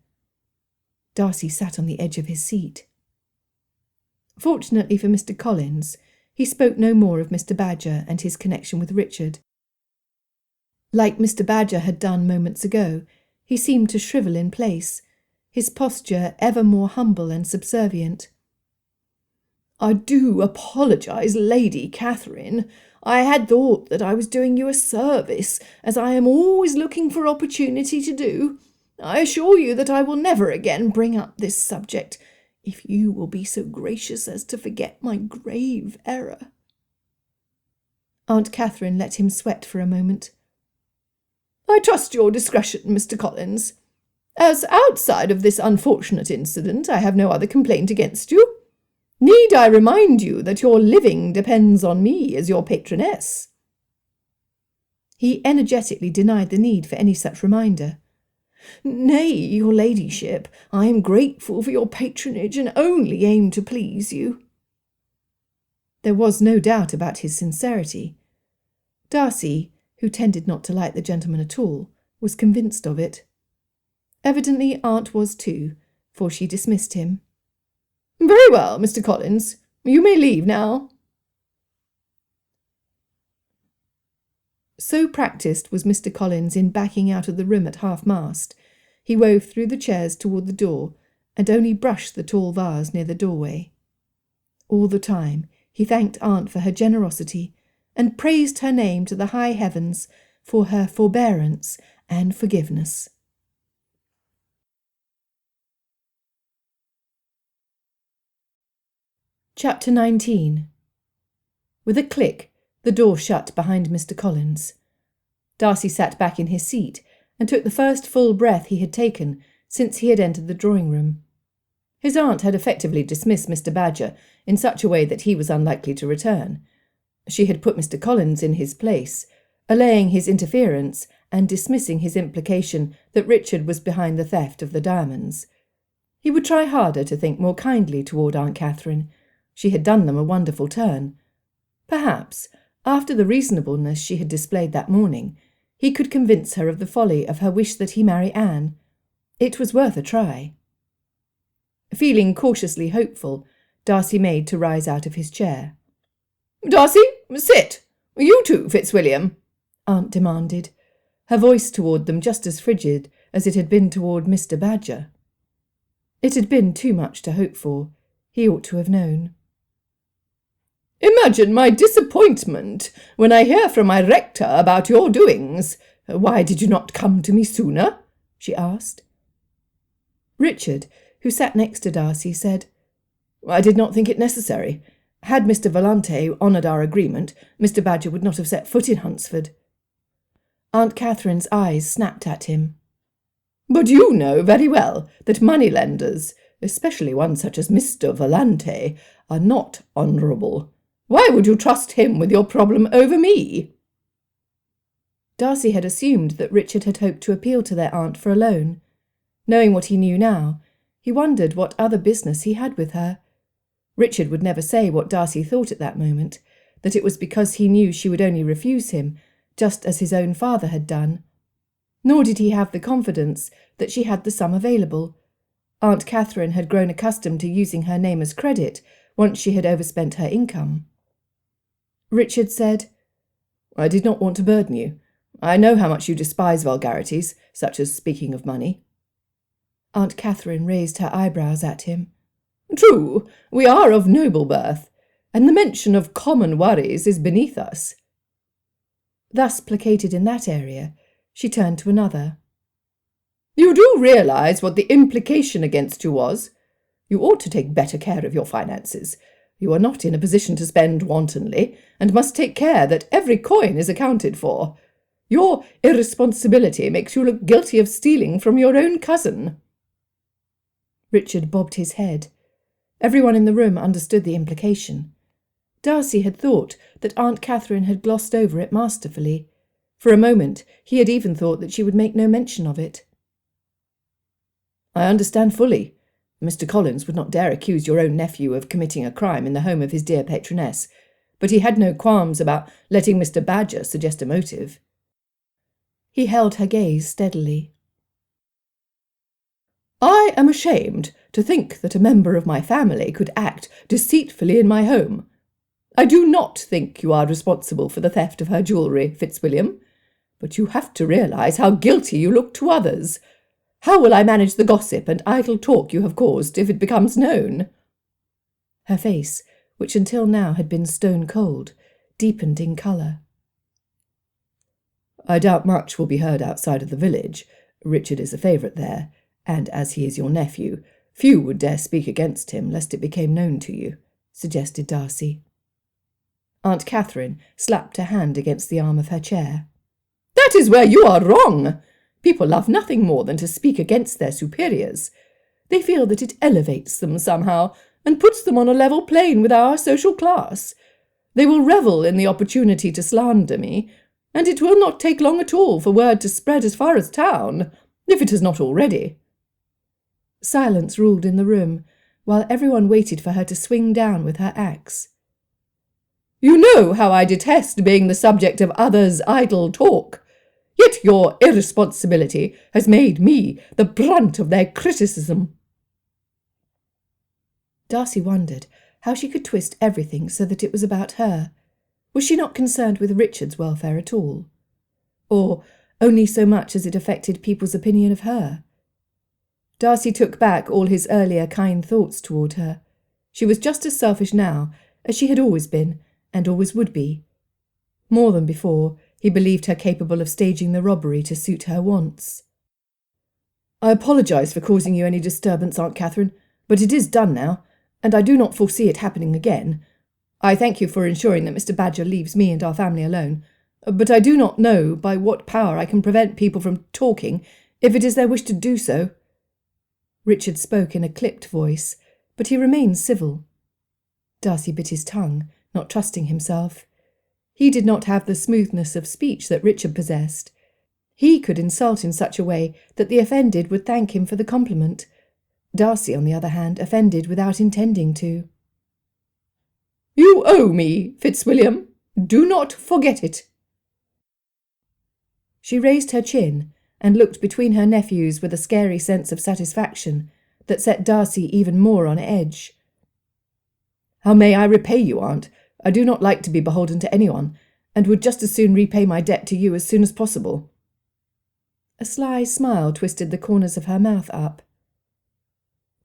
B: Darcy sat on the edge of his seat. Fortunately for Mr. Collins, he spoke no more of Mr. Badger and his connection with Richard. Like Mr. Badger had done moments ago, he seemed to shrivel in place, his posture ever more humble and subservient.
D: "I do apologise, Lady Catherine. I had thought that I was doing you a service, as I am always looking for opportunity to do. I assure you that I will never again bring up this subject, if you will be so gracious as to forget my grave error."
B: Aunt Catherine let him sweat for a moment.
D: "I trust your discretion, Mr. Collins. As outside of this unfortunate incident, I have no other complaint against you. Need I remind you that your living depends on me as your patroness?"
B: He energetically denied the need for any such reminder.
D: "Nay, your ladyship, I am grateful for your patronage and only aim to please you."
B: There was no doubt about his sincerity. Darcy, who tended not to like the gentleman at all, was convinced of it. Evidently Aunt was too, for she dismissed him.
D: "Very well, Mr. Collins. You may leave now."
B: So practised was Mr. Collins in backing out of the room at half-mast, he wove through the chairs toward the door and only brushed the tall vase near the doorway. All the time he thanked Aunt for her generosity and praised her name to the high heavens for her forbearance and forgiveness. Chapter 19. With a click, the door shut behind Mr. Collins. Darcy sat back in his seat and took the first full breath he had taken since he had entered the drawing-room. His aunt had effectively dismissed Mr. Badger in such a way that he was unlikely to return. She had put Mr. Collins in his place, allaying his interference and dismissing his implication that Richard was behind the theft of the diamonds. He would try harder to think more kindly toward Aunt Catherine. She had done them a wonderful turn. Perhaps, after the reasonableness she had displayed that morning, he could convince her of the folly of her wish that he marry Anne. It was worth a try. Feeling cautiously hopeful, Darcy made to rise out of his chair. "Darcy, sit! You too, Fitzwilliam," Aunt demanded, her voice toward them just as frigid as it had been toward Mr. Badger. It had been too much to hope for. He ought to have known. "Imagine my disappointment when I hear from my rector about your doings. Why did you not come to me sooner?" she asked. Richard, who sat next to Darcy, said, "I did not think it necessary. Had Mr. Vellante honoured our agreement, Mr. Badger would not have set foot in Hunsford." Aunt Catherine's eyes snapped at him. "But you know very well that money-lenders, especially one such as Mr. Vellante, are not honourable. Why would you trust him with your problem over me?" Darcy had assumed that Richard had hoped to appeal to their aunt for a loan. Knowing what he knew now, he wondered what other business he had with her. Richard would never say what Darcy thought at that moment, that it was because he knew she would only refuse him, just as his own father had done. Nor did he have the confidence that she had the sum available. Aunt Catherine had grown accustomed to using her name as credit once she had overspent her income. Richard said, "I did not want to burden you. I know how much you despise vulgarities, such as speaking of money." Aunt Catherine raised her eyebrows at him. "True, we are of noble birth, and the mention of common worries is beneath us." Thus placated in that area, she turned to another. "You do realize what the implication against you was? You ought to take better care of your finances. You are not in a position to spend wantonly, and must take care that every coin is accounted for. Your irresponsibility makes you look guilty of stealing from your own cousin." Richard bobbed his head. Everyone in the room understood the implication. Darcy had thought that Aunt Catherine had glossed over it masterfully. For a moment he had even thought that she would make no mention of it. "I understand fully. Mr. Collins would not dare accuse your own nephew of committing a crime in the home of his dear patroness, but he had no qualms about letting Mr. Badger suggest a motive." He held her gaze steadily. "I am ashamed to think that a member of my family could act deceitfully in my home. I do not think you are responsible for the theft of her jewellery, Fitzwilliam, but you have to realise how guilty you look to others. How will I manage the gossip and idle talk you have caused if it becomes known?" Her face, which until now had been stone cold, deepened in colour. "I doubt much will be heard outside of the village. Richard is a favourite there, and as he is your nephew, few would dare speak against him lest it became known to you," suggested Darcy. Aunt Catherine slapped her hand against the arm of her chair. "That is where you are wrong. People love nothing more than to speak against their superiors. They feel that it elevates them somehow, and puts them on a level plane with our social class. They will revel in the opportunity to slander me, and it will not take long at all for word to spread as far as town, if it has not already." Silence ruled in the room, while everyone waited for her to swing down with her axe. "You know how I detest being the subject of others' idle talk. Yet your irresponsibility has made me the brunt of their criticism." Darcy wondered how she could twist everything so that it was about her. Was she not concerned with Richard's welfare at all? Or only so much as it affected people's opinion of her? Darcy took back all his earlier kind thoughts toward her. She was just as selfish now as she had always been, and always would be. More than before, he believed her capable of staging the robbery to suit her wants. "I apologise for causing you any disturbance, Aunt Catherine, but it is done now, and I do not foresee it happening again. I thank you for ensuring that Mr. Badger leaves me and our family alone, but I do not know by what power I can prevent people from talking if it is their wish to do so." Richard spoke in a clipped voice, but he remained civil. Darcy bit his tongue, not trusting himself. He did not have the smoothness of speech that Richard possessed. He could insult in such a way that the offended would thank him for the compliment. Darcy, on the other hand, offended without intending to. "You owe me, Fitzwilliam. Do not forget it." She raised her chin and looked between her nephews with a scary sense of satisfaction that set Darcy even more on edge. "How may I repay you, Aunt? I do not like to be beholden to anyone, and would just as soon repay my debt to you as soon as possible." A sly smile twisted the corners of her mouth up.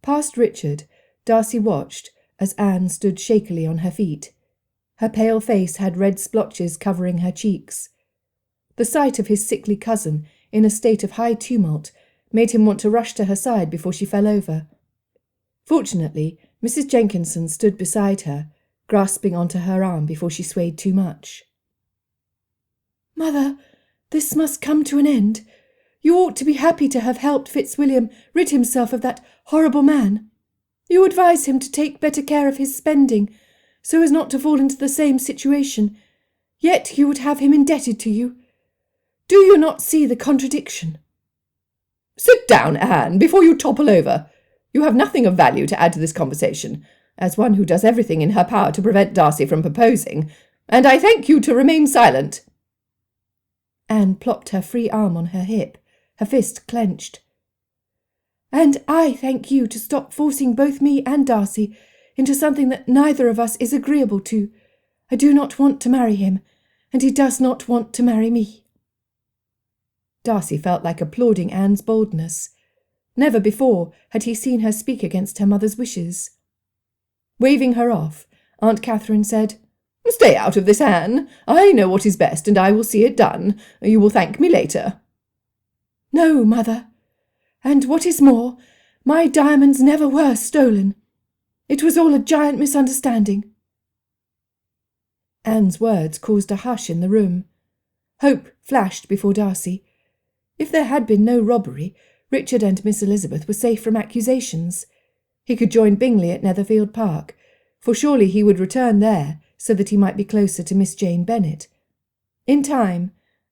B: Past Richard, Darcy watched as Anne stood shakily on her feet. Her pale face had red splotches covering her cheeks. The sight of his sickly cousin, in a state of high tumult, made him want to rush to her side before she fell over. Fortunately, Mrs. Jenkinson stood beside her, grasping onto her arm before she swayed too much. "Mother, this must come to an end. You ought to be happy to have helped Fitzwilliam rid himself of that horrible man. You advise him to take better care of his spending, so as not to fall into the same situation, yet you would have him indebted to you. Do you not see the contradiction?" "Sit down, Anne, before you topple over. You have nothing of value to add to this conversation, as one who does everything in her power to prevent Darcy from proposing, and I thank you to remain silent." Anne plopped her free arm on her hip, her fist clenched. "And I thank you to stop forcing both me and Darcy into something that neither of us is agreeable to. I do not want to marry him, and he does not want to marry me." Darcy felt like applauding Anne's boldness. Never before had he seen her speak against her mother's wishes. Waving her off, Aunt Catherine said, "Stay out of this, Anne. I know what is best, and I will see it done. You will thank me later." "No, mother. And what is more, my diamonds never were stolen. It was all a giant misunderstanding." Anne's words caused a hush in the room. Hope flashed before Darcy. If there had been no robbery, Richard and Miss Elizabeth were safe from accusations. He could join Bingley at Netherfield Park, for surely he would return there so that he might be closer to Miss Jane Bennet. In time,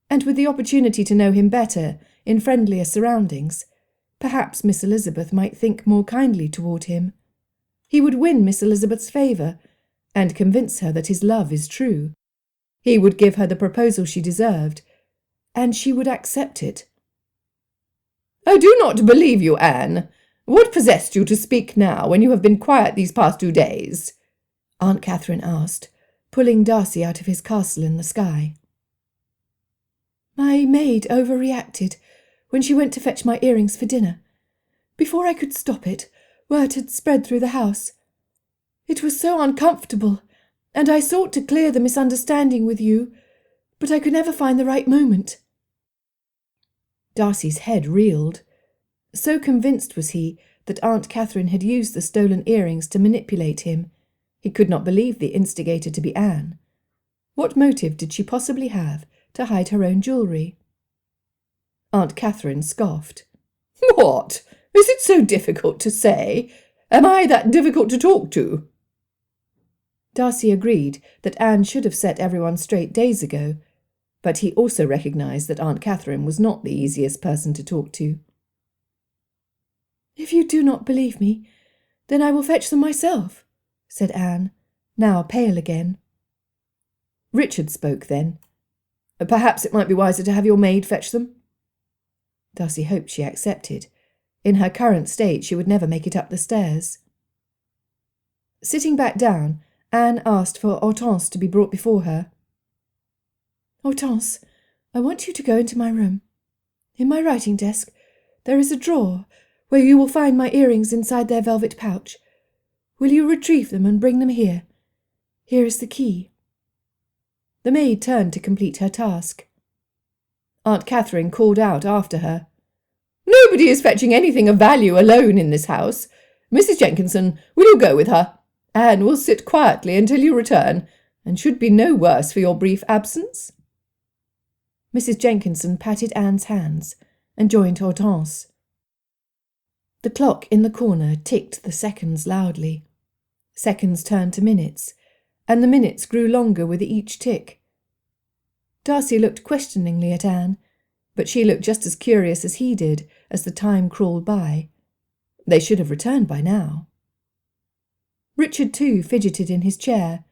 B: and with the opportunity to know him better in friendlier surroundings, perhaps Miss Elizabeth might think more kindly toward him. He would win Miss Elizabeth's favour, and convince her that his love is true. He would give her the proposal she deserved, and she would accept it. "I do not believe you, Anne. What possessed you to speak now when you have been quiet these past 2 days?" Aunt Catherine asked, pulling Darcy out of his castle in the sky. "My maid overreacted when she went to fetch my earrings for dinner. Before I could stop it, word had spread through the house. It was so uncomfortable, and I sought to clear the misunderstanding with you, but I could never find the right moment." Darcy's head reeled. So convinced was he that Aunt Catherine had used the stolen earrings to manipulate him. He could not believe the instigator to be Anne. What motive did she possibly have to hide her own jewellery? Aunt Catherine scoffed. "What? Is it so difficult to say? Am I that difficult to talk to?" Darcy agreed that Anne should have set everyone straight days ago, but he also recognised that Aunt Catherine was not the easiest person to talk to. "If you do not believe me, then I will fetch them myself," said Anne, now pale again. Richard spoke then. "Perhaps it might be wiser to have your maid fetch them." Darcy hoped she accepted. In her current state she would never make it up the stairs. Sitting back down, Anne asked for Hortense to be brought before her. "Hortense, I want you to go into my room. In my writing desk there is a drawer where you will find my earrings inside their velvet pouch. Will you retrieve them and bring them here? Here is the key." The maid turned to complete her task. Aunt Catherine called out after her, "Nobody is fetching anything of value alone in this house. Mrs. Jenkinson, will you go with her? Anne will sit quietly until you return, and should be no worse for your brief absence." Mrs. Jenkinson patted Anne's hands and joined Hortense. The clock in the corner ticked the seconds loudly. Seconds turned to minutes, and the minutes grew longer with each tick. Darcy looked questioningly at Anne, but she looked just as curious as he did as the time crawled by. They should have returned by now. Richard, too, fidgeted in his chair.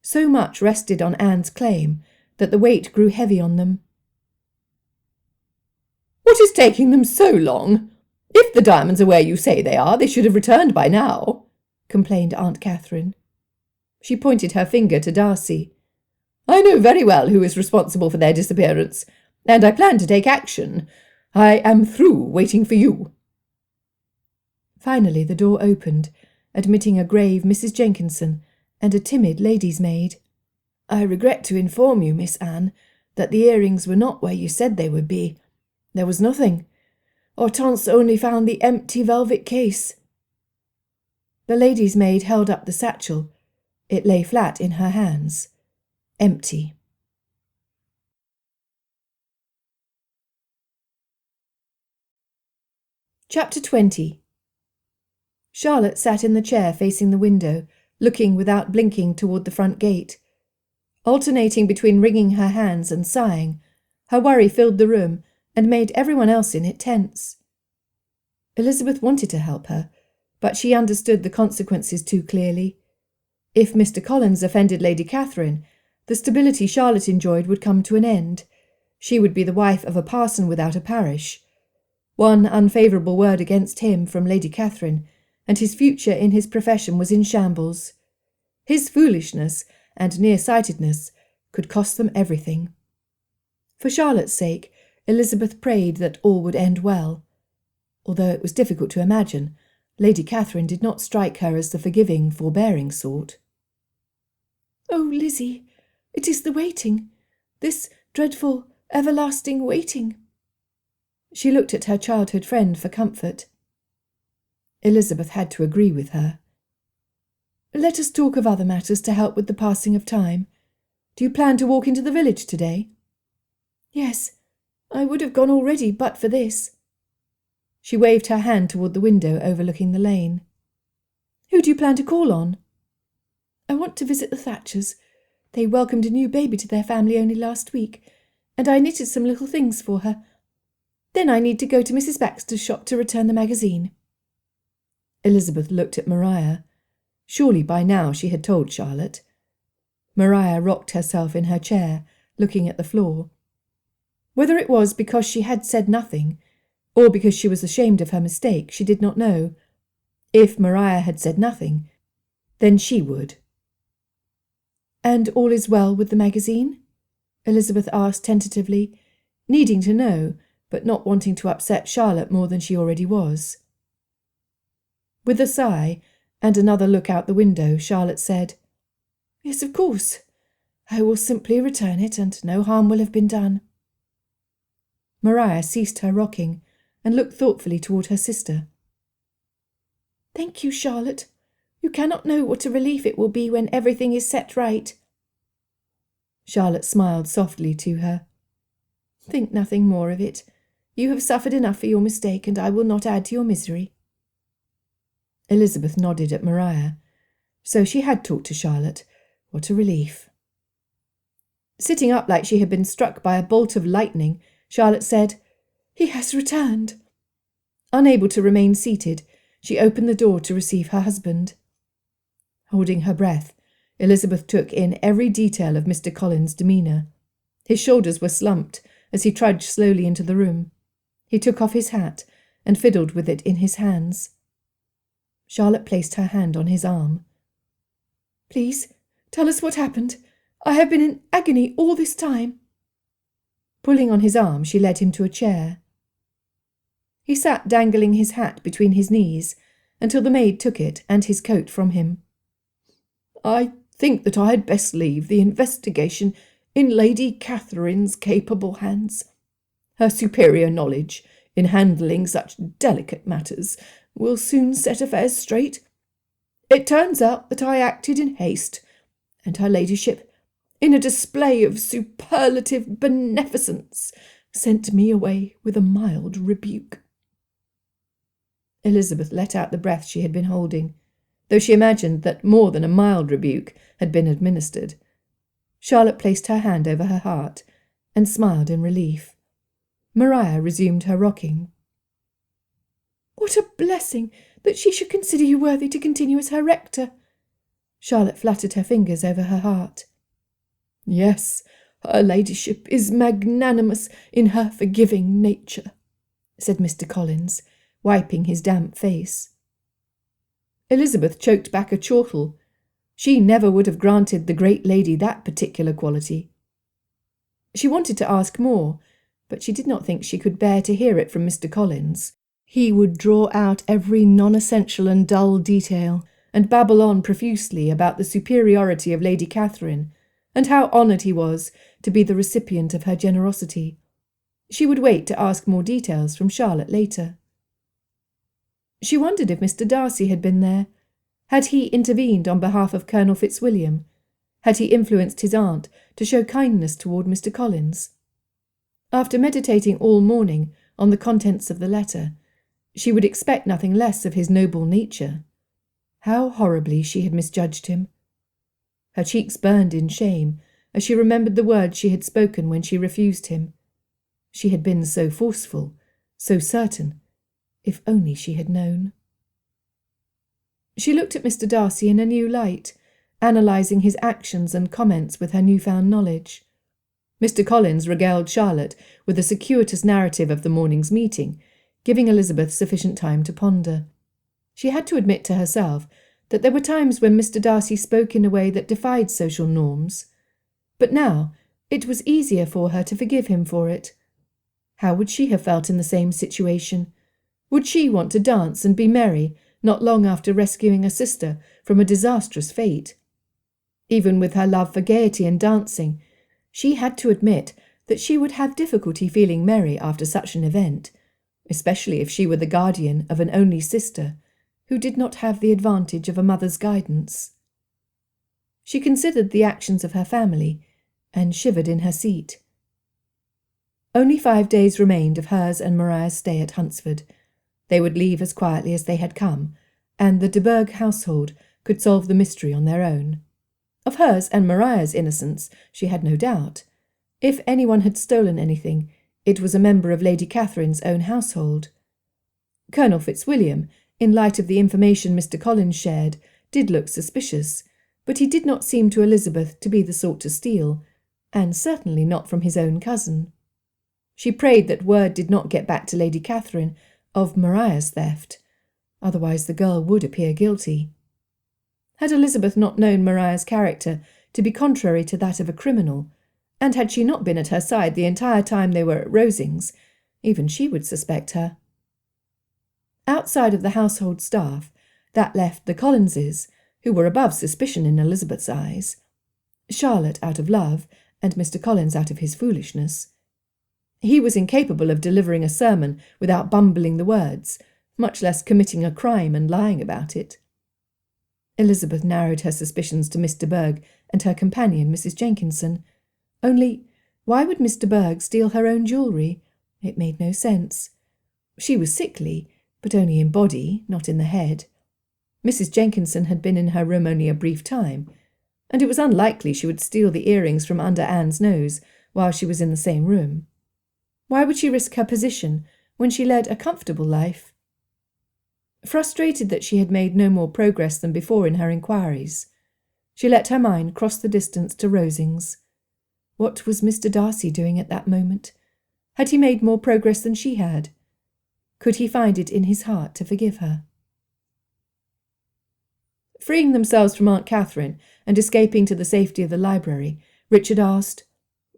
B: So much rested on Anne's claim that the weight grew heavy on them. "What is taking them so long? If the diamonds are where you say they are, they should have returned by now," complained Aunt Catherine. She pointed her finger to Darcy. "I know very well who is responsible for their disappearance, and I plan to take action. I am through waiting for you." Finally the door opened, admitting a grave Mrs. Jenkinson and a timid lady's maid. "I regret to inform you, Miss Anne, that the earrings were not where you said they would be. There was nothing. Hortense only found the empty velvet case." The lady's maid held up the satchel. It lay flat in her hands, empty. Chapter 20. Charlotte sat in the chair facing the window, looking without blinking toward the front gate. Alternating between wringing her hands and sighing, her worry filled the room and made everyone else in it tense. Elizabeth wanted to help her, but she understood the consequences too clearly. If Mr. Collins offended Lady Catherine, the stability Charlotte enjoyed would come to an end. She would be the wife of a parson without a parish. One unfavourable word against him from Lady Catherine, and his future in his profession was in shambles. His foolishness and near-sightedness could cost them everything. For Charlotte's sake, Elizabeth prayed that all would end well. Although it was difficult to imagine, Lady Catherine did not strike her as the forgiving, forbearing sort. "Oh, Lizzie, it is the waiting, this dreadful, everlasting waiting." She looked at her childhood friend for comfort. Elizabeth had to agree with her. "Let us talk of other matters to help with the passing of time. Do you plan to walk into the village today?" "Yes, I would have gone already but for this." She waved her hand toward the window overlooking the lane. "Who do you plan to call on?" "I want to visit the Thatchers. They welcomed a new baby to their family only last week, and I knitted some little things for her. Then I need to go to Mrs. Baxter's shop to return the magazine." Elizabeth looked at Maria. Surely by now she had told Charlotte. Maria rocked herself in her chair, looking at the floor. Whether it was because she had said nothing, or because she was ashamed of her mistake, she did not know. If Maria had said nothing, then she would. "And all is well with the magazine?" Elizabeth asked tentatively, needing to know, but not wanting to upset Charlotte more than she already was. With a sigh and another look out the window, Charlotte said, "Yes, of course. I will simply return it, and no harm will have been done." Maria ceased her rocking and looked thoughtfully toward her sister. "Thank you, Charlotte. You cannot know what a relief it will be when everything is set right." Charlotte smiled softly to her. "Think nothing more of it. You have suffered enough for your mistake, and I will not add to your misery." Elizabeth nodded at Maria. So she had talked to Charlotte. What a relief. Sitting up like she had been struck by a bolt of lightning, Charlotte said, "He has returned." Unable to remain seated, she opened the door to receive her husband. Holding her breath, Elizabeth took in every detail of Mr. Collins' demeanour. His shoulders were slumped as he trudged slowly into the room. He took off his hat and fiddled with it in his hands. Charlotte placed her hand on his arm. "Please, tell us what happened. I have been in agony all this time." Pulling on his arm, she led him to a chair. He sat dangling his hat between his knees until the maid took it and his coat from him.
D: I think that I had best leave the investigation in Lady Catherine's capable hands. Her superior knowledge in handling such delicate matters will soon set affairs straight. It turns out that I acted in haste, and her ladyship, in a display of superlative beneficence, sent me away with a mild rebuke."
B: Elizabeth let out the breath she had been holding, though she imagined that more than a mild rebuke had been administered. Charlotte placed her hand over her heart and smiled in relief. Maria resumed her rocking.
C: "What a blessing that she should consider you worthy to continue as her rector!"
B: Charlotte fluttered her fingers over her heart.
D: "Yes, her ladyship is magnanimous in her forgiving nature,"
B: said Mr. Collins, wiping his damp face. Elizabeth choked back a chortle. She never would have granted the great lady that particular quality. She wanted to ask more, but she did not think she could bear to hear it from Mr. Collins. He would draw out every non-essential and dull detail, and babble on profusely about the superiority of Lady Catherine, and how honoured he was to be the recipient of her generosity. She would wait to ask more details from Charlotte later. She wondered if Mr. Darcy had been there. Had he intervened on behalf of Colonel Fitzwilliam? Had he influenced his aunt to show kindness toward Mr. Collins? After meditating all morning on the contents of the letter, she would expect nothing less of his noble nature. How horribly she had misjudged him! Her cheeks burned in shame as she remembered the words she had spoken when she refused him. She had been so forceful, so certain. If only she had known. She looked at Mr. Darcy in a new light, analysing his actions and comments with her newfound knowledge. Mr. Collins regaled Charlotte with a circuitous narrative of the morning's meeting, giving Elizabeth sufficient time to ponder. She had to admit to herself that there were times when Mr. Darcy spoke in a way that defied social norms. But now it was easier for her to forgive him for it. How would she have felt in the same situation? Would she want to dance and be merry not long after rescuing a sister from a disastrous fate? Even with her love for gaiety and dancing, she had to admit that she would have difficulty feeling merry after such an event, especially if she were the guardian of an only sister who did not have the advantage of a mother's guidance. She considered the actions of her family and shivered in her seat. Only 5 days remained of hers and Maria's stay at Hunsford. They would leave as quietly as they had come, and the de Bourgh household could solve the mystery on their own. Of hers and Maria's innocence she had no doubt. If anyone had stolen anything, it was a member of Lady Catherine's own household. Colonel Fitzwilliam, in light of the information Mr. Collins shared, did look suspicious, but he did not seem to Elizabeth to be the sort to steal, and certainly not from his own cousin. She prayed that word did not get back to Lady Catherine of Maria's theft, otherwise the girl would appear guilty. Had Elizabeth not known Maria's character to be contrary to that of a criminal, and had she not been at her side the entire time they were at Rosings, even she would suspect her. Outside of the household staff, that left the Collinses, who were above suspicion in Elizabeth's eyes, Charlotte out of love, and Mr. Collins out of his foolishness. He was incapable of delivering a sermon without bumbling the words, much less committing a crime and lying about it. Elizabeth narrowed her suspicions to Miss de Bourgh and her companion, Mrs. Jenkinson. Only, why would Miss de Bourgh steal her own jewellery? It made no sense. She was sickly, but only in body, not in the head. Mrs. Jenkinson had been in her room only a brief time, and it was unlikely she would steal the earrings from under Anne's nose while she was in the same room. Why would she risk her position when she led a comfortable life? Frustrated that she had made no more progress than before in her inquiries, she let her mind cross the distance to Rosings. What was Mr. Darcy doing at that moment? Had he made more progress than she had? Could he find it in his heart to forgive her? Freeing themselves from Aunt Catherine and escaping to the safety of the library, Richard asked,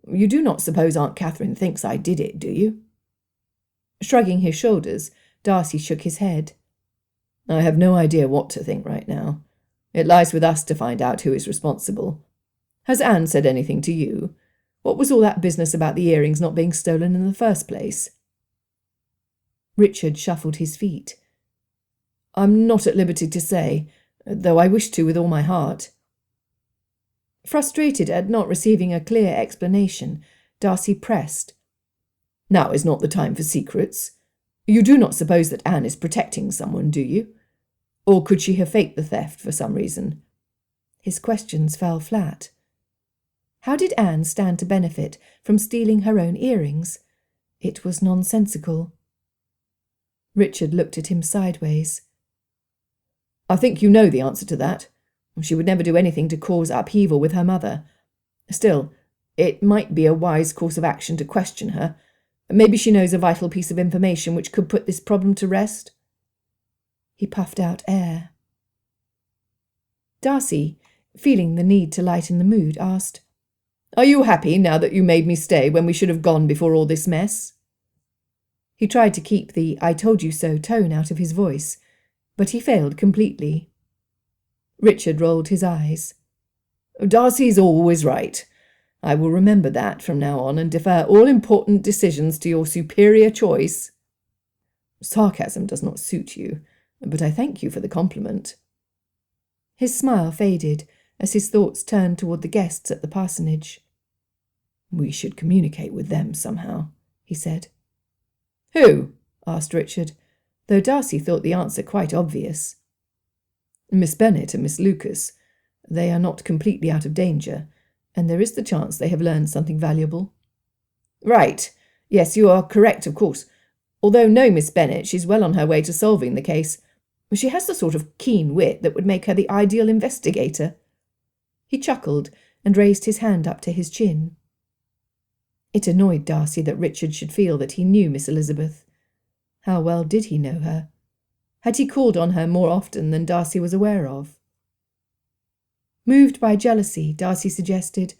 B: "You do not suppose Aunt Catherine thinks I did it, do you?"
E: Shrugging his shoulders, Darcy shook his head. I have no idea what to think right now. It lies with us to find out who is responsible. Has Anne said anything to you? What was all that business about the earrings not being stolen in the first place?
B: Richard shuffled his feet.
E: I'm not at liberty to say, though I wish to with all my heart.
B: Frustrated at not receiving a clear explanation, Darcy pressed.
E: Now is not the time for secrets. You do not suppose that Anne is protecting someone, do you? Or could she have faked the theft for some reason?
B: His questions fell flat. How did Anne stand to benefit from stealing her own earrings? It was nonsensical. Richard looked at him sideways.
E: I think you know the answer to that. She would never do anything to cause upheaval with her mother. Still, it might be a wise course of action to question her. Maybe she knows a vital piece of information which could put this problem to rest.
B: He puffed out air. Darcy, feeling the need to lighten the mood, asked,
E: Are you happy now that you made me stay when we should have gone before all this mess?
B: He tried to keep the I told you so tone out of his voice, but he failed completely.
E: Richard rolled his eyes. Darcy's always right. I will remember that from now on and defer all important decisions to your superior choice. Sarcasm does not suit you, but I thank you for the compliment.
B: His smile faded as his thoughts turned toward the guests at the parsonage.
E: We should communicate with them somehow, he said.
B: Who? Asked Richard, though Darcy thought the answer quite obvious.
E: Miss Bennet and Miss Lucas. They are not completely out of danger, and there is the chance they have learned something valuable.
B: Right. Yes, you are correct, of course. Although no Miss Bennet, she's well on her way to solving the case. She has the sort of keen wit that would make her the ideal investigator. He chuckled and raised his hand up to his chin. It annoyed Darcy that Richard should feel that he knew Miss Elizabeth. How well did he know her? Had he called on her more often than Darcy was aware of? Moved by jealousy, Darcy suggested,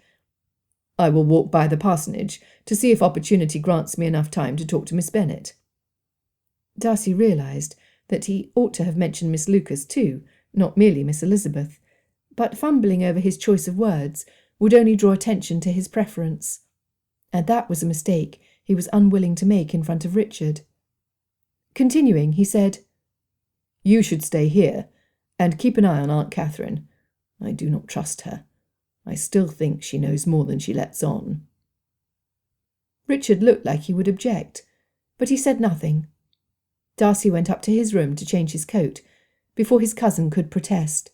E: I will walk by the parsonage to see if opportunity grants me enough time to talk to Miss Bennet.
B: Darcy realised that he ought to have mentioned Miss Lucas too, not merely Miss Elizabeth, but fumbling over his choice of words would only draw attention to his preference. And that was a mistake he was unwilling to make in front of Richard. Continuing, he said,
E: You should stay here, and keep an eye on Aunt Catherine. I do not trust her. I still think she knows more than she lets on.
B: Richard looked like he would object, but he said nothing. Darcy went up to his room to change his coat before his cousin could protest.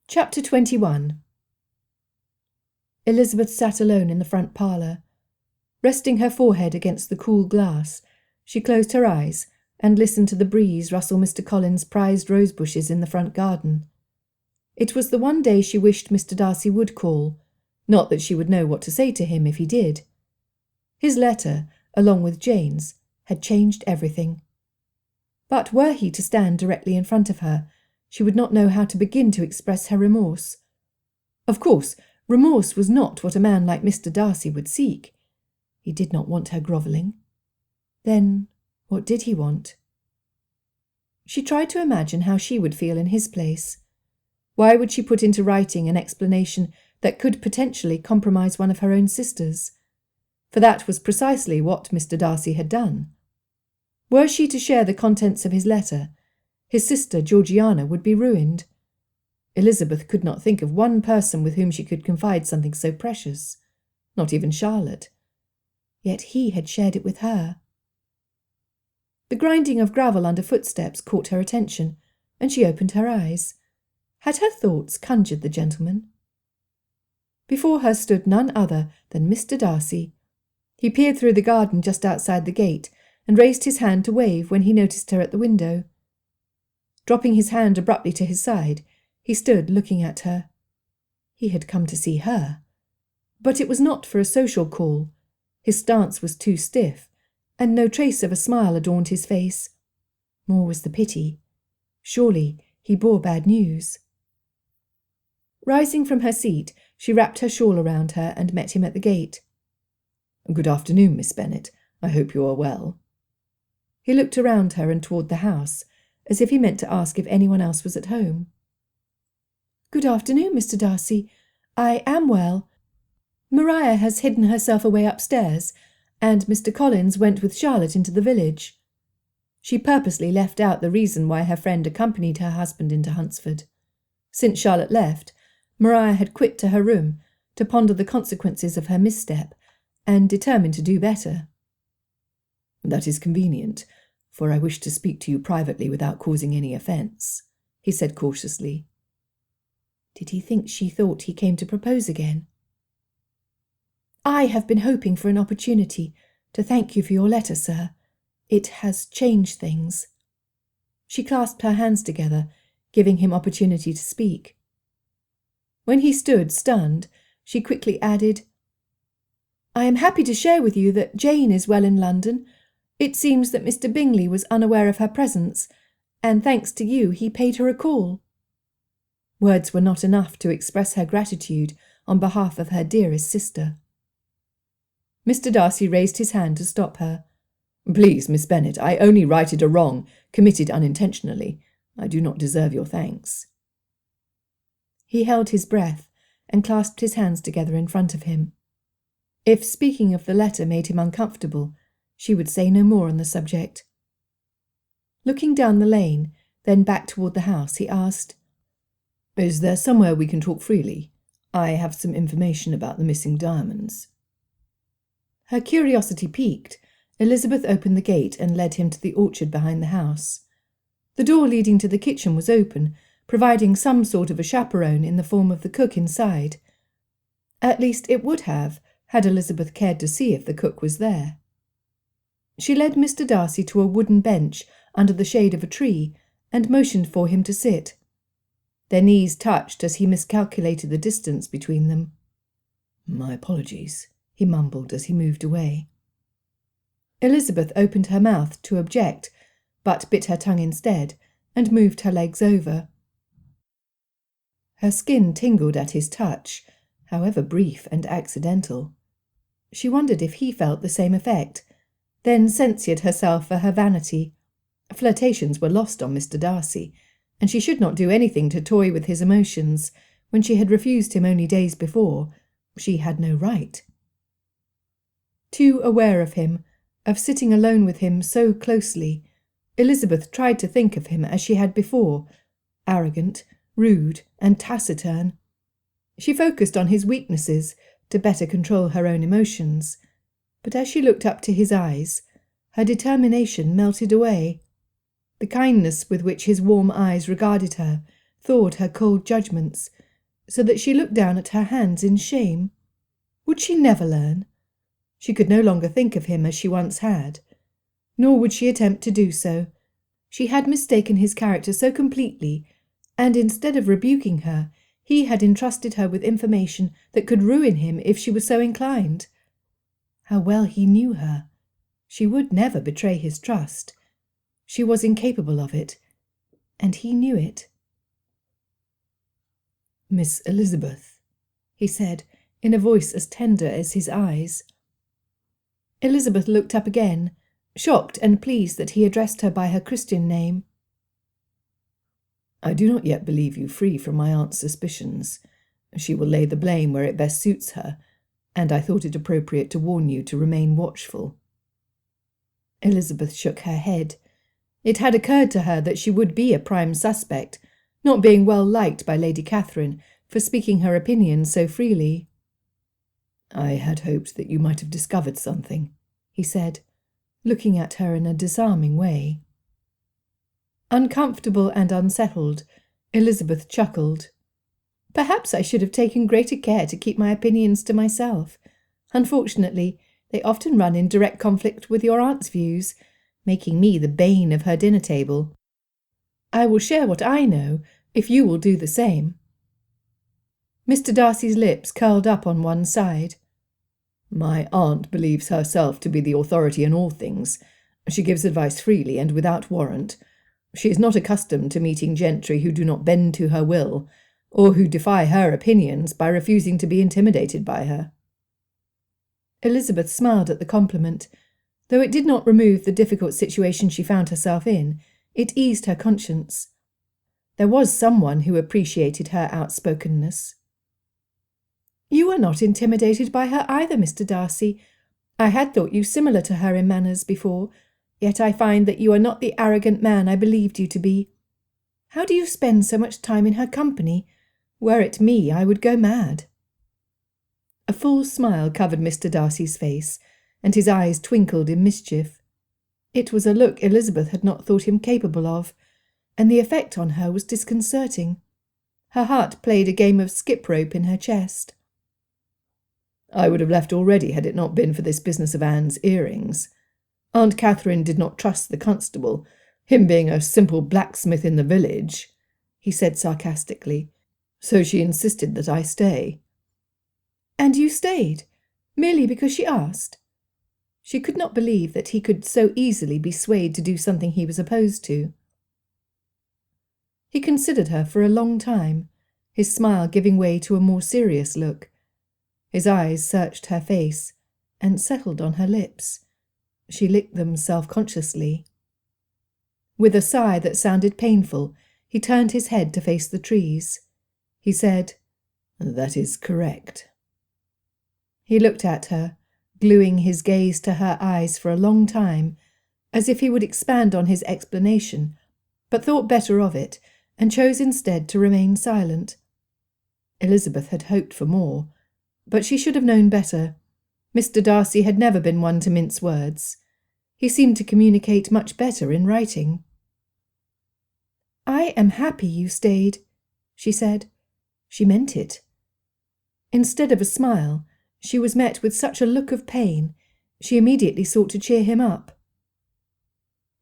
B: Chapter 21. Elizabeth sat alone in the front parlour. Resting her forehead against the cool glass, she closed her eyes and listened to the breeze rustle Mr. Collins's prized rose bushes in the front garden. It was the one day she wished Mr. Darcy would call, not that she would know what to say to him if he did. His letter, along with Jane's, had changed everything. But were he to stand directly in front of her, she would not know how to begin to express her remorse. Of course, remorse was not what a man like Mr. Darcy would seek. He did not want her grovelling. Then what did he want? She tried to imagine how she would feel in his place. Why would she put into writing an explanation that could potentially compromise one of her own sisters? For that was precisely what Mr. Darcy had done. Were she to share the contents of his letter, his sister Georgiana would be ruined. Elizabeth could not think of one person with whom she could confide something so precious, not even Charlotte. Yet he had shared it with her. The grinding of gravel under footsteps caught her attention, and she opened her eyes. Had her thoughts conjured the gentleman? Before her stood none other than Mr. Darcy. He peered through the garden just outside the gate and raised his hand to wave when he noticed her at the window. Dropping his hand abruptly to his side, he stood looking at her. He had come to see her. But it was not for a social call. His stance was too stiff, and no trace of a smile adorned his face. More was the pity. Surely he bore bad news. Rising from her seat, she wrapped her shawl around her and met him at the gate.
D: "Good afternoon, Miss Bennet. I hope you are well."
B: He looked around her and toward the house, as if he meant to ask if anyone else was at home. "Good afternoon, Mr. Darcy. I am well. Maria has hidden herself away upstairs, and Mr. Collins went with Charlotte into the village." She purposely left out the reason why her friend accompanied her husband into Hunsford. Since Charlotte left, Maria had quit to her room to ponder the consequences of her misstep, and determined to do better.
D: "That is convenient, for I wish to speak to you privately without causing any offence," he said cautiously.
B: Did he think she thought he came to propose again? "I have been hoping for an opportunity to thank you for your letter, sir. It has changed things." She clasped her hands together, giving him opportunity to speak. When he stood stunned, she quickly added, "I am happy to share with you that Jane is well in London. It seems that Mr. Bingley was unaware of her presence, and thanks to you he paid her a call." Words were not enough to express her gratitude on behalf of her dearest sister. Mr. Darcy raised his hand to stop her.
D: "Please, Miss Bennet, I only righted a wrong, committed unintentionally. I do not deserve your thanks."
B: He held his breath and clasped his hands together in front of him. If speaking of the letter made him uncomfortable, she would say no more on the subject. Looking down the lane, then back toward the house, he asked,
D: "Is there somewhere we can talk freely? I have some information about the missing diamonds."
B: Her curiosity piqued, Elizabeth opened the gate and led him to the orchard behind the house. The door leading to the kitchen was open, providing some sort of a chaperone in the form of the cook inside. At least it would have, had Elizabeth cared to see if the cook was there. She led Mr. Darcy to a wooden bench under the shade of a tree and motioned for him to sit. Their knees touched as he miscalculated the distance between them.
D: "My apologies," he mumbled as he moved away.
B: Elizabeth opened her mouth to object, but bit her tongue instead and moved her legs over. Her skin tingled at his touch, however brief and accidental. She wondered if he felt the same effect, then censured herself for her vanity. Flirtations were lost on Mr. Darcy, and she should not do anything to toy with his emotions when she had refused him only days before. She had no right. Too aware of him, of sitting alone with him so closely, Elizabeth tried to think of him as she had before, arrogant, rude, and taciturn. She focused on his weaknesses to better control her own emotions, but as she looked up to his eyes, her determination melted away. The kindness with which his warm eyes regarded her thawed her cold judgments, so that she looked down at her hands in shame. Would she never learn? She could no longer think of him as she once had, nor would she attempt to do so. She had mistaken his character so completely, and instead of rebuking her, he had entrusted her with information that could ruin him if she was so inclined. How well he knew her! She would never betray his trust. She was incapable of it, and he knew it.
D: "Miss Elizabeth,"
B: he said, in a voice as tender as his eyes. Elizabeth looked up again, shocked and pleased that he addressed her by her Christian name.
D: "I do not yet believe you free from my aunt's suspicions. She will lay the blame where it best suits her, and I thought it appropriate to warn you to remain watchful."
B: Elizabeth shook her head. It had occurred to her that she would be a prime suspect, not being well liked by Lady Catherine for speaking her opinions so freely.
D: "I had hoped that you might have discovered something,"
B: he said, looking at her in a disarming way. Uncomfortable and unsettled, Elizabeth chuckled. "Perhaps I should have taken greater care to keep my opinions to myself. Unfortunately, they often run in direct conflict with your aunt's views, making me the bane of her dinner table. I will share what I know, if you will do the same." Mr. Darcy's lips curled up on one side.
D: "My aunt believes herself to be the authority in all things. She gives advice freely and without warrant. She is not accustomed to meeting gentry who do not bend to her will, or who defy her opinions by refusing to be intimidated by her."
B: Elizabeth smiled at the compliment. Though it did not remove the difficult situation she found herself in, it eased her conscience. There was someone who appreciated her outspokenness. "You are not intimidated by her either, Mr. Darcy. I had thought you similar to her in manners before, yet I find that you are not the arrogant man I believed you to be. How do you spend so much time in her company? Were it me, I would go mad." A full smile covered Mr. Darcy's face, and his eyes twinkled in mischief. It was a look Elizabeth had not thought him capable of, and the effect on her was disconcerting. Her heart played a game of skip-rope in her chest.
D: "I would have left already had it not been for this business of Anne's earrings. Aunt Catherine did not trust the constable, him being a simple blacksmith in the village," he said sarcastically, "so she insisted that I stay."
B: "And you stayed, merely because she asked?" She could not believe that he could so easily be swayed to do something he was opposed to. He considered her for a long time, his smile giving way to a more serious look. His eyes searched her face and settled on her lips. She licked them self-consciously. With a sigh that sounded painful, he turned his head to face the trees. He said, "That is correct." He looked at her, gluing his gaze to her eyes for a long time, as if he would expand on his explanation, but thought better of it, and chose instead to remain silent. Elizabeth had hoped for more, but she should have known better. Mr. Darcy had never been one to mince words. He seemed to communicate much better in writing. "I am happy you stayed," she said. She meant it. Instead of a smile, she was met with such a look of pain, she immediately sought to cheer him up.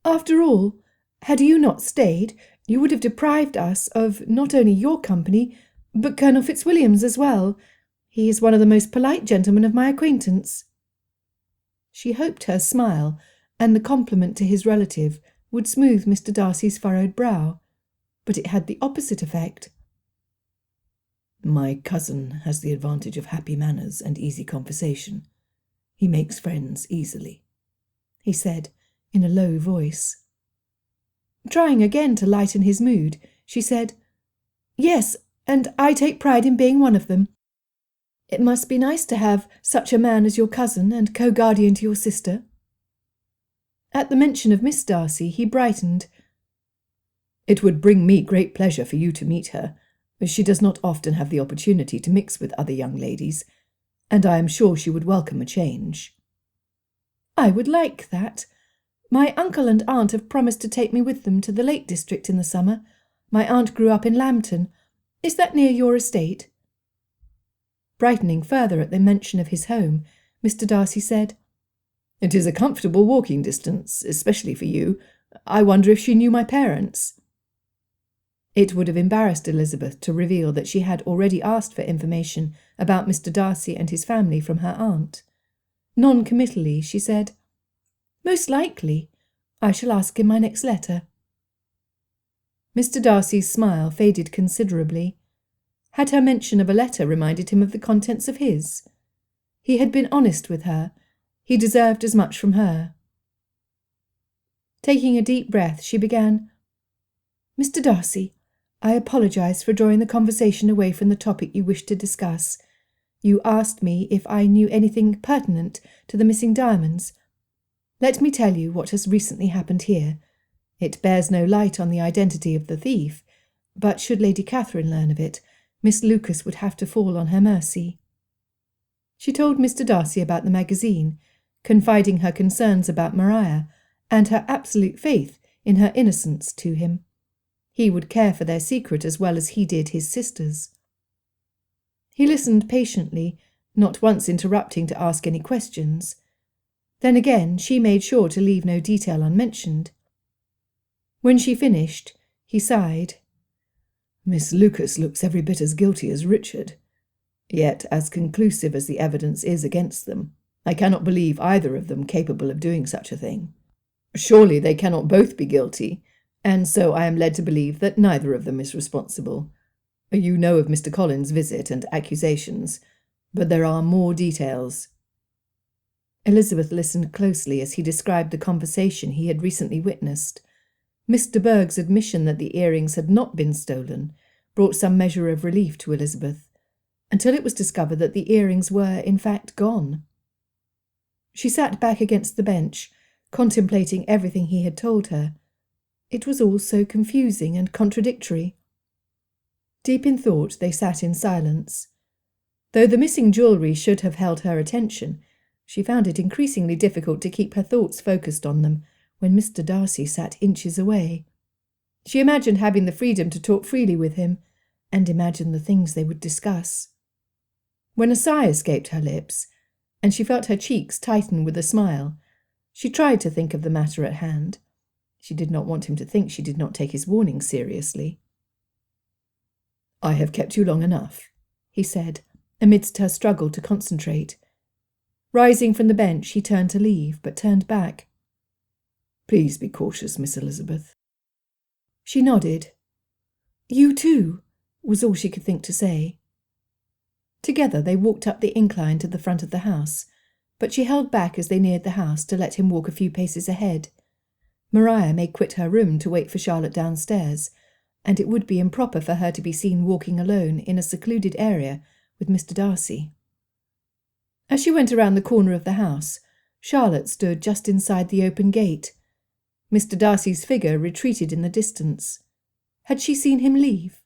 B: "After all, had you not stayed, you would have deprived us of not only your company, but Colonel Fitzwilliam's as well. He is one of the most polite gentlemen of my acquaintance." She hoped her smile, and the compliment to his relative, would smooth Mr. Darcy's furrowed brow, but it had the opposite effect.
D: "My cousin has the advantage of happy manners and easy conversation. He makes friends easily,"
B: he said, in a low voice. Trying again to lighten his mood, she said, "Yes, and I take pride in being one of them. It must be nice to have such a man as your cousin and co-guardian to your sister." At the mention of Miss Darcy, he brightened.
D: "It would bring me great pleasure for you to meet her. She does not often have the opportunity to mix with other young ladies, and I am sure she would welcome a change."
B: "I would like that. My uncle and aunt have promised to take me with them to the Lake District in the summer. My aunt grew up in Lambton. Is that near your estate?" Brightening further at the mention of his home, Mr. Darcy said,
D: "It is a comfortable walking distance, especially for you. I wonder if she knew my parents."
B: It would have embarrassed Elizabeth to reveal that she had already asked for information about Mr. Darcy and his family from her aunt. Non-committally, she said, "Most likely. I shall ask in my next letter." Mr. Darcy's smile faded considerably. Had her mention of a letter reminded him of the contents of his? He had been honest with her. He deserved as much from her. Taking a deep breath, she began, "Mr. Darcy, I apologize for drawing the conversation away from the topic you wished to discuss. You asked me if I knew anything pertinent to the missing diamonds. Let me tell you what has recently happened here. It bears no light on the identity of the thief, but should Lady Catherine learn of it, Miss Lucas would have to fall on her mercy." She told Mr. Darcy about the magazine, confiding her concerns about Maria, and her absolute faith in her innocence to him. He would care for their secret as well as he did his sister's. He listened patiently, not once interrupting to ask any questions. Then again she made sure to leave no detail unmentioned. When she finished, he sighed.
D: "Miss Lucas looks every bit as guilty as Richard. Yet, as conclusive as the evidence is against them, I cannot believe either of them capable of doing such a thing. Surely they cannot both be guilty, and so I am led to believe that neither of them is responsible. You know of Mr. Collins' visit and accusations, but there are more details.
B: Elizabeth listened closely as he described the conversation he had recently witnessed. Miss de Bourgh's admission that the earrings had not been stolen brought some measure of relief to Elizabeth, until it was discovered that the earrings were, in fact, gone. She sat back against the bench, contemplating everything he had told her. It was all so confusing and contradictory. Deep in thought, they sat in silence. Though the missing jewellery should have held her attention, she found it increasingly difficult to keep her thoughts focused on them when Mr. Darcy sat inches away. She imagined having the freedom to talk freely with him, and imagined the things they would discuss. When a sigh escaped her lips, and she felt her cheeks tighten with a smile, she tried to think of the matter at hand. She did not want him to think she did not take his warning seriously.
D: "I have kept you long enough,"
B: he said, amidst her struggle to concentrate. Rising from the bench, he turned to leave, but turned back.
D: "Please be cautious, Miss Elizabeth."
B: She nodded. "You too," was all she could think to say. Together they walked up the incline to the front of the house, but she held back as they neared the house to let him walk a few paces ahead. Maria may quit her room to wait for Charlotte downstairs, and it would be improper for her to be seen walking alone in a secluded area with Mr. Darcy. As she went around the corner of the house, Charlotte stood just inside the open gate. Mr. Darcy's figure retreated in the distance. Had she seen him leave?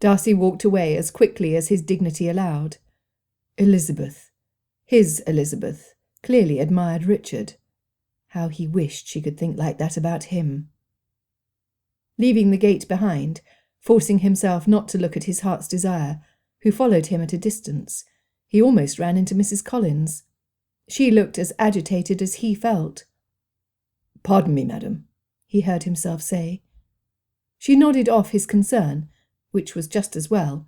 B: Darcy walked away as quickly as his dignity allowed. Elizabeth, his Elizabeth, clearly admired Richard. How he wished she could think like that about him. Leaving the gate behind, forcing himself not to look at his heart's desire, who followed him at a distance, he almost ran into Mrs. Collins. She looked as agitated as he felt.
D: "Pardon me, madam,"
B: he heard himself say. She nodded off his concern, which was just as well.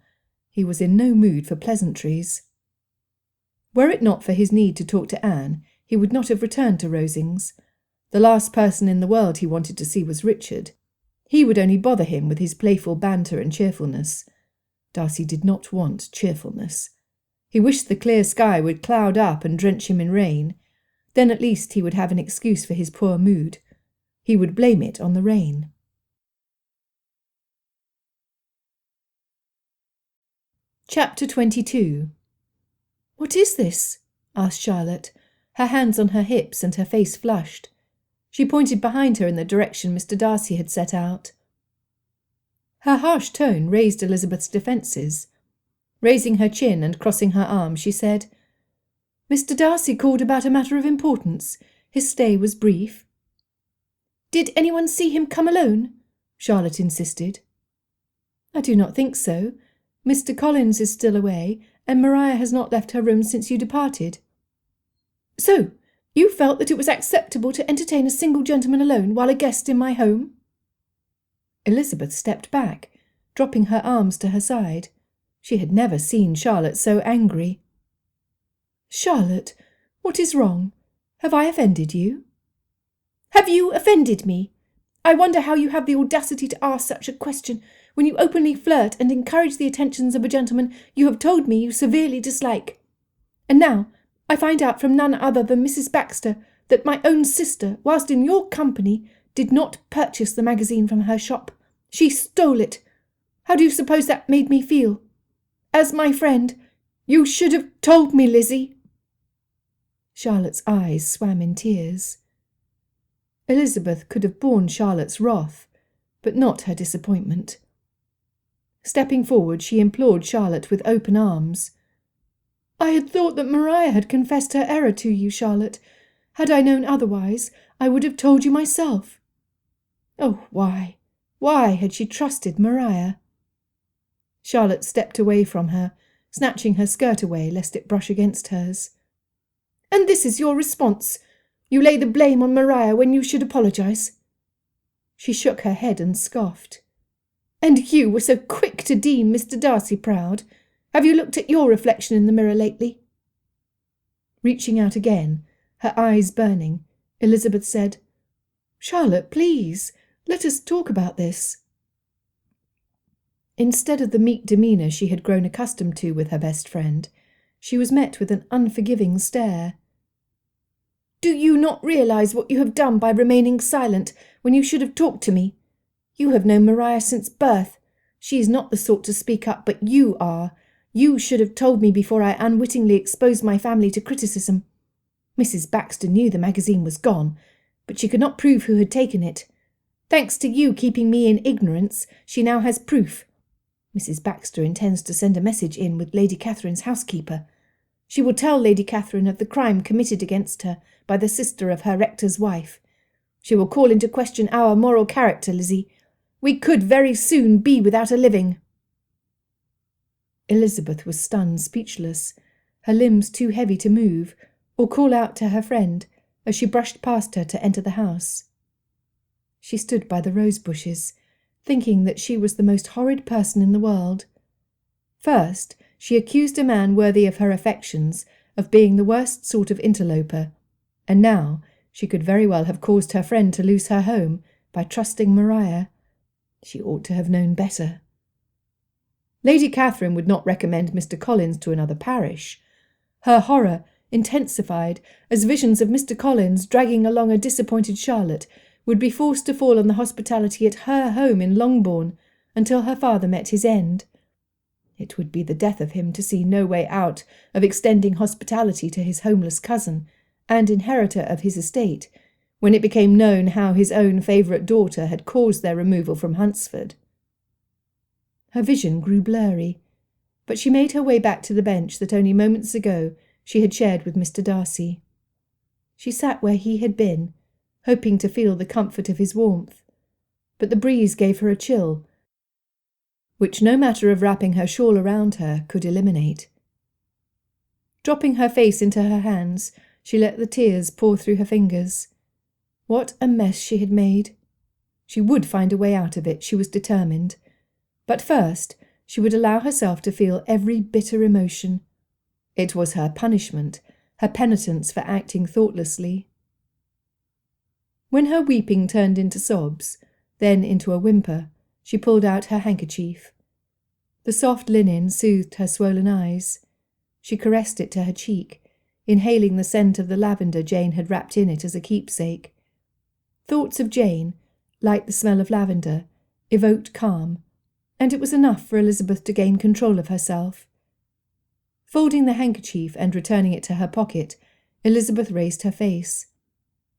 B: He was in no mood for pleasantries. Were it not for his need to talk to Anne, he would not have returned to Rosings. The last person in the world he wanted to see was Richard. He would only bother him with his playful banter and cheerfulness. Darcy did not want cheerfulness. He wished the clear sky would cloud up and drench him in rain. Then at least he would have an excuse for his poor mood. He would blame it on the rain. Chapter 22. "What is this?" asked Charlotte, her hands on her hips and her face flushed. She pointed behind her in the direction Mr. Darcy had set out. Her harsh tone raised Elizabeth's defences. Raising her chin and crossing her arms, she said, "Mr. Darcy called about a matter of importance. His stay was brief." "Did anyone see him come alone?" Charlotte insisted. "I do not think so. Mr. Collins is still away, and Maria has not left her room since you departed." "So, you felt that it was acceptable to entertain a single gentleman alone while a guest in my home?" Elizabeth stepped back, dropping her arms to her side. She had never seen Charlotte so angry. "Charlotte, what is wrong? Have I offended you?" "Have you offended me? I wonder how you have the audacity to ask such a question when you openly flirt and encourage the attentions of a gentleman you have told me you severely dislike. And now I find out from none other than Mrs. Baxter that my own sister, whilst in your company, did not purchase the magazine from her shop. She stole it. How do you suppose that made me feel? As my friend, you should have told me, Lizzie." Charlotte's eyes swam in tears. Elizabeth could have borne Charlotte's wrath, but not her disappointment. Stepping forward, she implored Charlotte with open arms. "I had thought that Maria had confessed her error to you, Charlotte. Had I known otherwise, I would have told you myself." Oh, why had she trusted Maria? Charlotte stepped away from her, snatching her skirt away lest it brush against hers. "And this is your response? You lay the blame on Maria when you should apologise?" She shook her head and scoffed. "And you were so quick to deem Mr. Darcy proud. Have you looked at your reflection in the mirror lately?" Reaching out again, her eyes burning, Elizabeth said, "Charlotte, please, let us talk about this." Instead of the meek demeanour she had grown accustomed to with her best friend, she was met with an unforgiving stare. "Do you not realise what you have done by remaining silent when you should have talked to me? You have known Maria since birth. She is not the sort to speak up, but you are. You should have told me before I unwittingly exposed my family to criticism. Mrs. Baxter knew the magazine was gone, but she could not prove who had taken it. Thanks to you keeping me in ignorance, she now has proof. Mrs. Baxter intends to send a message in with Lady Catherine's housekeeper. She will tell Lady Catherine of the crime committed against her by the sister of her rector's wife. She will call into question our moral character, Lizzie. We could very soon be without a living." Elizabeth was stunned, speechless, her limbs too heavy to move or call out to her friend as she brushed past her to enter the house. She stood by the rose bushes, thinking that she was the most horrid person in the world. First, she accused a man worthy of her affections of being the worst sort of interloper, and now she could very well have caused her friend to lose her home by trusting Maria. She ought to have known better. Lady Catherine would not recommend Mr. Collins to another parish. Her horror intensified as visions of Mr. Collins dragging along a disappointed Charlotte would be forced to fall on the hospitality at her home in Longbourn until her father met his end. It would be the death of him to see no way out of extending hospitality to his homeless cousin and inheritor of his estate, when it became known how his own favourite daughter had caused their removal from Hunsford. Her vision grew blurry, but she made her way back to the bench that only moments ago she had shared with Mr. Darcy. She sat where he had been, hoping to feel the comfort of his warmth, but the breeze gave her a chill, which no matter of wrapping her shawl around her could eliminate. Dropping her face into her hands, she let the tears pour through her fingers. What a mess she had made! She would find a way out of it, she was determined. But first, she would allow herself to feel every bitter emotion. It was her punishment, her penitence for acting thoughtlessly. When her weeping turned into sobs, then into a whimper, she pulled out her handkerchief. The soft linen soothed her swollen eyes. She caressed it to her cheek, inhaling the scent of the lavender Jane had wrapped in it as a keepsake. Thoughts of Jane, like the smell of lavender, evoked calm, and it was enough for Elizabeth to gain control of herself. Folding the handkerchief and returning it to her pocket, Elizabeth raised her face.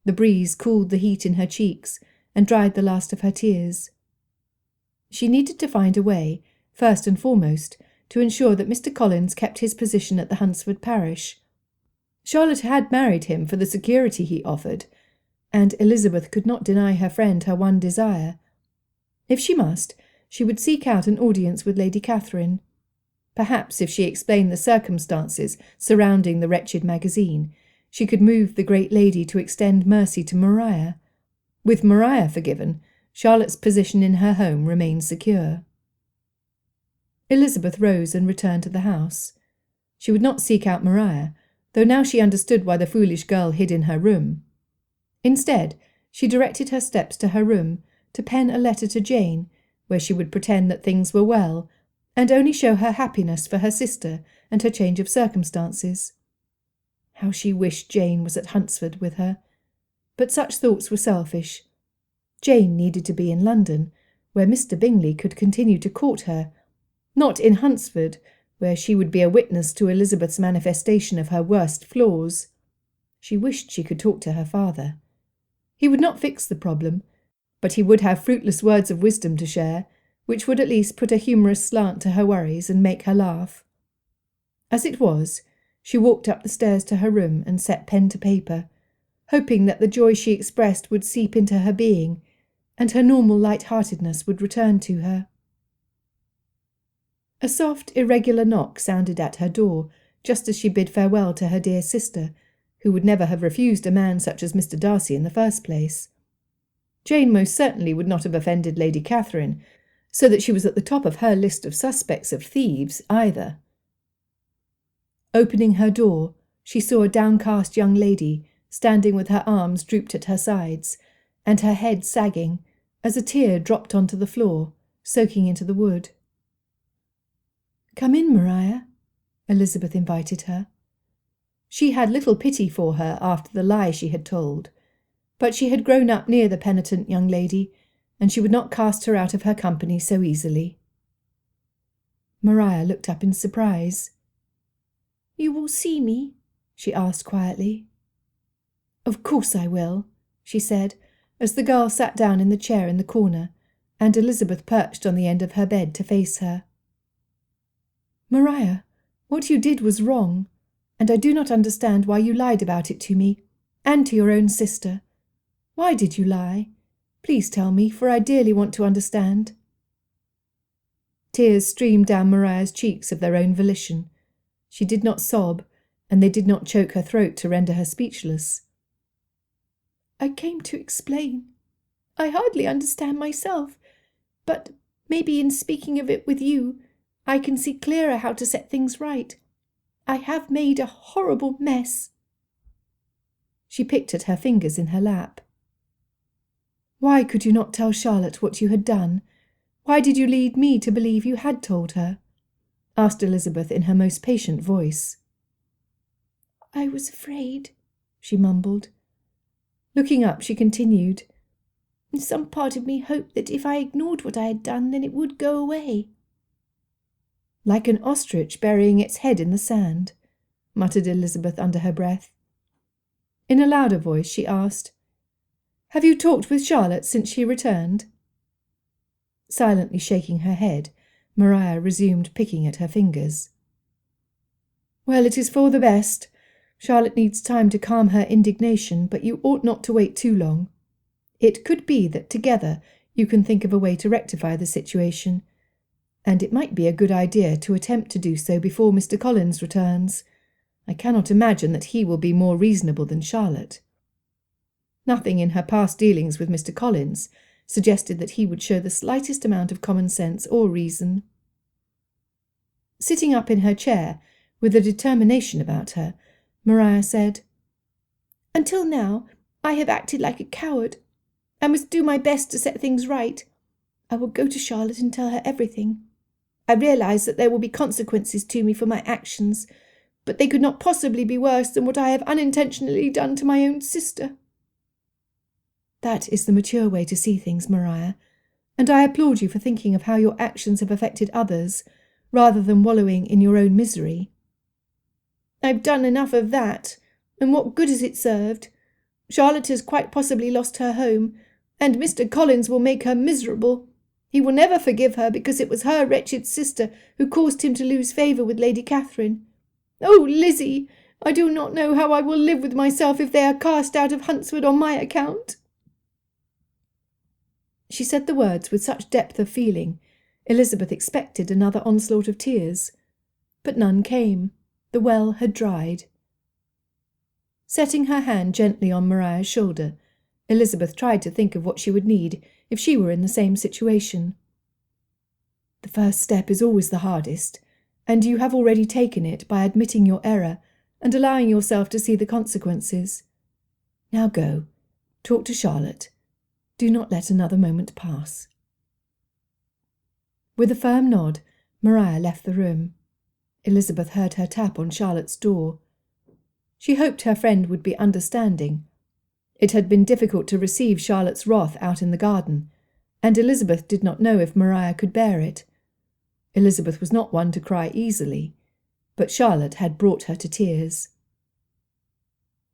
B: The breeze cooled the heat in her cheeks and dried the last of her tears. She needed to find a way, first and foremost, to ensure that Mr. Collins kept his position at the Hunsford parish. Charlotte had married him for the security he offered, and Elizabeth could not deny her friend her one desire. If she must, she would seek out an audience with Lady Catherine. Perhaps if she explained the circumstances surrounding the wretched magazine, she could move the great lady to extend mercy to Maria. With Maria forgiven, Charlotte's position in her home remained secure. Elizabeth rose and returned to the house. She would not seek out Maria, though now she understood why the foolish girl hid in her room. Instead, she directed her steps to her room to pen a letter to Jane, where she would pretend that things were well, and only show her happiness for her sister and her change of circumstances. How she wished Jane was at Hunsford with her. But such thoughts were selfish. Jane needed to be in London, where Mr. Bingley could continue to court her, not in Hunsford, where she would be a witness to Elizabeth's manifestation of her worst flaws. She wished she could talk to her father. He would not fix the problem, but he would have fruitless words of wisdom to share, which would at least put a humorous slant to her worries and make her laugh. As it was, she walked up the stairs to her room and set pen to paper, hoping that the joy she expressed would seep into her being, and her normal light-heartedness would return to her. A soft, irregular knock sounded at her door, just as she bid farewell to her dear sister, who would never have refused a man such as Mr. Darcy in the first place. Jane most certainly would not have offended Lady Catherine, so that she was at the top of her list of suspects of thieves either. Opening her door, she saw a downcast young lady standing with her arms drooped at her sides, and her head sagging, as a tear dropped onto the floor, soaking into the wood. "Come in, Maria," Elizabeth invited her. She had little pity for her after the lie she had told, but she had grown up near the penitent young lady, and she would not cast her out of her company so easily. Maria looked up in surprise.
C: "You will see me?"
B: she asked quietly. "Of course I will," she said, as the girl sat down in the chair in the corner, and Elizabeth perched on the end of her bed to face her. "Maria, what you did was wrong, and I do not understand why you lied about it to me, and to your own sister. Why did you lie? Please tell me, for I dearly want to understand." Tears streamed down Maria's cheeks of their own volition. She did not sob, and they did not choke her throat to render her speechless.
C: "I came to explain. I hardly understand myself, but maybe in speaking of it with you, I can see clearer how to set things right. I have made a horrible mess."
B: She picked at her fingers in her lap. "Why could you not tell Charlotte what you had done? Why did you lead me to believe you had told her?" asked Elizabeth in her most patient voice.
C: "I was afraid,"
B: she mumbled. Looking up, she continued,
C: "Some part of me hoped that if I ignored what I had done, then it would go away."
B: "Like an ostrich burying its head in the sand," muttered Elizabeth under her breath. In a louder voice she asked, "Have you talked with Charlotte since she returned?" Silently shaking her head, Maria resumed picking at her fingers. "Well, it is for the best. Charlotte needs time to calm her indignation, but you ought not to wait too long. It could be that together you can think of a way to rectify the situation, and it might be a good idea to attempt to do so before Mr. Collins returns. I cannot imagine that he will be more reasonable than Charlotte." Nothing in her past dealings with Mr. Collins suggested that he would show the slightest amount of common sense or reason. Sitting up in her chair, with a determination about her, Maria said,
C: "Until now, I have acted like a coward. I must do my best to set things right. I will go to Charlotte and tell her everything. I realize that there will be consequences to me for my actions, but they could not possibly be worse than what I have unintentionally done to my own sister."
B: "That is the mature way to see things, Maria, and I applaud you for thinking of how your actions have affected others, rather than wallowing in your own misery."
C: "I've done enough of that, and what good has it served? Charlotte has quite possibly lost her home, and Mr. Collins will make her miserable. He will never forgive her because it was her wretched sister who caused him to lose favour with Lady Catherine. Oh, Lizzie, I do not know how I will live with myself if they are cast out of Hunsford on my account."
B: She said the words with such depth of feeling, Elizabeth expected another onslaught of tears. But none came. The well had dried. Setting her hand gently on Maria's shoulder, Elizabeth tried to think of what she would need if she were in the same situation. "The first step is always the hardest, and you have already taken it by admitting your error and allowing yourself to see the consequences. Now go. Talk to Charlotte. Do not let another moment pass." With a firm nod, Maria left the room. Elizabeth heard her tap on Charlotte's door. She hoped her friend would be understanding. It had been difficult to receive Charlotte's wrath out in the garden, and Elizabeth did not know if Maria could bear it. Elizabeth was not one to cry easily, but Charlotte had brought her to tears.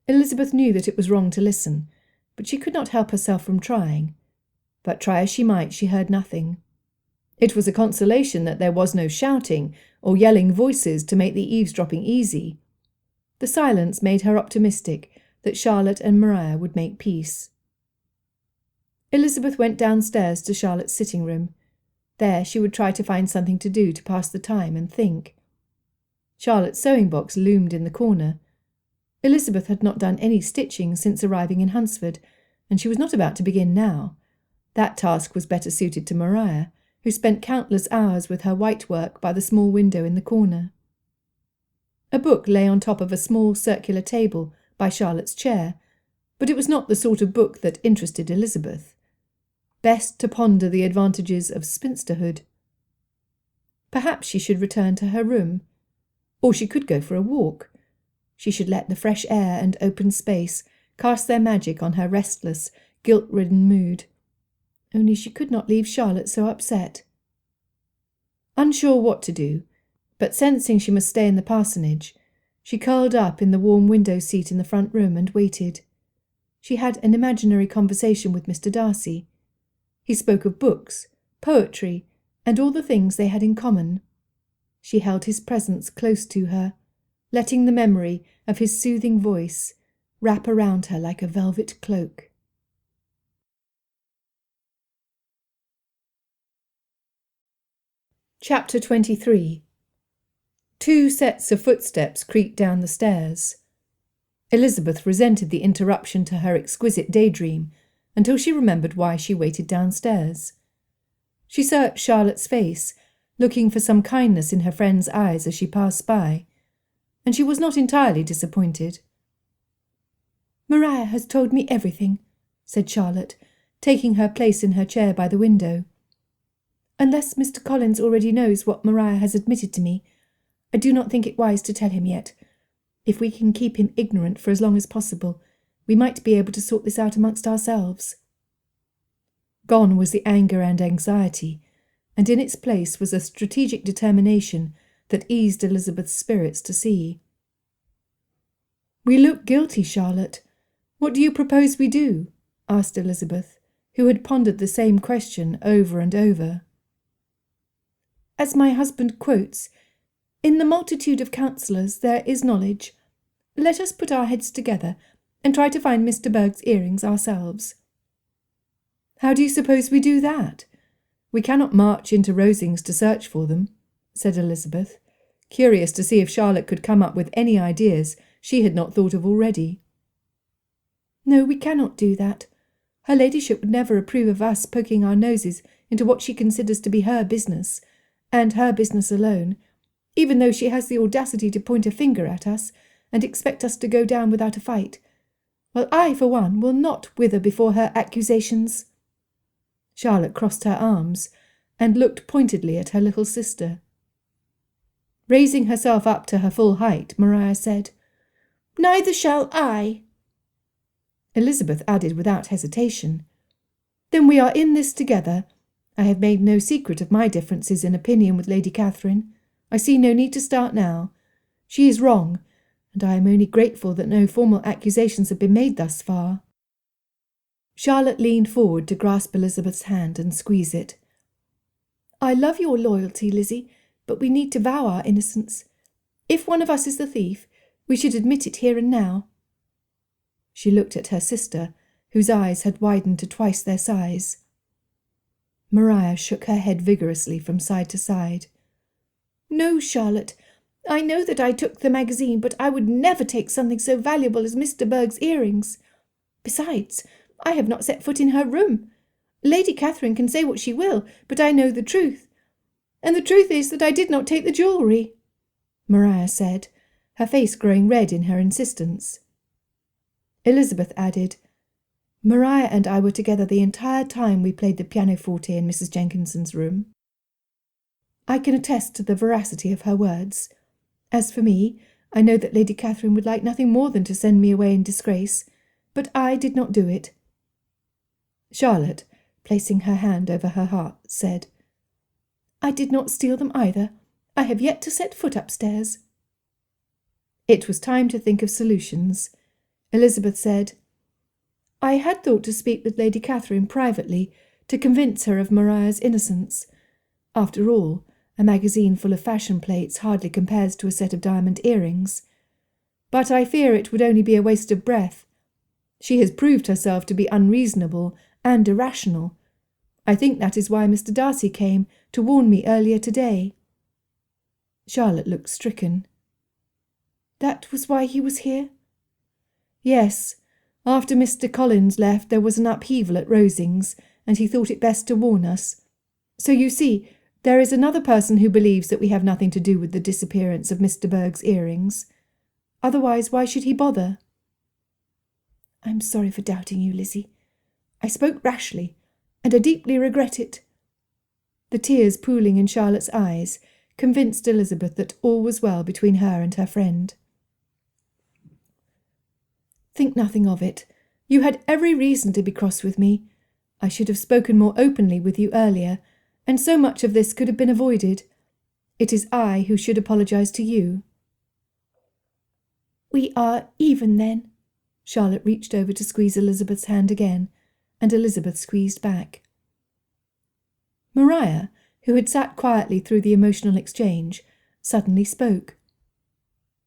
B: Elizabeth knew that it was wrong to listen, but she could not help herself from trying. But try as she might, she heard nothing. It was a consolation that there was no shouting or yelling voices to make the eavesdropping easy. The silence made her optimistic that Charlotte and Maria would make peace. Elizabeth went downstairs to Charlotte's sitting room. There she would try to find something to do to pass the time and think. Charlotte's sewing box loomed in the corner. Elizabeth had not done any stitching since arriving in Hunsford, and she was not about to begin now. That task was better suited to Maria, who spent countless hours with her white work by the small window in the corner. A book lay on top of a small circular table by Charlotte's chair, but it was not the sort of book that interested Elizabeth. Best to ponder the advantages of spinsterhood. Perhaps she should return to her room. Or she could go for a walk. She should let the fresh air and open space cast their magic on her restless, guilt-ridden mood. Only she could not leave Charlotte so upset. Unsure what to do, but sensing she must stay in the parsonage, she curled up in the warm window seat in the front room and waited. She had an imaginary conversation with Mr. Darcy. He spoke of books, poetry, and all the things they had in common. She held his presence close to her, letting the memory of his soothing voice wrap around her like a velvet cloak. Chapter 23. 2 sets of footsteps creaked down the stairs. Elizabeth resented the interruption to her exquisite daydream until she remembered why she waited downstairs. She searched Charlotte's face, looking for some kindness in her friend's eyes as she passed by, and she was not entirely disappointed. "Maria has told me everything," said Charlotte, taking her place in her chair by the window. "Unless Mr. Collins already knows what Maria has admitted to me, I do not think it wise to tell him yet. If we can keep him ignorant for as long as possible, we might be able to sort this out amongst ourselves." Gone was the anger and anxiety, and in its place was a strategic determination that eased Elizabeth's spirits to see. "We look guilty, Charlotte. What do you propose we do?" asked Elizabeth, who had pondered the same question over and over. "As my husband quotes, 'In the multitude of counsellors there is knowledge.' Let us put our heads together and try to find Mr. Berg's earrings ourselves." "How do you suppose we do that? We cannot march into Rosings to search for them," said Elizabeth, curious to see if Charlotte could come up with any ideas she had not thought of already. "No, we cannot do that. Her ladyship would never approve of us poking our noses into what she considers to be her business, and her business alone, even though she has the audacity to point a finger at us and expect us to go down without a fight. Well, I, for one, will not wither before her accusations." Charlotte crossed her arms and looked pointedly at her little sister. Raising herself up to her full height, Maria said, "Neither shall I." Elizabeth added without hesitation, "Then we are in this together. I have made no secret of my differences in opinion with Lady Catherine. I see no need to start now. She is wrong, and I am only grateful that no formal accusations have been made thus far." Charlotte leaned forward to grasp Elizabeth's hand and squeeze it. "I love your loyalty, Lizzie, but we need to vow our innocence. If one of us is the thief, we should admit it here and now." She looked at her sister, whose eyes had widened to twice their size. Maria shook her head vigorously from side to side. "No, Charlotte. I know that I took the magazine, but I would never take something so valuable as Mr. Berg's earrings. Besides, I have not set foot in her room. Lady Catherine can say what she will, but I know the truth. And the truth is that I did not take the jewellery," Maria said, her face growing red in her insistence. Elizabeth added, "Maria and I were together the entire time we played the pianoforte in Mrs. Jenkinson's room." I can attest to the veracity of her words. As for me, I know that Lady Catherine would like nothing more than to send me away in disgrace, but I did not do it. Charlotte, placing her hand over her heart, said, "I did not steal them either. I have yet to set foot upstairs." It was time to think of solutions. Elizabeth said, "I had thought to speak with Lady Catherine privately to convince her of Maria's innocence. After all, a magazine full of fashion plates hardly compares to a set of diamond earrings. But I fear it would only be a waste of breath. She has proved herself to be unreasonable and irrational. I think that is why Mr. Darcy came to warn me earlier today." Charlotte looked stricken. "That was why he was here?" "Yes. After Mr. Collins left, there was an upheaval at Rosings, and he thought it best to warn us. So you see, there is another person who believes that we have nothing to do with the disappearance of Mr. Berg's earrings. Otherwise, why should he bother?" "I'm sorry for doubting you, Lizzie. I spoke rashly, and I deeply regret it." The tears pooling in Charlotte's eyes convinced Elizabeth that all was well between her and her friend. "Think nothing of it. You had every reason to be cross with me. I should have spoken more openly with you earlier, and so much of this could have been avoided. It is I who should apologize to you."
C: "We are even then."
B: Charlotte reached over to squeeze Elizabeth's hand again, and Elizabeth squeezed back. Maria, who had sat quietly through the emotional exchange, suddenly spoke.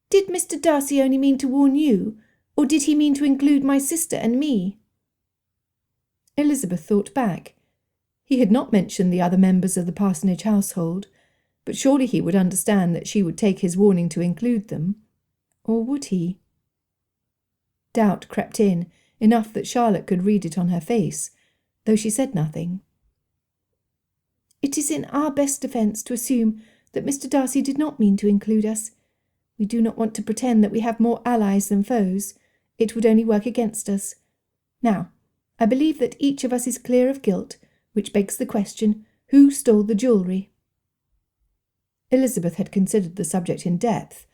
C: "Did Mr. Darcy only mean to warn you, or did he mean to include my sister and me?"
B: Elizabeth thought back. He had not mentioned the other members of the parsonage household, but surely he would understand that she would take his warning to include them. Or would he? Doubt crept in, enough that Charlotte could read it on her face, though she said nothing.
C: "It is in our best defence to assume that Mr. Darcy did not mean to include us. We do not want to pretend that we have more allies than foes. It would only work against us. Now, I believe that each of us is clear of guilt, which begs the question, who stole the jewellery?"
B: Elizabeth had considered the subject in depth,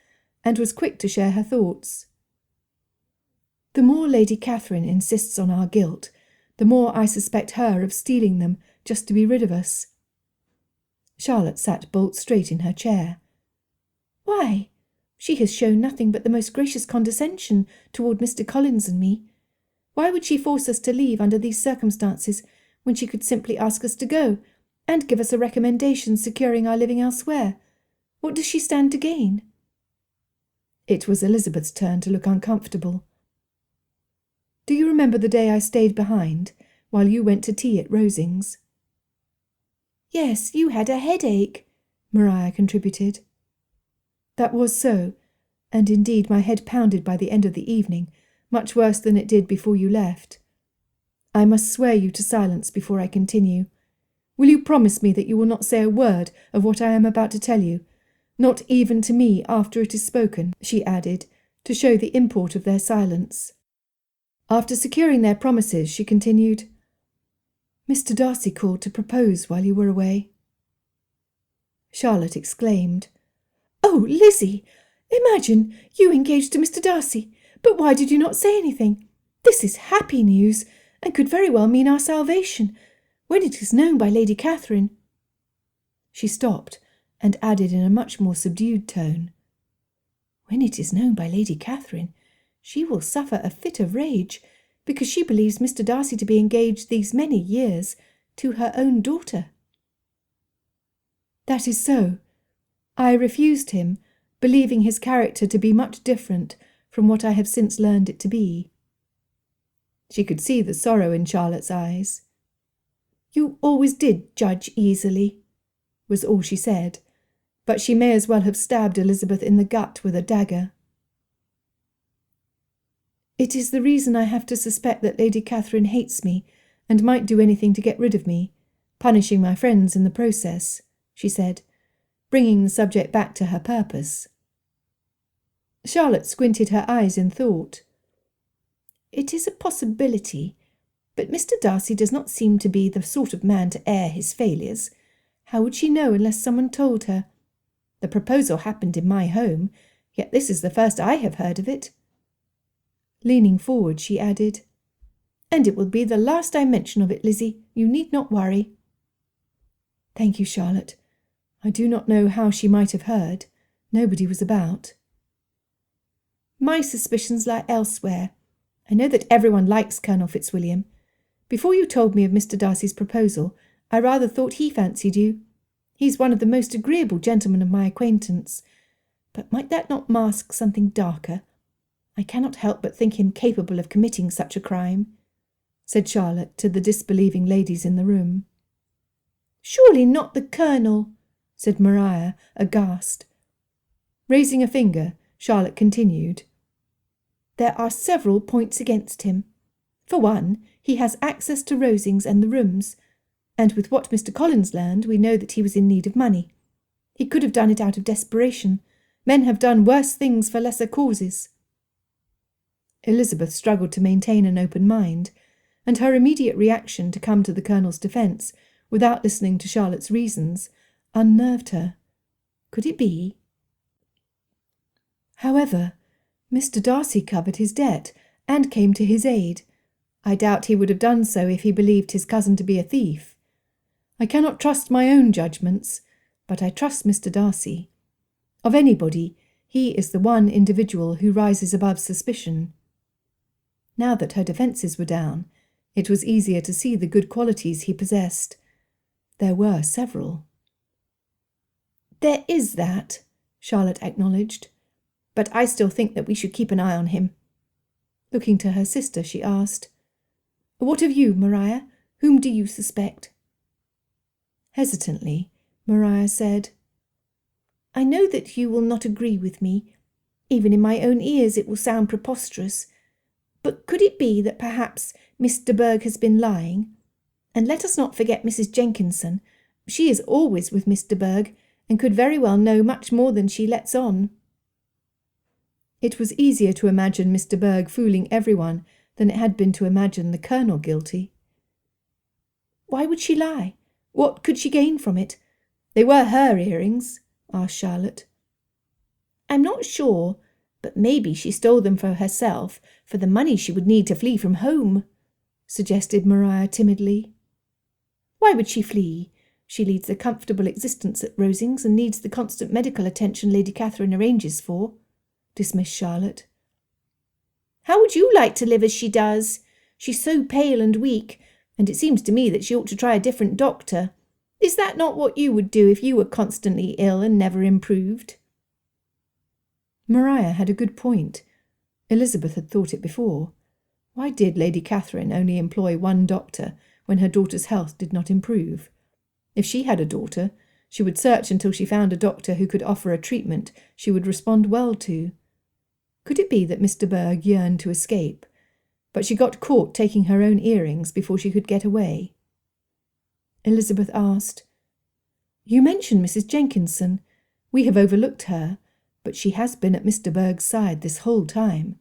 B: and was quick to share her thoughts. "The more Lady Catherine insists on our guilt, the more I suspect her of stealing them just to be rid of us." Charlotte sat bolt straight in her chair.
C: "Why? She has shown nothing but the most gracious condescension toward Mr. Collins and me. Why would she force us to leave under these circumstances when she could simply ask us to go, and give us a recommendation securing our living elsewhere? What does she stand to gain?"
B: It was Elizabeth's turn to look uncomfortable. "Do you remember the day I stayed behind, while you went to tea at Rosings?"
C: "Yes, you had a headache,"
B: Maria contributed. "That was so, and indeed my head pounded by the end of the evening, much worse than it did before you left. I must swear you to silence before I continue. Will you promise me that you will not say a word of what I am about to tell you, not even to me after it is spoken?" she added, to show the import of their silence. After securing their promises, she continued, "Mr. Darcy called to propose while you were away." Charlotte exclaimed,
C: "Oh, Lizzie! Imagine, you engaged to Mr. Darcy! But why did you not say anything? This is happy news, and could very well mean our salvation, when it is known by Lady Catherine."
B: She stopped, and added in a much more subdued tone,
C: "When it is known by Lady Catherine, she will suffer a fit of rage, because she believes Mr. Darcy to be engaged these many years to her own daughter."
B: "That is so. I refused him, believing his character to be much different from what I have since learned it to be." She could see the sorrow in Charlotte's eyes.
C: "You always did judge easily,"
B: was all she said, but she may as well have stabbed Elizabeth in the gut with a dagger. "It is the reason I have to suspect that Lady Catherine hates me and might do anything to get rid of me, punishing my friends in the process," she said, bringing the subject back to her purpose. Charlotte squinted her eyes in thought.
C: "It is a possibility, but Mr. Darcy does not seem to be the sort of man to air his failures. How would she know unless someone told her? The proposal happened in my home, yet this is the first I have heard of it."
B: Leaning forward, she added,
C: "And it will be the last I mention of it, Lizzie. You need not worry."
B: "Thank you, Charlotte. I do not know how she might have heard. Nobody was about."
C: "My suspicions lie elsewhere. I know that everyone likes Colonel Fitzwilliam. Before you told me of Mr. Darcy's proposal, I rather thought he fancied you. He's one of the most agreeable gentlemen of my acquaintance. But might that not mask something darker? I cannot help but think him capable of committing such a crime,"
B: said Charlotte to the disbelieving ladies in the room.
C: "Surely not the Colonel,"
B: said Maria, aghast. Raising a finger, Charlotte continued,
C: "There are several points against him. For one, he has access to Rosings and the rooms, and with what Mr. Collins learned, we know that he was in need of money. He could have done it out of desperation. Men have done worse things for lesser causes."
B: Elizabeth struggled to maintain an open mind, and her immediate reaction to come to the Colonel's defence, without listening to Charlotte's reasons, unnerved her.
C: Could it be?
B: However, Mr. Darcy covered his debt and came to his aid. I doubt he would have done so if he believed his cousin to be a thief. I cannot trust my own judgments, but I trust Mr. Darcy. Of anybody, he is the one individual who rises above suspicion. Now that her defences were down, it was easier to see the good qualities he possessed. There were several.
C: There is that, Charlotte acknowledged, but I still think that we should keep an eye on him.
B: Looking to her sister, she asked,
C: What of you, Maria? Whom do you suspect?
B: Hesitantly, Maria said,
C: I know that you will not agree with me. Even in my own ears it will sound preposterous. But could it be that perhaps Miss de Bourgh has been lying? And let us not forget Mrs. Jenkinson. She is always with Miss de Bourgh, and could very well know much more than she lets on.
B: It was easier to imagine Miss de Bourgh fooling everyone than it had been to imagine the Colonel guilty.
C: Why would she lie? What could she gain from it? They were her earrings, asked Charlotte. I'm not sure, but maybe she stole them for herself, for the money she would need to flee from home, suggested Maria timidly. Why would she flee? She leads a comfortable existence at Rosings and needs the constant medical attention Lady Catherine arranges for, dismissed Charlotte. How would you like to live as she does? She's so pale and weak, and it seems to me that she ought to try a different doctor. Is that not what you would do if you were constantly ill and never improved?
B: Maria had a good point. Elizabeth had thought it before. Why did Lady Catherine only employ one doctor when her daughter's health did not improve? If she had a daughter, she would search until she found a doctor who could offer a treatment she would respond well to. Could it be that Miss de Bourgh yearned to escape, but she got caught taking her own earrings before she could get away? Elizabeth asked, You mentioned Mrs. Jenkinson. We have overlooked her, but she has been at Miss de Bourgh's side this whole time.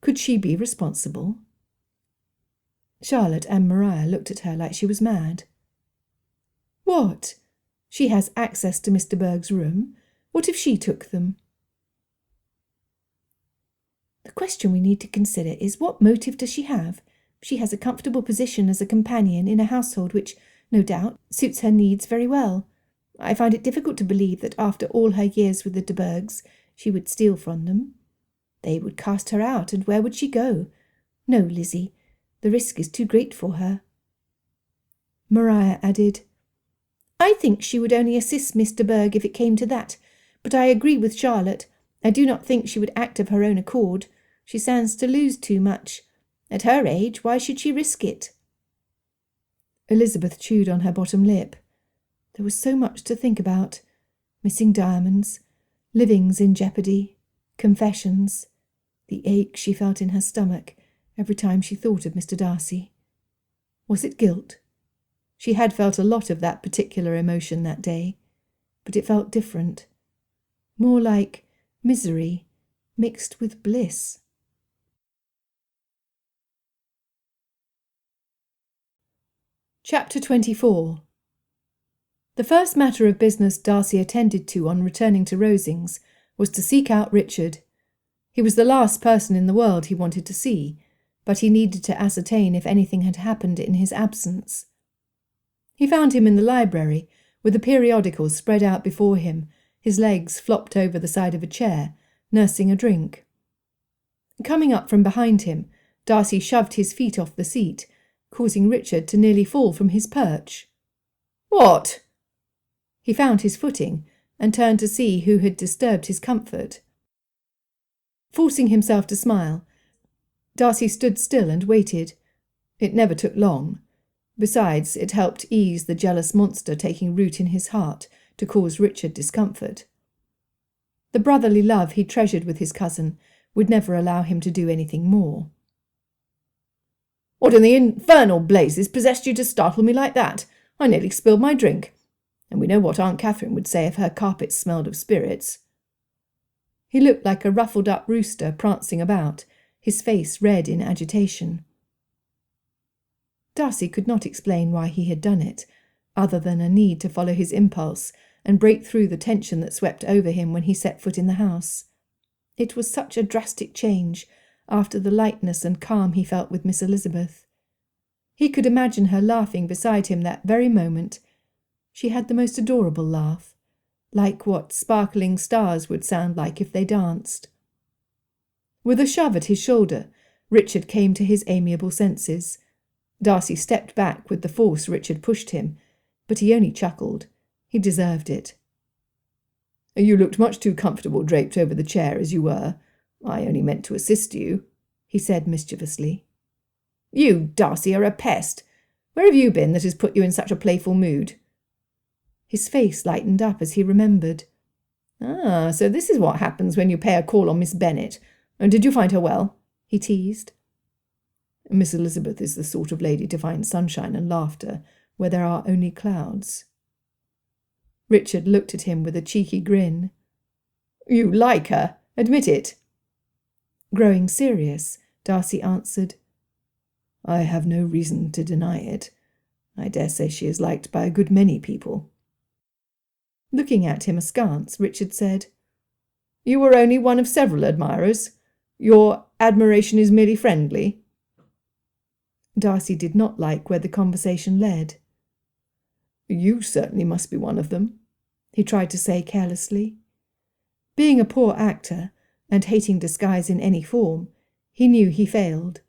B: Could she be responsible? Charlotte and Maria looked at her like she was mad. What? She has access to Miss de Bourgh's room. What if she took them?
C: The question we need to consider is, what motive does she have? She has a comfortable position as a companion in a household which, no doubt, suits her needs very well. I find it difficult to believe that after all her years with the de Bourghs, she would steal from them. They would cast her out, and where would she go? No, Lizzie, the risk is too great for her.
B: Maria added,
C: I think she would only assist Miss de Bourgh if it came to that, but I agree with Charlotte. I do not think she would act of her own accord. She stands to lose too much. At her age, why should she risk it?
B: Elizabeth chewed on her bottom lip. There was so much to think about. Missing diamonds, livings in jeopardy, confessions, the ache she felt in her stomach every time she thought of Mr. Darcy. Was it guilt? She had felt a lot of that particular emotion that day, but it felt different. More like misery mixed with bliss. Chapter 24. The first matter of business Darcy attended to on returning to Rosings was to seek out Richard. He was the last person in the world he wanted to see, but he needed to ascertain if anything had happened in his absence. He found him in the library, with the periodicals spread out before him, his legs flopped over the side of a chair, nursing a drink. Coming up from behind him, Darcy shoved his feet off the seat, causing Richard to nearly fall from his perch. "What?" He found his footing and turned to see who had disturbed his comfort. Forcing himself to smile, Darcy stood still and waited. It never took long. Besides, it helped ease the jealous monster taking root in his heart to cause Richard discomfort. The brotherly love he treasured with his cousin would never allow him to do anything more. "What in the infernal blazes possessed you to startle me like that? I nearly spilled my drink. And we know what Aunt Catherine would say if her carpets smelled of spirits." He looked like a ruffled-up rooster prancing about, his face red in agitation. Darcy could not explain why he had done it, other than a need to follow his impulse and break through the tension that swept over him when he set foot in the house. It was such a drastic change after the lightness and calm he felt with Miss Elizabeth. He could imagine her laughing beside him that very moment. She had the most adorable laugh, like what sparkling stars would sound like if they danced. With a shove at his shoulder, Richard came to his amiable senses. Darcy stepped back with the force Richard pushed him, but he only chuckled. He deserved it.
D: You looked much too comfortable draped over the chair as you were. I only meant to assist you, he said mischievously.
C: You, Darcy, are a pest. Where have you been that has put you in such a playful mood?
B: His face lightened up as he remembered.
C: Ah, so this is what happens when you pay a call on Miss Bennet. And did you find her well? He teased.
D: Miss Elizabeth is the sort of lady to find sunshine and laughter where there are only clouds.
B: Richard looked at him with a cheeky grin.
C: You like her, admit it.
B: Growing serious, Darcy answered.
D: I have no reason to deny it. I dare say she is liked by a good many people.
B: Looking at him askance, Richard said,
C: You were only one of several admirers. Your admiration is merely friendly.
B: Darcy did not like where the conversation led.
D: You certainly must be one of them,
B: he tried to say carelessly. Being a poor actor, and hating disguise in any form, he knew he failed.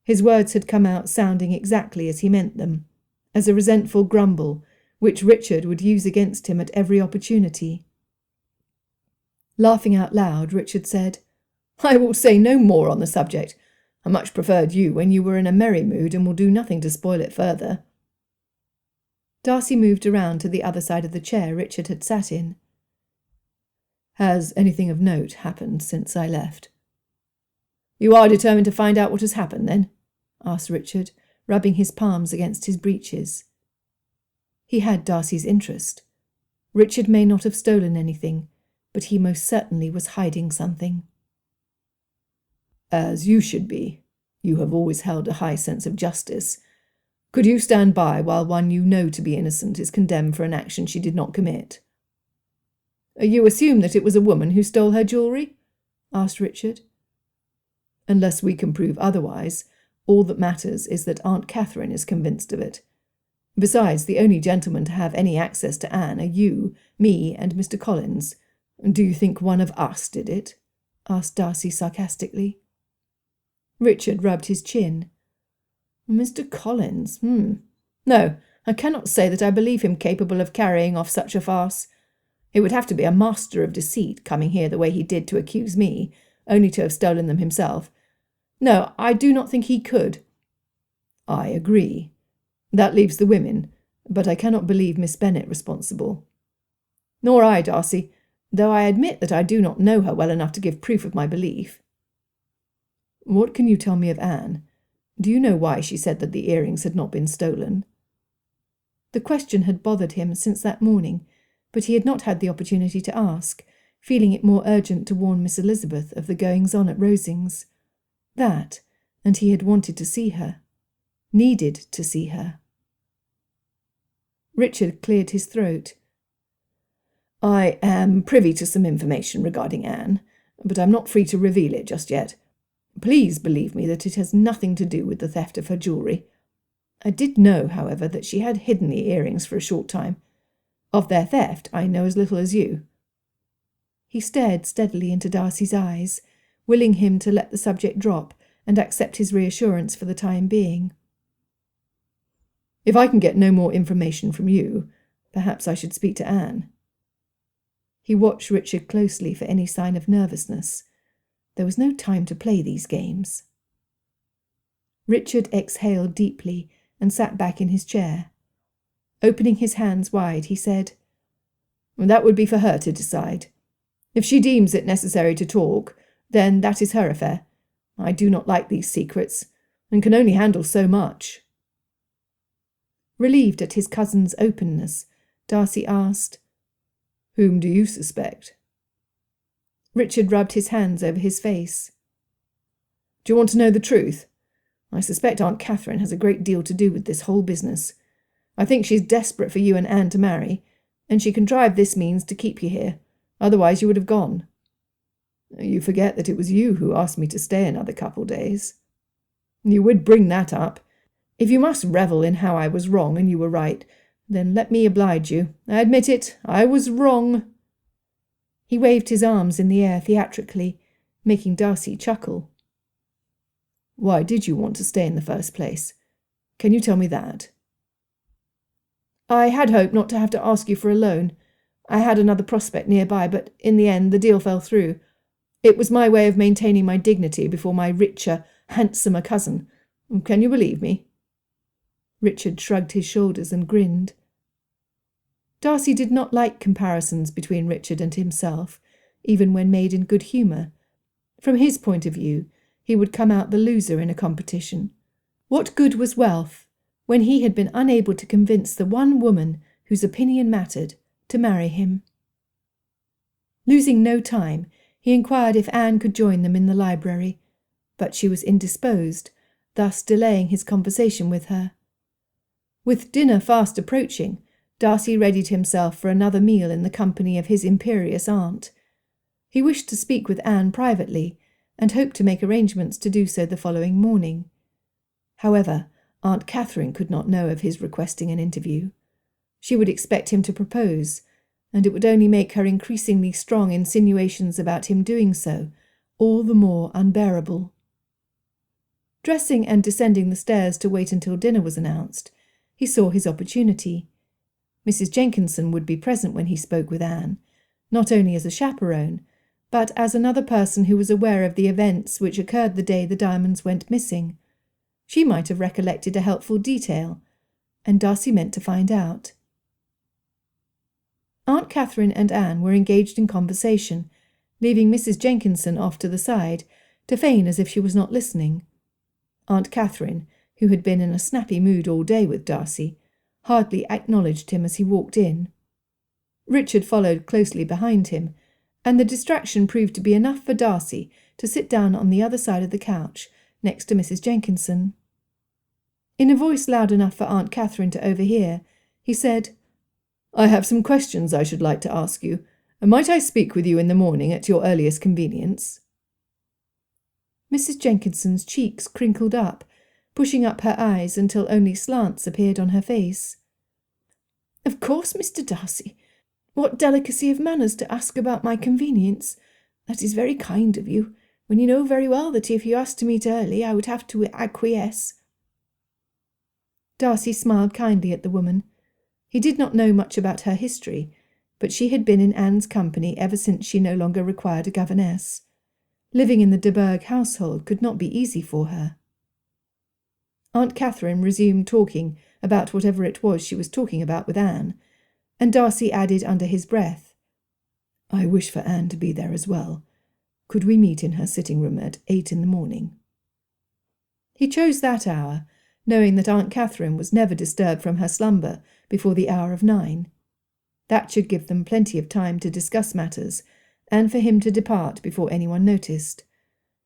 B: His words had come out sounding exactly as he meant them, as a resentful grumble, which Richard would use against him at every opportunity. Laughing out loud, Richard said,
C: I will say no more on the subject. I much preferred you when you were in a merry mood and will do nothing to spoil it further.
B: Darcy moved around to the other side of the chair Richard had sat in.
D: Has anything of note happened since I left?
C: You are determined to find out what has happened, then?
B: Asked Richard, rubbing his palms against his breeches. He had Darcy's interest. Richard may not have stolen anything, but he most certainly was hiding something.
D: As you should be. You have always held a high sense of justice.
C: Could you stand by while one you know to be innocent is condemned for an action she did not commit? You assume that it was a woman who stole her jewellery? Asked Richard.
D: Unless we can prove otherwise, all that matters is that Aunt Catherine is convinced of it.
C: Besides, the only gentlemen to have any access to Anne are you, me, and Mr. Collins. Do you think one of us did it? Asked Darcy sarcastically.
B: Richard rubbed his chin.
C: Mr. Collins, No, I cannot say that I believe him capable of carrying off such a farce. He would have to be a master of deceit, coming here the way he did to accuse me, only to have stolen them himself. No, I do not think he could.
D: I agree. That leaves the women, but I cannot believe Miss Bennet responsible.
C: Nor I, Darcy, though I admit that I do not know her well enough to give proof of my belief.
D: What can you tell me of Anne? Do you know why she said that the earrings had not been stolen?
B: The question had bothered him since that morning, but he had not had the opportunity to ask, feeling it more urgent to warn Miss Elizabeth of the goings-on at Rosings. That, and he had wanted to see her. Needed to see her. Richard cleared his throat.
C: I am privy to some information regarding Anne, but I'm not free to reveal it just yet. Please believe me that it has nothing to do with the theft of her jewellery. I did know, however, that she had hidden the earrings for a short time. Of their theft I know as little as you.
B: He stared steadily into Darcy's eyes, willing him to let the subject drop and accept his reassurance for the time being.
C: If I can get no more information from you, perhaps I should speak to Anne.
B: He watched Richard closely for any sign of nervousness. There was no time to play these games. Richard exhaled deeply and sat back in his chair. Opening his hands wide, he said,
C: That would be for her to decide. If she deems it necessary to talk, then that is her affair. I do not like these secrets, and can only handle so much.
B: Relieved at his cousin's openness, Darcy asked,
D: Whom do you suspect?
B: Richard rubbed his hands over his face.
C: Do you want to know the truth? I suspect Aunt Catherine has a great deal to do with this whole business. I think she's desperate for you and Anne to marry,
E: and she contrived this means to keep you here. Otherwise you would have gone."
D: "You forget that it was you who asked me to stay another couple days." "You would bring that up. If you must revel in how I was wrong and you were right, then let me oblige you. I admit it, I was wrong."
E: He waved his arms in the air theatrically, making Darcy chuckle.
D: "Why did you want to stay in the first place? Can you tell me that?"
E: "I had hoped not to have to ask you for a loan. I had another prospect nearby, but in the end the deal fell through. It was my way of maintaining my dignity before my richer, handsomer cousin. Can you believe me?"
B: Richard shrugged his shoulders and grinned. Darcy did not like comparisons between Richard and himself, even when made in good humour. From his point of view, he would come out the loser in a competition. What good was wealth when he had been unable to convince the one woman whose opinion mattered to marry him? Losing no time, he inquired if Anne could join them in the library, but she was indisposed, thus delaying his conversation with her. With dinner fast approaching, Darcy readied himself for another meal in the company of his imperious aunt. He wished to speak with Anne privately, and hoped to make arrangements to do so the following morning. However, Aunt Catherine could not know of his requesting an interview. She would expect him to propose, and it would only make her increasingly strong insinuations about him doing so all the more unbearable. Dressing and descending the stairs to wait until dinner was announced, he saw his opportunity. Mrs. Jenkinson would be present when he spoke with Anne, not only as a chaperone, but as another person who was aware of the events which occurred the day the diamonds went missing. She might have recollected a helpful detail, and Darcy meant to find out. Aunt Catherine and Anne were engaged in conversation, leaving Mrs. Jenkinson off to the side to feign as if she was not listening. Aunt Catherine, who had been in a snappy mood all day with Darcy, hardly acknowledged him as he walked in. Richard followed closely behind him, and the distraction proved to be enough for Darcy to sit down on the other side of the couch, next to Mrs. Jenkinson. In a voice loud enough for Aunt Catherine to overhear, he said, "I have some questions I should like to ask you. Might I speak with you in the morning at your earliest convenience?" Mrs. Jenkinson's cheeks crinkled up, pushing up her eyes until only slants appeared on her face. "Of course, Mr. Darcy. What delicacy of manners to ask about my convenience. That is very kind of you, when you know very well that if you asked to meet early, I would have to acquiesce." Darcy smiled kindly at the woman. He did not know much about her history, but she had been in Anne's company ever since she no longer required a governess. Living in the de Bourgh household could not be easy for her. Aunt Catherine resumed talking about whatever it was she was talking about with Anne, and Darcy added under his breath, "I wish for Anne to be there as well. Could we meet in her sitting-room at 8 in the morning?" He chose that hour, knowing that Aunt Catherine was never disturbed from her slumber before the hour of 9. That should give them plenty of time to discuss matters, and for him to depart before anyone noticed.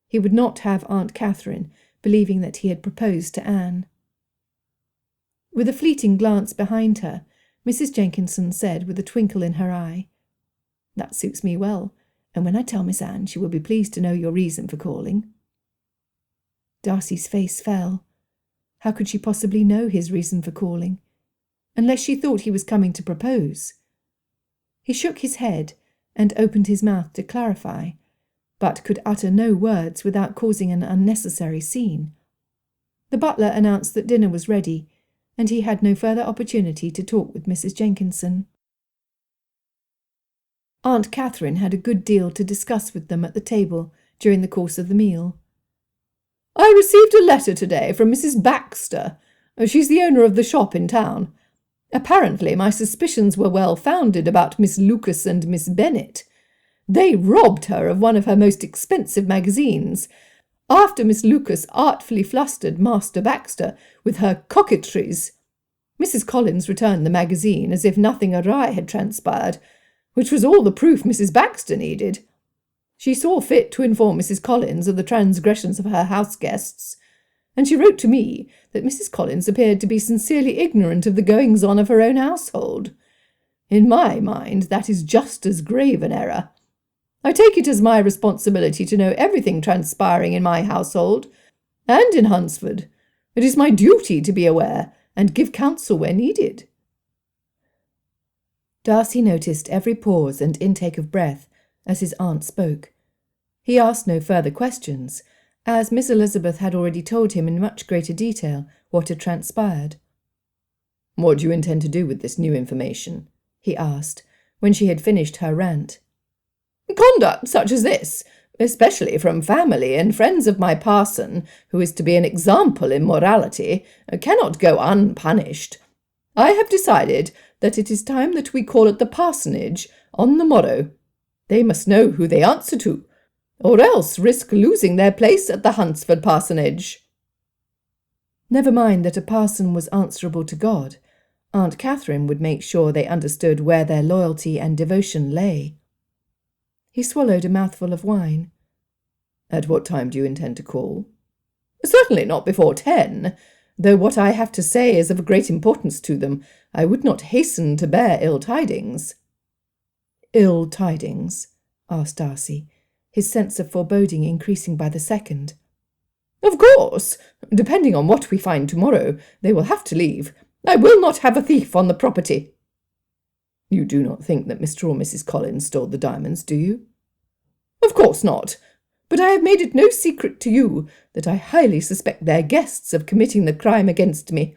B: He would not have Aunt Catherine believing that he had proposed to Anne. With a fleeting glance behind her, Mrs. Jenkinson said with a twinkle in her eye, "That suits me well, and when I tell Miss Anne she will be pleased to know your reason for calling." Darcy's face fell. How could she possibly know his reason for calling, unless she thought he was coming to propose? He shook his head and opened his mouth to clarify, but could utter no words without causing an unnecessary scene. The butler announced that dinner was ready, and he had no further opportunity to talk with Mrs. Jenkinson. Aunt Catherine had a good deal to discuss with them at the table during the course of the meal. "I received a letter today from Mrs. Baxter. She's the owner of the shop in town. Apparently my suspicions were well founded about Miss Lucas and Miss Bennet. They robbed her of one of her most expensive magazines, after Miss Lucas artfully flustered Master Baxter with her coquetries. Mrs. Collins returned the magazine as if nothing awry had transpired, which was all the proof Mrs. Baxter needed. She saw fit to inform Mrs. Collins of the transgressions of her house guests, and she wrote to me that Mrs. Collins appeared to be sincerely ignorant of the goings-on of her own household.
D: In my mind, that is just as grave an error. I take it as my responsibility to know everything transpiring in my household and in Hunsford. It is my duty to be aware and give counsel where needed."
B: Darcy noticed every pause and intake of breath as his aunt spoke. He asked no further questions, as Miss Elizabeth had already told him in much greater detail what had transpired.
D: "What do you intend to do with this new information?"
B: he asked, when she had finished her rant.
D: "Conduct such as this, especially from family and friends of my parson, who is to be an example in morality, cannot go unpunished. I have decided that it is time that we call at the parsonage on the morrow. They must know who they answer to, or else risk losing their place at the Hunsford parsonage."
B: Never mind that a parson was answerable to God. Aunt Catherine would make sure they understood where their loyalty and devotion lay. He swallowed a mouthful of wine.
D: "At what time do you intend to call?" "Certainly not before 10. Though what I have to say is of great importance to them, I would not hasten to bear ill tidings."
B: "Ill tidings?" asked Darcy, his sense of foreboding increasing by the second.
D: "Of course. Depending on what we find tomorrow, they will have to leave. I will not have a thief on the property." "You do not think that Mr. or Mrs. Collins stole the diamonds, do you?" "Of course not. But I have made it no secret to you that I highly suspect their guests of committing the crime against me.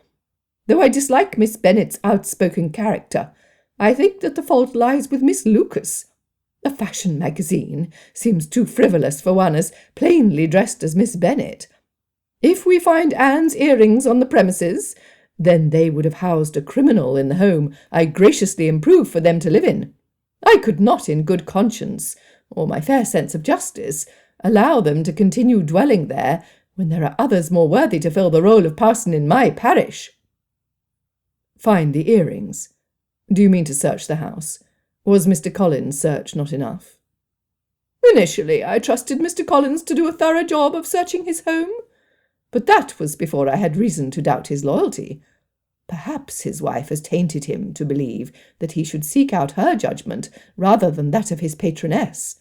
D: Though I dislike Miss Bennet's outspoken character, I think that the fault lies with Miss Lucas. A fashion magazine seems too frivolous for one as plainly dressed as Miss Bennet. If we find Anne's earrings on the premises, then they would have housed a criminal in the home I graciously improved for them to live in. I could not in good conscience, or my fair sense of justice, allow them to continue dwelling there when there are others more worthy to fill the role of parson in my parish." "Find the earrings? Do you mean to search the house? Was Mr. Collins' search not enough?"
E: "Initially, I trusted Mr. Collins to do a thorough job of searching his home, but that was before I had reason to doubt his loyalty. Perhaps his wife has tainted him to believe that he should seek out her judgment rather than that of his patroness.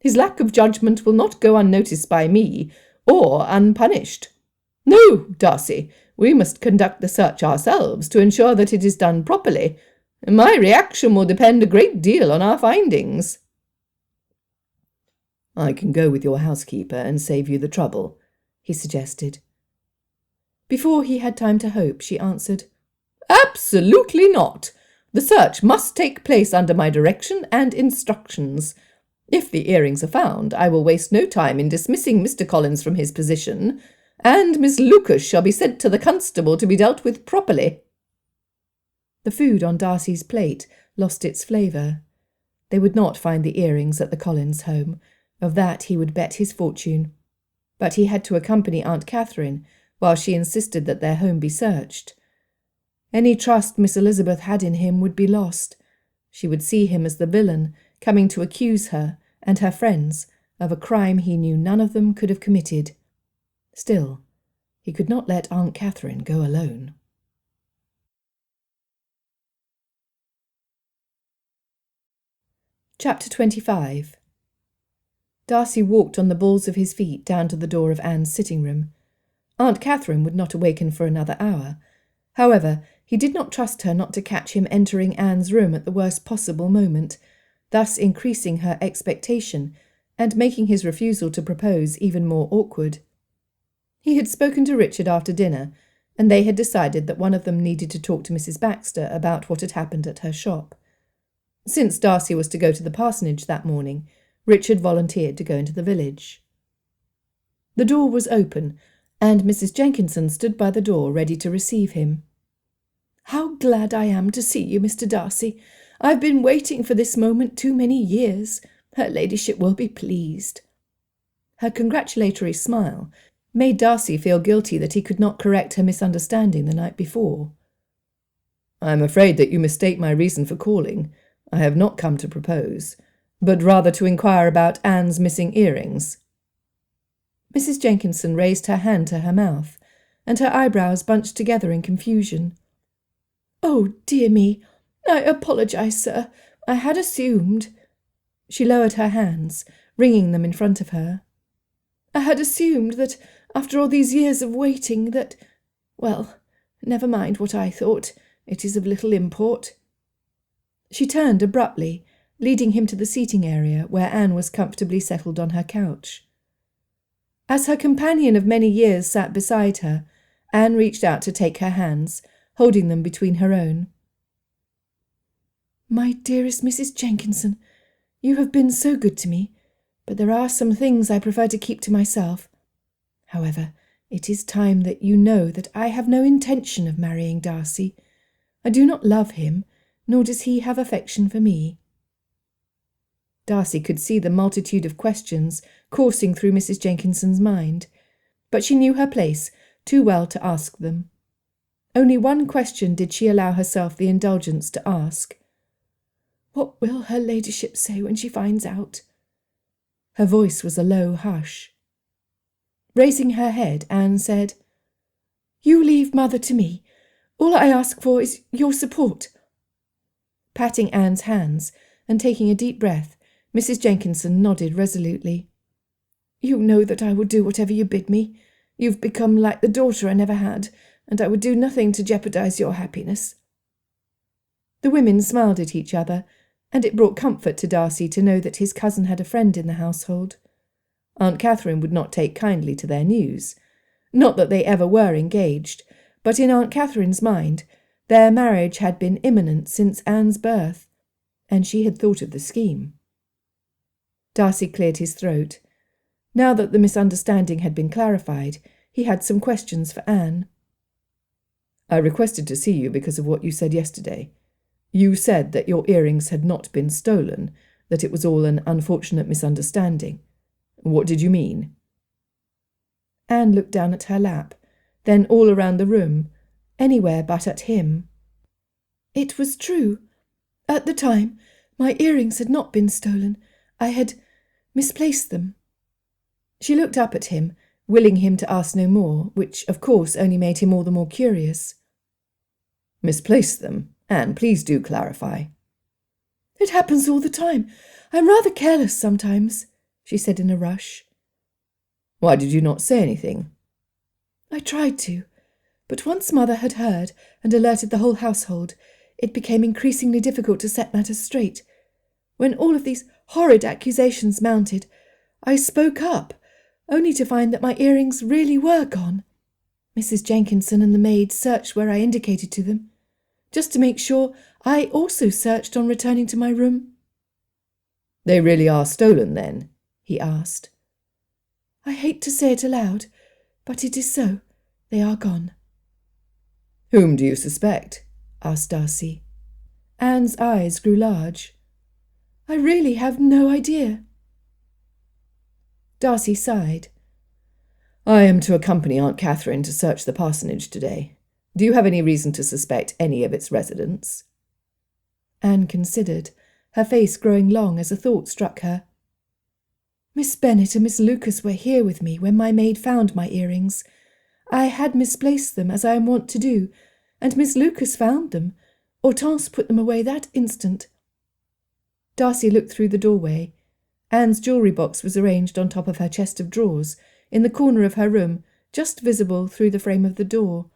E: His lack of judgment will not go unnoticed by me, or unpunished. No, Darcy, we must conduct the search ourselves to ensure that it is done properly. My reaction will depend a great deal on our findings."
D: "I can go with your housekeeper and save you the trouble," he suggested.
B: Before he had time to hope, she answered,
E: "Absolutely not. The search must take place under my direction and instructions. If the earrings are found, I will waste no time in dismissing Mr. Collins from his position, and Miss Lucas shall be sent to the constable to be dealt with properly."
B: The food on Darcy's plate lost its flavour. They would not find the earrings at the Collins home. Of that he would bet his fortune. But he had to accompany Aunt Catherine, while she insisted that their home be searched. Any trust Miss Elizabeth had in him would be lost. She would see him as the villain, coming to accuse her and her friends of a crime he knew none of them could have committed. Still, he could not let Aunt Catherine go alone. Chapter 25. Darcy walked on the balls of his feet down to the door of Anne's sitting room. Aunt Catherine would not awaken for another hour. However, he did not trust her not to catch him entering Anne's room at the worst possible moment, thus increasing her expectation and making his refusal to propose even more awkward. He had spoken to Richard after dinner, and they had decided that one of them needed to talk to Mrs. Baxter about what had happened at her shop. Since Darcy was to go to the parsonage that morning, Richard volunteered to go into the village. The door was open, and Mrs. Jenkinson stood by the door ready to receive him. "How glad I am to see you, Mr. Darcy. I've been waiting for this moment too many years. Her ladyship will be pleased." Her congratulatory smile made Darcy feel guilty that he could not correct her misunderstanding the night before.
D: "I am afraid that you mistake my reason for calling. I have not come to propose, but rather to inquire about Anne's missing earrings."
B: Mrs. Jenkinson raised her hand to her mouth, and her eyebrows bunched together in confusion. "Oh, dear me!
C: I apologise, sir. I had assumed—"
B: She lowered her hands, wringing them in front of her.
C: "I had assumed that, after all these years of waiting, that—well, never mind what I thought. It is of little import."
B: She turned abruptly, leading him to the seating area where Anne was comfortably settled on her couch. As her companion of many years sat beside her, Anne reached out to take her hands, holding them between her own.
C: "My dearest Mrs. Jenkinson, you have been so good to me, but there are some things I prefer to keep to myself. However, it is time that you know that I have no intention of marrying Darcy. I do not love him, nor does he have affection for me."
B: Darcy could see the multitude of questions coursing through Mrs. Jenkinson's mind, but she knew her place too well to ask them. Only one question did she allow herself the indulgence to ask.
C: "What will her ladyship say when she finds out?"
B: Her voice was a low hush. Raising her head, Anne said,
C: "You leave mother to me. All I ask for is your support."
B: Patting Anne's hands and taking a deep breath, Mrs. Jenkinson nodded resolutely.
C: "You know that I will do whatever you bid me. You've become like the daughter I never had, and I would do nothing to jeopardize your happiness."
B: The women smiled at each other, and it brought comfort to Darcy to know that his cousin had a friend in the household. Aunt Catherine would not take kindly to their news. Not that they ever were engaged, but in Aunt Catherine's mind their marriage had been imminent since Anne's birth, and she had thought of the scheme. Darcy cleared his throat. Now that the misunderstanding had been clarified, he had some questions for Anne. "I requested to see you because of what you said yesterday. You said that your earrings had not been stolen, that it was all an unfortunate misunderstanding. What did you mean?" Anne looked down at her lap, then all around the room, anywhere but at him.
C: "It was true. At the time, my earrings had not been stolen. I had misplaced them."
B: She looked up at him, willing him to ask no more, which, of course, only made him all the more curious. "Misplaced them? Anne, please do clarify."
C: "It happens all the time. I'm rather careless sometimes," she said in a rush.
B: "Why did you not say anything?"
C: "I tried to, but once mother had heard and alerted the whole household, it became increasingly difficult to set matters straight. When all of these horrid accusations mounted, I spoke up, only to find that my earrings really were gone. Mrs. Jenkinson and the maid searched where I indicated to them. Just to make sure, I also searched on returning to my room."
B: "They really are stolen, then?" he asked.
C: "I hate to say it aloud, but it is so. They are gone."
B: "Whom do you suspect?" asked Darcy.
C: Anne's eyes grew large. "I really have no idea."
B: Darcy sighed. "I am to accompany Aunt Catherine to search the parsonage today. Do you have any reason to suspect any of its residents?"
C: Anne considered, her face growing long as a thought struck her. "Miss Bennet and Miss Lucas were here with me when my maid found my earrings. I had misplaced them, as I am wont to do, and Miss Lucas found them. Hortense put them away that instant."
B: Darcy looked through the doorway. Anne's jewellery box was arranged on top of her chest of drawers, in the corner of her room, just visible through the frame of the door.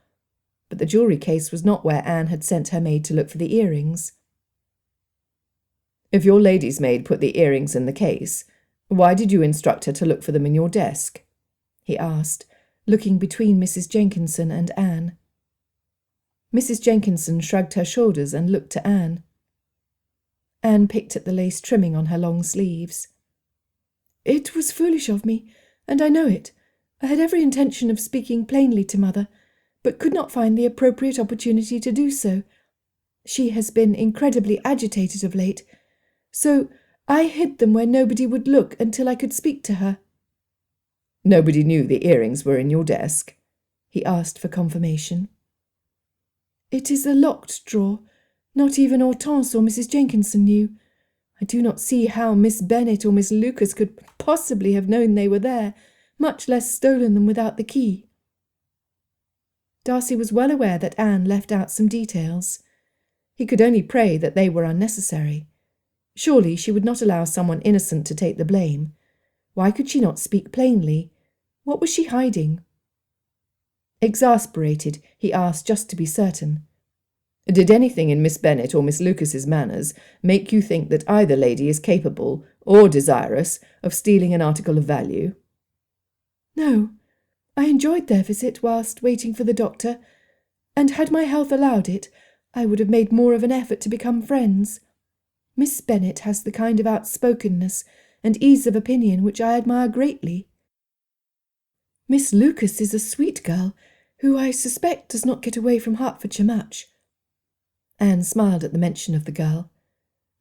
B: But the jewellery case was not where Anne had sent her maid to look for the earrings. "If your lady's maid put the earrings in the case, why did you instruct her to look for them in your desk?" he asked, looking between Mrs. Jenkinson and Anne. Mrs. Jenkinson shrugged her shoulders and looked to Anne. Anne picked at the lace trimming on her long sleeves.
C: "It was foolish of me, and I know it. I had every intention of speaking plainly to mother, but could not find the appropriate opportunity to do so. She has been incredibly agitated of late, so I hid them where nobody would look until I could speak to her."
B: "Nobody knew the earrings were in your desk?" he asked for confirmation.
C: "It is a locked drawer. Not even Hortense or Mrs. Jenkinson knew. I do not see how Miss Bennet or Miss Lucas could possibly have known they were there, much less stolen them without the key."
B: Darcy was well aware that Anne left out some details. He could only pray that they were unnecessary. Surely she would not allow someone innocent to take the blame. Why could she not speak plainly? What was she hiding? Exasperated, he asked just to be certain.
D: Did anything in Miss Bennet or Miss Lucas's manners make you think that either lady is capable or desirous of stealing an article of value?
B: No. I enjoyed their visit whilst waiting for the doctor, and had my health allowed it, I would have made more of an effort to become friends. Miss Bennet has the kind of outspokenness and ease of opinion which I admire greatly. Miss Lucas is a sweet girl, who I suspect does not get away from Hertfordshire much. Anne smiled at the mention of the girl.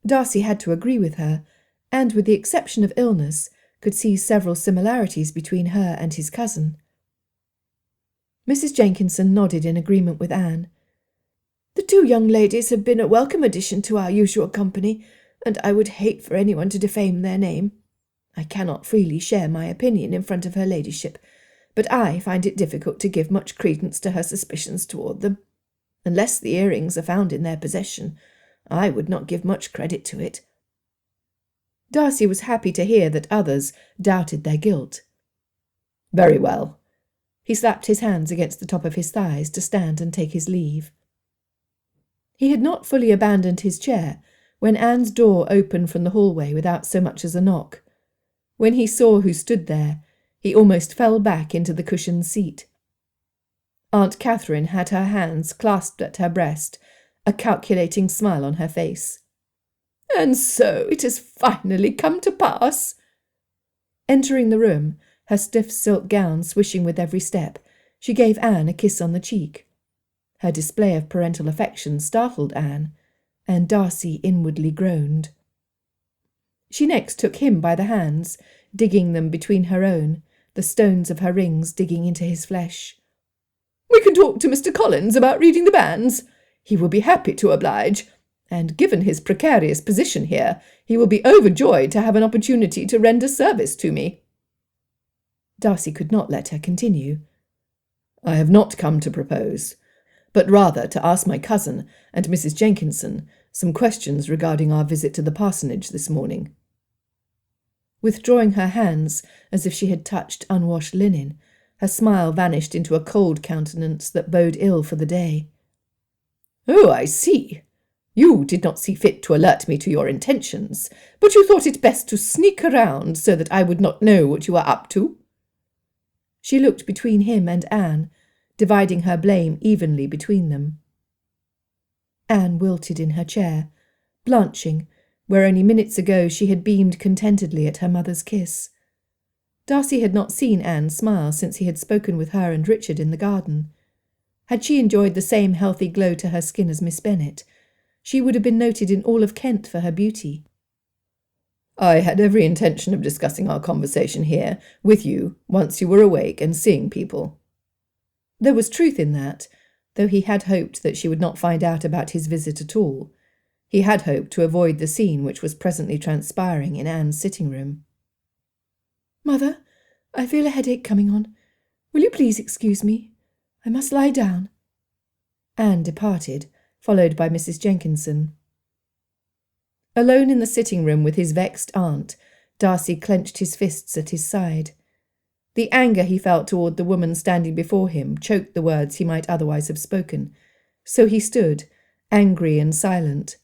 B: Darcy had to agree with her, and with the exception of illness, could see several similarities between her and his cousin. Mrs. Jenkinson nodded in agreement with Anne. The two young ladies have been a welcome addition to our usual company, and I would hate for anyone to defame their name. I cannot freely share my opinion in front of her ladyship, but I find it difficult to give much credence to her suspicions toward them. Unless the earrings are found in their possession, I would not give much credit to it. Darcy was happy to hear that others doubted their guilt.
D: Very well.
B: He slapped his hands against the top of his thighs to stand and take his leave. He had not fully abandoned his chair when Anne's door opened from the hallway without so much as a knock. When he saw who stood there, he almost fell back into the cushioned seat. Aunt Catherine had her hands clasped at her breast, a calculating smile on her face. "And so it has finally come to pass." Entering the room, her stiff silk gown swishing with every step, she gave Anne a kiss on the cheek. Her display of parental affection startled Anne, and Darcy inwardly groaned. She next took him by the hands, digging them between her own, the stones of her rings digging into his flesh. "We can talk to Mr. Collins about reading the banns. He will be happy to oblige, and given his precarious position here, he will be overjoyed to have an opportunity to render service to me." Darcy could not let her continue.
D: "I have not come to propose, but rather to ask my cousin and Mrs. Jenkinson some questions regarding our visit to the parsonage this morning."
B: Withdrawing her hands as if she had touched unwashed linen, her smile vanished into a cold countenance that boded ill for the day.
D: "Oh, I see. You did not see fit to alert me to your intentions, but you thought it best to sneak around so that I would not know what you were up to."
B: She looked between him and Anne, dividing her blame evenly between them. Anne wilted in her chair, blanching, where only minutes ago she had beamed contentedly at her mother's kiss. Darcy had not seen Anne smile since he had spoken with her and Richard in the garden. Had she enjoyed the same healthy glow to her skin as Miss Bennet, she would have been noted in all of Kent for her beauty.
D: "I had every intention of discussing our conversation here with you once you were awake and seeing people."
B: There was truth in that, though he had hoped that she would not find out about his visit at all. He had hoped to avoid the scene which was presently transpiring in Anne's sitting-room. "Mother, I feel a headache coming on. Will you please excuse me? I must lie down." Anne departed, followed by Mrs. Jenkinson. Alone in the sitting-room with his vexed aunt, Darcy clenched his fists at his side. The anger he felt toward the woman standing before him choked the words he might otherwise have spoken, so he stood, angry and silent.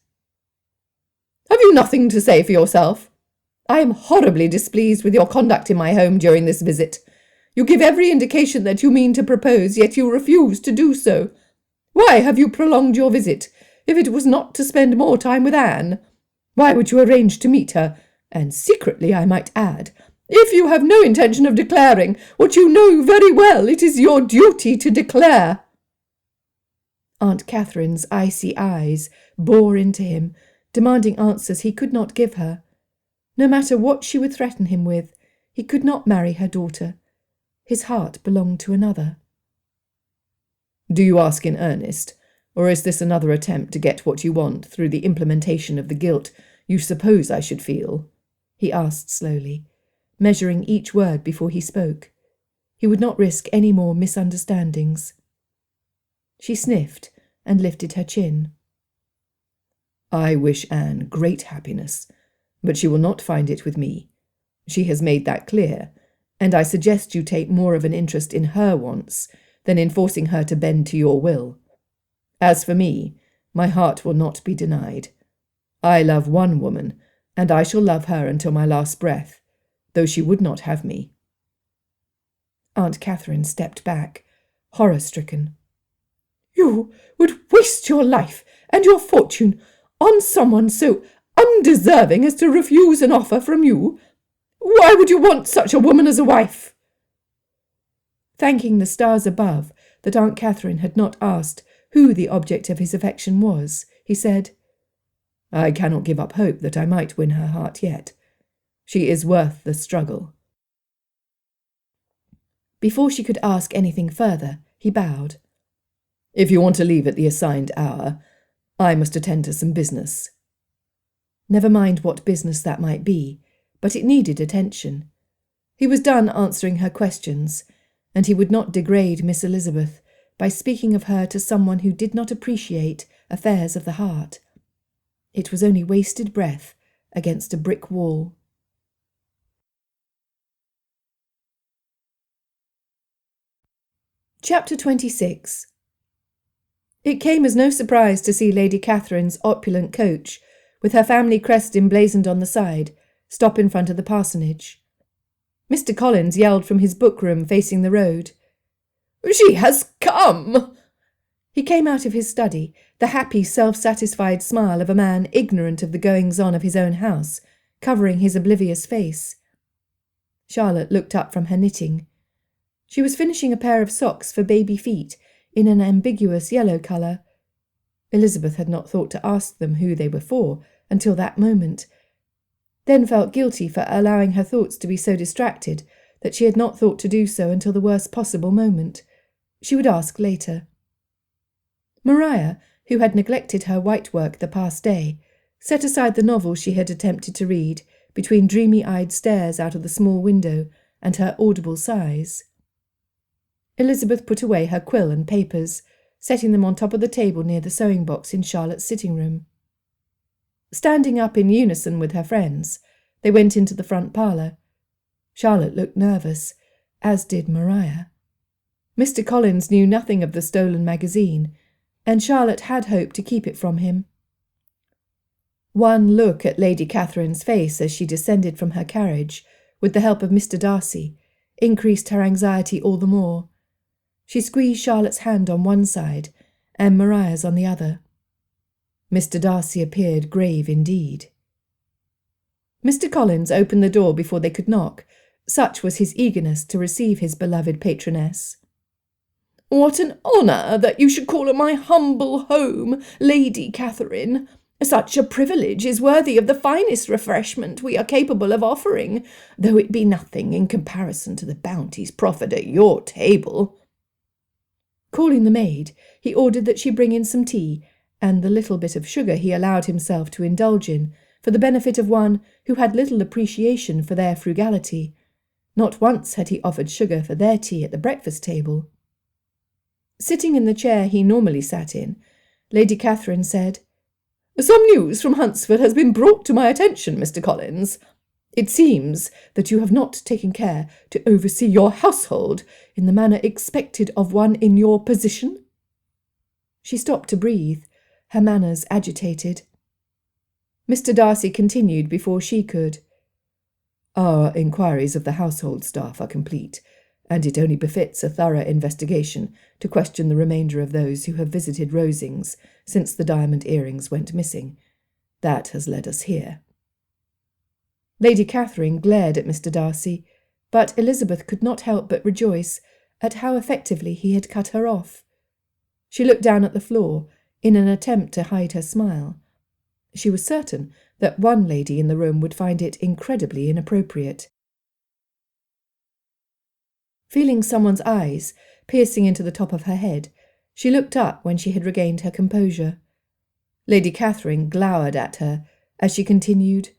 B: "Have you nothing to say for yourself? I am horribly displeased with your conduct in my home during this visit. You give every indication that you mean to propose, yet you refuse to do so. Why have you prolonged your visit, if it was not to spend more time with Anne? Why would you arrange to meet her, and secretly, I might add, if you have no intention of declaring what you know very well it is your duty to declare?" Aunt Catherine's icy eyes bore into him, demanding answers he could not give her. No matter what she would threaten him with, he could not marry her daughter. His heart belonged to another.
D: "Do you ask in earnest, or is this another attempt to get what you want through the implementation of the guilt you suppose I should feel?"
B: he asked slowly, measuring each word before he spoke. He would not risk any more misunderstandings. She sniffed and lifted her chin.
D: I wish Anne great happiness, but she will not find it with me. She has made that clear, and I suggest you take more of an interest in her wants than in forcing her to bend to your will. As for me, my heart will not be denied. I love one woman, and I shall love her until my last breath, though she would not have me."
B: Aunt Catherine stepped back, horror-stricken. "You would waste your life and your fortune on someone so undeserving as to refuse an offer from you? Why would you want such a woman as a wife?" Thanking the stars above that Aunt Catherine had not asked who the object of his affection was, he said,
D: "I cannot give up hope that I might win her heart yet. She is worth the struggle."
B: Before she could ask anything further, he bowed.
D: "If you want to leave at the assigned hour, I must attend to some business."
B: Never mind what business that might be, but it needed attention. He was done answering her questions, and he would not degrade Miss Elizabeth by speaking of her to someone who did not appreciate affairs of the heart. It was only wasted breath against a brick wall. Chapter 26. It came as no surprise to see Lady Catherine's opulent coach, with her family crest emblazoned on the side, stop in front of the parsonage. Mr. Collins yelled from his book-room facing the road. "She has come!" He came out of his study, the happy, self-satisfied smile of a man ignorant of the goings-on of his own house, covering his oblivious face. Charlotte looked up from her knitting. She was finishing a pair of socks for baby feet in an ambiguous yellow colour. Elizabeth had not thought to ask them who they were for until that moment, then felt guilty for allowing her thoughts to be so distracted that she had not thought to do so until the worst possible moment. She would ask later. Maria, who had neglected her white work the past day, set aside the novel she had attempted to read between dreamy-eyed stares out of the small window and her audible sighs. Elizabeth put away her quill and papers, setting them on top of the table near the sewing-box in Charlotte's sitting-room. Standing up in unison with her friends, they went into the front parlour. Charlotte looked nervous, as did Maria. Mr. Collins knew nothing of the stolen magazine, and Charlotte had hoped to keep it from him. One look at Lady Catherine's face as she descended from her carriage, with the help of Mr. Darcy, increased her anxiety all the more. She squeezed Charlotte's hand on one side, and Maria's on the other. Mr. Darcy appeared grave indeed. Mr. Collins opened the door before they could knock, such was his eagerness to receive his beloved patroness. "What an honour that you should call at my humble home, Lady Catherine! Such a privilege is worthy of the finest refreshment we are capable of offering, though it be nothing in comparison to the bounties proffered at your table." Calling the maid, he ordered that she bring in some tea, and the little bit of sugar he allowed himself to indulge in, for the benefit of one who had little appreciation for their frugality. Not once had he offered sugar for their tea at the breakfast table. Sitting in the chair he normally sat in, Lady Catherine said, "Some news from Huntsford has been brought to my attention, Mr. Collins. It seems that you have not taken care to oversee your household in the manner expected of one in your position." She stopped to breathe, her manners agitated. Mr. Darcy continued before she could. "Our inquiries of the household staff are complete, and it only befits a thorough investigation to question the remainder of those who have visited Rosings since the diamond earrings went missing. That has led us here." Lady Catherine glared at Mr. Darcy, but Elizabeth could not help but rejoice at how effectively he had cut her off. She looked down at the floor in an attempt to hide her smile. She was certain that one lady in the room would find it incredibly inappropriate. Feeling someone's eyes piercing into the top of her head, she looked up when she had regained her composure. Lady Catherine glowered at her as she continued,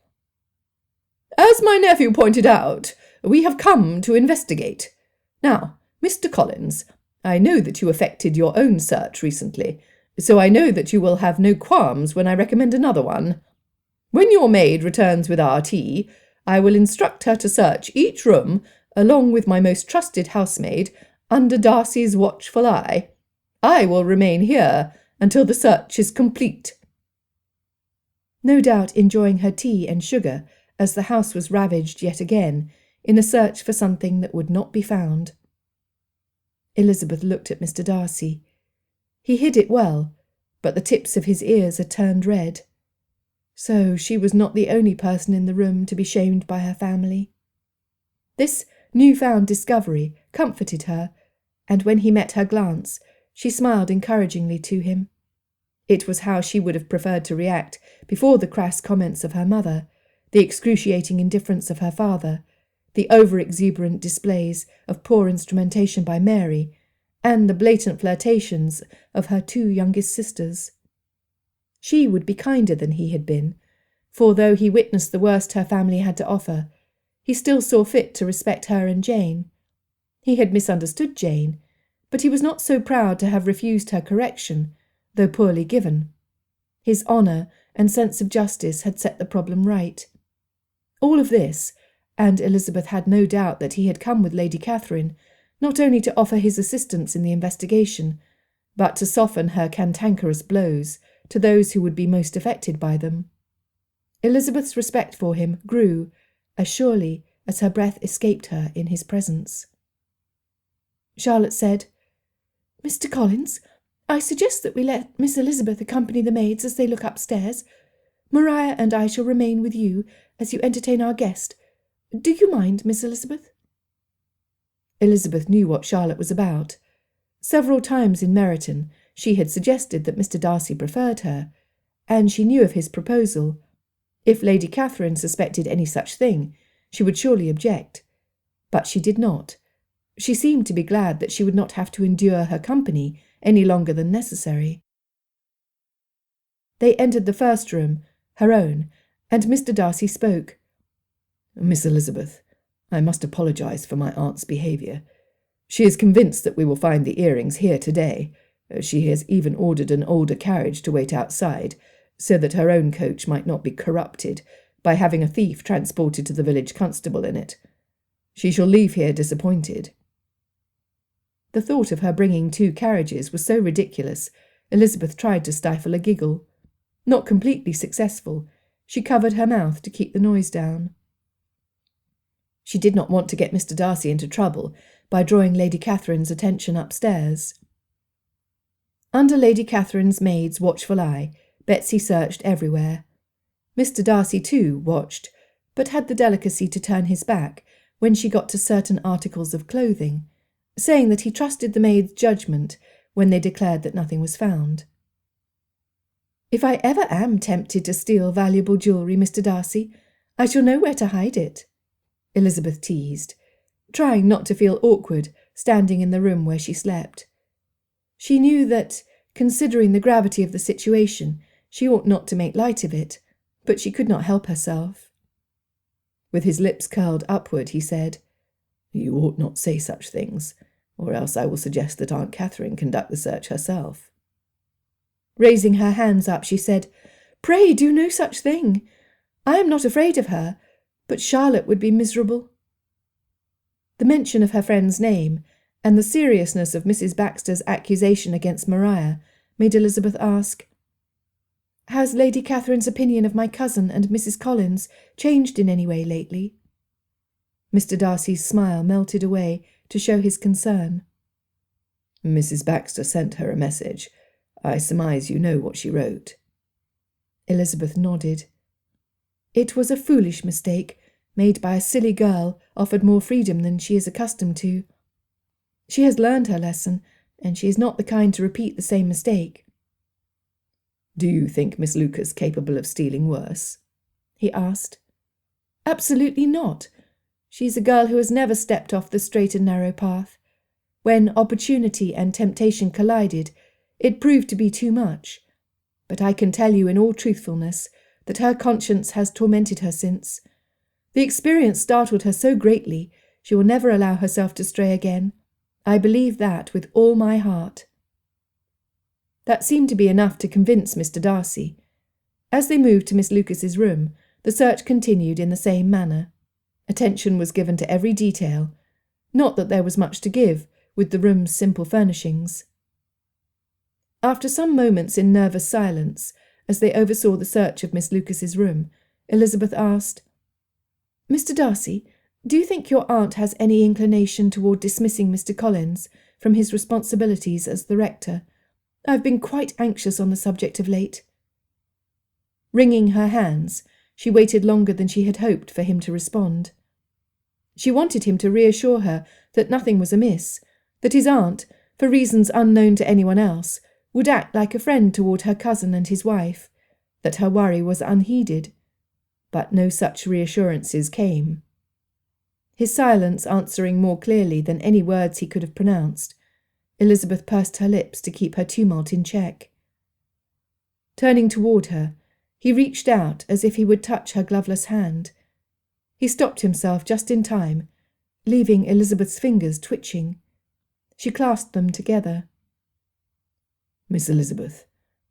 B: "As my nephew pointed out, we have come to investigate. Now, Mr. Collins, I know that you effected your own search recently,
D: so I know that you will have no qualms when I recommend another one. When your maid returns with our tea, I will instruct her to search each room, along with my most trusted housemaid, under Darcy's watchful eye. I will remain here until the search is complete."
B: No doubt enjoying her tea and sugar, as the house was ravaged yet again, in a search for something that would not be found. Elizabeth looked at Mr. Darcy. He hid it well, but the tips of his ears had turned red. So she was not the only person in the room to be shamed by her family. This new-found discovery comforted her, and when he met her glance, she smiled encouragingly to him. It was how she would have preferred to react before the crass comments of her mother, the excruciating indifference of her father, the over-exuberant displays of poor instrumentation by Mary, and the blatant flirtations of her two youngest sisters. She would be kinder than he had been, for though he witnessed the worst her family had to offer, he still saw fit to respect her and Jane. He had misunderstood Jane, but he was not so proud to have refused her correction, though poorly given. His honour and sense of justice had set the problem right. All of this, and Elizabeth had no doubt that he had come with Lady Catherine, not only to offer his assistance in the investigation, but to soften her cantankerous blows to those who would be most affected by them. Elizabeth's respect for him grew as surely as her breath escaped her in his presence. Charlotte said, "Mr. Collins, I suggest that we let Miss Elizabeth accompany the maids as they look upstairs. Maria and I shall remain with you as you entertain our guest. Do you mind, Miss Elizabeth?" Elizabeth knew what Charlotte was about. Several times in Meryton she had suggested that Mr. Darcy preferred her, and she knew of his proposal. If Lady Catherine suspected any such thing, she would surely object. But she did not. She seemed to be glad that she would not have to endure her company any longer than necessary. They entered the first room, her own, and Mr. Darcy spoke.
D: "Miss Elizabeth, I must apologise for my aunt's behaviour. She is convinced that we will find the earrings here today. She has even ordered an older carriage to wait outside, so that her own coach might not be corrupted by having a thief transported to the village constable in it. She shall leave here disappointed."
B: The thought of her bringing two carriages was so ridiculous, Elizabeth tried to stifle a giggle. Not completely successful, she covered her mouth to keep the noise down. She did not want to get Mr. Darcy into trouble by drawing Lady Catherine's attention upstairs. Under Lady Catherine's maid's watchful eye, Betsy searched everywhere. Mr. Darcy, too, watched, but had the delicacy to turn his back when she got to certain articles of clothing, saying that he trusted the maid's judgment when they declared that nothing was found. "If I ever am tempted to steal valuable jewellery, Mr. Darcy, I shall know where to hide it," Elizabeth teased, trying not to feel awkward standing in the room where she slept. She knew that, considering the gravity of the situation, she ought not to make light of it, but she could not help herself. With his lips curled upward, he said, "You ought not say such things, or else I will suggest that Aunt Catherine conduct the search herself." Raising her hands up, she said, "Pray do no such thing. I am not afraid of her, but Charlotte would be miserable." The mention of her friend's name and the seriousness of Mrs. Baxter's accusation against Maria made Elizabeth ask, "Has Lady Catherine's opinion of my cousin and Mrs. Collins changed in any way lately?" Mr. Darcy's smile melted away to show his concern.
D: "Mrs. Baxter sent her a message. I surmise you know what she wrote."
B: Elizabeth nodded. It was a foolish mistake, made by a silly girl offered more freedom than she is accustomed to. She has learned her lesson, and she is not the kind to repeat the same mistake.
D: "Do you think Miss Lucas capable of stealing worse?"
B: he asked. "Absolutely not. She is a girl who has never stepped off the straight and narrow path. When opportunity and temptation collided, it proved to be too much. But I can tell you in all truthfulness that her conscience has tormented her since. The experience startled her so greatly, she will never allow herself to stray again. I believe that with all my heart." That seemed to be enough to convince Mr. Darcy. As they moved to Miss Lucas's room, the search continued in the same manner. Attention was given to every detail. Not that there was much to give, with the room's simple furnishings. After some moments in nervous silence, as they oversaw the search of Miss Lucas's room, Elizabeth asked, "Mr. Darcy, do you think your aunt has any inclination toward dismissing Mr. Collins from his responsibilities as the rector? I've been quite anxious on the subject of late." Wringing her hands, she waited longer than she had hoped for him to respond. She wanted him to reassure her that nothing was amiss, that his aunt, for reasons unknown to anyone else, would act like a friend toward her cousin and his wife, that her worry was unheeded. But no such reassurances came. His silence answering more clearly than any words he could have pronounced, Elizabeth pursed her lips to keep her tumult in check. Turning toward her, he reached out as if he would touch her gloveless hand. He stopped himself just in time, leaving Elizabeth's fingers twitching. She clasped them together.
D: "Miss Elizabeth,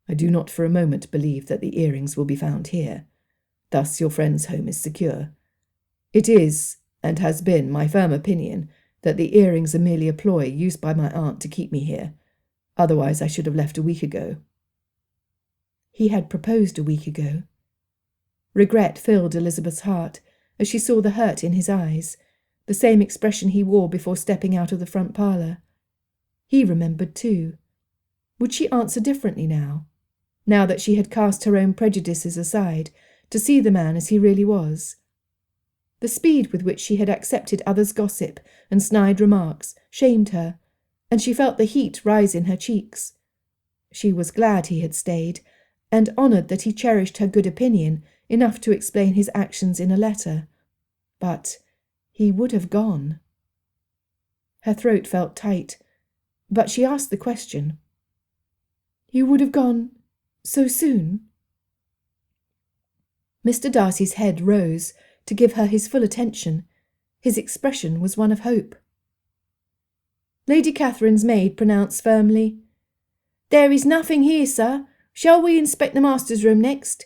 D: I do not for a moment believe that the earrings will be found here. Thus your friend's home is secure. It is, and has been, my firm opinion that the earrings are merely a ploy used by my aunt to keep me here. Otherwise I should have left a week ago."
B: He had proposed a week ago. Regret filled Elizabeth's heart as she saw the hurt in his eyes, the same expression he wore before stepping out of the front parlour. He remembered too. Would she answer differently now that she had cast her own prejudices aside to see the man as he really was? The speed with which she had accepted others' gossip and snide remarks shamed her, and she felt the heat rise in her cheeks. She was glad he had stayed, and honoured that he cherished her good opinion enough to explain his actions in a letter. But he would have gone. Her throat felt tight, but she asked the question. "You would have gone so soon?" Mr. Darcy's head rose to give her his full attention. His expression was one of hope. Lady Catherine's maid pronounced firmly, "There is nothing here, sir. Shall we inspect the master's room next?"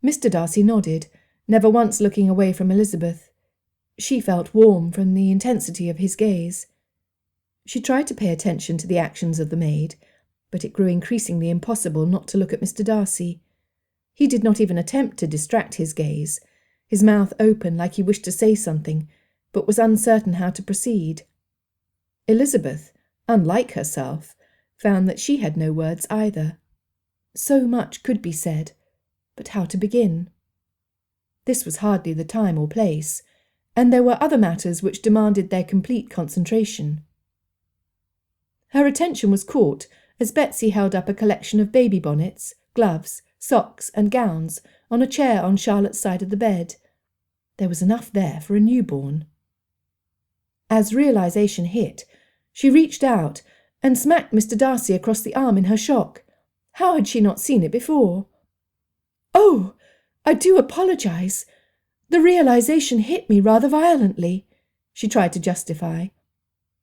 B: Mr. Darcy nodded, never once looking away from Elizabeth. She felt warm from the intensity of his gaze. She tried to pay attention to the actions of the maid, but it grew increasingly impossible not to look at Mr. Darcy. He did not even attempt to distract his gaze, his mouth open like he wished to say something, but was uncertain how to proceed. Elizabeth, unlike herself, found that she had no words either. So much could be said, but how to begin? This was hardly the time or place, and there were other matters which demanded their complete concentration. Her attention was caught as Betsy held up a collection of baby bonnets, gloves, socks and gowns on a chair on Charlotte's side of the bed. There was enough there for a newborn. As realization hit, she reached out and smacked Mr. Darcy across the arm in her shock. How had she not seen it before? "Oh, I do apologize. The realization hit me rather violently," she tried to justify.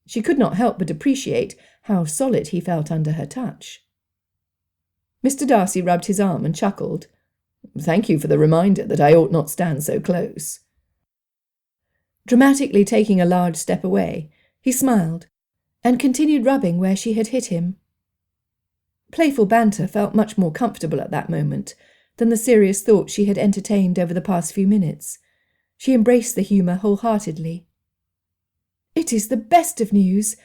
B: She could not help but appreciate how solid he felt under her touch. Mr. Darcy rubbed his arm and chuckled. "Thank you for the reminder that I ought not stand so close." Dramatically taking a large step away, he smiled and continued rubbing where she had hit him. Playful banter felt much more comfortable at that moment than the serious thoughts she had entertained over the past few minutes. She embraced the humour wholeheartedly. "It is the best of news,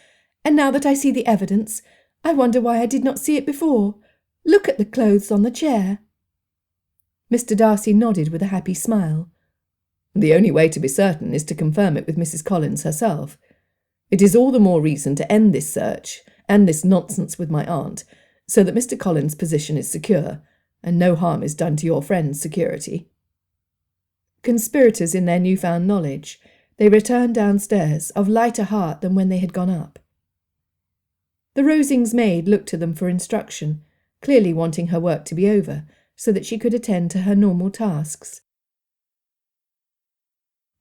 B: and now that I see the evidence, I wonder why I did not see it before. Look at the clothes on the chair." Mr. Darcy nodded with a happy smile. "The only way to be certain is to confirm it with Mrs. Collins herself. It is all the more reason to end this search and this nonsense with my aunt, so that Mr. Collins' position is secure, and no harm is done to your friend's security." Conspirators in their newfound knowledge, they returned downstairs of lighter heart than when they had gone up. The Rosings maid looked to them for instruction, clearly wanting her work to be over, so that she could attend to her normal tasks.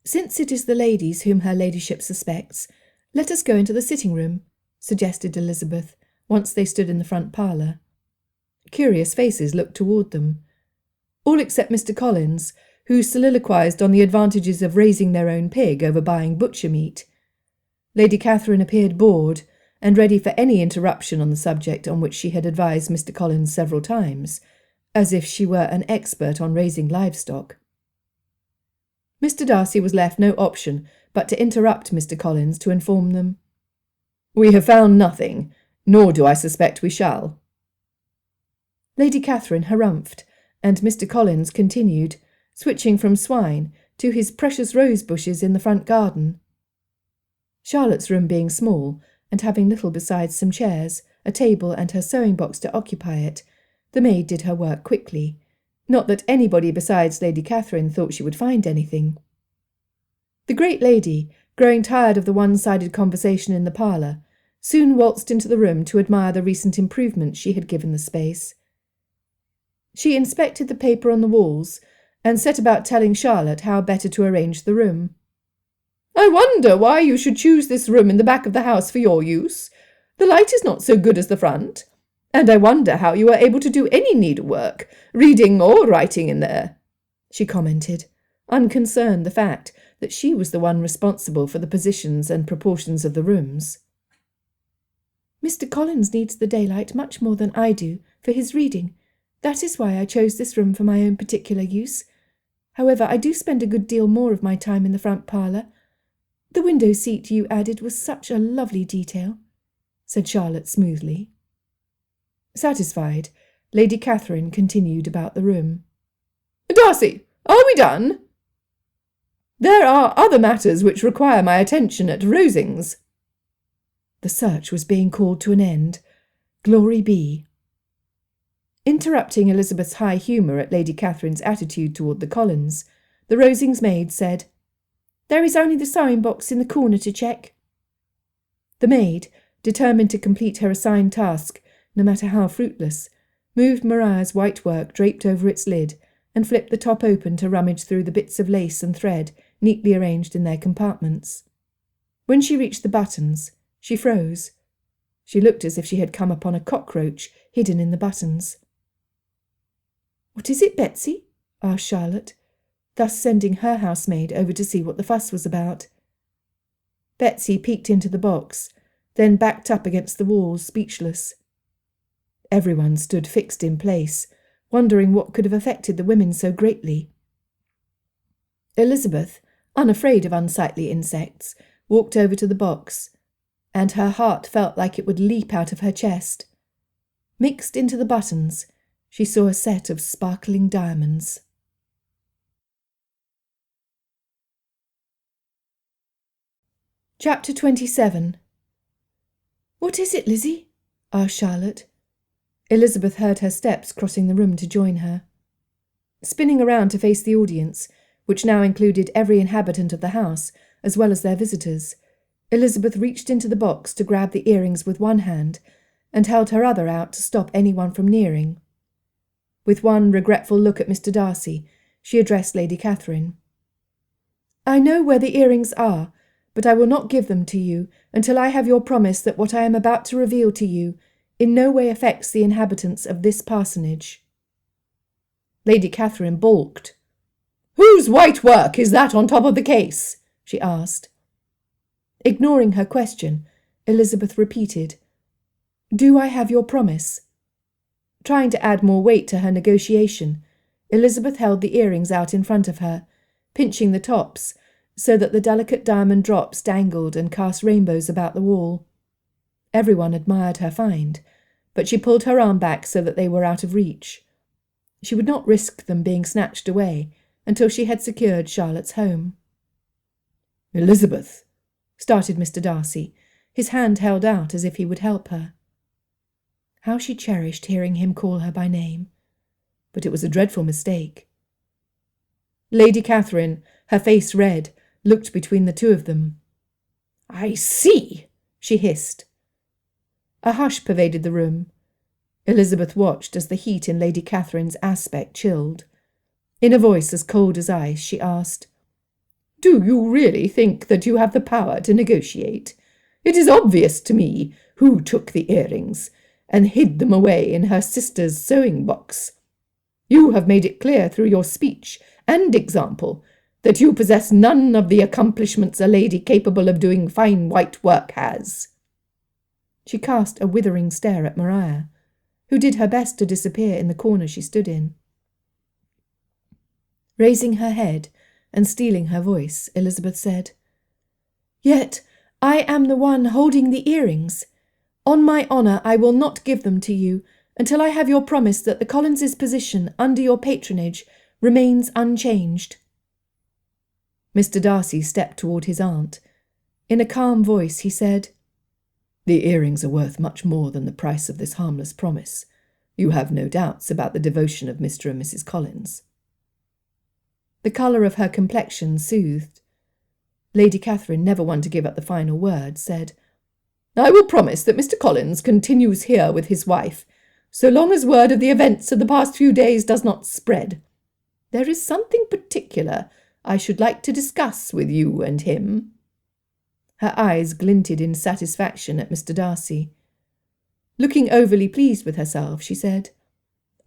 B: "Since it is the ladies whom her ladyship suspects, let us go into the sitting-room," suggested Elizabeth, once they stood in the front parlour. Curious faces looked toward them. All except Mr. Collins, who soliloquised on the advantages of raising their own pig over buying butcher meat. Lady Catherine appeared bored, and ready for any interruption on the subject on which she had advised Mr. Collins several times, as if she were an expert on raising livestock. Mr. Darcy was left no option but to interrupt Mr. Collins to inform them. "We have found nothing, nor do I suspect we shall." Lady Catherine harumphed, and Mr. Collins continued, switching from swine to his precious rose bushes in the front garden. Charlotte's room being small, and having little besides some chairs, a table, and her sewing-box to occupy it, the maid did her work quickly. Not that anybody besides Lady Catherine thought she would find anything. The great lady, growing tired of the one-sided conversation in the parlour, soon waltzed into the room to admire the recent improvements she had given the space. She inspected the paper on the walls, and set about telling Charlotte how better to arrange the room. "I wonder why you should choose this room in the back of the house for your use. The light is not so good as the front, and I wonder how you are able to do any needlework, reading or writing in there," she commented, unconcerned the fact that she was the one responsible for the positions and proportions of the rooms. "Mr. Collins needs the daylight much more than I do for his reading. That is why I chose this room for my own particular use. However, I do spend a good deal more of my time in the front parlour. The window seat you added was such a lovely detail," said Charlotte smoothly. Satisfied, Lady Catherine continued about the room. "Darcy, are we done?" "There are other matters which require my attention at Rosings." The search was being called to an end. Glory be. Interrupting Elizabeth's high humour at Lady Catherine's attitude toward the Collins, the Rosings maid said, "There is only the sewing-box in the corner to check." The maid, determined to complete her assigned task, no matter how fruitless, moved Mariah's white work draped over its lid, and flipped the top open to rummage through the bits of lace and thread neatly arranged in their compartments. When she reached the buttons, she froze. She looked as if she had come upon a cockroach hidden in the buttons. "What is it, Betsy?" asked Charlotte, thus sending her housemaid over to see what the fuss was about. Betsy peeked into the box, then backed up against the wall, speechless. Everyone stood fixed in place, wondering what could have affected the women so greatly. Elizabeth, unafraid of unsightly insects, walked over to the box, and her heart felt like it would leap out of her chest. Mixed into the buttons, she saw a set of sparkling diamonds. Chapter 27. "What is it, Lizzie?" asked Charlotte. Elizabeth heard her steps crossing the room to join her. Spinning around to face the audience, which now included every inhabitant of the house, as well as their visitors, Elizabeth reached into the box to grab the earrings with one hand, and held her other out to stop anyone from nearing. With one regretful look at Mr. Darcy, she addressed Lady Catherine. "I know where the earrings are, but I will not give them to you until I have your promise that what I am about to reveal to you in no way affects the inhabitants of this parsonage." Lady Catherine balked. "Whose white work is that on top of the case?" she asked. Ignoring her question, Elizabeth repeated, "Do I have your promise?" Trying to add more weight to her negotiation, Elizabeth held the earrings out in front of her, pinching the tops, so that the delicate diamond drops dangled and cast rainbows about the wall. Everyone admired her find, but she pulled her arm back so that they were out of reach. She would not risk them being snatched away until she had secured Charlotte's home. "Elizabeth," started Mr. Darcy, his hand held out as if he would help her. How she cherished hearing him call her by name, but it was a dreadful mistake. Lady Catherine, her face red, looked between the two of them. "I see," she hissed. A hush pervaded the room. Elizabeth watched as the heat in Lady Catherine's aspect chilled. In a voice as cold as ice, she asked, "Do you really think that you have the power to negotiate? It is obvious to me who took the earrings,
D: and hid them away in her sister's sewing-box. You have made it clear through your speech and example that you possess none of the accomplishments a lady capable of doing fine white work has." She cast a withering stare at Maria, who did her best to disappear in the corner she stood in. Raising her head and steeling her voice, Elizabeth said, "Yet I am the one holding the earrings. On my honour, I will not give them to you until I have your promise that the Collinses' position under your patronage remains unchanged." Mr. Darcy stepped toward his aunt. In a calm voice he said, "The earrings are worth much more than the price of this harmless promise. You have no doubts about the devotion of Mr. and Mrs. Collins." The colour of her complexion soothed. Lady Catherine, never one to give up the final word, said, "I will promise that Mr. Collins continues here with his wife, so long as word of the events of the past few days does not spread. There is something particular I should like to discuss with you and him." Her eyes glinted in satisfaction at Mr. Darcy. Looking overly pleased with herself, she said,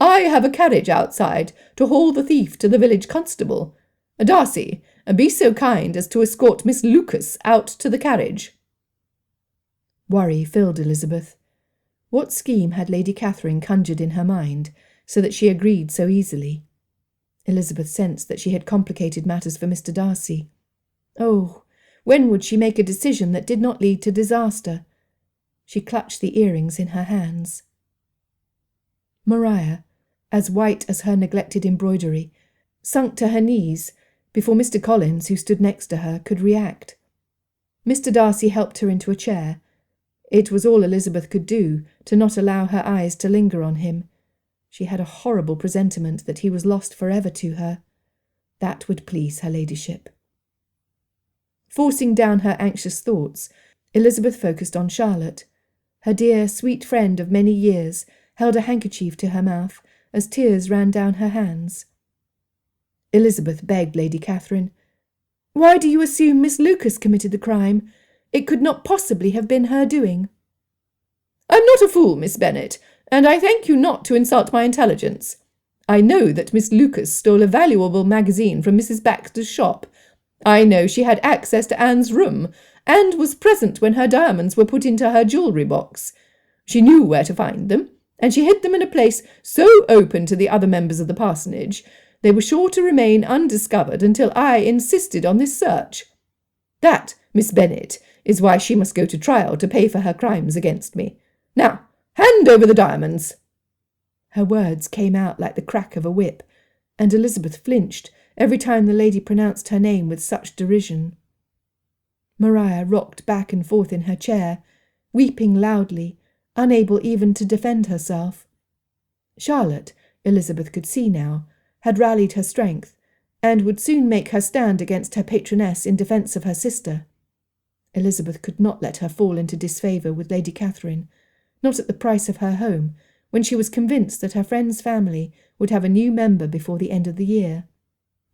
D: "I have a carriage outside to haul the thief to the village constable. Darcy, be so kind as to escort Miss Lucas out to the carriage." Worry filled Elizabeth. What scheme had Lady Catherine conjured in her mind, so that she agreed so easily? Elizabeth sensed that she had complicated matters for Mr. Darcy. Oh, when would she make a decision that did not lead to disaster? She clutched the earrings in her hands. Maria, as white as her neglected embroidery, sunk to her knees before Mr. Collins, who stood next to her, could react. Mr. Darcy helped her into a chair. It was all Elizabeth could do to not allow her eyes to linger on him. She had a horrible presentiment that he was lost forever to her. That would please her ladyship. Forcing down her anxious thoughts, Elizabeth focused on Charlotte. Her dear, sweet friend of many years held a handkerchief to her mouth as tears ran down her hands. Elizabeth begged Lady Catherine, "Why do you assume Miss Lucas committed the crime? It could not possibly have been her doing." "I'm not a fool, Miss Bennet, and I thank you not to insult my intelligence. I know that Miss Lucas stole a valuable magazine from Mrs. Baxter's shop. I know she had access to Anne's room, and was present when her diamonds were put into her jewellery box. She knew where to find them, and she hid them in a place so open to the other members of the parsonage they were sure to remain undiscovered until I insisted on this search. That, Miss Bennet, is why she must go to trial to pay for her crimes against me. Now, hand over the diamonds." Her words came out like the crack of a whip, and Elizabeth flinched every time the lady pronounced her name with such derision. Maria rocked back and forth in her chair, weeping loudly, unable even to defend herself. Charlotte, Elizabeth could see now, had rallied her strength, and would soon make her stand against her patroness in defence of her sister. Elizabeth could not let her fall into disfavour with Lady Catherine, not at the price of her home, when she was convinced that her friend's family would have a new member before the end of the year,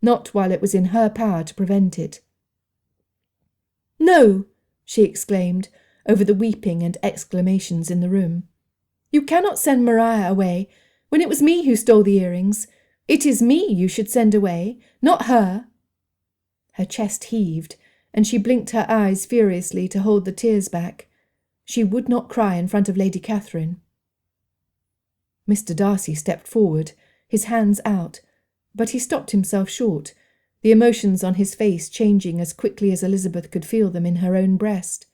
D: not while it was in her power to prevent it. "No," she exclaimed, over the weeping and exclamations in the room. "You cannot send Maria away, when it was me who stole the earrings. It is me you should send away, not her." Her chest heaved, and she blinked her eyes furiously to hold the tears back. She would not cry in front of Lady Catherine. Mr. Darcy stepped forward, his hands out, but he stopped himself short, the emotions on his face changing as quickly as Elizabeth could feel them in her own breast.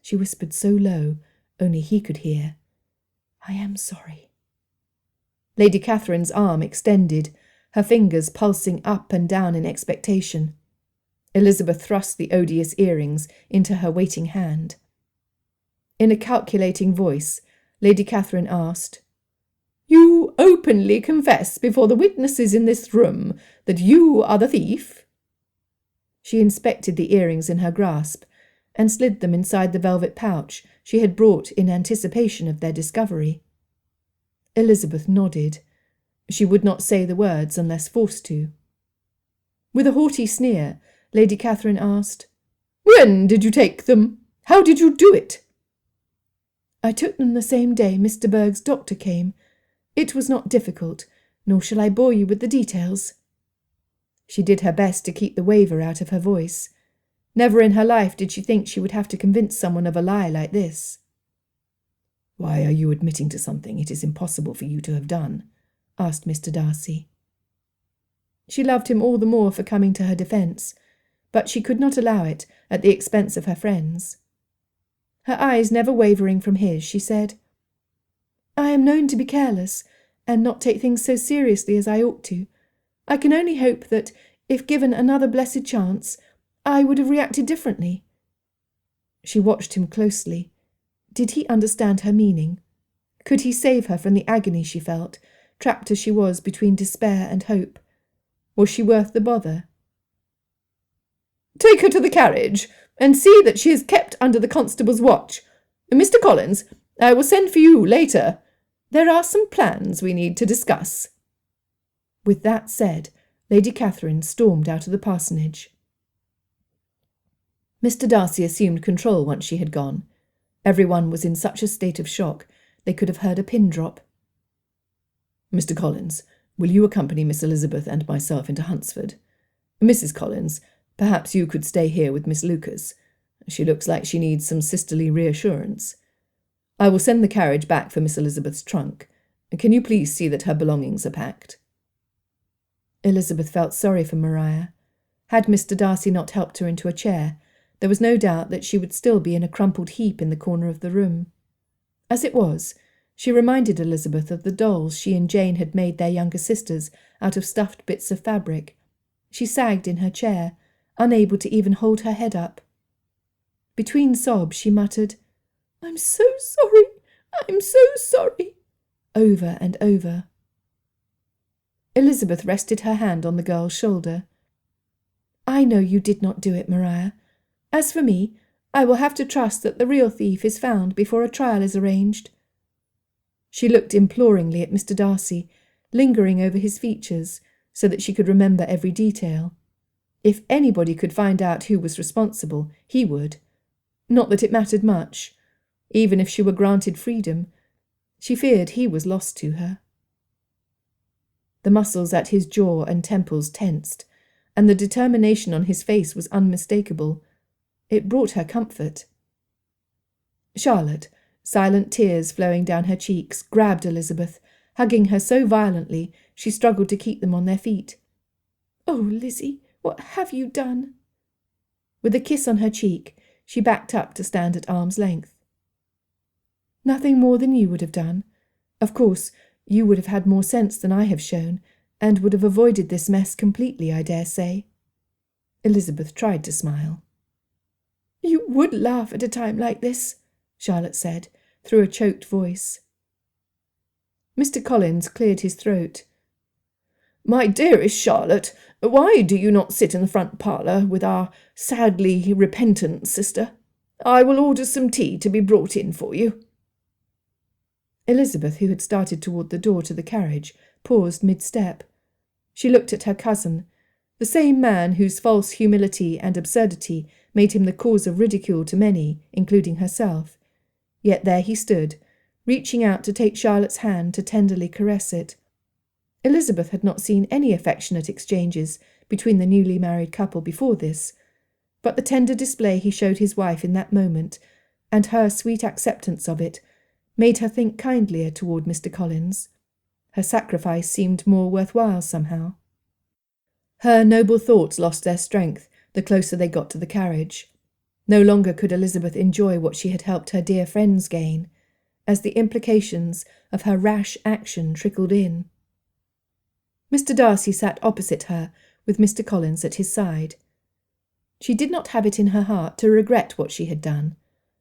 D: She whispered so low, only he could hear, "I am sorry." Lady Catherine's arm extended, her fingers pulsing up and down in expectation. Elizabeth thrust the odious earrings into her waiting hand. In a calculating voice, Lady Catherine asked, "You openly confess before the witnesses in this room that you are the thief?" She inspected the earrings in her grasp, and slid them inside the velvet pouch she had brought in anticipation of their discovery. Elizabeth nodded. She would not say the words unless forced to. With a haughty sneer, Lady Catherine asked, "When did you take them? How did you do it?"
B: I took them the same day Mr. Berg's doctor came. It was not difficult, nor shall I bore you with the details." She did her best to keep the waver out of her voice. Never in her life did she think she would have to convince someone of a lie like this.
D: "Why are you admitting to something it is impossible for you to have done?" asked Mr. Darcy.
B: She loved him all the more for coming to her defence, but she could not allow it at the expense of her friends. Her eyes never wavering from his, she said, "I am known to be careless, and not take things so seriously as I ought to. I can only hope that, if given another blessed chance, I would have reacted differently." She watched him closely. Did he understand her meaning? Could he save her from the agony she felt, trapped as she was between despair and hope? Was she worth the bother? "Take her to the carriage, and see that she is kept under the constable's watch. Mr. Collins, I will send for you later. There are some plans we need to discuss." With that said, Lady Catherine stormed out of the parsonage. Mr. Darcy assumed control once she had gone. Everyone was in such a state of shock they could have heard a pin drop.
D: "Mr. Collins, will you accompany Miss Elizabeth and myself into Hunsford? Mrs. Collins, perhaps you could stay here with Miss Lucas. She looks like she needs some sisterly reassurance. I will send the carriage back for Miss Elizabeth's trunk. Can you please see that her belongings are packed?"
B: Elizabeth felt sorry for Maria. Had Mr. Darcy not helped her into a chair, there was no doubt that she would still be in a crumpled heap in the corner of the room. As it was, she reminded Elizabeth of the dolls she and Jane had made their younger sisters out of stuffed bits of fabric. She sagged in her chair, unable to even hold her head up. Between sobs she muttered, "I'm so sorry, I'm so sorry," over and over. Elizabeth rested her hand on the girl's shoulder. "I know you did not do it, Maria. As for me, I will have to trust that the real thief is found before a trial is arranged." She looked imploringly at Mr. Darcy, lingering over his features so that she could remember every detail. If anybody could find out who was responsible, he would. Not that it mattered much. Even if she were granted freedom, she feared he was lost to her. The muscles at his jaw and temples tensed, and the determination on his face was unmistakable. It brought her comfort. Charlotte, silent tears flowing down her cheeks, grabbed Elizabeth, hugging her so violently she struggled to keep them on their feet. "Oh, Lizzie, what have you done?" With a kiss on her cheek, she backed up to stand at arm's length. "Nothing more than you would have done. Of course, you would have had more sense than I have shown, and would have avoided this mess completely, I dare say." Elizabeth tried to smile. "You would laugh at a time like this," Charlotte said, through a choked voice. Mr. Collins cleared his throat. "My dearest Charlotte, why do you not sit in the front parlour with our sadly repentant sister? I will order some tea to be brought in for you." Elizabeth, who had started toward the door to the carriage, paused mid-step. She looked at her cousin, the same man whose false humility and absurdity made him the cause of ridicule to many, including herself. Yet there he stood, reaching out to take Charlotte's hand to tenderly caress it. Elizabeth had not seen any affectionate exchanges between the newly married couple before this, but the tender display he showed his wife in that moment, and her sweet acceptance of it, made her think kindlier toward Mr. Collins. Her sacrifice seemed more worthwhile somehow. Her noble thoughts lost their strength the closer they got to the carriage. No longer could Elizabeth enjoy what she had helped her dear friends gain, as the implications of her rash action trickled in. Mr. Darcy sat opposite her, with Mr. Collins at his side. She did not have it in her heart to regret what she had done.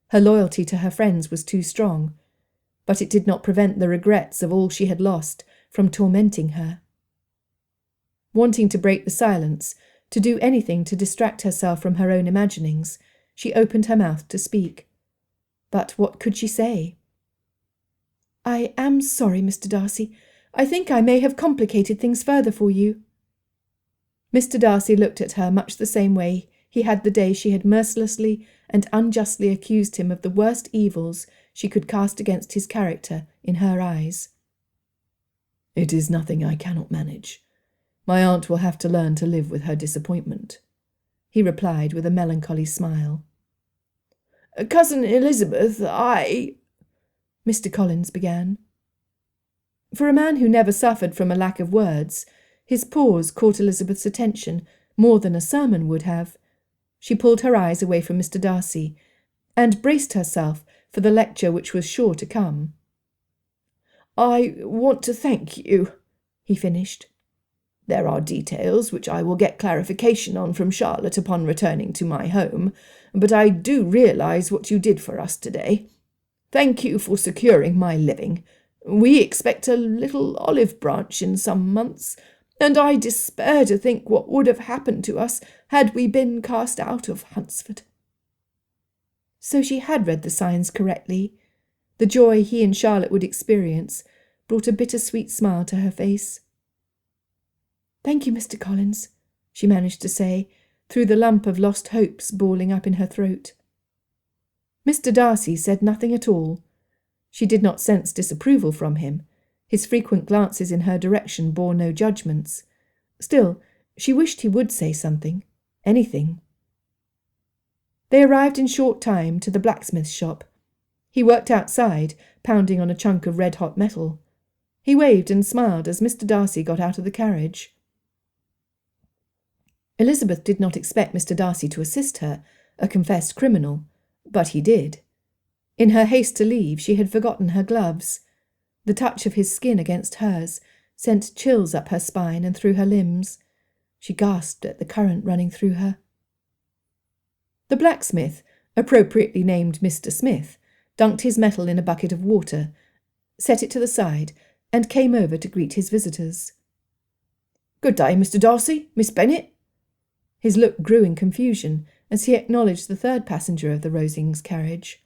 B: Her loyalty to her friends was too strong, but it did not prevent the regrets of all she had lost from tormenting her. Wanting to break the silence, to do anything to distract herself from her own imaginings, she opened her mouth to speak. But what could she say? "I am sorry, Mr. Darcy. I think I may have complicated things further for you." Mr. Darcy looked at her much the same way he had the day she had mercilessly and unjustly accused him of the worst evils she could cast against his character in her eyes.
D: "It is nothing I cannot manage. My aunt will have to learn to live with her disappointment,"
B: he replied with a melancholy smile.
C: "Cousin Elizabeth,
B: Mr. Collins began. For a man who never suffered from a lack of words, his pause caught Elizabeth's attention more than a sermon would have. She pulled her eyes away from Mr. Darcy, and braced herself for the lecture which was sure to come.
C: "I want to thank you," he finished. "There are details which I will get clarification on from Charlotte upon returning to my home, but I do realise what you did for us today. Thank you for securing my living. We expect a little olive branch in some months, and I despair to think what would have happened to us had we been cast out of Hunsford."
B: So she had read the signs correctly. The joy he and Charlotte would experience brought a bittersweet smile to her face. "Thank you, Mr. Collins," she managed to say, through the lump of lost hopes balling up in her throat. Mr. Darcy said nothing at all. She did not sense disapproval from him. His frequent glances in her direction bore no judgments. Still, she wished he would say something, anything. They arrived in short time to the blacksmith's shop. He worked outside, pounding on a chunk of red-hot metal. He waved and smiled as Mr. Darcy got out of the carriage. Elizabeth did not expect Mr. Darcy to assist her, a confessed criminal, but he did. In her haste to leave, she had forgotten her gloves. The touch of his skin against hers sent chills up her spine and through her limbs. She gasped at the current running through her. The blacksmith, appropriately named Mr. Smith, dunked his metal in a bucket of water, set it to the side, and came over to greet his visitors.
C: "Good day, Mr. Darcy, Miss Bennet."
B: His look grew in confusion as he acknowledged the third passenger of the Rosings carriage.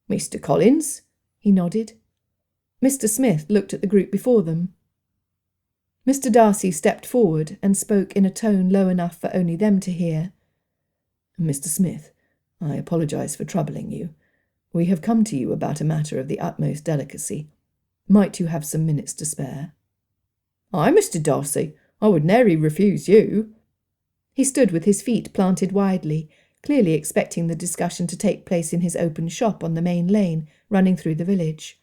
C: "Mr. Collins?"
B: he nodded. Mr. Smith looked at the group before them. Mr. Darcy stepped forward and spoke in a tone low enough for only them to hear.
D: "Mr. Smith, I apologise for troubling you. We have come to you about a matter of the utmost delicacy. Might you have some minutes to spare?"
C: "Aye, Mr. Darcy, I would nary refuse you."
B: He stood with his feet planted widely, clearly expecting the discussion to take place in his open shop on the main lane running through the village.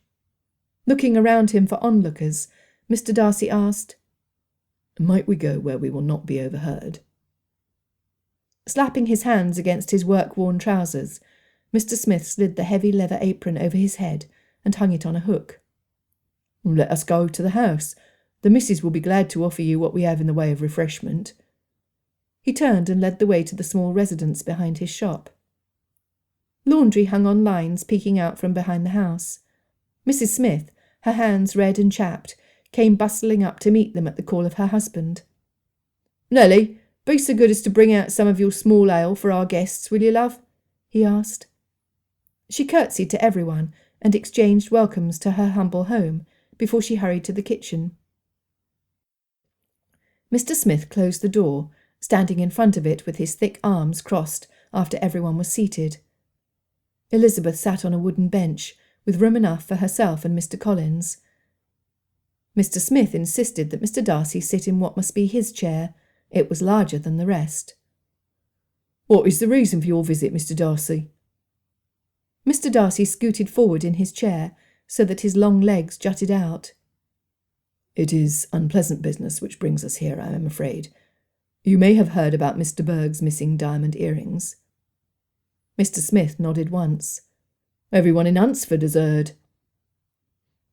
B: Looking around him for onlookers, Mr. Darcy asked,
D: "Might we go where we will not be overheard?"
B: Slapping his hands against his work-worn trousers, Mr. Smith slid the heavy leather apron over his head and hung it on a hook.
C: "Let us go to the house. The missus will be glad to offer you what we have in the way of refreshment."
B: He turned and led the way to the small residence behind his shop. Laundry hung on lines peeking out from behind the house. Mrs. Smith, her hands red and chapped, came bustling up to meet them at the call of her husband.
C: "Nellie, be so good as to bring out some of your small ale for our guests, will you, love?" he asked.
B: She curtsied to everyone and exchanged welcomes to her humble home before she hurried to the kitchen. Mr. Smith closed the door, standing in front of it with his thick arms crossed after everyone was seated. Elizabeth sat on a wooden bench, with room enough for herself and Mr. Collins. Mr. Smith insisted that Mr. Darcy sit in what must be his chair. It was larger than the rest.
C: "What is the reason for your visit, Mr. Darcy?"
B: Mr. Darcy scooted forward in his chair so that his long legs jutted out.
D: "It is unpleasant business which brings us here, I am afraid. You may have heard about Mr. Berg's missing diamond earrings."
B: Mr. Smith nodded once.
C: "Everyone in Hunsford has heard."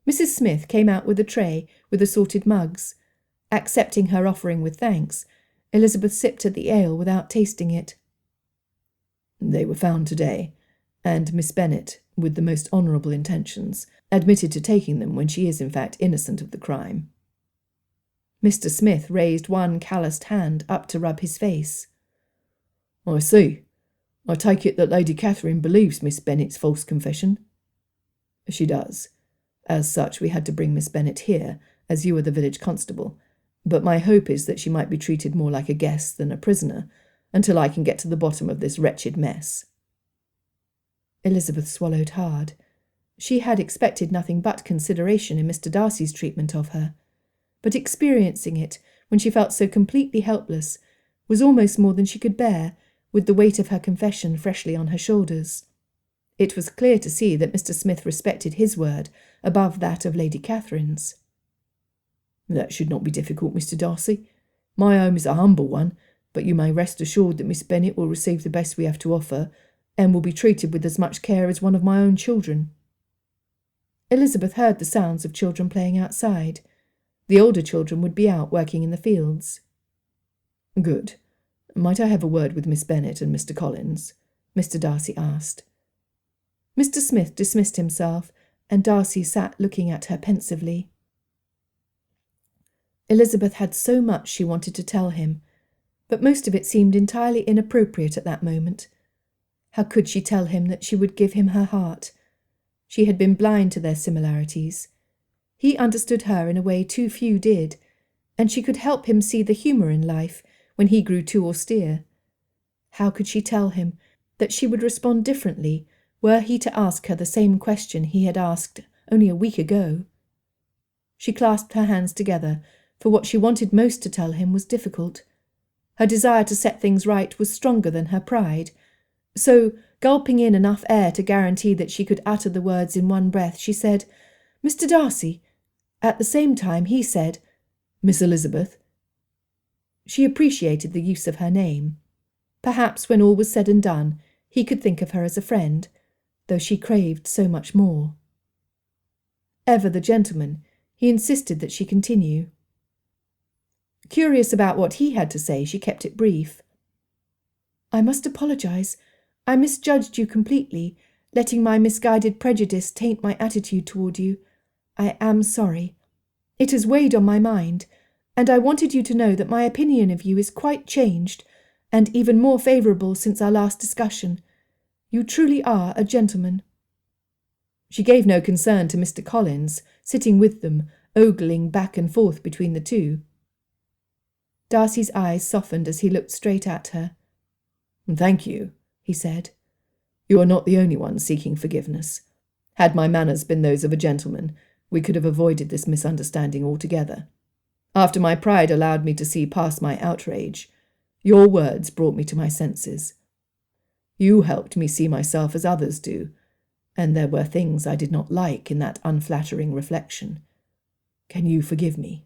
B: Mrs. Smith came out with a tray with assorted mugs. Accepting her offering with thanks, Elizabeth sipped at the ale without tasting it.
D: "They were found today, and Miss Bennet, with the most honourable intentions, admitted to taking them when she is in fact innocent of the crime."
B: Mr. Smith raised one calloused hand up to rub his face.
C: "I see. I take it that Lady Catherine believes Miss Bennet's false confession?"
D: "She does. As such, we had to bring Miss Bennet here, as you are the village constable, but my hope is that she might be treated more like a guest than a prisoner, until I can get to the bottom of this wretched mess."
B: Elizabeth swallowed hard. She had expected nothing but consideration in Mr. Darcy's treatment of her, but experiencing it when she felt so completely helpless was almost more than she could bear, with the weight of her confession freshly on her shoulders. It was clear to see that Mr. Smith respected his word above that of Lady Catherine's.
D: That should not be difficult, Mr. Darcy. My home is a humble one, but you may rest assured that Miss Bennet will receive the best we have to offer, and will be treated with as much care as one of my own children.
B: Elizabeth heard the sounds of children playing outside. The older children would be out working in the fields.
D: Good. Might I have a word with Miss Bennet and Mr. Collins? Mr. Darcy asked.
B: Mr. Smith dismissed himself, and Darcy sat looking at her pensively. Elizabeth had so much she wanted to tell him, but most of it seemed entirely inappropriate at that moment. How could she tell him that she would give him her heart? She had been blind to their similarities. He understood her in a way too few did, and she could help him see the humour in life when he grew too austere. How could she tell him that she would respond differently were he to ask her the same question he had asked only a week ago? She clasped her hands together, for what she wanted most to tell him was difficult. Her desire to set things right was stronger than her pride, so, gulping in enough air to guarantee that she could utter the words in one breath, she said, "Mr. Darcy." At the same time he said,
D: "Miss Elizabeth."
B: She appreciated the use of her name. Perhaps when all was said and done, he could think of her as a friend, though she craved so much more. Ever the gentleman, he insisted that she continue. Curious about what he had to say, she kept it brief. "I must apologize. I misjudged you completely, letting my misguided prejudice taint my attitude toward you. I am sorry. It has weighed on my mind, and I wanted you to know that my opinion of you is quite changed, and even more favourable since our last discussion. You truly are a gentleman." She gave no concern to Mr. Collins, sitting with them, ogling back and forth between the two. Darcy's eyes softened as he looked straight at her.
D: "Thank you," he said. "You are not the only one seeking forgiveness. Had my manners been those of a gentleman, we could have avoided this misunderstanding altogether. After my pride allowed me to see past my outrage, your words brought me to my senses. You helped me see myself as others do, and there were things I did not like in that unflattering reflection. Can you forgive me?"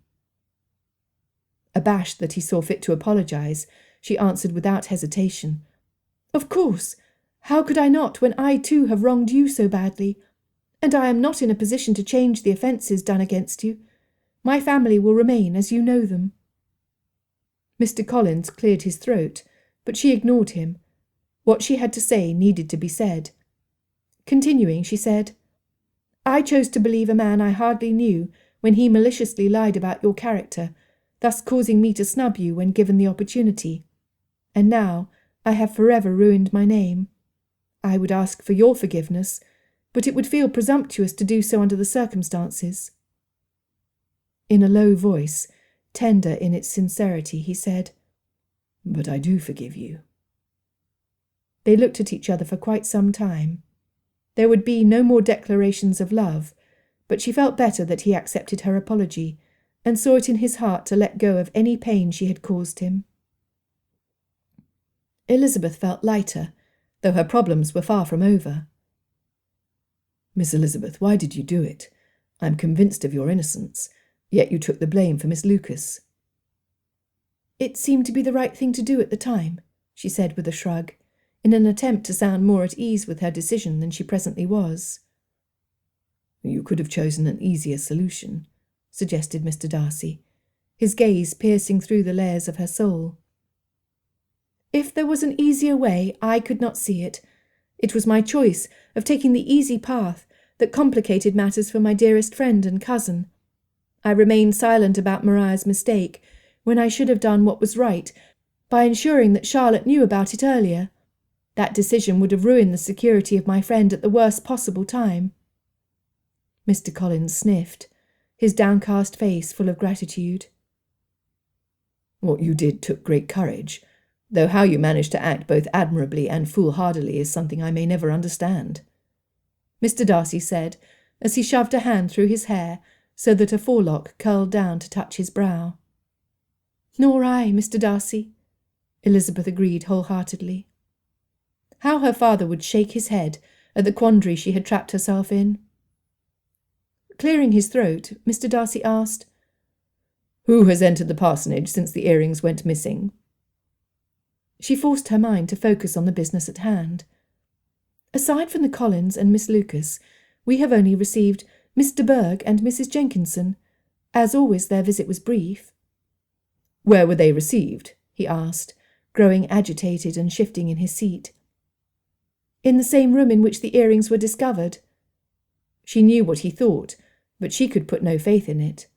B: Abashed that he saw fit to apologize, she answered without hesitation, "Of course. How could I not when I too have wronged you so badly? And I am not in a position to change the offences done against you. My family will remain as you know them." Mr. Collins cleared his throat, but she ignored him. What she had to say needed to be said. Continuing, she said, "I chose to believe a man I hardly knew when he maliciously lied about your character, thus causing me to snub you when given the opportunity. And now I have forever ruined my name. I would ask for your forgiveness, but it would feel presumptuous to do so under the circumstances." In a low voice, tender in its sincerity, he said,
D: "But I do forgive you."
B: They looked at each other for quite some time. There would be no more declarations of love, but she felt better that he accepted her apology, and saw it in his heart to let go of any pain she had caused him. Elizabeth felt lighter, though her problems were far from over.
D: "Miss Elizabeth, why did you do it? I am convinced of your innocence, yet you took the blame for Miss Lucas."
B: "It seemed to be the right thing to do at the time," she said with a shrug, in an attempt to sound more at ease with her decision than she presently was.
D: "You could have chosen an easier solution,"
B: suggested Mr. Darcy, his gaze piercing through the layers of her soul. "If there was an easier way, I could not see it. It was my choice of taking the easy path that complicated matters for my dearest friend and cousin. I remained silent about Maria's mistake, when I should have done what was right by ensuring that Charlotte knew about it earlier. That decision would have ruined the security of my friend at the worst possible time." Mr. Collins sniffed, his downcast face full of gratitude.
D: "What you did took great courage, though how you managed to act both admirably and foolhardily is something I may never understand."
B: Mr. Darcy said, as he shoved a hand through his hair so that a forelock curled down to touch his brow. "Nor I, Mr. Darcy," Elizabeth agreed wholeheartedly. How her father would shake his head at the quandary she had trapped herself in. Clearing his throat, Mr. Darcy asked, "Who has entered the parsonage since the earrings went missing?" She forced her mind to focus on the business at hand. "Aside from the Collins and Miss Lucas, we have only received Miss de Bourgh and Mrs. Jenkinson. As always, their visit was brief."
D: "Where were they received?" he asked, growing agitated and shifting in his seat.
B: "In the same room in which the earrings were discovered."
D: She knew what he thought, but she could put no faith in it.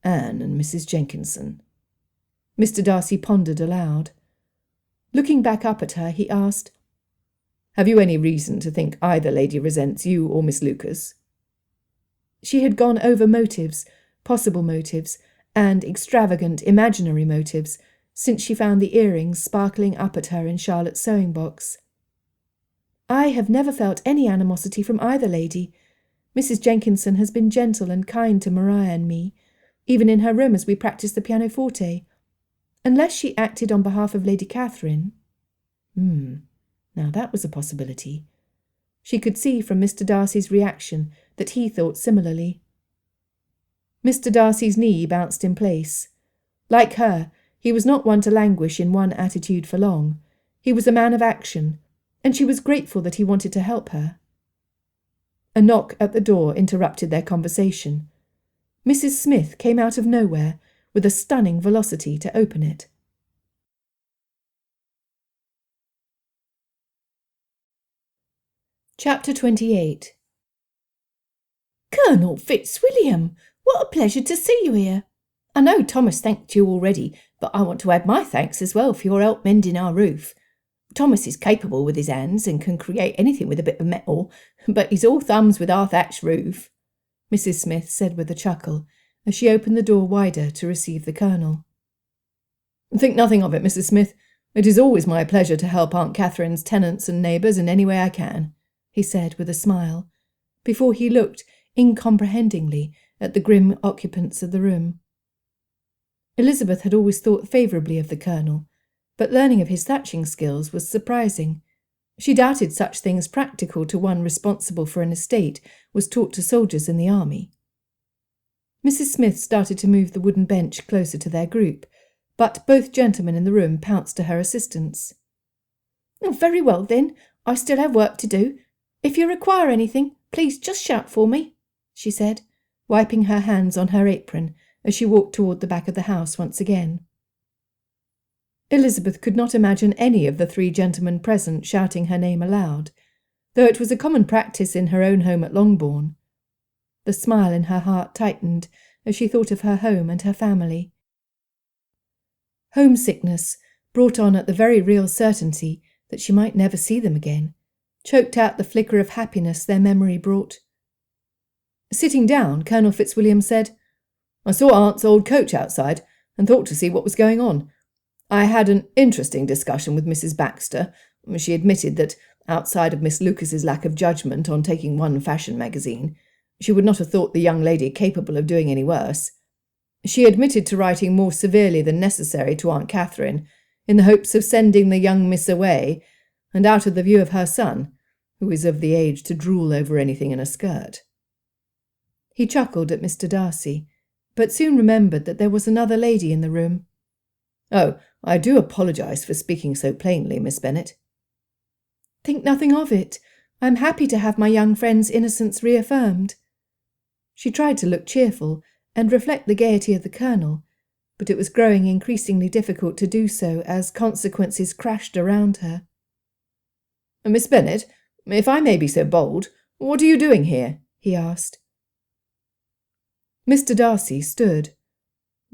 D: Anne and Mrs. Jenkinson.
B: Mr. Darcy pondered aloud. Looking back up at her, he asked,
D: "Have you any reason to think either lady resents you or Miss Lucas?"
B: She had gone over motives, possible motives, and extravagant imaginary motives, since she found the earrings sparkling up at her in Charlotte's sewing-box. "I have never felt any animosity from either lady. Mrs. Jenkinson has been gentle and kind to Maria and me, even in her room as we practised the pianoforte. Unless she acted on behalf of Lady Catherine." Now that was a possibility. She could see from Mr. Darcy's reaction that he thought similarly. Mr. Darcy's knee bounced in place. Like her, he was not one to languish in one attitude for long. He was a man of action, and she was grateful that he wanted to help her. A knock at the door interrupted their conversation. Mrs. Smith came out of nowhere with a stunning velocity to open it. Chapter 28.
C: "Colonel Fitzwilliam, what a pleasure to see you here. I know Thomas thanked you already, but I want to add my thanks as well for your help mending our roof. Thomas is capable with his hands and can create anything with a bit of metal, but he's all thumbs with our thatched roof,"
B: Mrs. Smith said with a chuckle, as she opened the door wider to receive the Colonel.
D: "Think nothing of it, Mrs. Smith. It is always my pleasure to help Aunt Catherine's tenants and neighbours in any way I can,"
B: he said with a smile, before he looked incomprehendingly at the grim occupants of the room. Elizabeth had always thought favourably of the Colonel, but learning of his thatching skills was surprising. She doubted such things practical to one responsible for an estate was taught to soldiers in the army. Mrs. Smith started to move the wooden bench closer to their group, but both gentlemen in the room pounced to her assistance.
C: "Very well, then. I still have work to do. If you require anything, please just shout for me," she said, wiping her hands on her apron as she walked toward the back of the house once again.
B: Elizabeth could not imagine any of the three gentlemen present shouting her name aloud, though it was a common practice in her own home at Longbourn. The smile in her heart tightened as she thought of her home and her family. Homesickness, brought on at the very real certainty that she might never see them again, choked out the flicker of happiness their memory brought. Sitting down, Colonel Fitzwilliam said, "I saw Aunt's old coach outside and thought to see what was going on. I had an interesting discussion with Mrs. Baxter. She admitted that, outside of Miss Lucas's lack of judgment on taking one fashion magazine, she would not have thought the young lady capable of doing any worse. She admitted to writing more severely than necessary to Aunt Catherine, in the hopes of sending the young miss away, and out of the view of her son, who is of the age to drool over anything in a skirt." He chuckled at Mr. Darcy, but soon remembered that there was another lady in the room.
D: "Oh, I do apologise for speaking so plainly, Miss Bennet."
B: "Think nothing of it. I am happy to have my young friend's innocence reaffirmed." She tried to look cheerful and reflect the gaiety of the Colonel, but it was growing increasingly difficult to do so as consequences crashed around her.
D: "Miss Bennet, if I may be so bold, what are you doing here?" he asked.
B: Mr. Darcy stood.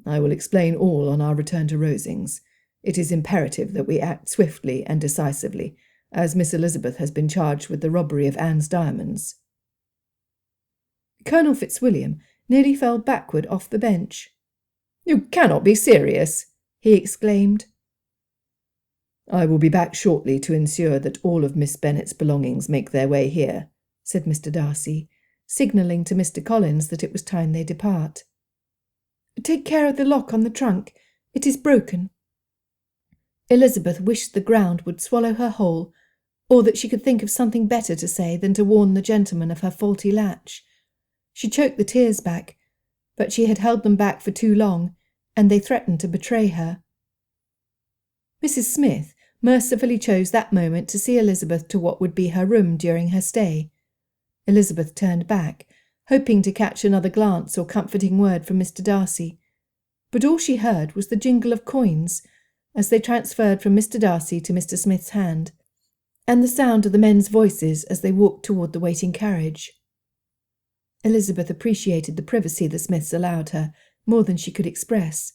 D: "I will explain all on our return to Rosings. It is imperative that we act swiftly and decisively, as Miss Elizabeth has been charged with the robbery of Anne's diamonds."
B: Colonel Fitzwilliam nearly fell backward off the bench.
D: "You cannot be serious!"
B: he exclaimed.
D: "I will be back shortly to ensure that all of Miss Bennet's belongings make their way here,"
B: said Mr. Darcy, signalling to Mr. Collins that it was time they depart. Take care of the lock on the trunk. It is broken. Elizabeth wished the ground would swallow her whole, or that she could think of something better to say than to warn the gentleman of her faulty latch. She choked the tears back, but she had held them back for too long, and they threatened to betray her. Mrs. Smith mercifully chose that moment to see Elizabeth to what would be her room during her stay. Elizabeth turned back, hoping to catch another glance or comforting word from Mr. Darcy, but all she heard was the jingle of coins as they transferred from Mr. Darcy to Mr. Smith's hand, and the sound of the men's voices as they walked toward the waiting carriage. Elizabeth appreciated the privacy the Smiths allowed her more than she could express.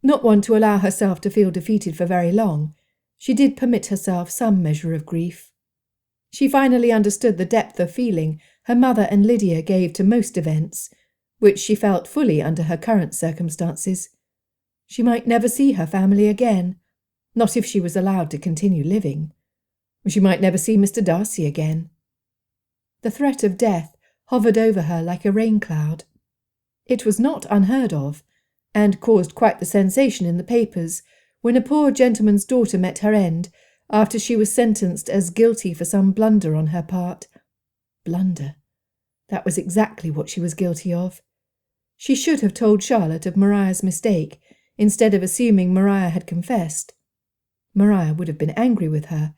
B: Not one to allow herself to feel defeated for very long, she did permit herself some measure of grief. She finally understood the depth of feeling her mother and Lydia gave to most events, which she felt fully under her current circumstances. She might never see her family again, not if she was allowed to continue living. She might never see Mr. Darcy again. The threat of death hovered over her like a rain cloud. It was not unheard of, and caused quite the sensation in the papers, when a poor gentleman's daughter met her end after she was sentenced as guilty for some blunder on her part. Blunder. That was exactly what she was guilty of. She should have told Charlotte of Maria's mistake, instead of assuming Maria had confessed. Maria would have been angry with her,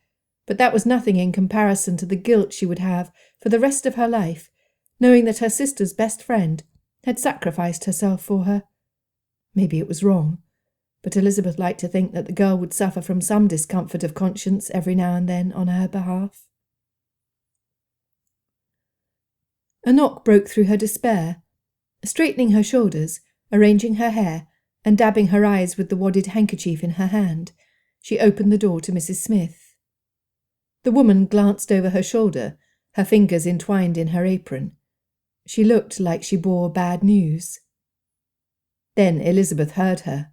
B: but that was nothing in comparison to the guilt she would have for the rest of her life, knowing that her sister's best friend had sacrificed herself for her. Maybe it was wrong, but Elizabeth liked to think that the girl would suffer from some discomfort of conscience every now and then on her behalf. A knock broke through her despair. Straightening her shoulders, arranging her hair, and dabbing her eyes with the wadded handkerchief in her hand, she opened the door to Mrs. Smith. The woman glanced over her shoulder, her fingers entwined in her apron. She looked like she bore bad news. Then Elizabeth heard her.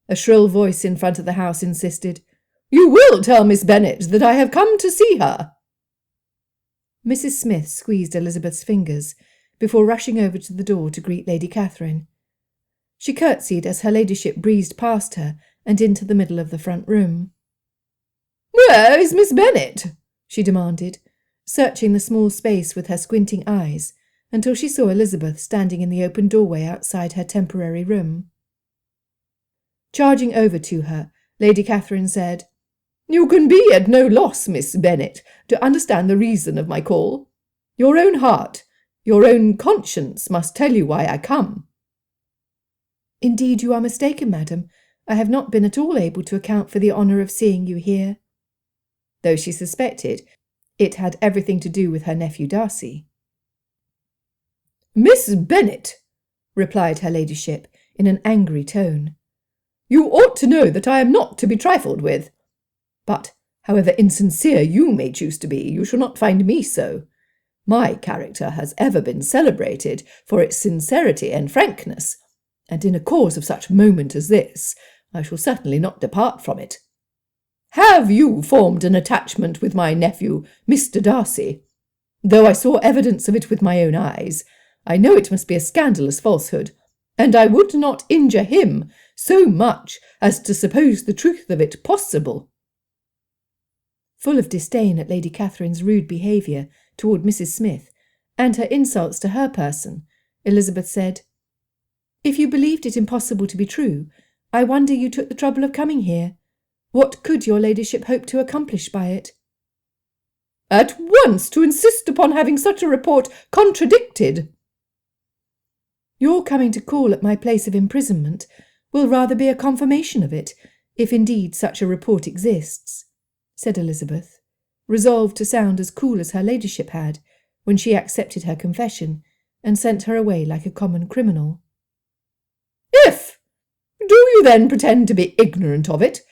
B: A shrill voice in front of the house insisted, "You will tell Miss Bennet that I have come to see her." Mrs. Smith squeezed Elizabeth's fingers before rushing over to the door to greet Lady Catherine. She curtsied as her ladyship breezed past her and into the middle of the front room. "Where is Miss Bennet?" she demanded, searching the small space with her squinting eyes until she saw Elizabeth standing in the open doorway outside her temporary room. Charging over to her, Lady Catherine said, "You can be at no loss, Miss Bennet, to understand the reason of my call. Your own heart, your own conscience must tell you why I come." "Indeed you are mistaken, madam. I have not been at all able to account for the honour of seeing you here." Though she suspected it had everything to do with her nephew Darcy. "Miss Bennet," replied her ladyship in an angry tone, "you ought to know that I am not to be trifled with. But, however insincere you may choose to be, you shall not find me so. My character has ever been celebrated for its sincerity and frankness, and in a cause of such moment as this, I shall certainly not depart from it. Have you formed an attachment with my nephew, Mr. Darcy? Though I saw evidence of it with my own eyes, I know it must be a scandalous falsehood, and I would not injure him so much as to suppose the truth of it possible." Full of disdain at Lady Catherine's rude behaviour toward Mrs. Smith, and her insults to her person, Elizabeth said, "If you believed it impossible to be true, I wonder you took the trouble of coming here. What could your ladyship hope to accomplish by it?" "At once to insist upon having such a report contradicted." "Your coming to call at my place of imprisonment will rather be a confirmation of it, if indeed such a report exists," said Elizabeth, resolved to sound as cool as her ladyship had when she accepted her confession and sent her away like a common criminal. "If! Do you then pretend to be ignorant of it?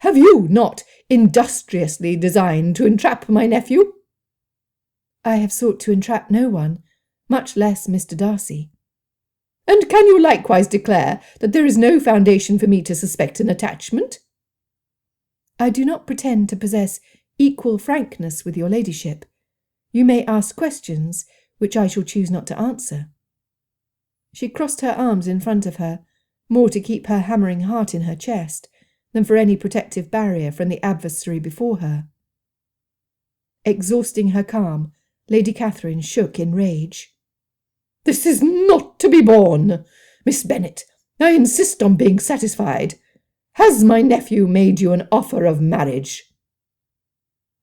B: Have you not industriously designed to entrap my nephew?" "I have sought to entrap no one, much less Mr. Darcy." "And can you likewise declare that there is no foundation for me to suspect an attachment?" "I do not pretend to possess equal frankness with your ladyship. You may ask questions, which I shall choose not to answer." She crossed her arms in front of her, more to keep her hammering heart in her chest than for any protective barrier from the adversary before her. Exhausting her calm, Lady Catherine shook in rage. "This is not to be borne! Miss Bennet, I insist on being satisfied. Has my nephew made you an offer of marriage?"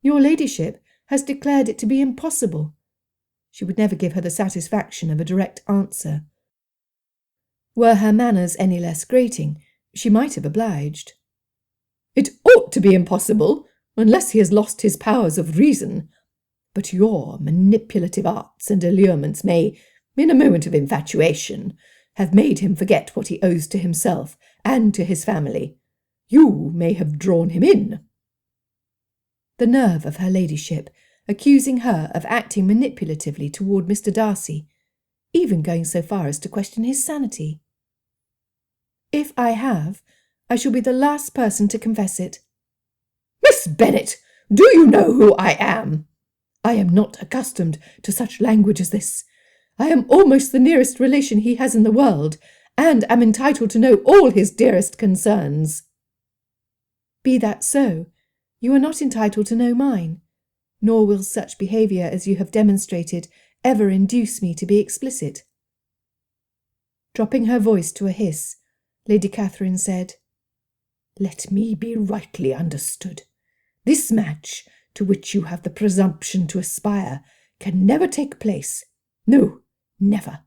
B: "Your ladyship has declared it to be impossible." She would never give her the satisfaction of a direct answer. Were her manners any less grating, she might have obliged. "It ought to be impossible, unless he has lost his powers of reason. But your manipulative arts and allurements may, in a moment of infatuation, have made him forget what he owes to himself and to his family. You may have drawn him in." The nerve of her ladyship, accusing her of acting manipulatively toward Mr. Darcy, even going so far as to question his sanity. "If I have, I shall be the last person to confess it." "Miss Bennet, do you know who I am? I am not accustomed to such language as this. I am almost the nearest relation he has in the world, and am entitled to know all his dearest concerns." "Be that so, you are not entitled to know mine, nor will such behaviour as you have demonstrated ever induce me to be explicit." Dropping her voice to a hiss, Lady Catherine said, "Let me be rightly understood. This match, to which you have the presumption to aspire, can never take place. No, never.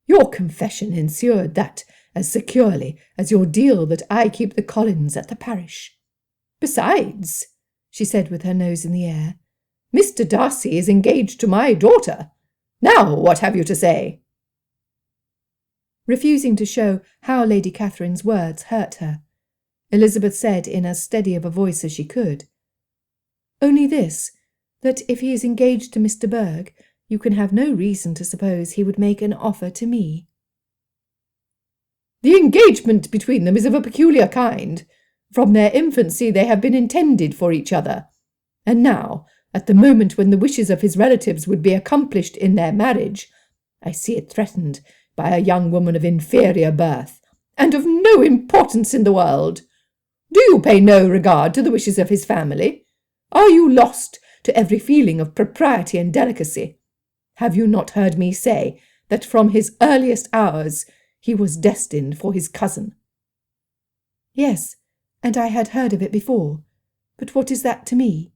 B: Your confession ensured that as securely as your deal that I keep the Collins at the parish. Besides," she said with her nose in the air, "Mr. Darcy is engaged to my daughter. Now what have you to say?" Refusing to show how Lady Catherine's words hurt her, Elizabeth said in as steady of a voice as she could, "Only this, that if he is engaged to Mr. Berg, you can have no reason to suppose he would make an offer to me." "The engagement between them is of a peculiar kind. From their infancy they have been intended for each other. And now, at the moment when the wishes of his relatives would be accomplished in their marriage, I see it threatened by a young woman of inferior birth, and of no importance in the world. Do you pay no regard to the wishes of his family? Are you lost to every feeling of propriety and delicacy? Have you not heard me say that from his earliest hours he was destined for his cousin?" "Yes, and I had heard of it before. But what is that to me?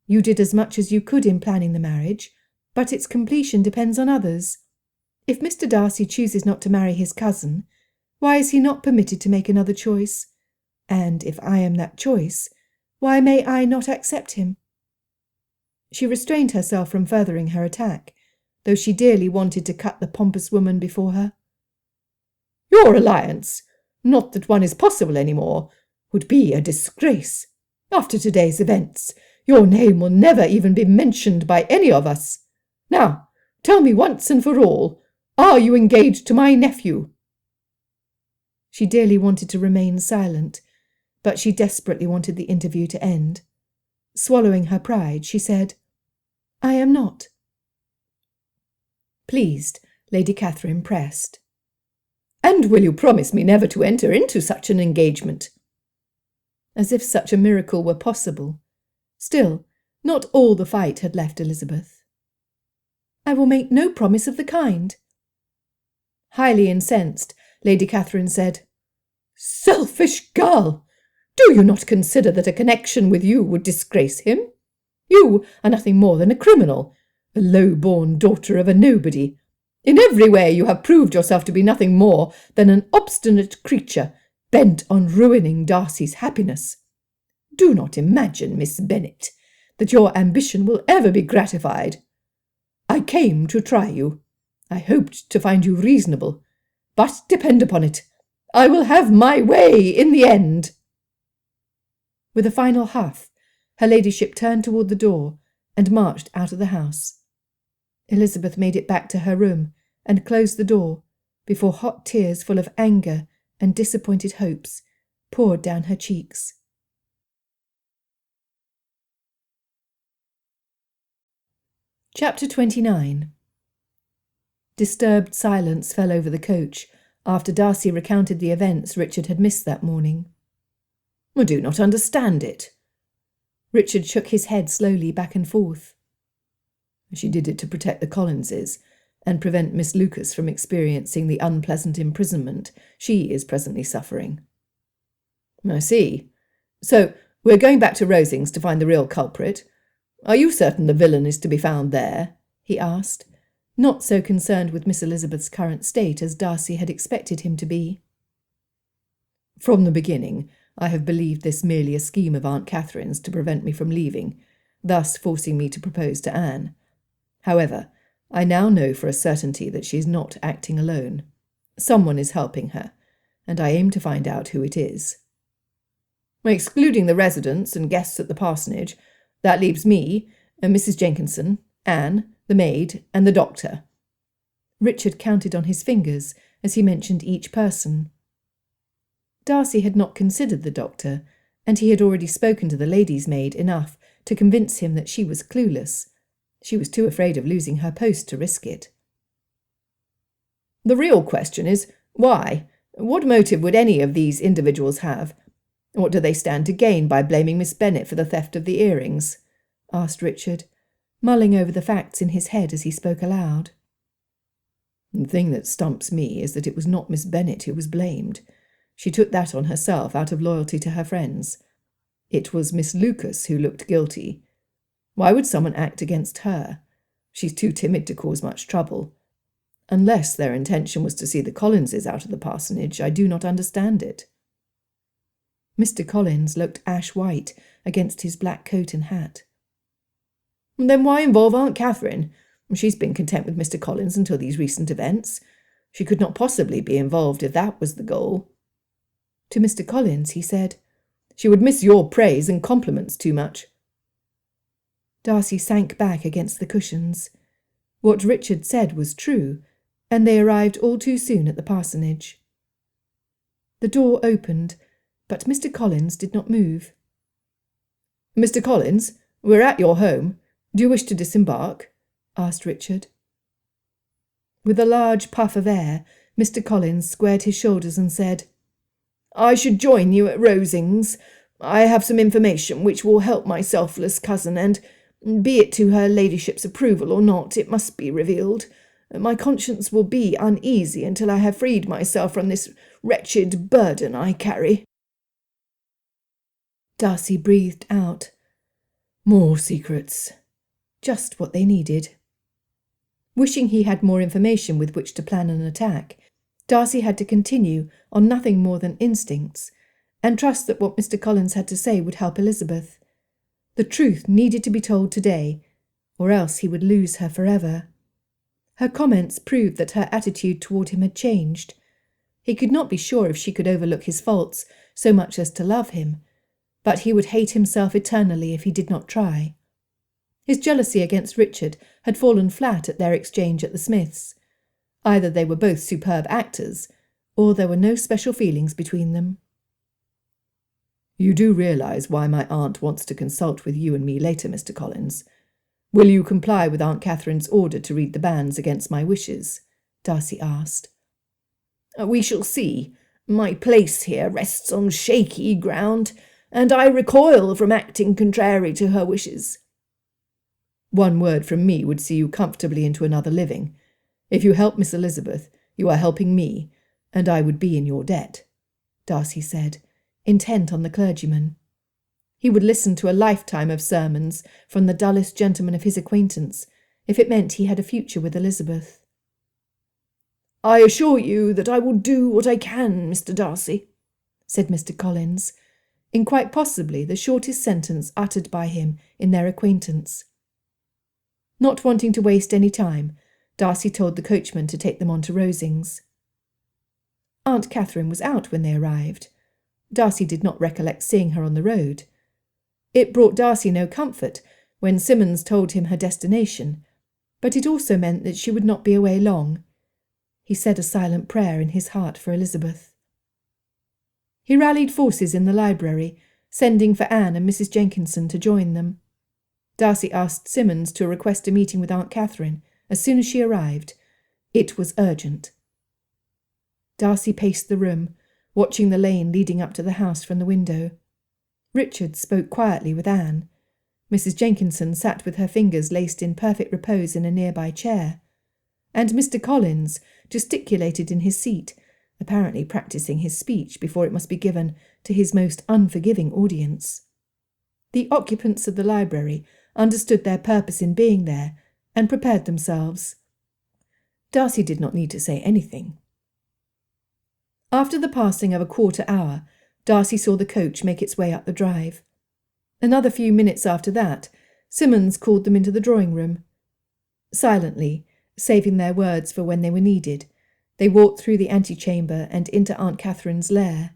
B: You did as much as you could in planning the marriage, but its completion depends on others. If Mr. Darcy chooses not to marry his cousin, why is he not permitted to make another choice? And if I am that choice, why may I not accept him?" She restrained herself from furthering her attack, though she dearly wanted to cut the pompous woman before her. "Your alliance, not that one is possible any more, would be a disgrace. After today's events, your name will never even be mentioned by any of us. Now, tell me once and for all, are you engaged to my nephew?" She dearly wanted to remain silent, but she desperately wanted the interview to end. Swallowing her pride, she said, "I am not." Pleased, Lady Catherine pressed, "And will you promise me never to enter into such an engagement?" As if such a miracle were possible. Still, not all the fight had left Elizabeth. "I will make no promise of the kind." Highly incensed, Lady Catherine said, "Selfish girl! Do you not consider that a connection with you would disgrace him? You are nothing more than a criminal, a low-born daughter of a nobody. In every way you have proved yourself to be nothing more than an obstinate creature bent on ruining Darcy's happiness. Do not imagine, Miss Bennet, that your ambition will ever be gratified. I came to try you. I hoped to find you reasonable, but depend upon it, I will have my way in the end." With a final huff, her ladyship turned toward the door and marched out of the house. Elizabeth made it back to her room and closed the door before hot tears full of anger and disappointed hopes poured down her cheeks. Chapter 29. Disturbed silence fell over the coach after Darcy recounted the events Richard had missed that morning.
D: I do not understand it.
B: Richard shook his head slowly back and forth.
D: She did it to protect the Collinses and prevent Miss Lucas from experiencing the unpleasant imprisonment she is presently suffering. I see. So we're going back to Rosings to find the real culprit. Are you certain the villain is to be found there? He asked, not so concerned with Miss Elizabeth's current state as Darcy had expected him to be. From the beginning, I have believed this merely a scheme of Aunt Catherine's to prevent me from leaving, thus forcing me to propose to Anne. However, I now know for a certainty that she is not acting alone. Someone is helping her, and I aim to find out who it is. Excluding the residents and guests at the parsonage, that leaves me, and Mrs. Jenkinson, Anne, the maid, and the doctor.
B: Richard counted on his fingers as he mentioned each person. Darcy had not considered the doctor, and he had already spoken to the lady's maid enough to convince him that she was clueless. She was too afraid of losing her post to risk it.
D: The real question is, why? What motive would any of these individuals have? What do they stand to gain by blaming Miss Bennet for the theft of the earrings?
B: Asked Richard, mulling over the facts in his head as he spoke aloud.
D: The thing that stumps me is that it was not Miss Bennet who was blamed. She took that on herself out of loyalty to her friends. It was Miss Lucas who looked guilty. Why would someone act against her? She's too timid to cause much trouble. Unless their intention was to see the Collinses out of the parsonage, I do not understand it.
B: Mr. Collins looked ash-white against his black coat and hat.
D: Then why involve Aunt Catherine? She's been content with Mr. Collins until these recent events. She could not possibly be involved if that was the goal.
B: To Mr. Collins he said,
D: She would miss your praise and compliments too much.
B: Darcy sank back against the cushions. What Richard said was true, and they arrived all too soon at the parsonage. The door opened, but Mr. Collins did not move.
D: Mr. Collins, we're at your home. Do you wish to disembark? Asked Richard.
B: With a large puff of air, Mr. Collins squared his shoulders and said,
D: I should join you at Rosings. I have some information which will help my selfless cousin, and, be it to her ladyship's approval or not, it must be revealed. My conscience will be uneasy until I have freed myself from this wretched burden I carry.
B: Darcy breathed out.
D: More secrets.
B: Just what they needed. Wishing he had more information with which to plan an attack, Darcy had to continue on nothing more than instincts, and trust that what Mr. Collins had to say would help Elizabeth. The truth needed to be told today, or else he would lose her forever. Her comments proved that her attitude toward him had changed. He could not be sure if she could overlook his faults so much as to love him, but he would hate himself eternally if he did not try. His jealousy against Richard had fallen flat at their exchange at the Smiths. Either they were both superb actors, or there were no special feelings between them.
D: You do realise why my aunt wants to consult with you and me later, Mr. Collins. Will you comply with Aunt Catherine's order to read the bans against my wishes? Darcy asked.
C: We shall see. My place here rests on shaky ground, and I recoil from acting contrary to her wishes.
D: One word from me would see you comfortably into another living. If you help Miss Elizabeth, you are helping me, and I would be in your debt,
B: Darcy said, intent on the clergyman. He would listen to a lifetime of sermons from the dullest gentleman of his acquaintance, if it meant he had a future with Elizabeth.
C: I assure you that I will do what I can, Mr. Darcy, said Mr. Collins,
B: in quite possibly the shortest sentence uttered by him in their acquaintance. Not wanting to waste any time, Darcy told the coachman to take them on to Rosings. Aunt Catherine was out when they arrived. Darcy did not recollect seeing her on the road. It brought Darcy no comfort when Simmons told him her destination, but it also meant that she would not be away long. He said a silent prayer in his heart for Elizabeth. He rallied forces in the library, sending for Anne and Mrs. Jenkinson to join them. Darcy asked Simmons to request a meeting with Aunt Catherine as soon as she arrived. It was urgent. Darcy paced the room, watching the lane leading up to the house from the window. Richard spoke quietly with Anne. Mrs. Jenkinson sat with her fingers laced in perfect repose in a nearby chair, and Mr. Collins gesticulated in his seat, apparently practising his speech before it must be given to his most unforgiving audience. The occupants of the library understood their purpose in being there and prepared themselves. Darcy did not need to say anything. After the passing of a quarter hour, Darcy saw the coach make its way up the drive. Another few minutes after that, Simmons called them into the drawing-room. Silently, saving their words for when they were needed, they walked through the antechamber and into Aunt Catherine's lair.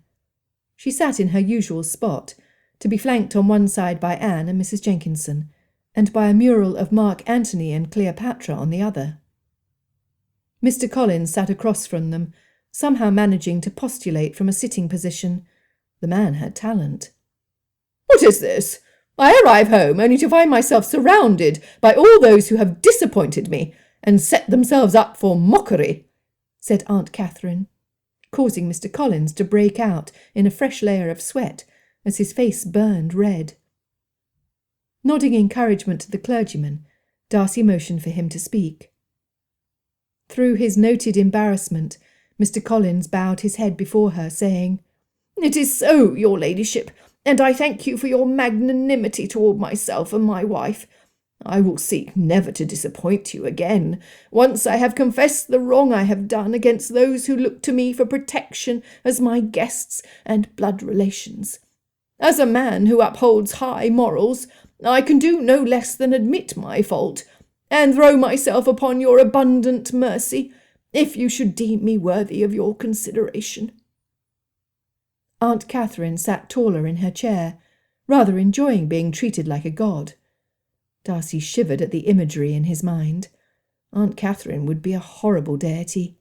B: She sat in her usual spot, to be flanked on one side by Anne and Mrs. Jenkinson, and by a mural of Mark Antony and Cleopatra on the other. Mr. Collins sat across from them, somehow managing to postulate from a sitting position. The man had talent. "What is this? I arrive home only to find myself surrounded by all those who have disappointed me and set themselves up for mockery," said Aunt Catherine, causing Mr. Collins to break out in a fresh layer of sweat as his face burned red. Nodding encouragement to the clergyman, Darcy motioned for him to speak. Through his noted embarrassment, Mr. Collins bowed his head before her, saying, "It is so, your ladyship, and I thank you for your magnanimity toward myself and my wife. I will seek never to disappoint you again, once I have confessed the wrong I have done against those who look to me for protection as my guests and blood relations. As a man who upholds high morals, I can do no less than admit my fault, and throw myself upon your abundant mercy, if you should deem me worthy of your consideration." Aunt Catherine sat taller in her chair, rather enjoying being treated like a god. Darcy shivered at the imagery in his mind. Aunt Catherine would be a horrible deity.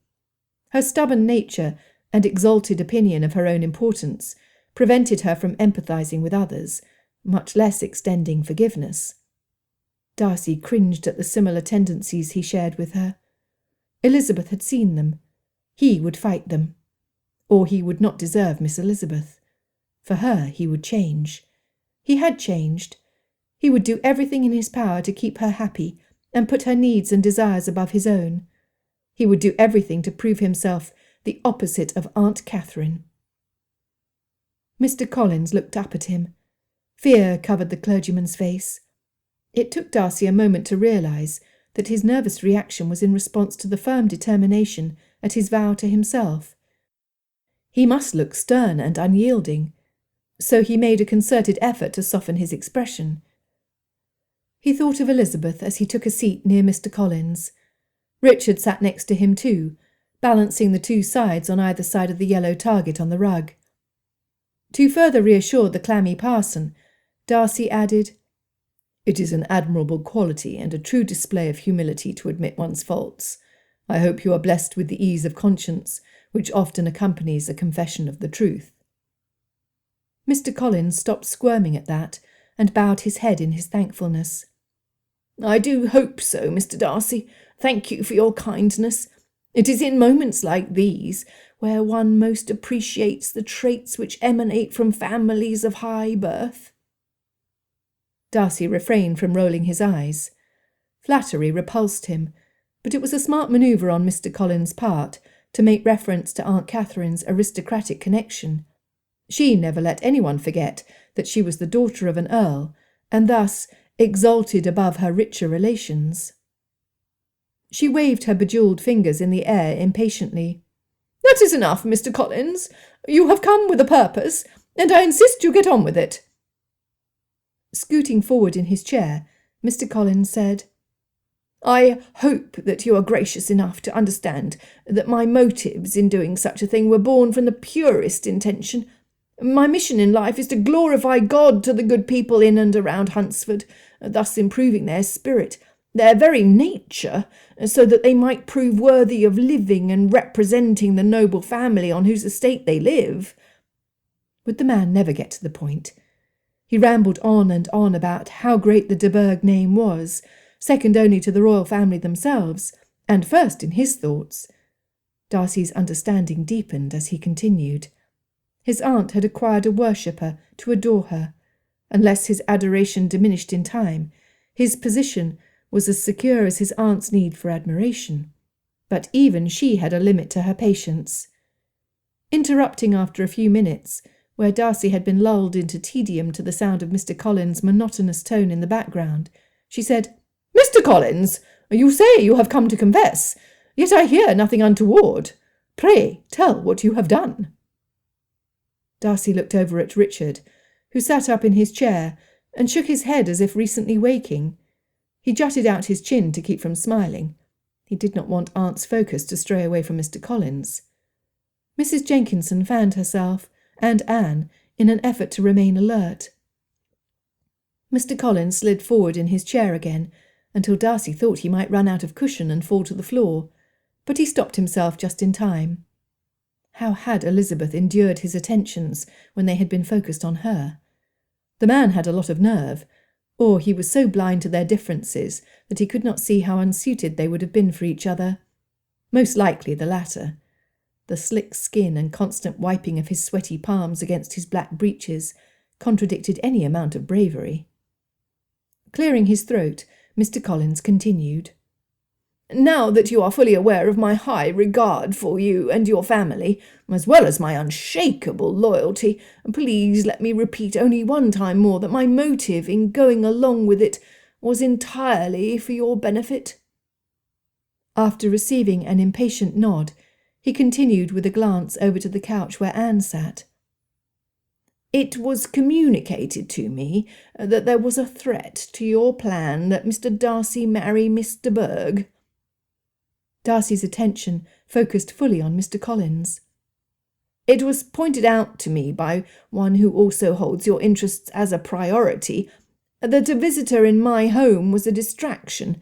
B: Her stubborn nature and exalted opinion of her own importance prevented her from empathizing with others, much less extending forgiveness. Darcy cringed at the similar tendencies he shared with her. Elizabeth had seen them. He would fight them. Or he would not deserve Miss Elizabeth. For her he would change. He had changed. He would do everything in his power to keep her happy and put her needs and desires above his own. He would do everything to prove himself the opposite of Aunt Catherine. Mr. Collins looked up at him. Fear covered the clergyman's face. It took Darcy a moment to realise that his nervous reaction was in response to the firm determination at his vow to himself. He must look stern and unyielding, so he made a concerted effort to soften his expression. He thought of Elizabeth as he took a seat near Mr. Collins. Richard sat next to him too, balancing the two sides on either side of the yellow target on the rug. To further reassure the clammy parson, Darcy added, "It is an admirable quality and a true display of humility to admit one's faults. I hope you are blessed with the ease of conscience which often accompanies a confession of the truth." Mr. Collins stopped squirming at that and bowed his head in his thankfulness. "I do hope so, Mr. Darcy. Thank you for your kindness. It is in moments like these where one most appreciates the traits which emanate from families of high birth." Darcy refrained from rolling his eyes. Flattery repulsed him, but it was a smart manoeuvre on Mr. Collins' part to make reference to Aunt Catherine's aristocratic connection. She never let anyone forget that she was the daughter of an earl, and thus exalted above her richer relations. She waved her bejewelled fingers in the air impatiently. "That is enough, Mr. Collins. You have come with a purpose, and I insist you get on with it." Scooting forward in his chair, Mr. Collins said, "I hope that you are gracious enough to understand that my motives in doing such a thing were born from the purest intention. My mission in life is to glorify God to the good people in and around Hunsford, thus improving their spirit, their very nature, so that they might prove worthy of living and representing the noble family on whose estate they live." Would the man never get to the point? He rambled on and on about how great the de Bourgh name was, second only to the royal family themselves, and first in his thoughts. Darcy's understanding deepened as he continued. His aunt had acquired a worshipper to adore her. Unless his adoration diminished in time, his position was as secure as his aunt's need for admiration. But even she had a limit to her patience. Interrupting after a few minutes, where Darcy had been lulled into tedium to the sound of Mr. Collins' monotonous tone in the background, she said, "Mr. Collins, you say you have come to confess, yet I hear nothing untoward. Pray tell what you have done." Darcy looked over at Richard, who sat up in his chair and shook his head as if recently waking. He jutted out his chin to keep from smiling. He did not want Aunt's focus to stray away from Mr. Collins. Mrs. Jenkinson fanned herself, and Anne, in an effort to remain alert. Mr. Collins slid forward in his chair again, until Darcy thought he might run out of cushion and fall to the floor, but he stopped himself just in time. How had Elizabeth endured his attentions when they had been focused on her? The man had a lot of nerve, or he was so blind to their differences that he could not see how unsuited they would have been for each other. Most likely the latter. The slick skin and constant wiping of his sweaty palms against his black breeches contradicted any amount of bravery. Clearing his throat, Mr. Collins continued. "Now that you are fully aware of my high regard for you and your family, as well as my unshakable loyalty, please let me repeat only one time more that my motive in going along with it was entirely for your benefit." After receiving an impatient nod, he continued with a glance over to the couch where Anne sat. "It was communicated to me that there was a threat to your plan that Mr. Darcy marry Miss de Bourgh." Darcy's attention focused fully on Mr. Collins. "It was pointed out to me by one who also holds your interests as a priority that a visitor in my home was a distraction.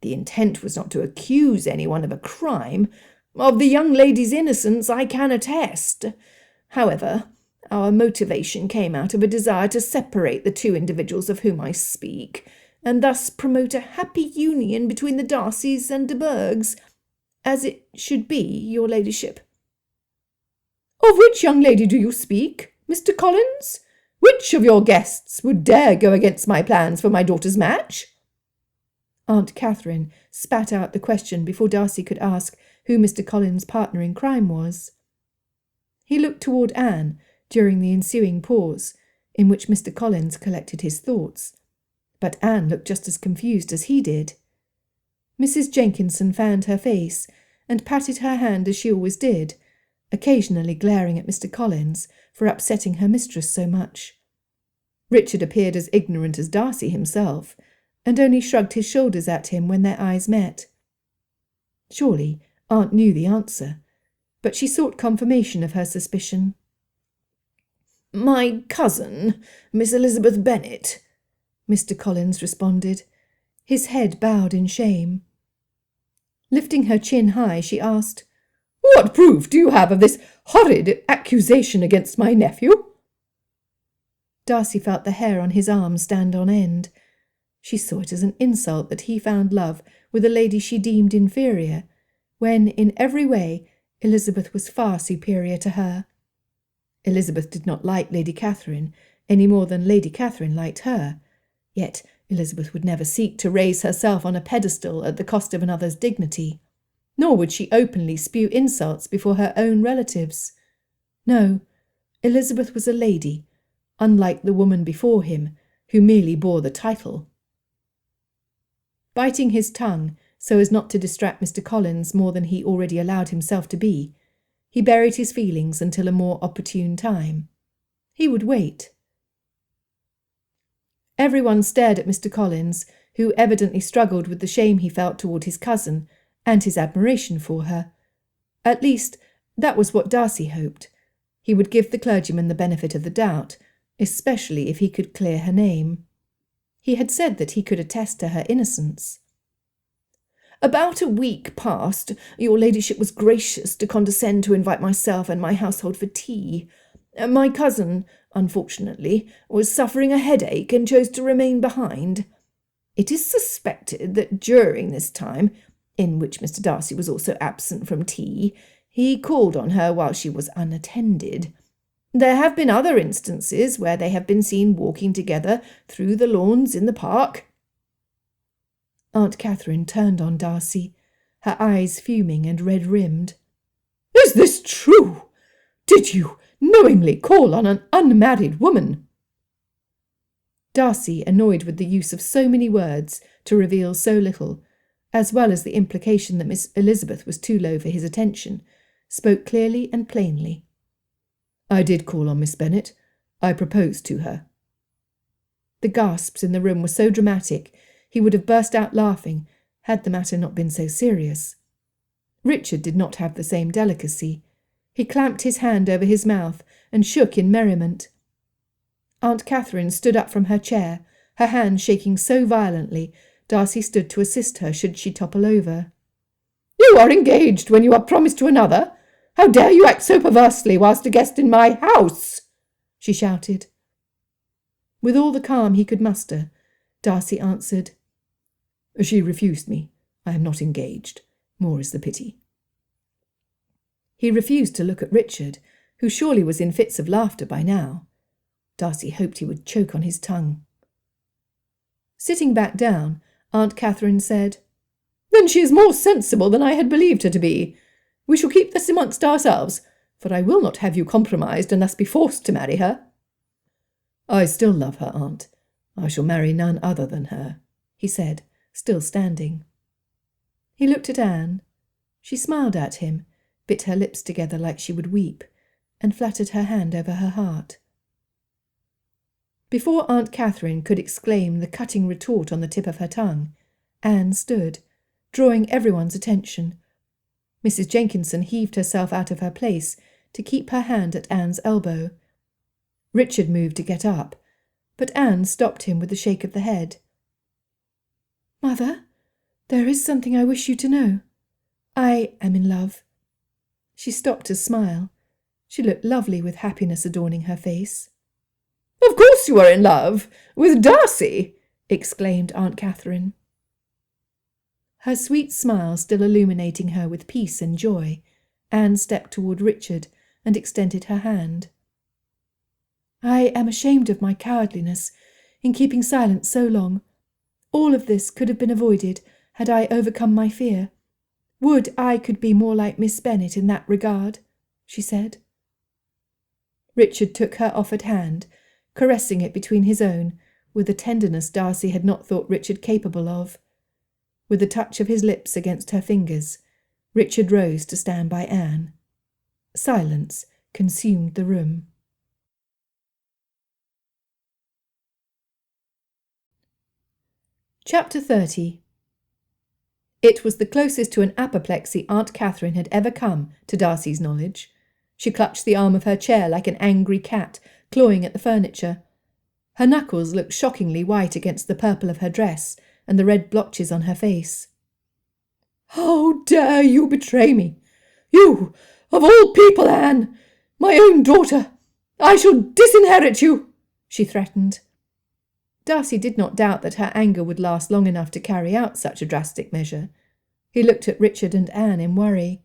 B: The intent was not to accuse anyone of a crime. Of the young lady's innocence I can attest. However, our motivation came out of a desire to separate the two individuals of whom I speak, and thus promote a happy union between the Darcys and de Bourghs, as it should be, your ladyship." "Of which young lady do you speak, Mr. Collins? Which of your guests would dare go against my plans for my daughter's match?" Aunt Catherine spat out the question before Darcy could ask who Mr. Collins' partner in crime was. He looked toward Anne during the ensuing pause, in which Mr. Collins collected his thoughts, but Anne looked just as confused as he did. Mrs. Jenkinson fanned her face and patted her hand as she always did, occasionally glaring at Mr. Collins for upsetting her mistress so much. Richard appeared as ignorant as Darcy himself, and only shrugged his shoulders at him when their eyes met. Surely Aunt knew the answer, but she sought confirmation of her suspicion. "My cousin, Miss Elizabeth Bennet," Mr. Collins responded, his head bowed in shame. Lifting her chin high, she asked, "What proof do you have of this horrid accusation against my nephew?" Darcy felt the hair on his arm stand on end. She saw it as an insult that he found love with a lady she deemed inferior, when, in every way, Elizabeth was far superior to her. Elizabeth did not like Lady Catherine any more than Lady Catherine liked her, yet Elizabeth would never seek to raise herself on a pedestal at the cost of another's dignity, nor would she openly spew insults before her own relatives. No, Elizabeth was a lady, unlike the woman before him, who merely bore the title. Biting his tongue so as not to distract Mr. Collins more than he already allowed himself to be, he buried his feelings until a more opportune time. He would wait. Everyone stared at Mr. Collins, who evidently struggled with the shame he felt toward his cousin and his admiration for her. At least, that was what Darcy hoped. He would give the clergyman the benefit of the doubt, especially if he could clear her name. He had said that he could attest to her innocence. "About a week past, your ladyship was gracious to condescend to invite myself and my household for tea. My cousin,
C: unfortunately, was suffering a headache and chose to remain behind. It is suspected that during this time, in which Mr. Darcy was also absent from tea, he called on her while she was unattended. There have been other instances where they have been seen walking together through the lawns in the park."
B: Aunt Catherine turned on Darcy, her eyes fuming and red-rimmed.
C: "Is this true? Did you knowingly call on an unmarried woman?"
B: Darcy, annoyed with the use of so many words to reveal so little, as well as the implication that Miss Elizabeth was too low for his attention, spoke clearly and plainly.
D: "I did call on Miss Bennet. I proposed to her."
B: The gasps in the room were so dramatic he would have burst out laughing had the matter not been so serious. Richard did not have the same delicacy. He clamped his hand over his mouth and shook in merriment. Aunt Catherine stood up from her chair, her hand shaking so violently Darcy stood to assist her should she topple over.
C: "You are engaged when you are promised to another? How dare you act so perversely whilst a guest in my house?" she shouted.
B: With all the calm he could muster, Darcy answered,
D: "She refused me. I am not engaged. More is the pity."
B: He refused to look at Richard, who surely was in fits of laughter by now. Darcy hoped he would choke on his tongue. Sitting back down, Aunt Catherine said,
C: "Then she is more sensible than I had believed her to be. We shall keep this amongst ourselves, for I will not have you compromised and thus be forced to marry her."
D: "I still love her, aunt. I shall marry none other than her,"
B: he said, still standing. He looked at Anne. She smiled at him, bit her lips together like she would weep, and fluttered her hand over her heart. Before Aunt Catherine could exclaim the cutting retort on the tip of her tongue, Anne stood, drawing everyone's attention. Mrs. Jenkinson heaved herself out of her place to keep her hand at Anne's elbow. Richard moved to get up, but Anne stopped him with a shake of the head. "Mother, there is something I wish you to know. I am in love." She stopped to smile. She looked lovely with happiness adorning her face.
C: "Of course you are in love with Darcy!" exclaimed Aunt Catherine.
B: Her sweet smile still illuminating her with peace and joy, Anne stepped toward Richard and extended her hand. "I am ashamed of my cowardliness in keeping silent so long. All of this could have been avoided had I overcome my fear. Would I could be more like Miss Bennet in that regard," she said. Richard took her offered hand, caressing it between his own with a tenderness Darcy had not thought Richard capable of. With a touch of his lips against her fingers, Richard rose to stand by Anne. Silence consumed the room. Chapter 30. It was the closest to an apoplexy Aunt Catherine had ever come to Darcy's knowledge. She clutched the arm of her chair like an angry cat, clawing at the furniture. Her knuckles looked shockingly white against the purple of her dress and the red blotches on her face.
C: "How dare you betray me? You, of all people, Anne! My own daughter! I shall disinherit you!" she threatened.
B: Darcy did not doubt that her anger would last long enough to carry out such a drastic measure. He looked at Richard and Anne in worry.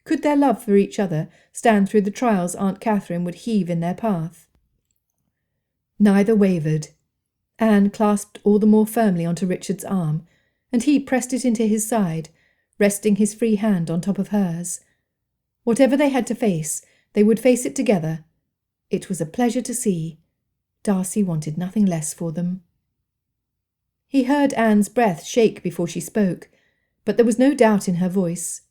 B: Could their love for each other stand through the trials Aunt Catherine would heave in their path? Neither wavered. Anne clasped all the more firmly onto Richard's arm, and he pressed it into his side, resting his free hand on top of hers. Whatever they had to face, they would face it together. It was a pleasure to see. Darcy wanted nothing less for them. He heard Anne's breath shake before she spoke, but there was no doubt in her voice.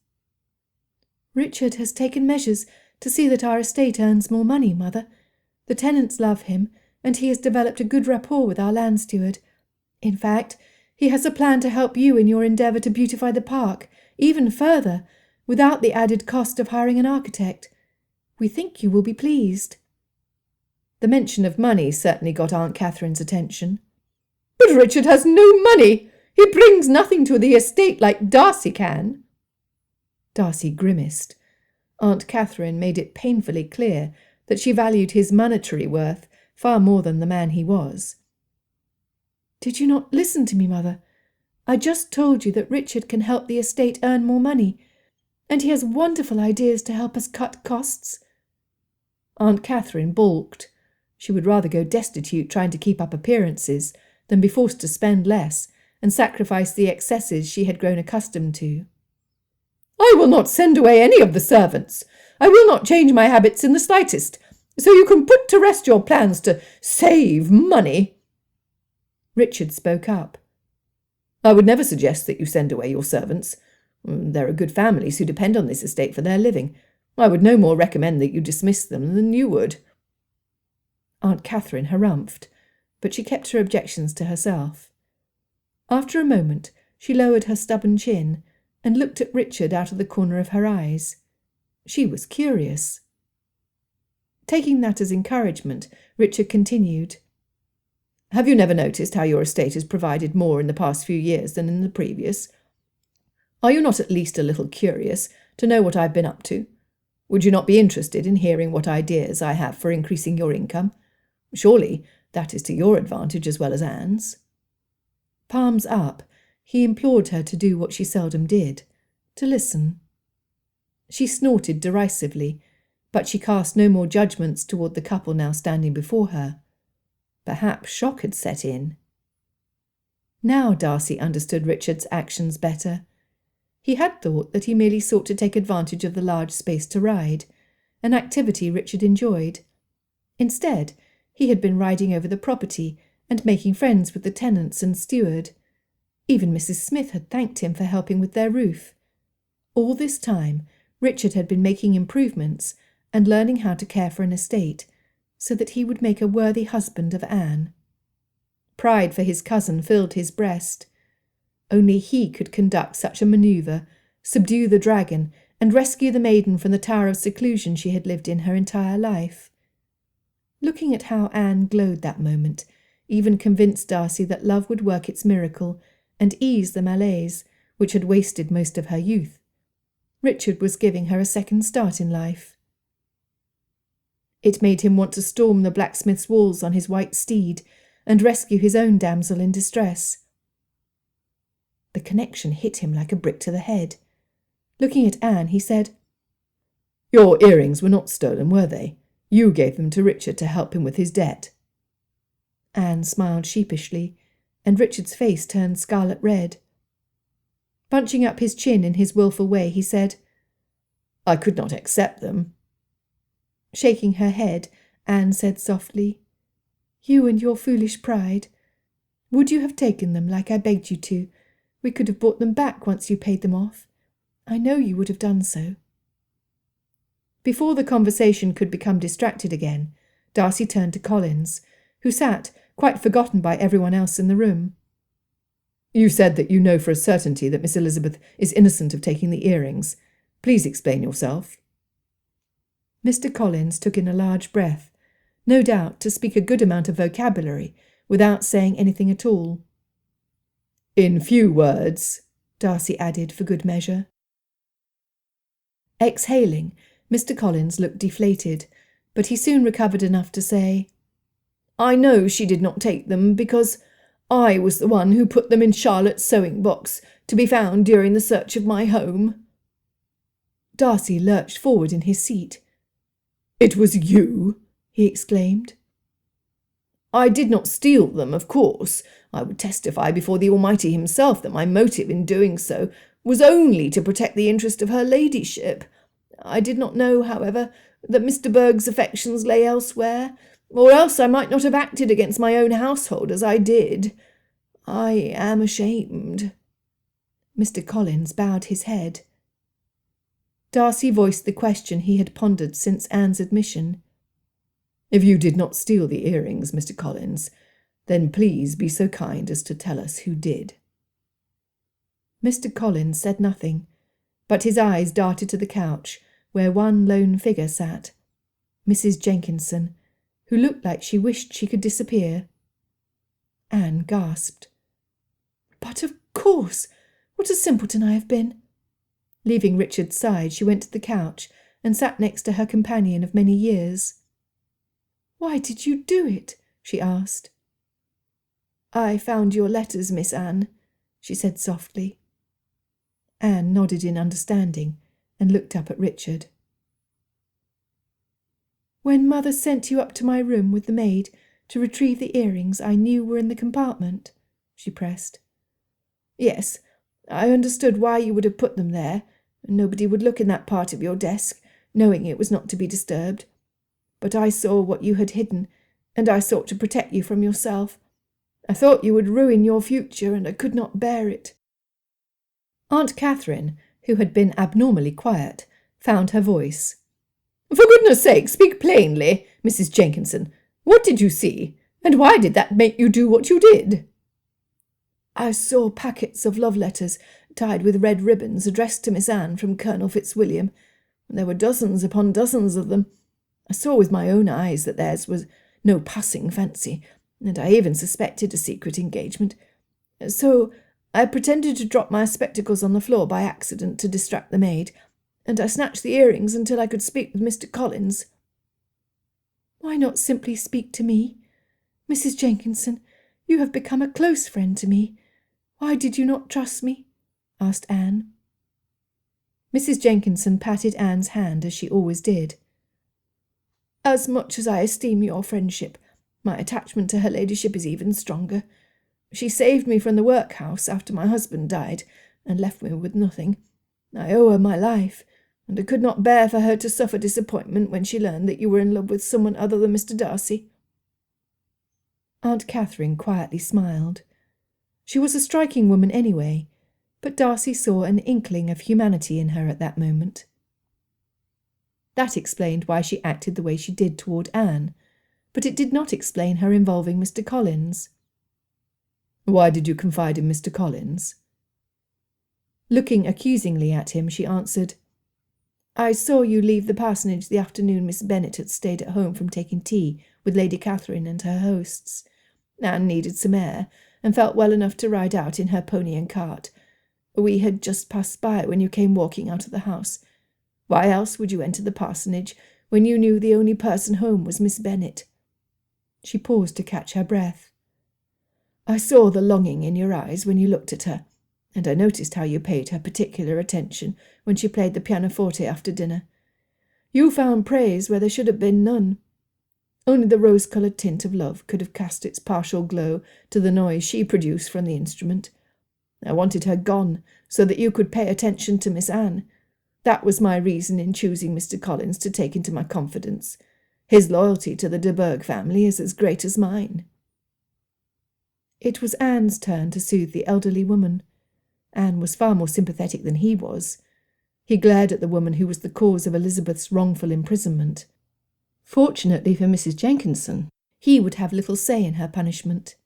B: "Richard has taken measures to see that our estate earns more money, Mother. The tenants love him, and he has developed a good rapport with our land steward. In fact, he has a plan to help you in your endeavour to beautify the park even further, without the added cost of hiring an architect. We think you will be pleased." The mention of money certainly got Aunt Catherine's attention.
C: "But Richard has no money. He brings nothing to the estate like Darcy can."
B: Darcy grimaced. Aunt Catherine made it painfully clear that she valued his monetary worth far more than the man he was. "Did you not listen to me, Mother? I just told you that Richard can help the estate earn more money, and he has wonderful ideas to help us cut costs." Aunt Catherine balked. She would rather go destitute trying to keep up appearances than be forced to spend less and sacrifice the excesses she had grown accustomed to. "I will not send away any of the servants. I will not change my habits in the slightest, so you can put to rest your plans to save money." Richard spoke up. "I would never suggest that you send away your servants. There are good families who depend on this estate for their living. I would no more recommend that you dismiss them than you would." Aunt Catherine harumphed, but she kept her objections to herself. After a moment, she lowered her stubborn chin and looked at Richard out of the corner of her eyes. She was curious. Taking that as encouragement, Richard continued, "Have you never noticed how your estate has provided more in the past few years than in the previous? Are you not at least a little curious to know what I've been up to? Would you not be interested in hearing what ideas I have for increasing your income? Surely that is to your advantage as well as Anne's." Palms up, he implored her to do what she seldom did, to listen. She snorted derisively, but she cast no more judgments toward the couple now standing before her. Perhaps shock had set in. Now Darcy understood Richard's actions better. He had thought that he merely sought to take advantage of the large space to ride, an activity Richard enjoyed. Instead, he had been riding over the property and making friends with the tenants and steward. Even Mrs. Smith had thanked him for helping with their roof. All this time, Richard had been making improvements and learning how to care for an estate, so that he would make a worthy husband of Anne. Pride for his cousin filled his breast. Only he could conduct such a manoeuvre, subdue the dragon, and rescue the maiden from the tower of seclusion she had lived in her entire life. Looking at how Anne glowed that moment, even convinced Darcy that love would work its miracle and ease the malaise which had wasted most of her youth. Richard was giving her a second start in life. It made him want to storm the blacksmith's walls on his white steed and rescue his own damsel in distress. The connection hit him like a brick to the head. Looking at Anne, he said, "Your earrings were not stolen, were they? You gave them to Richard to help him with his debt." Anne smiled sheepishly, and Richard's face turned scarlet red. Bunching up his chin in his wilful way, he said, "I could not accept them." Shaking her head, Anne said softly, "You and your foolish pride. Would you have taken them like I begged you to? We could have bought them back once you paid them off. I know you would have done so." Before the conversation could become distracted again, Darcy turned to Collins, who sat, quite forgotten by everyone else in the room. "You said that you know for a certainty that Miss Elizabeth is innocent of taking the earrings. Please explain yourself." Mr. Collins took in a large breath, no doubt to speak a good amount of vocabulary without saying anything at all. "In few words," Darcy added for good measure. Exhaling, Mr. Collins looked deflated, but he soon recovered enough to say, "I know she did not take them because I was the one who put them in Charlotte's sewing box to be found during the search of my home." Darcy lurched forward in his seat. "It was you?" he exclaimed. "I did not steal them, of course. I would testify before the Almighty himself that my motive in doing so was only to protect the interest of her ladyship. I did not know, however, that Mr. Berg's affections lay elsewhere, or else I might not have acted against my own household as I did. I am ashamed." Mr. Collins bowed his head. Darcy voiced the question he had pondered since Anne's admission. "If you did not steal the earrings, Mr. Collins, then please be so kind as to tell us who did." Mr. Collins said nothing, but his eyes darted to the couch where one lone figure sat, Mrs. Jenkinson, who looked like she wished she could disappear. Anne gasped. "But of course! What a simpleton I have been!" Leaving Richard's side, she went to the couch and sat next to her companion of many years.
C: "Why did you do it?" she asked. "I found your letters, Miss Anne," she said softly. Anne nodded in understanding and looked up at Richard. "When Mother sent you up to my room with the maid to retrieve the earrings I knew were in the compartment," she pressed. "Yes, I understood why you would have put them there. Nobody would look in that part of your desk, knowing it was not to be disturbed. But I saw what you had hidden, and I sought to protect you from yourself. I thought you would ruin your future, and I could not bear it."
B: Aunt Catherine, who had been abnormally quiet, found her voice. "For goodness' sake, speak plainly, Mrs. Jenkinson. What did you see, and why did that make you do what you did?"
C: "I saw packets of love letters tied with red ribbons addressed to Miss Anne from Colonel Fitzwilliam. There were dozens upon dozens of them. I saw with my own eyes that theirs was no passing fancy, and I even suspected a secret engagement. So I pretended to drop my spectacles on the floor by accident to distract the maid, and I snatched the earrings until I could speak with Mr. Collins."
B: "Why not simply speak to me? Mrs. Jenkinson, you have become a close friend to me. Why did you not trust me?" asked Anne. Mrs. Jenkinson patted Anne's hand as she always did.
C: "As much as I esteem your friendship, my attachment to her ladyship is even stronger. She saved me from the workhouse after my husband died, and left me with nothing. I owe her my life, and I could not bear for her to suffer disappointment when she learned that you were in love with someone other than Mr. Darcy."
B: Aunt Catherine quietly smiled. She was a striking woman anyway, but Darcy saw an inkling of humanity in her at that moment. That explained why she acted the way she did toward Anne, but it did not explain her involving Mr. Collins.
D: "Why did you confide in Mr. Collins?"
B: Looking accusingly at him, she answered,
C: "I saw you leave the parsonage the afternoon Miss Bennet had stayed at home from taking tea with Lady Catherine and her hosts. Anne needed some air, and felt well enough to ride out in her pony and cart. We had just passed by when you came walking out of the house. Why else would you enter the parsonage when you knew the only person home was Miss Bennet?"
B: She paused to catch her breath.
C: "I saw the longing in your eyes when you looked at her, and I noticed how you paid her particular attention when she played the pianoforte after dinner. You found praise where there should have been none. Only the rose-coloured tint of love could have cast its partial glow to the noise she produced from the instrument. I wanted her gone, so that you could pay attention to Miss Anne. That was my reason in choosing Mr. Collins to take into my confidence. His loyalty to the de Bourgh family is as great as mine."
B: It was Anne's turn to soothe the elderly woman. Anne was far more sympathetic than he was. He glared at the woman who was the cause of Elizabeth's wrongful imprisonment. Fortunately for Mrs. Jenkinson, he would have little say in her punishment.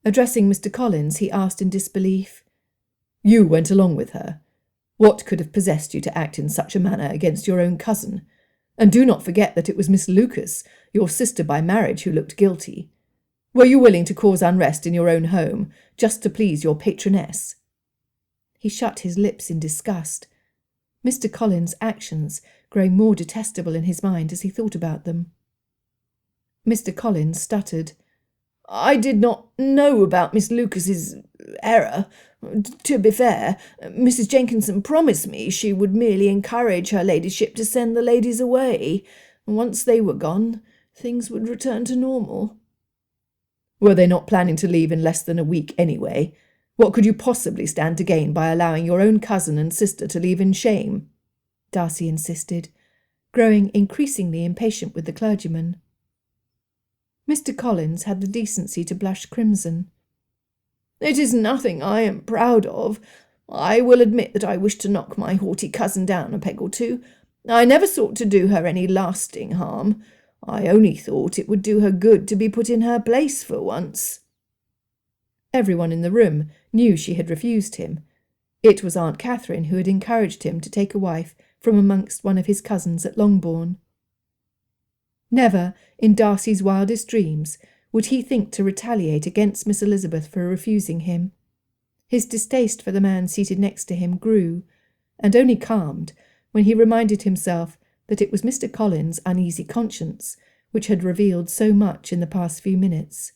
B: Addressing Mr. Collins, he asked in disbelief,
D: "You went along with her. What could have possessed you to act in such a manner against your own cousin? And do not forget that it was Miss Lucas, your sister by marriage, who looked guilty. Were you willing to cause unrest in your own home, just to please your patroness?"
B: He shut his lips in disgust, Mr. Collins' actions growing more detestable in his mind as he thought about them.
C: Mr. Collins stuttered. "I did not know about Miss Lucas's error. To be fair, Mrs. Jenkinson promised me she would merely encourage her ladyship to send the ladies away. Once they were gone, things would return to normal."
D: "Were they not planning to leave in less than a week anyway? What could you possibly stand to gain by allowing your own cousin and sister to leave in shame?"
B: Darcy insisted, growing increasingly impatient with the clergyman. Mr. Collins had the decency to blush crimson.
C: "It is nothing I am proud of. I will admit that I wish to knock my haughty cousin down a peg or two. I never sought to do her any lasting harm. I only thought it would do her good to be put in her place for once."
B: Everyone in the room knew she had refused him. It was Aunt Catherine who had encouraged him to take a wife from amongst one of his cousins at Longbourn. Never, in Darcy's wildest dreams, would he think to retaliate against Miss Elizabeth for refusing him. His distaste for the man seated next to him grew, and only calmed when he reminded himself that it was Mr. Collins' uneasy conscience which had revealed so much in the past few minutes.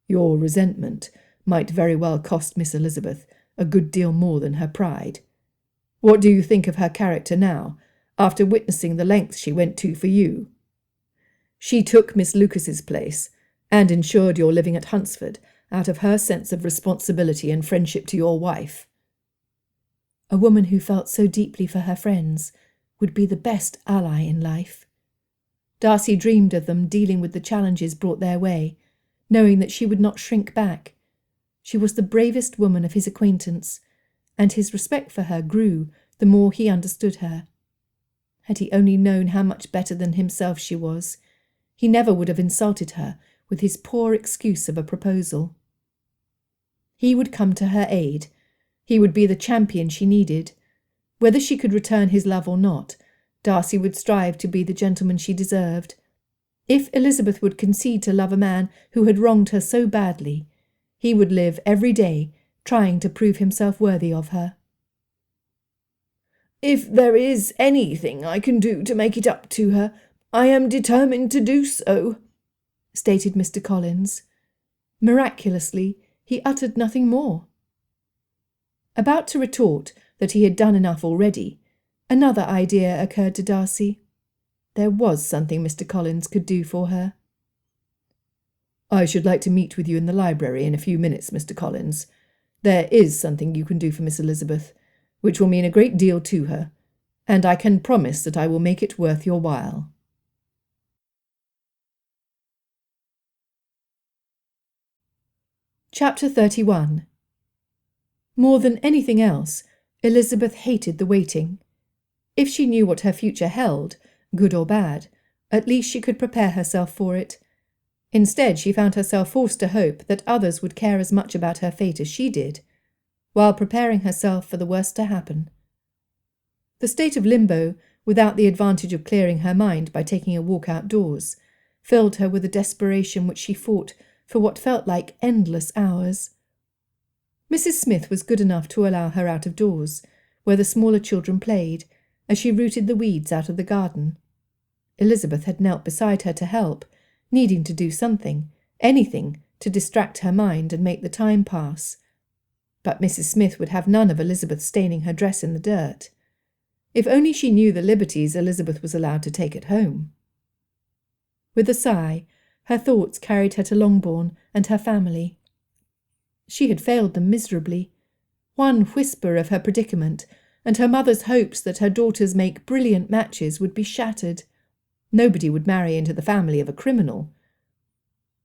D: Your resentment might very well cost Miss Elizabeth a good deal more than her pride. What do you think of her character now, after witnessing the lengths she went to for you? She took Miss Lucas's place, and ensured your living at Hunsford out of her sense of responsibility and friendship to your wife.
B: A woman who felt so deeply for her friends would be the best ally in life. Darcy dreamed of them dealing with the challenges brought their way, knowing that she would not shrink back. She was the bravest woman of his acquaintance, and his respect for her grew the more he understood her. Had he only known how much better than himself she was, he never would have insulted her with his poor excuse of a proposal. He would come to her aid. He would be the champion she needed. Whether she could return his love or not, Darcy would strive to be the gentleman she deserved. If Elizabeth would concede to love a man who had wronged her so badly, he would live every day trying to prove himself worthy of her.
C: If there is anything I can do to make it up to her, I am determined to do so, stated Mr. Collins.
B: Miraculously, he uttered nothing more. About to retort that he had done enough already, another idea occurred to Darcy. There was something Mr. Collins could do for her.
D: I should like to meet with you in the library in a few minutes, Mr. Collins. There is something you can do for Miss Elizabeth, which will mean a great deal to her, and I can promise that I will make it worth your while.
B: Chapter 31. More than anything else, Elizabeth hated the waiting. If she knew what her future held, good or bad, at least she could prepare herself for it. Instead, she found herself forced to hope that others would care as much about her fate as she did, while preparing herself for the worst to happen. The state of limbo, without the advantage of clearing her mind by taking a walk outdoors, filled her with a desperation which she fought for what felt like endless hours. Mrs. Smith was good enough to allow her out of doors, where the smaller children played, as she rooted the weeds out of the garden. Elizabeth had knelt beside her to help, needing to do something, anything, to distract her mind and make the time pass. But Mrs. Smith would have none of Elizabeth staining her dress in the dirt. If only she knew the liberties Elizabeth was allowed to take at home. With a sigh, her thoughts carried her to Longbourn and her family. She had failed them miserably. One whisper of her predicament, and her mother's hopes that her daughters make brilliant matches would be shattered. Nobody would marry into the family of a criminal.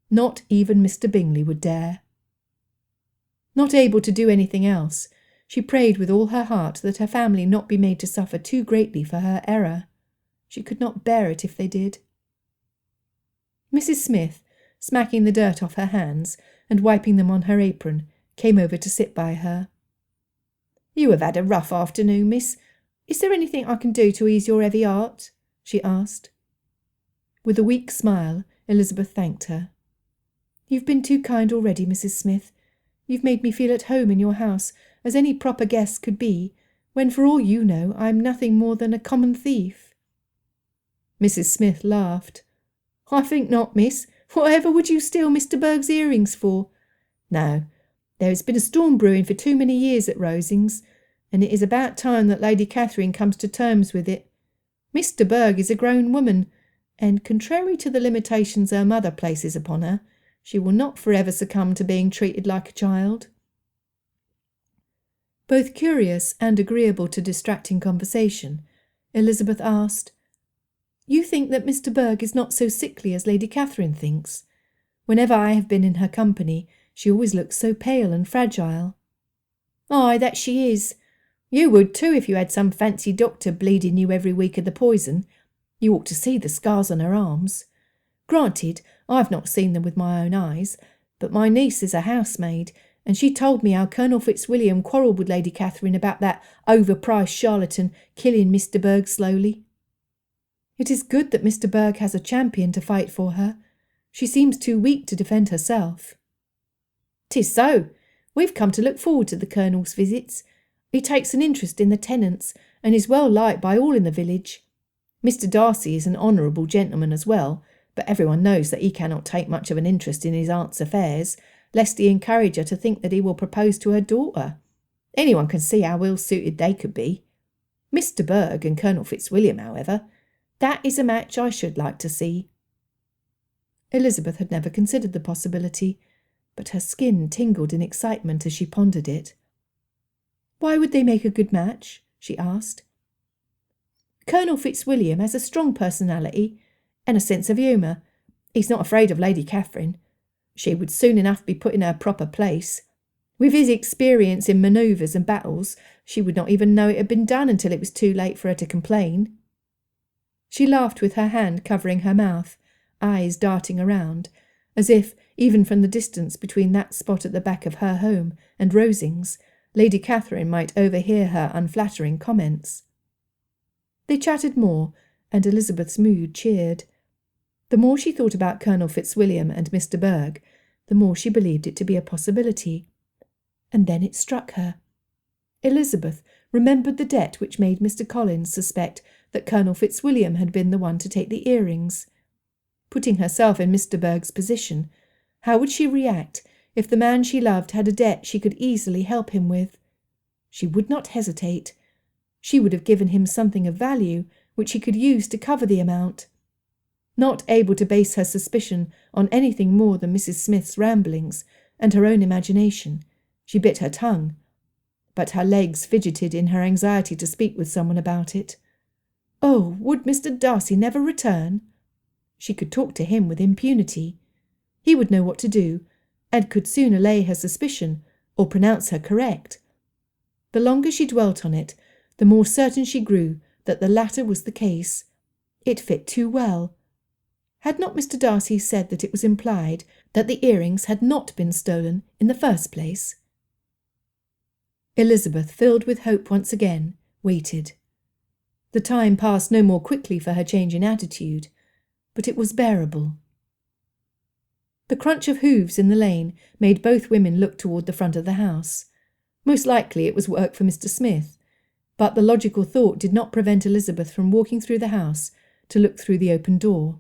B: Not even Mr. Bingley would dare. Not able to do anything else, she prayed with all her heart that her family not be made to suffer too greatly for her error. She could not bear it if they did. Mrs. Smith, smacking the dirt off her hands and wiping them on her apron, came over to sit by her.
C: "You have had a rough afternoon, miss. Is there anything I can do to ease your heavy heart?" she asked.
B: With a weak smile, Elizabeth thanked her. "You've been too kind already, Mrs. Smith. You've made me feel at home in your house, as any proper guest could be, when for all you know I'm nothing more than a common thief."
C: Mrs. Smith laughed. "I think not, miss. Whatever would you steal Mr. Berg's earrings for? No, there has been a storm brewing for too many years at Rosings, and it is about time that Lady Catherine comes to terms with it. Mr. Berg is a grown woman, and contrary to the limitations her mother places upon her, she will not forever succumb to being treated like a child."
B: Both curious and agreeable to distracting conversation, Elizabeth asked, "You think that Mr. Berg is not so sickly as Lady Catherine thinks? Whenever I have been in her company, she always looks so pale and fragile."
C: "Aye, that she is. You would too if you had some fancy doctor bleeding you every week of the poison. You ought to see the scars on her arms. Granted, I've not seen them with my own eyes, but my niece is a housemaid, and she told me how Colonel Fitzwilliam quarrelled with Lady Catherine about that overpriced charlatan killing Mr. Berg slowly."
B: "It is good that Mr. Berg has a champion to fight for her. She seems too weak to defend herself."
C: "'Tis so. We've come to look forward to the Colonel's visits. He takes an interest in the tenants, and is well liked by all in the village. Mr. Darcy is an honourable gentleman as well, but everyone knows that he cannot take much of an interest in his aunt's affairs, lest he encourage her to think that he will propose to her daughter. Anyone can see how ill-suited they could be. Mr. Berg and Colonel Fitzwilliam, however, that is a match I should like to see."
B: Elizabeth had never considered the possibility, but her skin tingled in excitement as she pondered it. "Why would they make a good match?" she asked.
C: "Colonel Fitzwilliam has a strong personality and a sense of humour. He's not afraid of Lady Catherine. She would soon enough be put in her proper place. With his experience in manoeuvres and battles, she would not even know it had been done until it was too late for her to complain."
B: She laughed with her hand covering her mouth, eyes darting around, as if, even from the distance between that spot at the back of her home and Rosings, Lady Catherine might overhear her unflattering comments. They chatted more, and Elizabeth's mood cheered. The more she thought about Colonel Fitzwilliam and Mr. Berg, the more she believed it to be a possibility. And then it struck her. Elizabeth remembered the debt which made Mr. Collins suspect that Colonel Fitzwilliam had been the one to take the earrings. Putting herself in Mr. Berg's position, how would she react if the man she loved had a debt she could easily help him with? She would not hesitate. She would have given him something of value which he could use to cover the amount. Not able to base her suspicion on anything more than Mrs. Smith's ramblings and her own imagination, she bit her tongue, but her legs fidgeted in her anxiety to speak with someone about it. Oh, would Mr. Darcy never return? She could talk to him with impunity. He would know what to do, and could soon allay her suspicion or pronounce her correct. The longer she dwelt on it, the more certain she grew that the latter was the case. It fit too well. Had not Mr. Darcy said that it was implied that the earrings had not been stolen in the first place? Elizabeth, filled with hope once again, waited. The time passed no more quickly for her change in attitude, but it was bearable. The crunch of hooves in the lane made both women look toward the front of the house. Most likely it was work for Mr. Smith, but the logical thought did not prevent Elizabeth from walking through the house to look through the open door.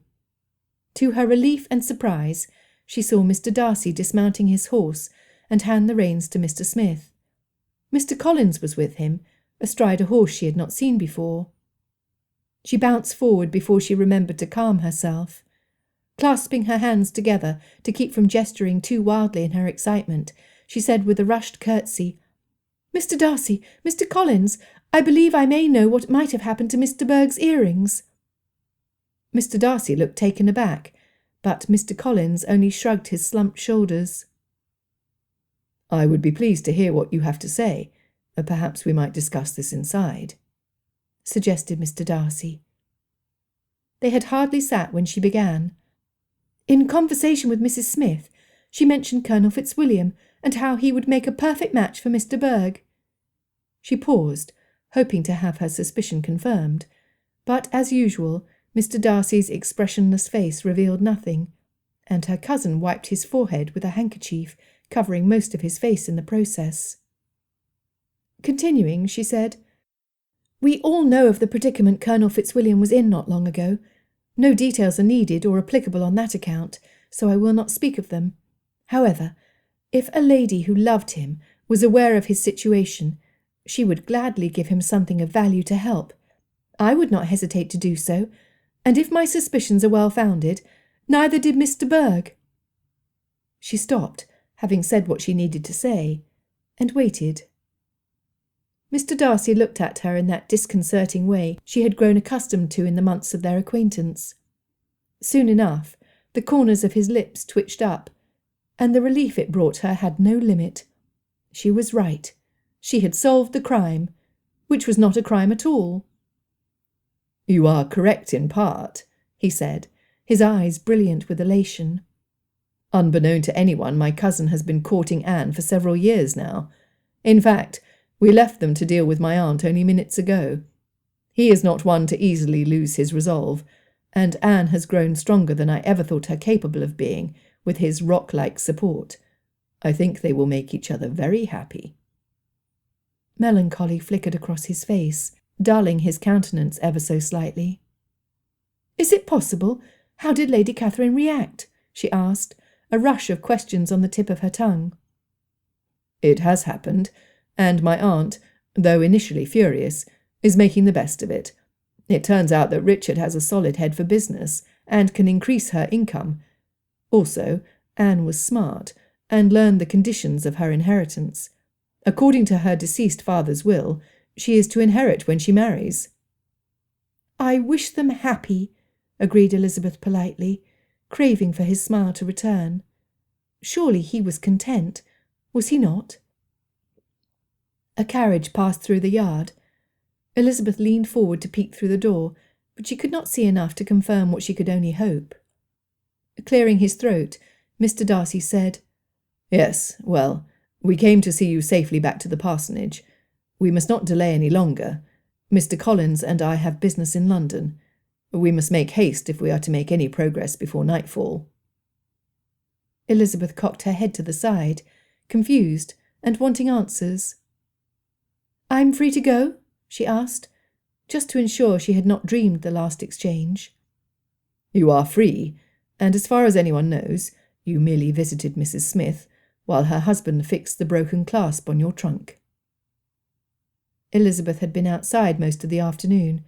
B: To her relief and surprise, she saw Mr. Darcy dismounting his horse and hand the reins to Mr. Smith. Mr. Collins was with him, astride a horse she had not seen before. She bounced forward before she remembered to calm herself. Clasping her hands together to keep from gesturing too wildly in her excitement, she said with a rushed curtsy, "Mr. Darcy, Mr. Collins, I believe I may know what might have happened to Mr. Berg's earrings." Mr. Darcy looked taken aback, but Mr. Collins only shrugged his slumped shoulders. "I would be pleased to hear what you have to say. Perhaps we might discuss this inside," suggested Mr. Darcy. They had hardly sat when she began. "In conversation with Mrs. Smith, she mentioned Colonel Fitzwilliam and how he would make a perfect match for Mr. Berg." She paused, hoping to have her suspicion confirmed, but as usual, Mr. Darcy's expressionless face revealed nothing, and her cousin wiped his forehead with a handkerchief, covering most of his face in the process. Continuing, she said, "We all know of the predicament Colonel Fitzwilliam was in not long ago. No details are needed or applicable on that account, so I will not speak of them. However, if a lady who loved him was aware of his situation, she would gladly give him something of value to help. I would not hesitate to do so, and if my suspicions are well founded, neither did Mr. Berg." She stopped, having said what she needed to say, and waited. Mr. Darcy looked at her in that disconcerting way she had grown accustomed to in the months of their acquaintance. Soon enough, the corners of his lips twitched up, and the relief it brought her had no limit. She was right. She had solved the crime, which was not a crime at all. "You are correct in part," he said, his eyes brilliant with elation. "Unbeknown to anyone, my cousin has been courting Anne for several years now. In fact, we left them to deal with my aunt only minutes ago. He is not one to easily lose his resolve, and Anne has grown stronger than I ever thought her capable of being, with his rock-like support. I think they will make each other very happy." Melancholy flickered across his face, dulling his countenance ever so slightly. Is it possible? How did Lady Catherine react? She asked, a rush of questions on the tip of her tongue.
D: It has happened, and my aunt, though initially furious, is making the best of it. It turns out that Richard has a solid head for business and can increase her income. Also, Anne was smart and learned the conditions of her inheritance. According to her deceased father's will, she is to inherit when she marries.
B: I wish them happy, agreed Elizabeth politely, craving for his smile to return. Surely he was content, was he not? A carriage passed through the yard. Elizabeth leaned forward to peek through the door, but she could not see enough to confirm what she could only hope. Clearing his throat, Mr. Darcy said,
D: Yes, well, we came to see you safely back to the parsonage. We must not delay any longer. Mr. Collins and I have business in London. We must make haste if we are to make any progress before nightfall.
B: Elizabeth cocked her head to the side, confused and wanting answers. I'm free to go? She asked, just to ensure she had not dreamed the last exchange.
D: You are free, and as far as anyone knows, you merely visited Mrs. Smith, while her husband fixed the broken clasp on your trunk.
B: Elizabeth had been outside most of the afternoon,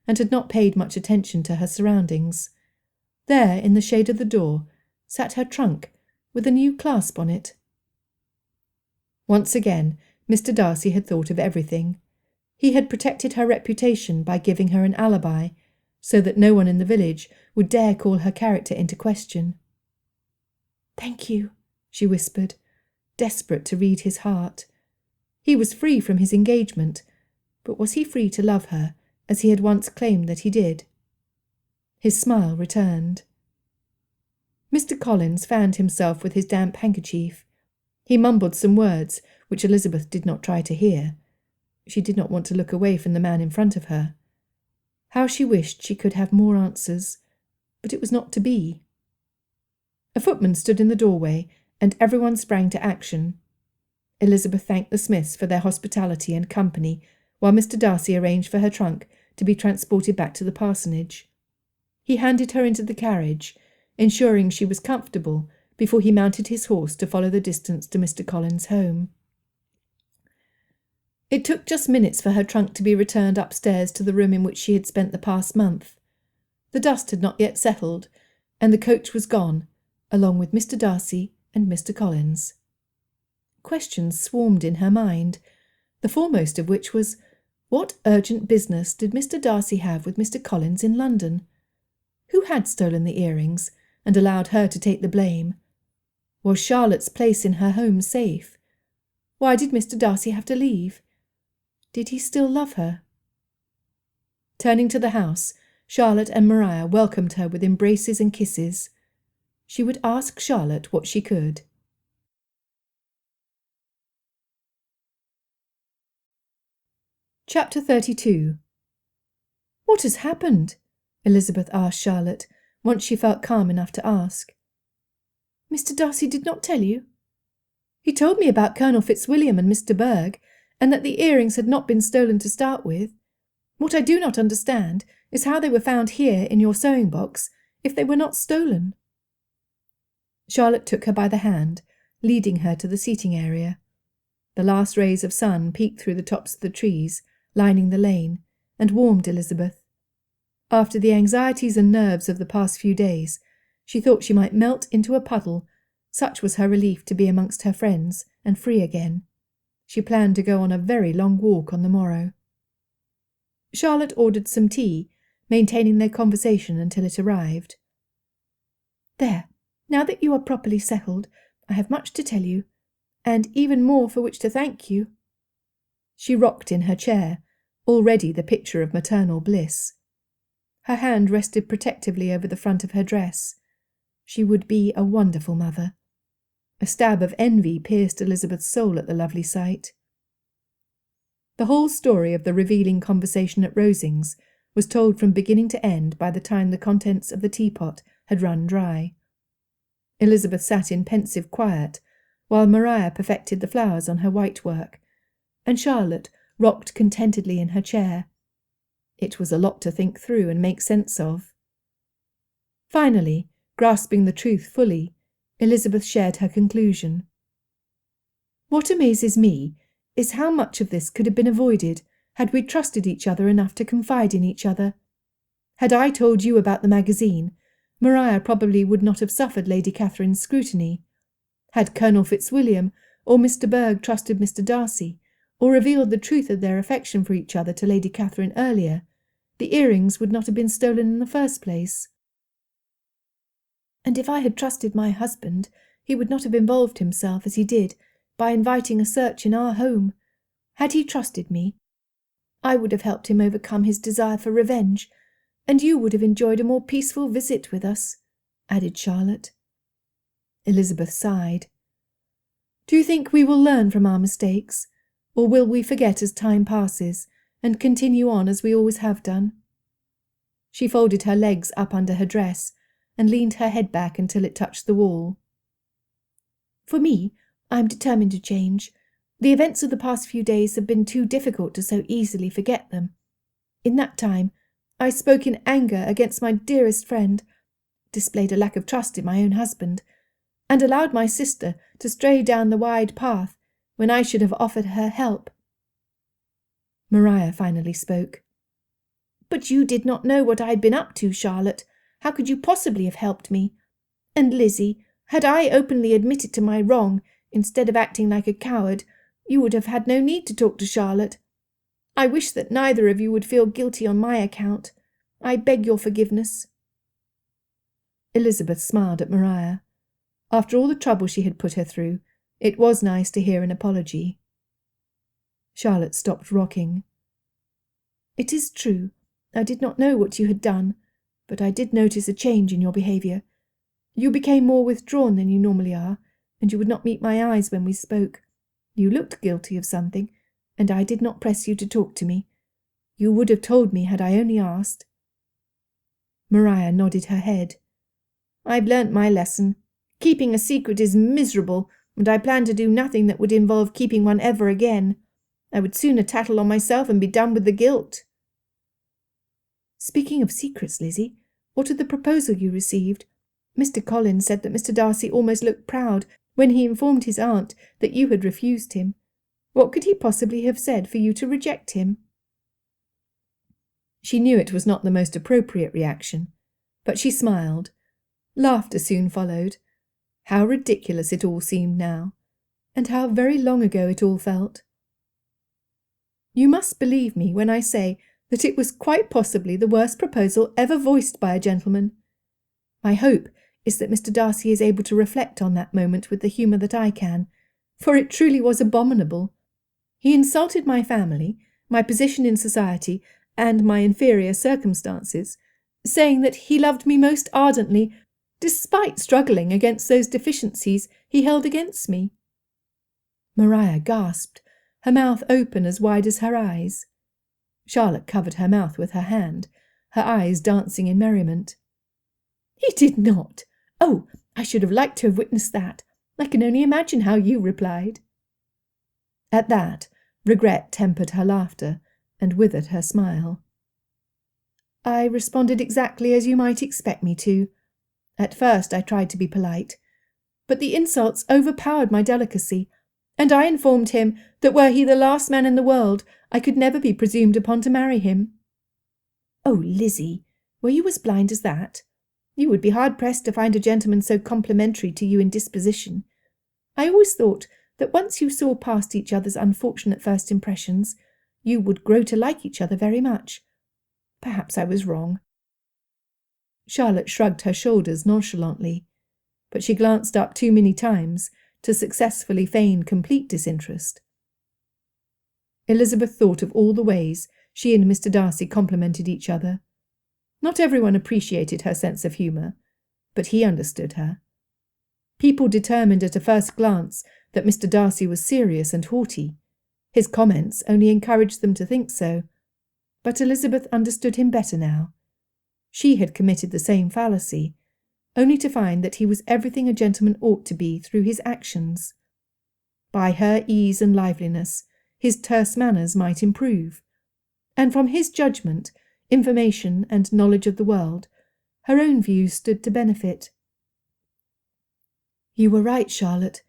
B: and had not paid much attention to her surroundings. There, in the shade of the door, sat her trunk, with a new clasp on it. Once again, Mr. Darcy had thought of everything. He had protected her reputation by giving her an alibi, so that no one in the village would dare call her character into question. "Thank you," she whispered, desperate to read his heart. He was free from his engagement, but was he free to love her, as he had once claimed that he did? His smile returned. Mr. Collins fanned himself with his damp handkerchief. He mumbled some words which Elizabeth did not try to hear. She did not want to look away from the man in front of her. How she wished she could have more answers, but it was not to be. A footman stood in the doorway, and everyone sprang to action. Elizabeth thanked the Smiths for their hospitality and company, while Mr. Darcy arranged for her trunk to be transported back to the parsonage. He handed her into the carriage, ensuring she was comfortable before he mounted his horse to follow the distance to Mr. Collins' home. It took just minutes for her trunk to be returned upstairs to the room in which she had spent the past month. The dust had not yet settled, and the coach was gone, along with Mr. Darcy and Mr. Collins. Questions swarmed in her mind, the foremost of which was, what urgent business did Mr. Darcy have with Mr. Collins in London? Who had stolen the earrings and allowed her to take the blame? Was Charlotte's place in her home safe? Why did Mr. Darcy have to leave? Did he still love her? Turning to the house, Charlotte and Maria welcomed her with embraces and kisses. She would ask Charlotte what she could. Chapter 32. What has happened? Elizabeth asked Charlotte, once she felt calm enough to ask. Mr. Darcy did not tell you? He told me about Colonel Fitzwilliam and Mr. Berg, and that the earrings had not been stolen to start with. What I do not understand is how they were found here in your sewing box if they were not stolen. Charlotte took her by the hand, leading her to the seating area. The last rays of sun peeked through the tops of the trees, lining the lane, and warmed Elizabeth. After the anxieties and nerves of the past few days, she thought she might melt into a puddle. Such was her relief to be amongst her friends and free again. She planned to go on a very long walk on the morrow. Charlotte ordered some tea, maintaining their conversation until it arrived. There, now that you are properly settled, I have much to tell you, and even more for which to thank you. She rocked in her chair, already the picture of maternal bliss. Her hand rested protectively over the front of her dress. She would be a wonderful mother. A stab of envy pierced Elizabeth's soul at the lovely sight. The whole story of the revealing conversation at Rosings was told from beginning to end by the time the contents of the teapot had run dry. Elizabeth sat in pensive quiet, while Maria perfected the flowers on her white work, and Charlotte rocked contentedly in her chair. It was a lot to think through and make sense of. Finally, grasping the truth fully, Elizabeth shared her conclusion. What amazes me is how much of this could have been avoided had we trusted each other enough to confide in each other. Had I told you about the magazine, Maria probably would not have suffered Lady Catherine's scrutiny. Had Colonel Fitzwilliam or Mr. Berg trusted Mr. Darcy, or revealed the truth of their affection for each other to Lady Catherine earlier, the earrings would not have been stolen in the first place. And if I had trusted my husband, he would not have involved himself, as he did, by inviting a search in our home. Had he trusted me, I would have helped him overcome his desire for revenge, and you would have enjoyed a more peaceful visit with us, added Charlotte. Elizabeth sighed. Do you think we will learn from our mistakes, or will we forget as time passes, and continue on as we always have done? She folded her legs up under her dress, and leaned her head back until it touched the wall. For me, I am determined to change. The events of the past few days have been too difficult to so easily forget them. In that time, I spoke in anger against my dearest friend, displayed a lack of trust in my own husband, and allowed my sister to stray down the wide path when I should have offered her help. Maria finally spoke. But you did not know what I had been up to, Charlotte. How could you possibly have helped me? And Lizzie, had I openly admitted to my wrong, instead of acting like a coward, you would have had no need to talk to Charlotte. I wish that neither of you would feel guilty on my account. I beg your forgiveness. Elizabeth smiled at Maria. After all the trouble she had put her through, it was nice to hear an apology. Charlotte stopped rocking. It is true, I did not know what you had done, but I did notice a change in your behaviour. You became more withdrawn than you normally are, and you would not meet my eyes when we spoke. You looked guilty of something, and I did not press you to talk to me. You would have told me had I only asked. Maria nodded her head. I've learnt my lesson. Keeping a secret is miserable, and I plan to do nothing that would involve keeping one ever again. I would sooner tattle on myself and be done with the guilt. Speaking of secrets, Lizzie, what of the proposal you received? Mr. Collins said that Mr. Darcy almost looked proud when he informed his aunt that you had refused him. What could he possibly have said for you to reject him? She knew it was not the most appropriate reaction, but she smiled. Laughter soon followed. How ridiculous it all seemed now, and how very long ago it all felt. You must believe me when I say that it was quite possibly the worst proposal ever voiced by a gentleman. My hope is that Mr. Darcy is able to reflect on that moment with the humour that I can, for it truly was abominable. He insulted my family, my position in society, and my inferior circumstances, saying that he loved me most ardently, despite struggling against those deficiencies he held against me. Maria gasped, her mouth open as wide as her eyes. Charlotte covered her mouth with her hand, her eyes dancing in merriment. He did not. Oh, I should have liked to have witnessed that. I can only imagine how you replied. At that, regret tempered her laughter and withered her smile. I responded exactly as you might expect me to. At first I tried to be polite, but the insults overpowered my delicacy, and I informed him that were he the last man in the world, I could never be presumed upon to marry him. Oh, Lizzie, were you as blind as that? You would be hard-pressed to find a gentleman so complimentary to you in disposition. I always thought that once you saw past each other's unfortunate first impressions, you would grow to like each other very much. Perhaps I was wrong. Charlotte shrugged her shoulders nonchalantly, but she glanced up too many times to successfully feign complete disinterest. Elizabeth thought of all the ways she and Mr. Darcy complimented each other. Not everyone appreciated her sense of humour, but he understood her. People determined at a first glance that Mr. Darcy was serious and haughty. His comments only encouraged them to think so, but Elizabeth understood him better now. She had committed the same fallacy, only to find that he was everything a gentleman ought to be through his actions. By her ease and liveliness, his terse manners might improve, and from his judgment, information, and knowledge of the world, Her own views stood to benefit. "You were right, Charlotte.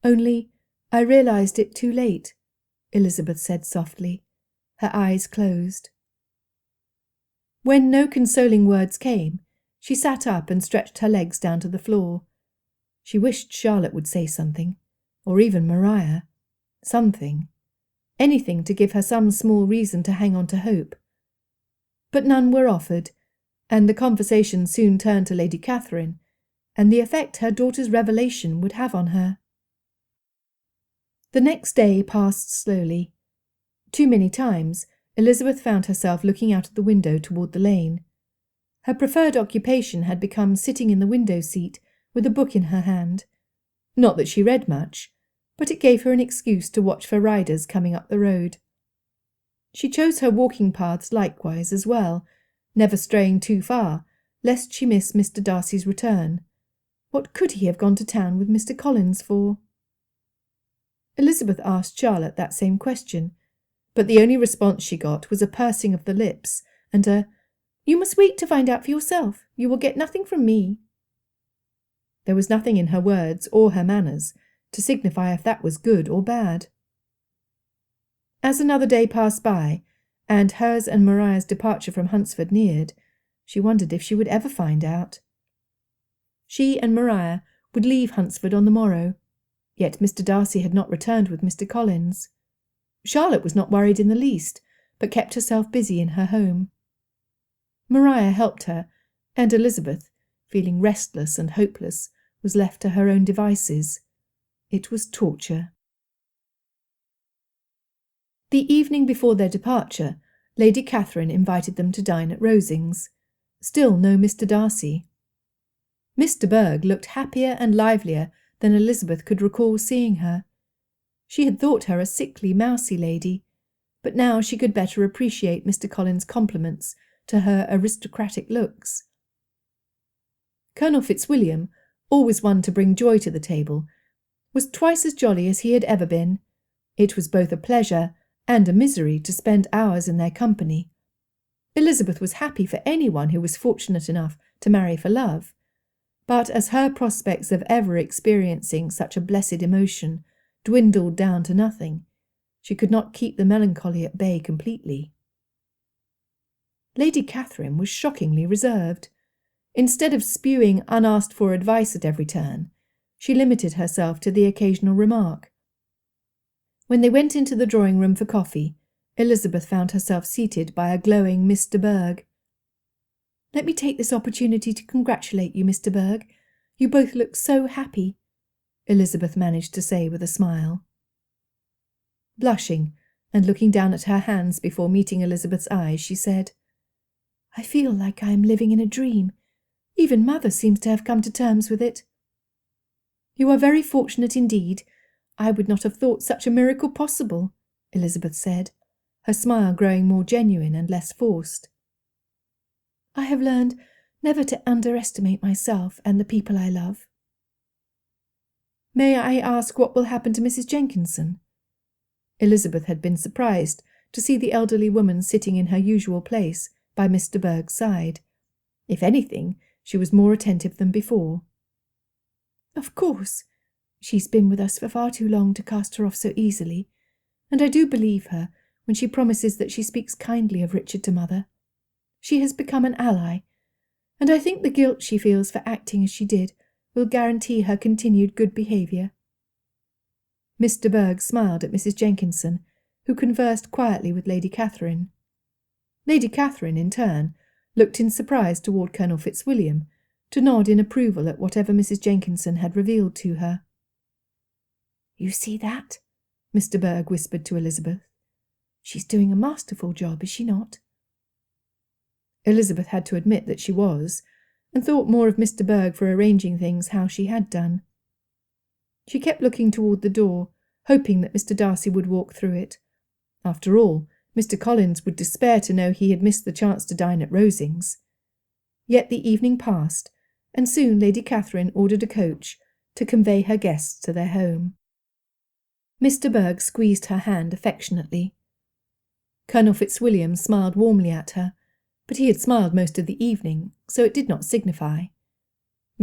B: Only I realised it too late," Elizabeth said softly, her eyes closed. When no consoling words came, she sat up and stretched her legs down to the floor. She wished Charlotte would say something, or even Maria. Something. Anything to give her some small reason to hang on to hope. But none were offered, and the conversation soon turned to Lady Catherine, and the effect her daughter's revelation would have on her. The next day passed slowly. Too many times Elizabeth found herself looking out of the window toward the lane. Her preferred occupation had become sitting in the window seat with a book in her hand. Not that she read much, but it gave her an excuse to watch for riders coming up the road. She chose her walking paths likewise as well, never straying too far, lest she miss Mr. Darcy's return. What could he have gone to town with Mr. Collins for? Elizabeth asked Charlotte that same question, but the only response she got was a pursing of the lips and a "You must wait to find out for yourself. You will get nothing from me." There was nothing in her words or her manners to signify if that was good or bad. As another day passed by, and hers and Maria's departure from Hunsford neared, she wondered if she would ever find out. She and Maria would leave Hunsford on the morrow, yet Mr. Darcy had not returned with Mr. Collins. Charlotte was not worried in the least, but kept herself busy in her home. Maria helped her, and Elizabeth, feeling restless and hopeless, was left to her own devices. It was torture. The evening before their departure, Lady Catherine invited them to dine at Rosings. Still no Mr. Darcy. Miss de Bourgh looked happier and livelier than Elizabeth could recall seeing her. She had thought her a sickly, mousy lady, but now she could better appreciate Mr. Collins' compliments to her aristocratic looks. Colonel Fitzwilliam, always one to bring joy to the table, was twice as jolly as he had ever been. It was both a pleasure and a misery to spend hours in their company. Elizabeth was happy for anyone who was fortunate enough to marry for love, but as her prospects of ever experiencing such a blessed emotion dwindled down to nothing, she could not keep the melancholy at bay completely. Lady Catherine was shockingly reserved. Instead of spewing unasked-for advice at every turn, she limited herself to the occasional remark. When they went into the drawing-room for coffee, Elizabeth found herself seated by a glowing Miss de Bourgh. "Let me take this opportunity to congratulate you, Miss de Bourgh. You both look so happy," Elizabeth managed to say with a smile. Blushing and looking down at her hands before meeting Elizabeth's eyes, she said, "I feel like I am living in a dream. Even Mother seems to have come to terms with it." "You are very fortunate indeed. I would not have thought such a miracle possible," Elizabeth said, her smile growing more genuine and less forced. "I have learned never to underestimate myself and the people I love." "May I ask what will happen to Mrs. Jenkinson?" Elizabeth had been surprised to see the elderly woman sitting in her usual place by Miss de Bourgh's side. If anything, she was more attentive than before. "Of course. She's been with us for far too long to cast her off so easily, and I do believe her when she promises that she speaks kindly of Richard to Mother. She has become an ally, and I think the guilt she feels for acting as she did will guarantee her continued good behaviour." Miss de Bourgh smiled at Mrs. Jenkinson, who conversed quietly with Lady Catherine. Lady Catherine, in turn, looked in surprise toward Colonel Fitzwilliam, to nod in approval at whatever Mrs. Jenkinson had revealed to her. "You see that?" Miss de Bourgh whispered to Elizabeth. "She's doing a masterful job, is she not?" Elizabeth had to admit that she was, and thought more of Miss de Bourgh for arranging things how she had done. She kept looking toward the door, hoping that Mr. Darcy would walk through it. After all, Mr. Collins would despair to know he had missed the chance to dine at Rosings. Yet the evening passed, and soon Lady Catherine ordered a coach to convey her guests to their home. Miss de Bourgh squeezed her hand affectionately. Colonel Fitzwilliam smiled warmly at her, but he had smiled most of the evening, so it did not signify.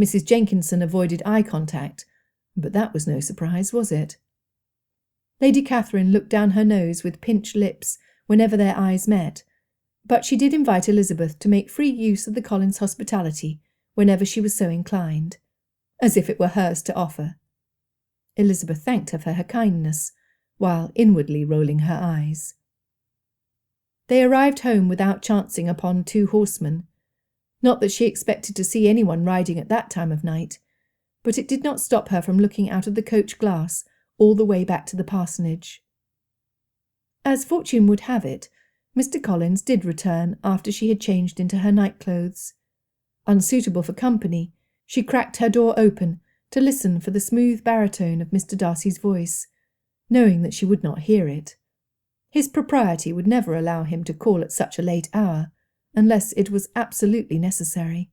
B: Mrs. Jenkinson avoided eye contact, but that was no surprise, was it? Lady Catherine looked down her nose with pinched lips whenever their eyes met, but she did invite Elizabeth to make free use of the Collins hospitality whenever she was so inclined, as if it were hers to offer. Elizabeth thanked her for her kindness, while inwardly rolling her eyes. They arrived home without chancing upon 2 horsemen. Not that she expected to see anyone riding at that time of night, but it did not stop her from looking out of the coach glass all the way back to the parsonage. As fortune would have it, Mr. Collins did return after she had changed into her night-clothes. Unsuitable for company, she cracked her door open to listen for the smooth baritone of Mr. Darcy's voice, knowing that she would not hear it. His propriety would never allow him to call at such a late hour, unless it was absolutely necessary.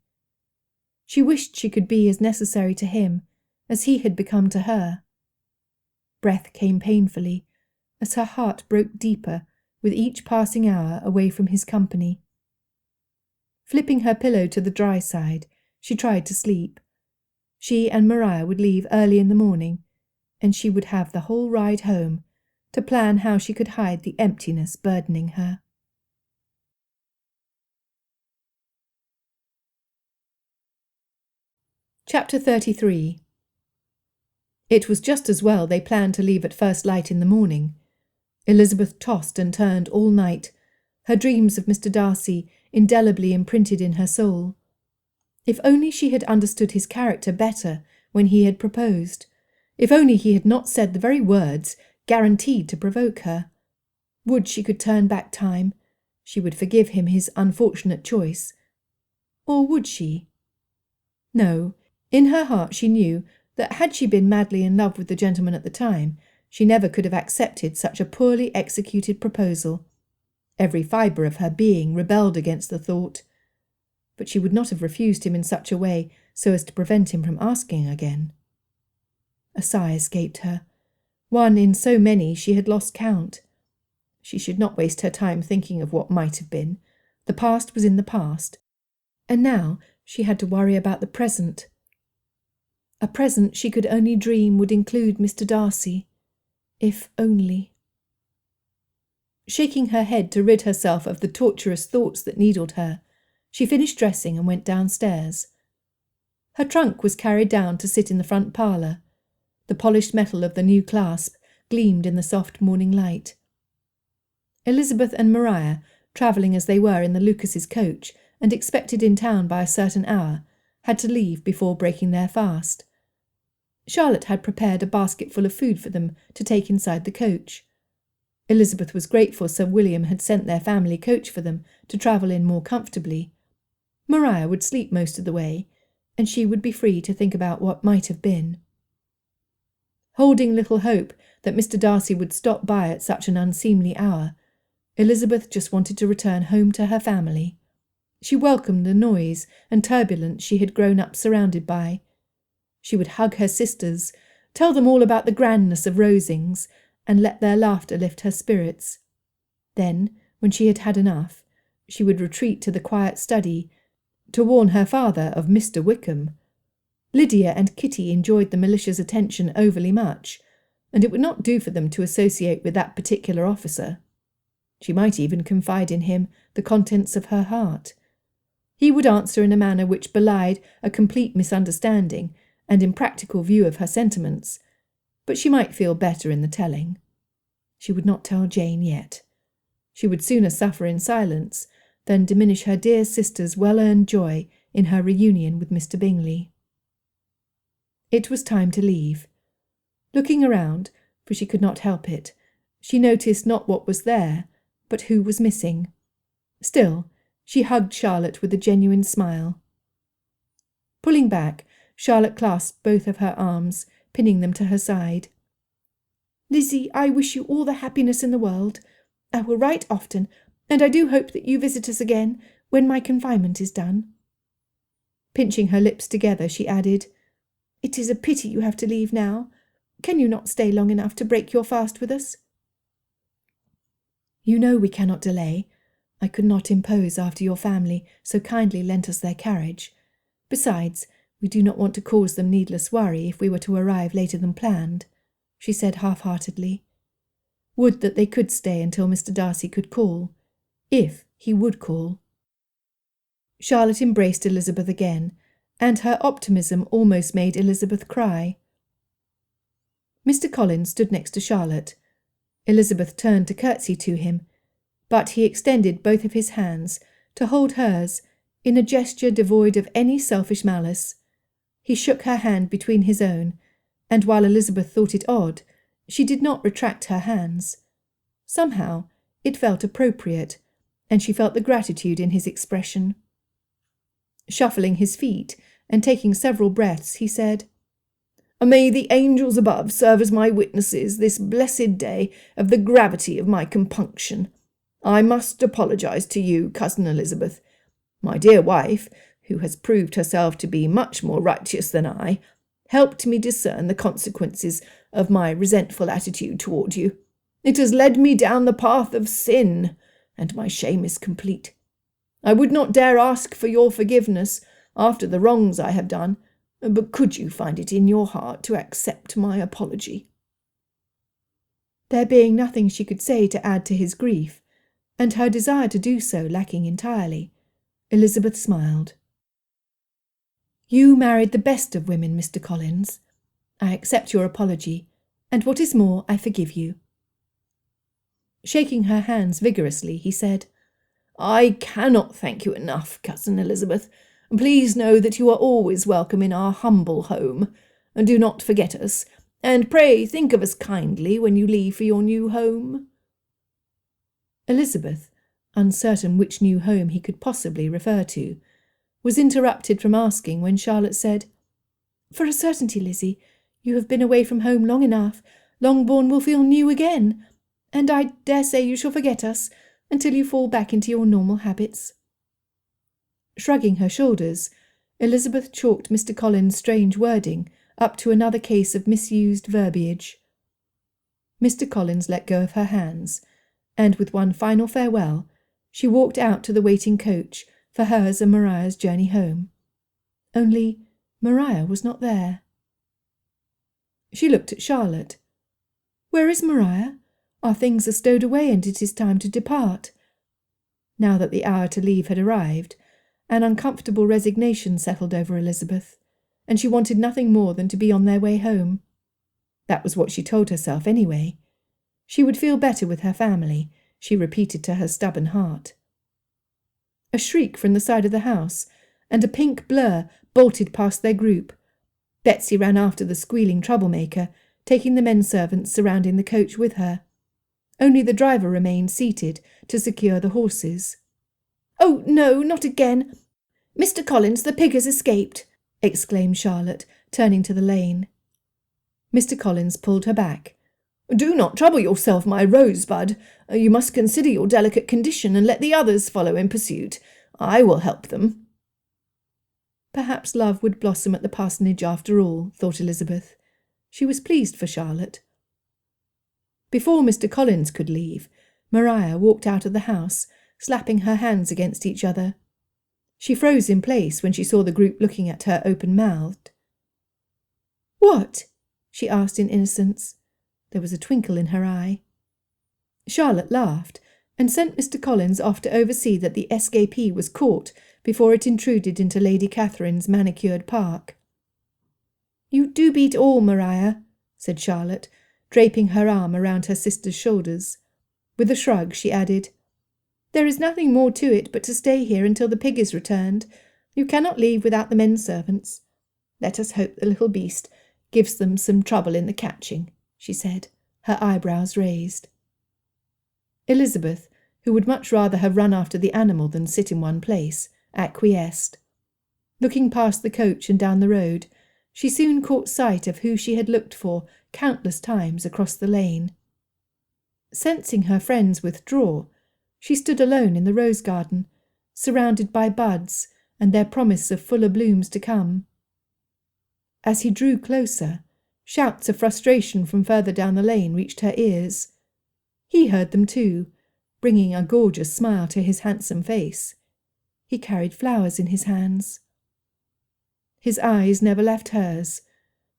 B: She wished she could be as necessary to him as he had become to her. Breath came painfully, as her heart broke deeper with each passing hour away from his company. Flipping her pillow to the dry side, she tried to sleep. She and Maria would leave early in the morning, and she would have the whole ride home to plan how she could hide the emptiness burdening her. Chapter 33. It was just as well they planned to leave at first light in the morning. Elizabeth tossed and turned all night, her dreams of Mr. Darcy indelibly imprinted in her soul. If only she had understood his character better when he had proposed, if only he had not said the very words guaranteed to provoke her. Would she could turn back time, she would forgive him his unfortunate choice. Or would she? No, in her heart she knew that had she been madly in love with the gentleman at the time, she never could have accepted such a poorly executed proposal. Every fibre of her being rebelled against the thought. But she would not have refused him in such a way so as to prevent him from asking again. A sigh escaped her. One in so many she had lost count. She should not waste her time thinking of what might have been. The past was in the past, and now she had to worry about the present. A present she could only dream would include Mr. Darcy. If only. Shaking her head to rid herself of the torturous thoughts that needled her, she finished dressing and went downstairs. Her trunk was carried down to sit in the front parlour. The polished metal of the new clasp gleamed in the soft morning light. Elizabeth and Maria, travelling as they were in the Lucases' coach and expected in town by a certain hour, had to leave before breaking their fast. Charlotte had prepared a basketful of food for them to take inside the coach. Elizabeth was grateful Sir William had sent their family coach for them to travel in more comfortably. Maria would sleep most of the way, and she would be free to think about what might have been. Holding little hope that Mr. Darcy would stop by at such an unseemly hour, Elizabeth just wanted to return home to her family. She welcomed the noise and turbulence she had grown up surrounded by. She would hug her sisters, tell them all about the grandness of Rosings, and let their laughter lift her spirits. Then, when she had had enough, she would retreat to the quiet study to warn her father of Mr. Wickham. Lydia and Kitty enjoyed the malicious attention overly much, and it would not do for them to associate with that particular officer. She might even confide in him the contents of her heart. He would answer in a manner which belied a complete misunderstanding and impractical view of her sentiments, but she might feel better in the telling. She would not tell Jane yet. She would sooner suffer in silence than diminish her dear sister's well-earned joy in her reunion with Mr. Bingley. It was time to leave. Looking around, for she could not help it, she noticed not what was there, but who was missing. Still, she hugged Charlotte with a genuine smile. Pulling back, Charlotte clasped both of her arms, pinning them to her side. "Lizzie, I wish you all the happiness in the world. I will write often, and I do hope that you visit us again when my confinement is done." Pinching her lips together, she added, "It is a pity you have to leave now. Can you not stay long enough to break your fast with us?" "You know we cannot delay. I could not impose after your family so kindly lent us their carriage. Besides, we do not want to cause them needless worry if we were to arrive later than planned," she said half-heartedly. Would that they could stay until Mr. Darcy could call, if he would call. Charlotte embraced Elizabeth again, and her optimism almost made Elizabeth cry. Mr. Collins stood next to Charlotte. Elizabeth turned to curtsy to him, but he extended both of his hands to hold hers in a gesture devoid of any selfish malice. He shook her hand between his own, and while Elizabeth thought it odd, she did not retract her hands. Somehow it felt appropriate, and she felt the gratitude in his expression. Shuffling his feet and taking several breaths, he said, "May the angels above serve as my witnesses this blessed day of the gravity of my compunction. I must apologize to you, Cousin Elizabeth. My dear wife, who has proved herself to be much more righteous than I, helped me discern the consequences of my resentful attitude toward you. It has led me down the path of sin, and my shame is complete. I would not dare ask for your forgiveness after the wrongs I have done, but could you find it in your heart to accept my apology?" There being nothing she could say to add to his grief, and her desire to do so lacking entirely, Elizabeth smiled. "You married the best of women, Mr. Collins. I accept your apology, and what is more, I forgive you." Shaking her hands vigorously, he said, "I cannot thank you enough, Cousin Elizabeth. Please know that you are always welcome in our humble home. Do not forget us, and pray think of us kindly when you leave for your new home." Elizabeth, uncertain which new home he could possibly refer to, was interrupted from asking when Charlotte said, "For a certainty, Lizzie, you have been away from home long enough. Longbourn will feel new again, and I dare say you shall forget us until you fall back into your normal habits." Shrugging her shoulders, Elizabeth chalked Mr. Collins' strange wording up to another case of misused verbiage. Mr. Collins let go of her hands, and with one final farewell, she walked out to the waiting coach for hers and Maria's journey home. Only Maria was not there. She looked at Charlotte. "Where is Maria? Our things are stowed away and it is time to depart." Now that the hour to leave had arrived, an uncomfortable resignation settled over Elizabeth, and she wanted nothing more than to be on their way home. That was what she told herself anyway. She would feel better with her family, she repeated to her stubborn heart. A shriek from the side of the house, and a pink blur bolted past their group. Betsy ran after the squealing troublemaker, taking the men servants surrounding the coach with her. Only the driver remained seated to secure the horses. "Oh, no, not again! Mr. Collins, the pig has escaped!" exclaimed Charlotte, turning to the lane. Mr. Collins pulled her back. "Do not trouble yourself, my rosebud. You must consider your delicate condition and let the others follow in pursuit. I will help them." Perhaps love would blossom at the parsonage after all, thought Elizabeth. She was pleased for Charlotte. Before Mr. Collins could leave, Maria walked out of the house, slapping her hands against each other. She froze in place when she saw the group looking at her open-mouthed. "What?" she asked in innocence. There was a twinkle in her eye. Charlotte laughed, and sent Mr. Collins off to oversee that the escapee was caught before it intruded into Lady Catherine's manicured park. "You do beat all, Maria," said Charlotte, draping her arm around her sister's shoulders. With a shrug, she added, "There is nothing more to it but to stay here until the pig is returned. You cannot leave without the men servants. Let us hope the little beast gives them some trouble in the catching," she said, her eyebrows raised. Elizabeth, who would much rather have run after the animal than sit in one place, acquiesced. Looking past the coach and down the road, she soon caught sight of who she had looked for countless times across the lane. Sensing her friends withdraw, she stood alone in the rose garden, surrounded by buds and their promise of fuller blooms to come. As he drew closer, shouts of frustration from further down the lane reached her ears. He heard them too, bringing a gorgeous smile to his handsome face. He carried flowers in his hands. His eyes never left hers,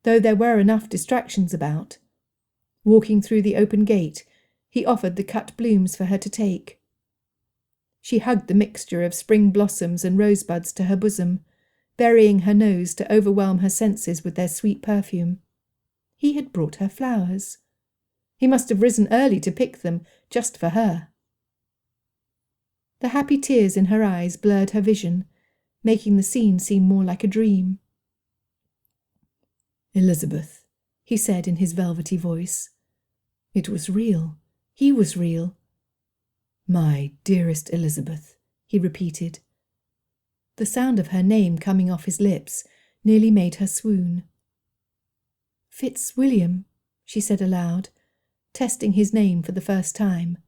B: though there were enough distractions about. Walking through the open gate, he offered the cut blooms for her to take. She hugged the mixture of spring blossoms and rosebuds to her bosom, burying her nose to overwhelm her senses with their sweet perfume. He had brought her flowers. He must have risen early to pick them, just for her. The happy tears in her eyes blurred her vision, making the scene seem more like a dream.
D: Elizabeth,
B: he said in his velvety voice. It was real. He was real.
D: my dearest Elizabeth,
B: he repeated. The sound of her name coming off his lips nearly made her swoon. Fitzwilliam, she said aloud, testing his name for the first time.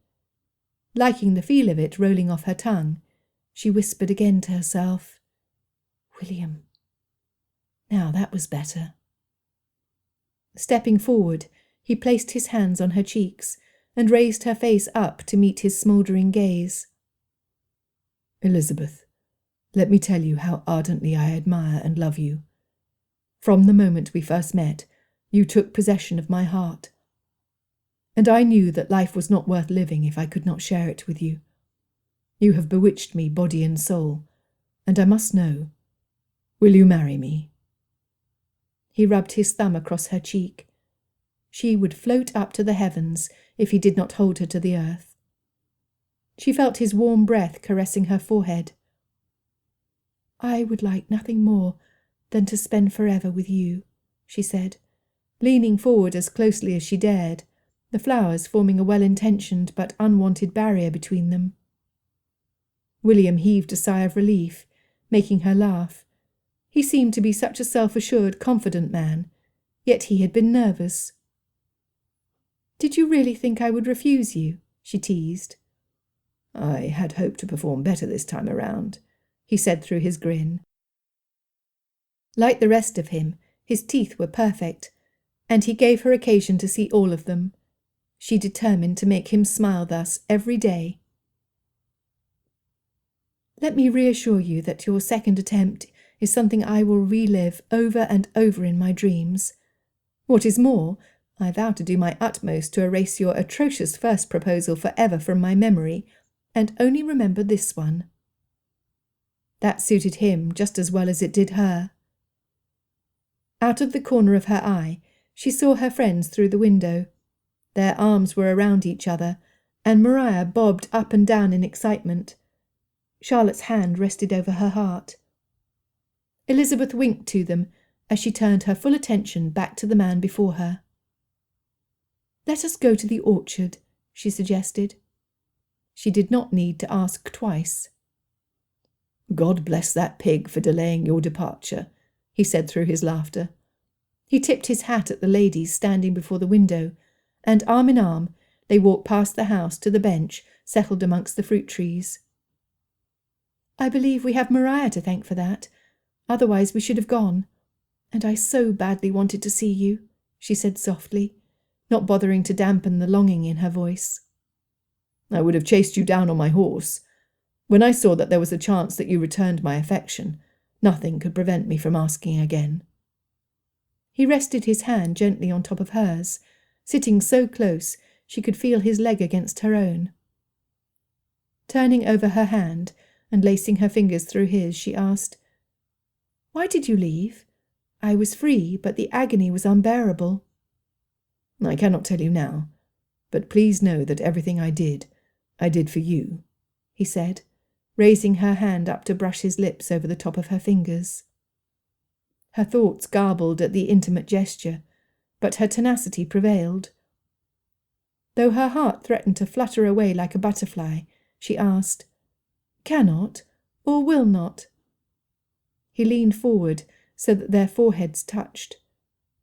B: Liking the feel of it rolling off her tongue, she whispered again to herself, William. Now that was better. Stepping forward, he placed his hands on her cheeks and raised her face up to meet his smouldering gaze.
D: Elizabeth, let me tell you how ardently I admire and love you. From the moment we first met, you took possession of my heart. And I knew that life was not worth living if I could not share it with you. You have bewitched me body and soul, and I must know, will you marry me?
B: He rubbed his thumb across her cheek. She would float up to the heavens if he did not hold her to the earth. She felt his warm breath caressing her forehead. I would like nothing more than to spend forever with you, she said, leaning forward as closely as she dared, the flowers forming a well-intentioned but unwanted barrier between them. William heaved a sigh of relief, making her laugh. He seemed to be such a self-assured, confident man, yet he had been nervous. Did you really think I would refuse you? She teased.
D: I had hoped to perform better this time around, he said through his grin.
B: Like the rest of him, his teeth were perfect, and he gave her occasion to see all of them. She determined to make him smile thus every day. Let me reassure you that your second attempt is something I will relive over and over in my dreams. What is more, I vow to do my utmost to erase your atrocious first proposal forever from my memory, and only remember this one. That suited him just as well as it did her. Out of the corner of her eye, she saw her friends through the window. Their arms were around each other, and Maria bobbed up and down in excitement. Charlotte's hand rested over her heart. Elizabeth winked to them as she turned her full attention back to the man before her. Let us go to the orchard, she suggested. She did not need to ask twice.
D: God bless that pig for delaying your departure, he said through his laughter.
B: He tipped his hat at the ladies standing before the window, and arm in arm they walked past the house to the bench settled amongst the fruit trees. I believe we have Maria to thank for that. Otherwise we should have gone. And I so badly wanted to see you, she said softly, not bothering to dampen the longing in her voice.
D: I would have chased you down on my horse. When I saw that there was a chance that you returned my affection, nothing could prevent me from asking again.
B: He rested his hand gently on top of hers, sitting so close she could feel his leg against her own. Turning over her hand and lacing her fingers through his, she asked, Why did you leave? I was free, but the agony was unbearable.
D: I cannot tell you now, but please know that everything I did for you,
B: he said, raising her hand up to brush his lips over the top of her fingers. Her thoughts garbled at the intimate gesture, but her tenacity prevailed. Though her heart threatened to flutter away like a butterfly, she asked, Cannot or will not? He leaned forward so that their foreheads touched.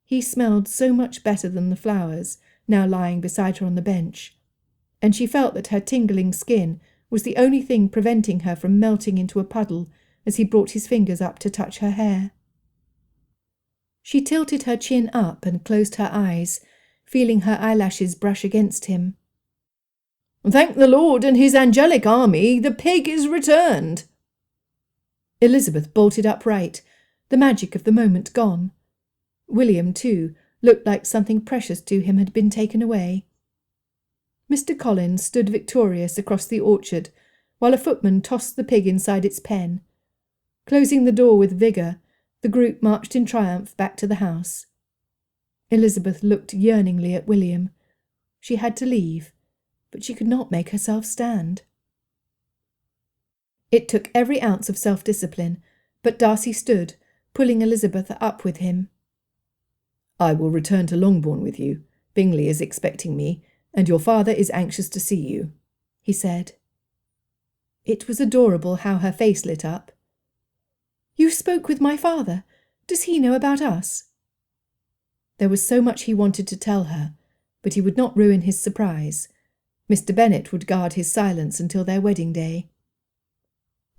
B: He smelled so much better than the flowers, now lying beside her on the bench, and she felt that her tingling skin was the only thing preventing her from melting into a puddle as he brought his fingers up to touch her hair. She tilted her chin up and closed her eyes, feeling her eyelashes brush against him.
D: Thank the Lord and his angelic army, the pig is returned.
B: Elizabeth bolted upright, the magic of the moment gone. William, too, looked like something precious to him had been taken away. Mr. Collins stood victorious across the orchard, while a footman tossed the pig inside its pen. Closing the door with vigour, the group marched in triumph back to the house. Elizabeth looked yearningly at William. She had to leave, but she could not make herself stand. It took every ounce of self-discipline, but Darcy stood, pulling Elizabeth up with him.
D: I will return to Longbourn with you. Bingley is expecting me, and your father is anxious to see you, he said.
B: It was adorable how her face lit up. You spoke with my father. Does he know about us? There was so much he wanted to tell her, but he would not ruin his surprise. Mr. Bennet would guard his silence until their wedding day.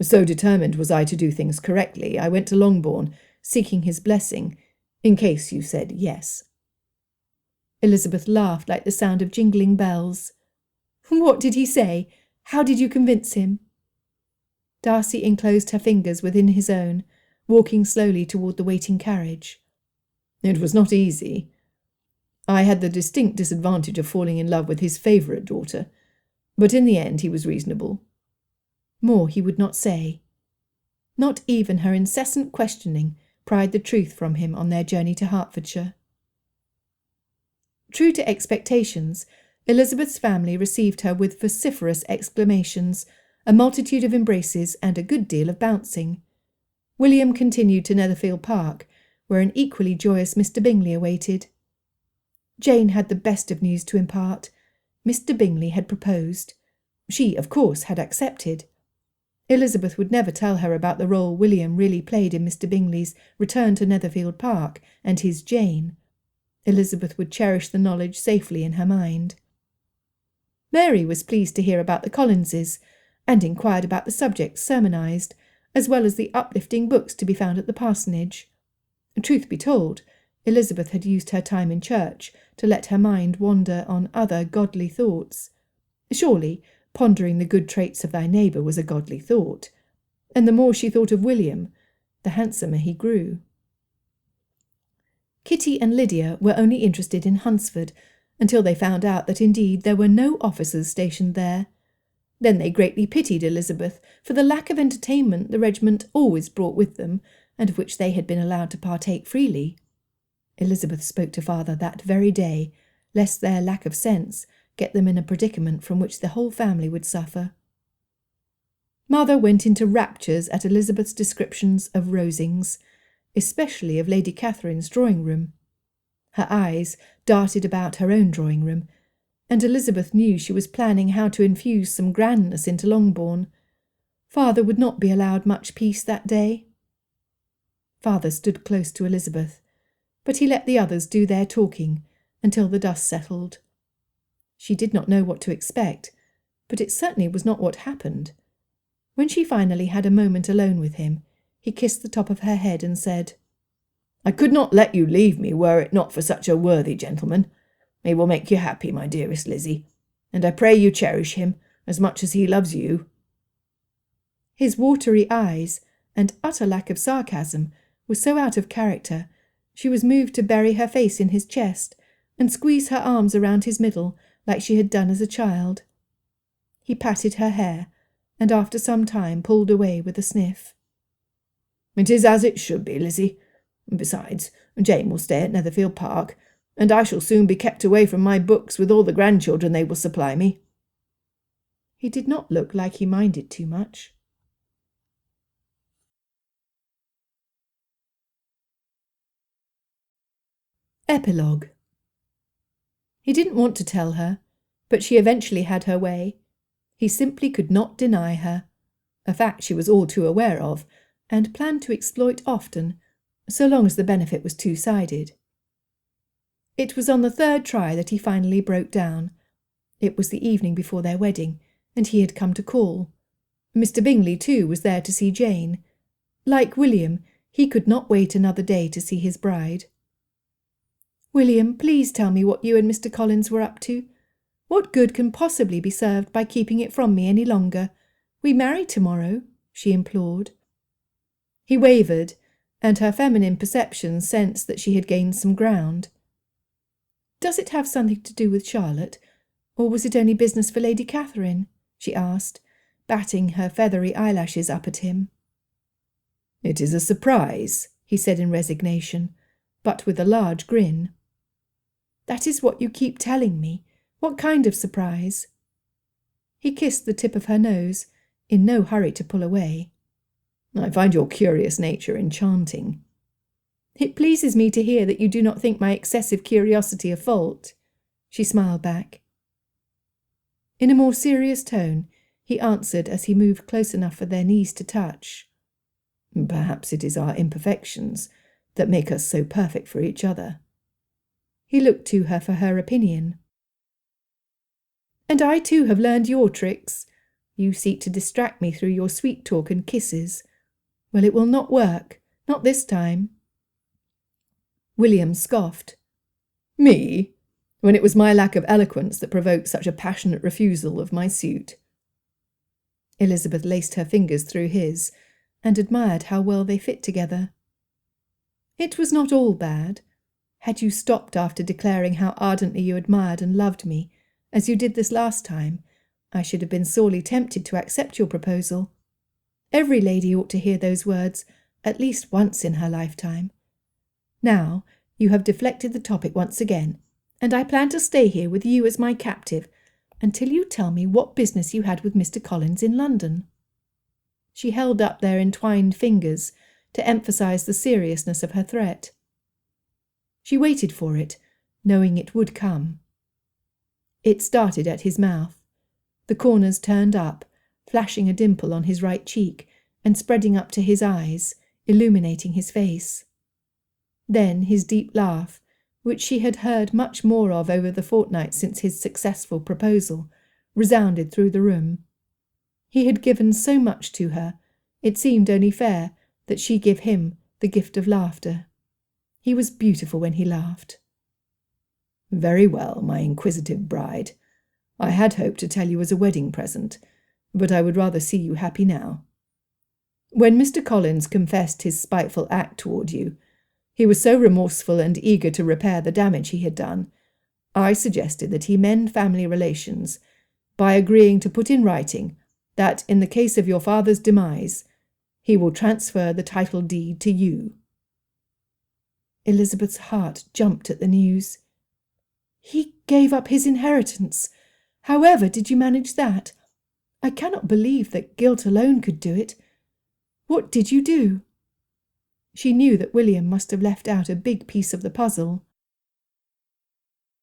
D: So determined was I to do things correctly, I went to Longbourn, seeking his blessing, in case you said yes.
B: Elizabeth laughed like the sound of jingling bells. What did he say? How did you convince him? Darcy enclosed her fingers within his own, walking slowly toward the waiting carriage.
D: It was not easy. I had the distinct disadvantage of falling in love with his favourite daughter, but in the end he was reasonable.
B: More he would not say. Not even her incessant questioning pried the truth from him on their journey to Hertfordshire. True to expectations, Elizabeth's family received her with vociferous exclamations, a multitude of embraces, and a good deal of bouncing. William continued to Netherfield Park, where an equally joyous Mr. Bingley awaited. Jane had the best of news to impart. Mr. Bingley had proposed. She, of course, had accepted. Elizabeth would never tell her about the role William really played in Mr. Bingley's return to Netherfield Park and his Jane. Elizabeth would cherish the knowledge safely in her mind. Mary was pleased to hear about the Collinses, and inquired about the subjects sermonized, as well as the uplifting books to be found at the parsonage. Truth be told, Elizabeth had used her time in church to let her mind wander on other godly thoughts. Surely, pondering the good traits of thy neighbour was a godly thought, and the more she thought of William, the handsomer he grew. Kitty and Lydia were only interested in Hunsford, until they found out that indeed there were no officers stationed there. Then they greatly pitied Elizabeth for the lack of entertainment the regiment always brought with them, and of which they had been allowed to partake freely. Elizabeth spoke to father that very day, lest their lack of sense get them in a predicament from which the whole family would suffer. Mother went into raptures at Elizabeth's descriptions of Rosings, especially of Lady Catherine's drawing-room. Her eyes darted about her own drawing-room, and Elizabeth knew she was planning how to infuse some grandness into Longbourn. Father would not be allowed much peace that day. Father stood close to Elizabeth, but he let the others do their talking until the dust settled. She did not know what to expect, but it certainly was not what happened. When she finally had a moment alone with him, he kissed the top of her head and said, "I could not let you leave me were it not for such a worthy gentleman. He will make you happy, my dearest Lizzie, and I pray you cherish him as much as he loves you." His watery eyes and utter lack of sarcasm were so out of character, she was moved to bury her face in his chest and squeeze her arms around his middle like she had done as a child. He patted her hair, and after some time pulled away with a sniff. "It is as it should be, Lizzie. Besides, Jane will stay at Netherfield Park, and I shall soon be kept away from my books with all the grandchildren they will supply me." He did not look like he minded too much. Epilogue. He didn't want to tell her, but she eventually had her way. He simply could not deny her, a fact she was all too aware of, and planned to exploit often, so long as the benefit was two-sided. It was on the third try that he finally broke down. It was the evening before their wedding, and he had come to call. Mr. Bingley, too, was there to see Jane. Like William, he could not wait another day to see his bride. "William, please tell me what you and Mr. Collins were up to.
C: What good can possibly be served by keeping it from me any longer? We marry tomorrow, she implored. He wavered, and her feminine perceptions sensed that she had gained some ground. Does it have something to do with Charlotte, or was it only business for Lady Catherine? She asked, batting her feathery eyelashes up at him.
D: It is a surprise, he said in resignation, but with a large grin.
C: That is what you keep telling me. What kind of surprise? He kissed the tip of her nose, in no hurry to pull away.
D: I find your curious nature enchanting.
C: It pleases me to hear that you do not think my excessive curiosity a fault, she smiled back. In a more serious tone, he answered as he moved close enough for their knees to touch.
D: Perhaps it is our imperfections that make us so perfect for each other.
C: He looked to her for her opinion. And I too have learned your tricks. You seek to distract me through your sweet talk and kisses. Well, it will not work, not this time.
D: William scoffed. Me? When it was my lack of eloquence that provoked such a passionate refusal of my suit.
C: Elizabeth laced her fingers through his, and admired how well they fit together. It was not all bad. Had you stopped after declaring how ardently you admired and loved me, as you did this last time, I should have been sorely tempted to accept your proposal. Every lady ought to hear those words at least once in her lifetime. Now you have deflected the topic once again, and I plan to stay here with you as my captive until you tell me what business you had with Mr. Collins in London. She held up their entwined fingers to emphasize the seriousness of her threat. She waited for it, knowing it would come. It started at his mouth. The corners turned up, flashing a dimple on his right cheek and spreading up to his eyes, illuminating his face. Then his deep laugh, which she had heard much more of over the fortnight since his successful proposal, resounded through the room. He had given so much to her, it seemed only fair that she give him the gift of laughter. He was beautiful when he laughed.
D: Very well, my inquisitive bride. I had hoped to tell you as a wedding present, but I would rather see you happy now. When Mr. Collins confessed his spiteful act toward you, he was so remorseful and eager to repair the damage he had done, I suggested that he mend family relations by agreeing to put in writing that in the case of your father's demise, he will transfer the title deed to you.
C: Elizabeth's heart jumped at the news. He gave up his inheritance. However did you manage that? I cannot believe that guilt alone could do it. What did you do? She knew that William must have left out a big piece of the puzzle.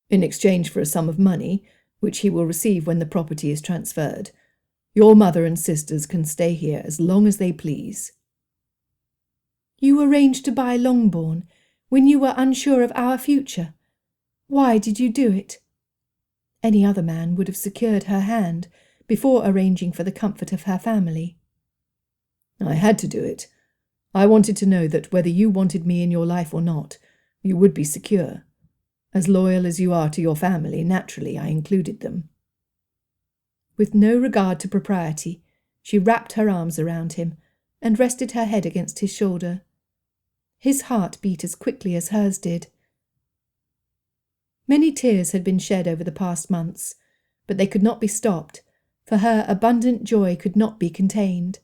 D: In exchange for a sum of money, which he will receive when the property is transferred, your mother and sisters can stay here as long as they please.
C: You arranged to buy Longbourn when you were unsure of our future. Why did you do it? Any other man would have secured her hand before arranging for the comfort of her family.
D: I had to do it. I wanted to know that whether you wanted me in your life or not, you would be secure. As loyal as you are to your family, naturally I included them.
C: With no regard to propriety, she wrapped her arms around him and rested her head against his shoulder. His heart beat as quickly as hers did. Many tears had been shed over the past months, but they could not be stopped, for her abundant joy could not be contained.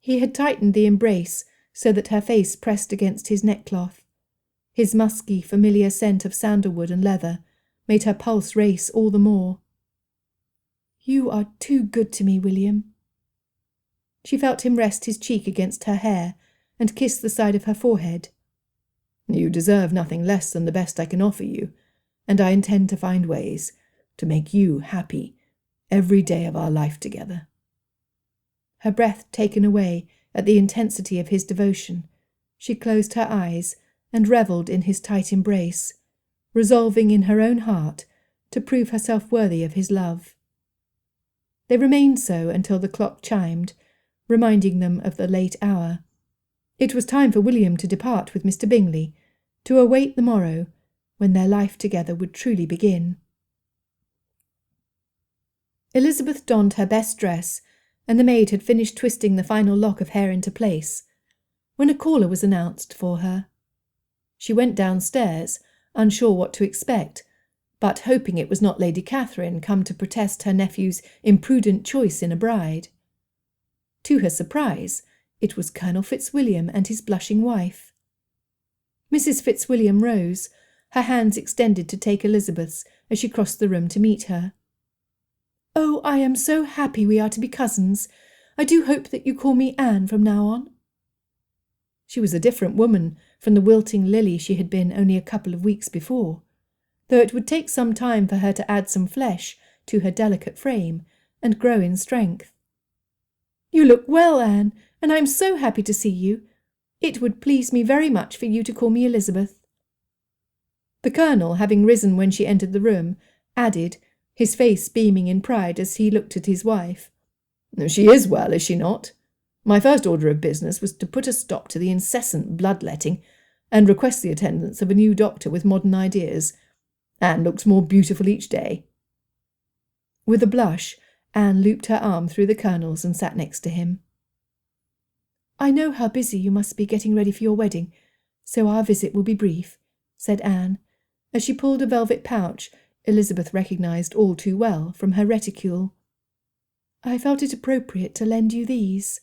C: He had tightened the embrace so that her face pressed against his neckcloth. His musky, familiar scent of sandalwood and leather made her pulse race all the more. You are too good to me, William. She felt him rest his cheek against her hair and kiss the side of her forehead.
D: You deserve nothing less than the best I can offer you, and I intend to find ways to make you happy every day of our life together.
C: Her breath taken away at the intensity of his devotion, she closed her eyes and revelled in his tight embrace, resolving in her own heart to prove herself worthy of his love. They remained so until the clock chimed, reminding them of the late hour. It was time for William to depart with Mr. Bingley, to await the morrow, when their life together would truly begin.
B: Elizabeth donned her best dress, and the maid had finished twisting the final lock of hair into place, when a caller was announced for her. She went downstairs, unsure what to expect, but hoping it was not Lady Catherine come to protest her nephew's imprudent choice in a bride. To her surprise, it was Colonel Fitzwilliam and his blushing wife. Mrs. Fitzwilliam rose, her hands extended to take Elizabeth's as she crossed the room to meet her. "Oh, I am so happy we are to be cousins. I do hope that you call me Anne from now on." She was a different woman from the wilting lily she had been only a couple of weeks before, though it would take some time for her to add some flesh to her delicate frame and grow in strength. "You look well, Anne, and I am so happy to see you. It would please me very much for you to call me Elizabeth." The Colonel, having risen when she entered the room, added, his face beaming in pride as he looked at his wife, "She is well, is she not? My first order of business was to put a stop to the incessant bloodletting and request the attendance of a new doctor with modern ideas. Anne looks more beautiful each day." With a blush, Anne looped her arm through the Colonel's and sat next to him. "I know how busy you must be getting ready for your wedding, so our visit will be brief," said Anne, as she pulled a velvet pouch Elizabeth recognised all too well from her reticule. "I felt it appropriate to lend you these."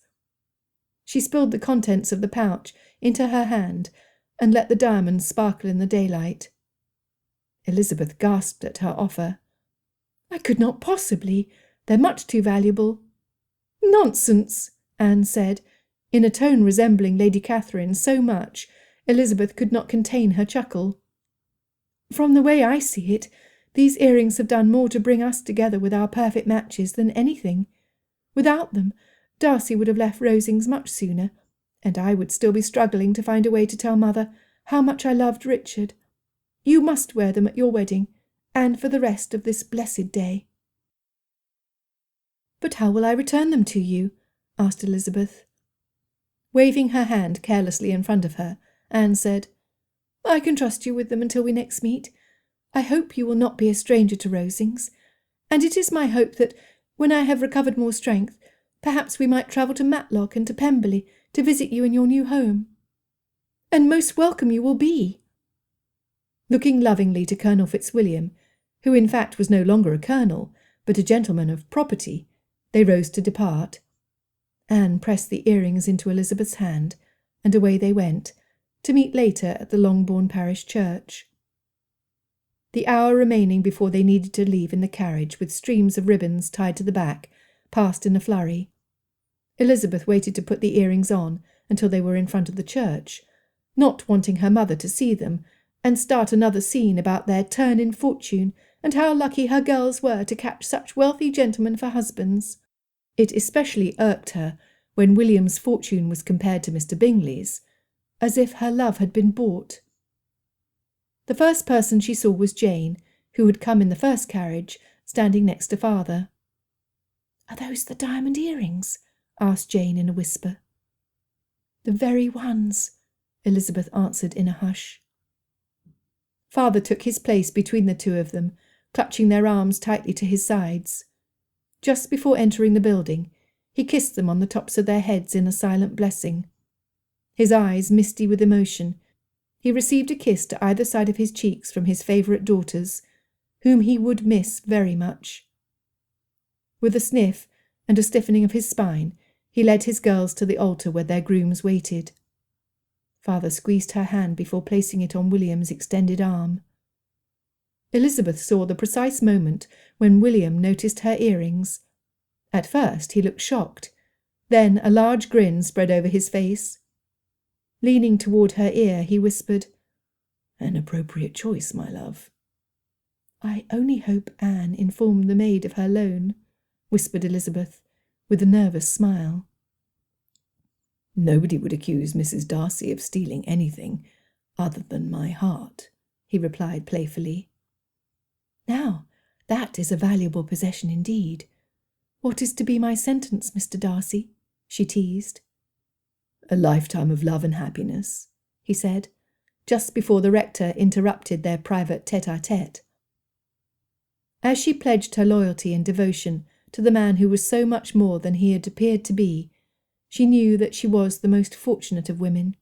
B: She spilled the contents of the pouch into her hand and let the diamonds sparkle in the daylight. Elizabeth gasped at her offer. "I could not possibly. They're much too valuable." "Nonsense," Anne said, in a tone resembling Lady Catherine so much Elizabeth could not contain her chuckle. "From the way I see it, these earrings have done more to bring us together with our perfect matches than anything. Without them, Darcy would have left Rosings much sooner, and I would still be struggling to find a way to tell Mother how much I loved Richard. You must wear them at your wedding, and for the rest of this blessed day." "But how will I return them to you?" asked Elizabeth. Waving her hand carelessly in front of her, Anne said, "I can trust you with them until we next meet. I hope you will not be a stranger to Rosings, and it is my hope that, when I have recovered more strength, perhaps we might travel to Matlock and to Pemberley to visit you in your new home. And most welcome you will be." Looking lovingly to Colonel Fitzwilliam, who in fact was no longer a colonel, but a gentleman of property, they rose to depart. Anne pressed the earrings into Elizabeth's hand, and away they went, to meet later at the Longbourn Parish Church. The hour remaining before they needed to leave in the carriage with streams of ribbons tied to the back passed in a flurry. Elizabeth waited to put the earrings on until they were in front of the church, not wanting her mother to see them and start another scene about their turn in fortune and how lucky her girls were to catch such wealthy gentlemen for husbands. It especially irked her when William's fortune was compared to Mr. Bingley's, as if her love had been bought. The first person she saw was Jane, who had come in the first carriage, standing next to father. "Are those the diamond earrings?" asked Jane in a whisper. "The very ones," Elizabeth answered in a hush. Father took his place between the two of them, clutching their arms tightly to his sides. Just before entering the building, he kissed them on the tops of their heads in a silent blessing. His eyes misty with emotion, he received a kiss to either side of his cheeks from his favourite daughters, whom he would miss very much. With a sniff and a stiffening of his spine, he led his girls to the altar where their grooms waited. Father squeezed her hand before placing it on William's extended arm. Elizabeth saw the precise moment when William noticed her earrings. At first he looked shocked, then a large grin spread over his face. Leaning toward her ear, he whispered, "An appropriate choice, my love." "I only hope Anne informed the maid of her loan," whispered Elizabeth, with a nervous smile.
D: "Nobody would accuse Mrs. Darcy of stealing anything other than my heart," he replied playfully.
B: "Now, that is a valuable possession indeed. What is to be my sentence, Mr. Darcy?" she teased.
D: "A lifetime of love and happiness," he said, just before the rector interrupted their private tête-à-tête.
B: As she pledged her loyalty and devotion to the man who was so much more than he had appeared to be, she knew that she was the most fortunate of women.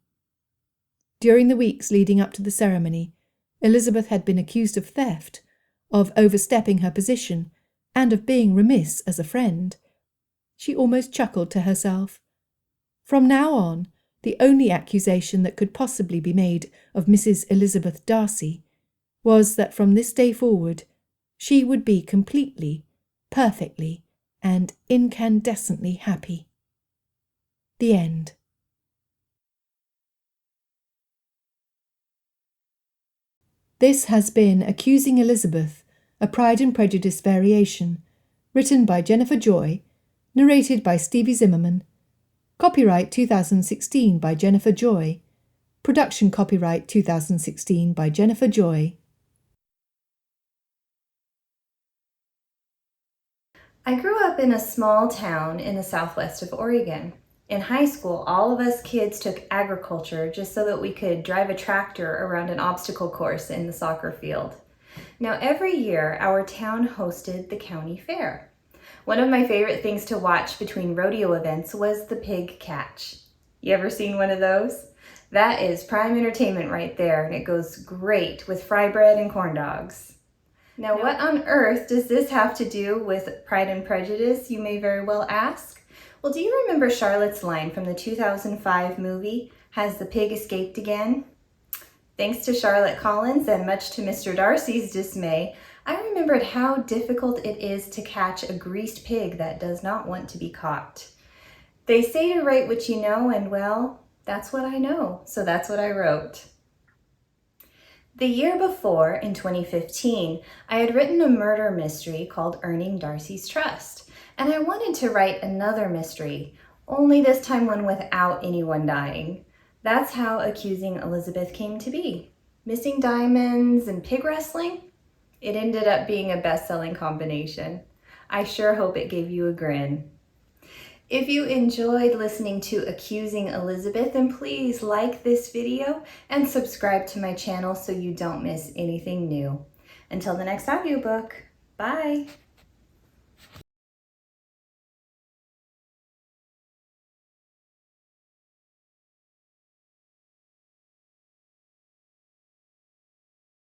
B: During the weeks leading up to the ceremony, Elizabeth had been accused of theft, of overstepping her position, and of being remiss as a friend. She almost chuckled to herself. From now on, the only accusation that could possibly be made of Mrs. Elizabeth Darcy was that from this day forward she would be completely, perfectly, and incandescently happy. The end. This has been Accusing Elizabeth, a Pride and Prejudice variation, written by Jennifer Joy, narrated by Stevie Zimmerman. Copyright 2016 by Jennifer Joy. Production copyright 2016 by Jennifer Joy.
A: I grew up in a small town in the southwest of Oregon. In high school, all of us kids took agriculture just so that we could drive a tractor around an obstacle course in the soccer field. Now, every year, our town hosted the county fair. One of my favorite things to watch between rodeo events was the pig catch. You ever seen one of those? That is prime entertainment right there, and it goes great with fry bread and corn dogs. Now, what on earth does this have to do with Pride and Prejudice, you may very well ask? Well, do you remember Charlotte's line from the 2005 movie, Has the Pig Escaped Again? Thanks to Charlotte Collins and much to Mr. Darcy's dismay, I remembered how difficult it is to catch a greased pig that does not want to be caught. They say to write what you know, and well, that's what I know, so that's what I wrote. The year before, in 2015, I had written a murder mystery called Earning Darcy's Trust. And I wanted to write another mystery, only this time one without anyone dying. That's how Accusing Elizabeth came to be. Missing diamonds and pig wrestling? It ended up being a best-selling combination. I sure hope it gave you a grin. If you enjoyed listening to Accusing Elizabeth, then please like this video and subscribe to my channel so you don't miss anything new. Until the next audiobook, bye!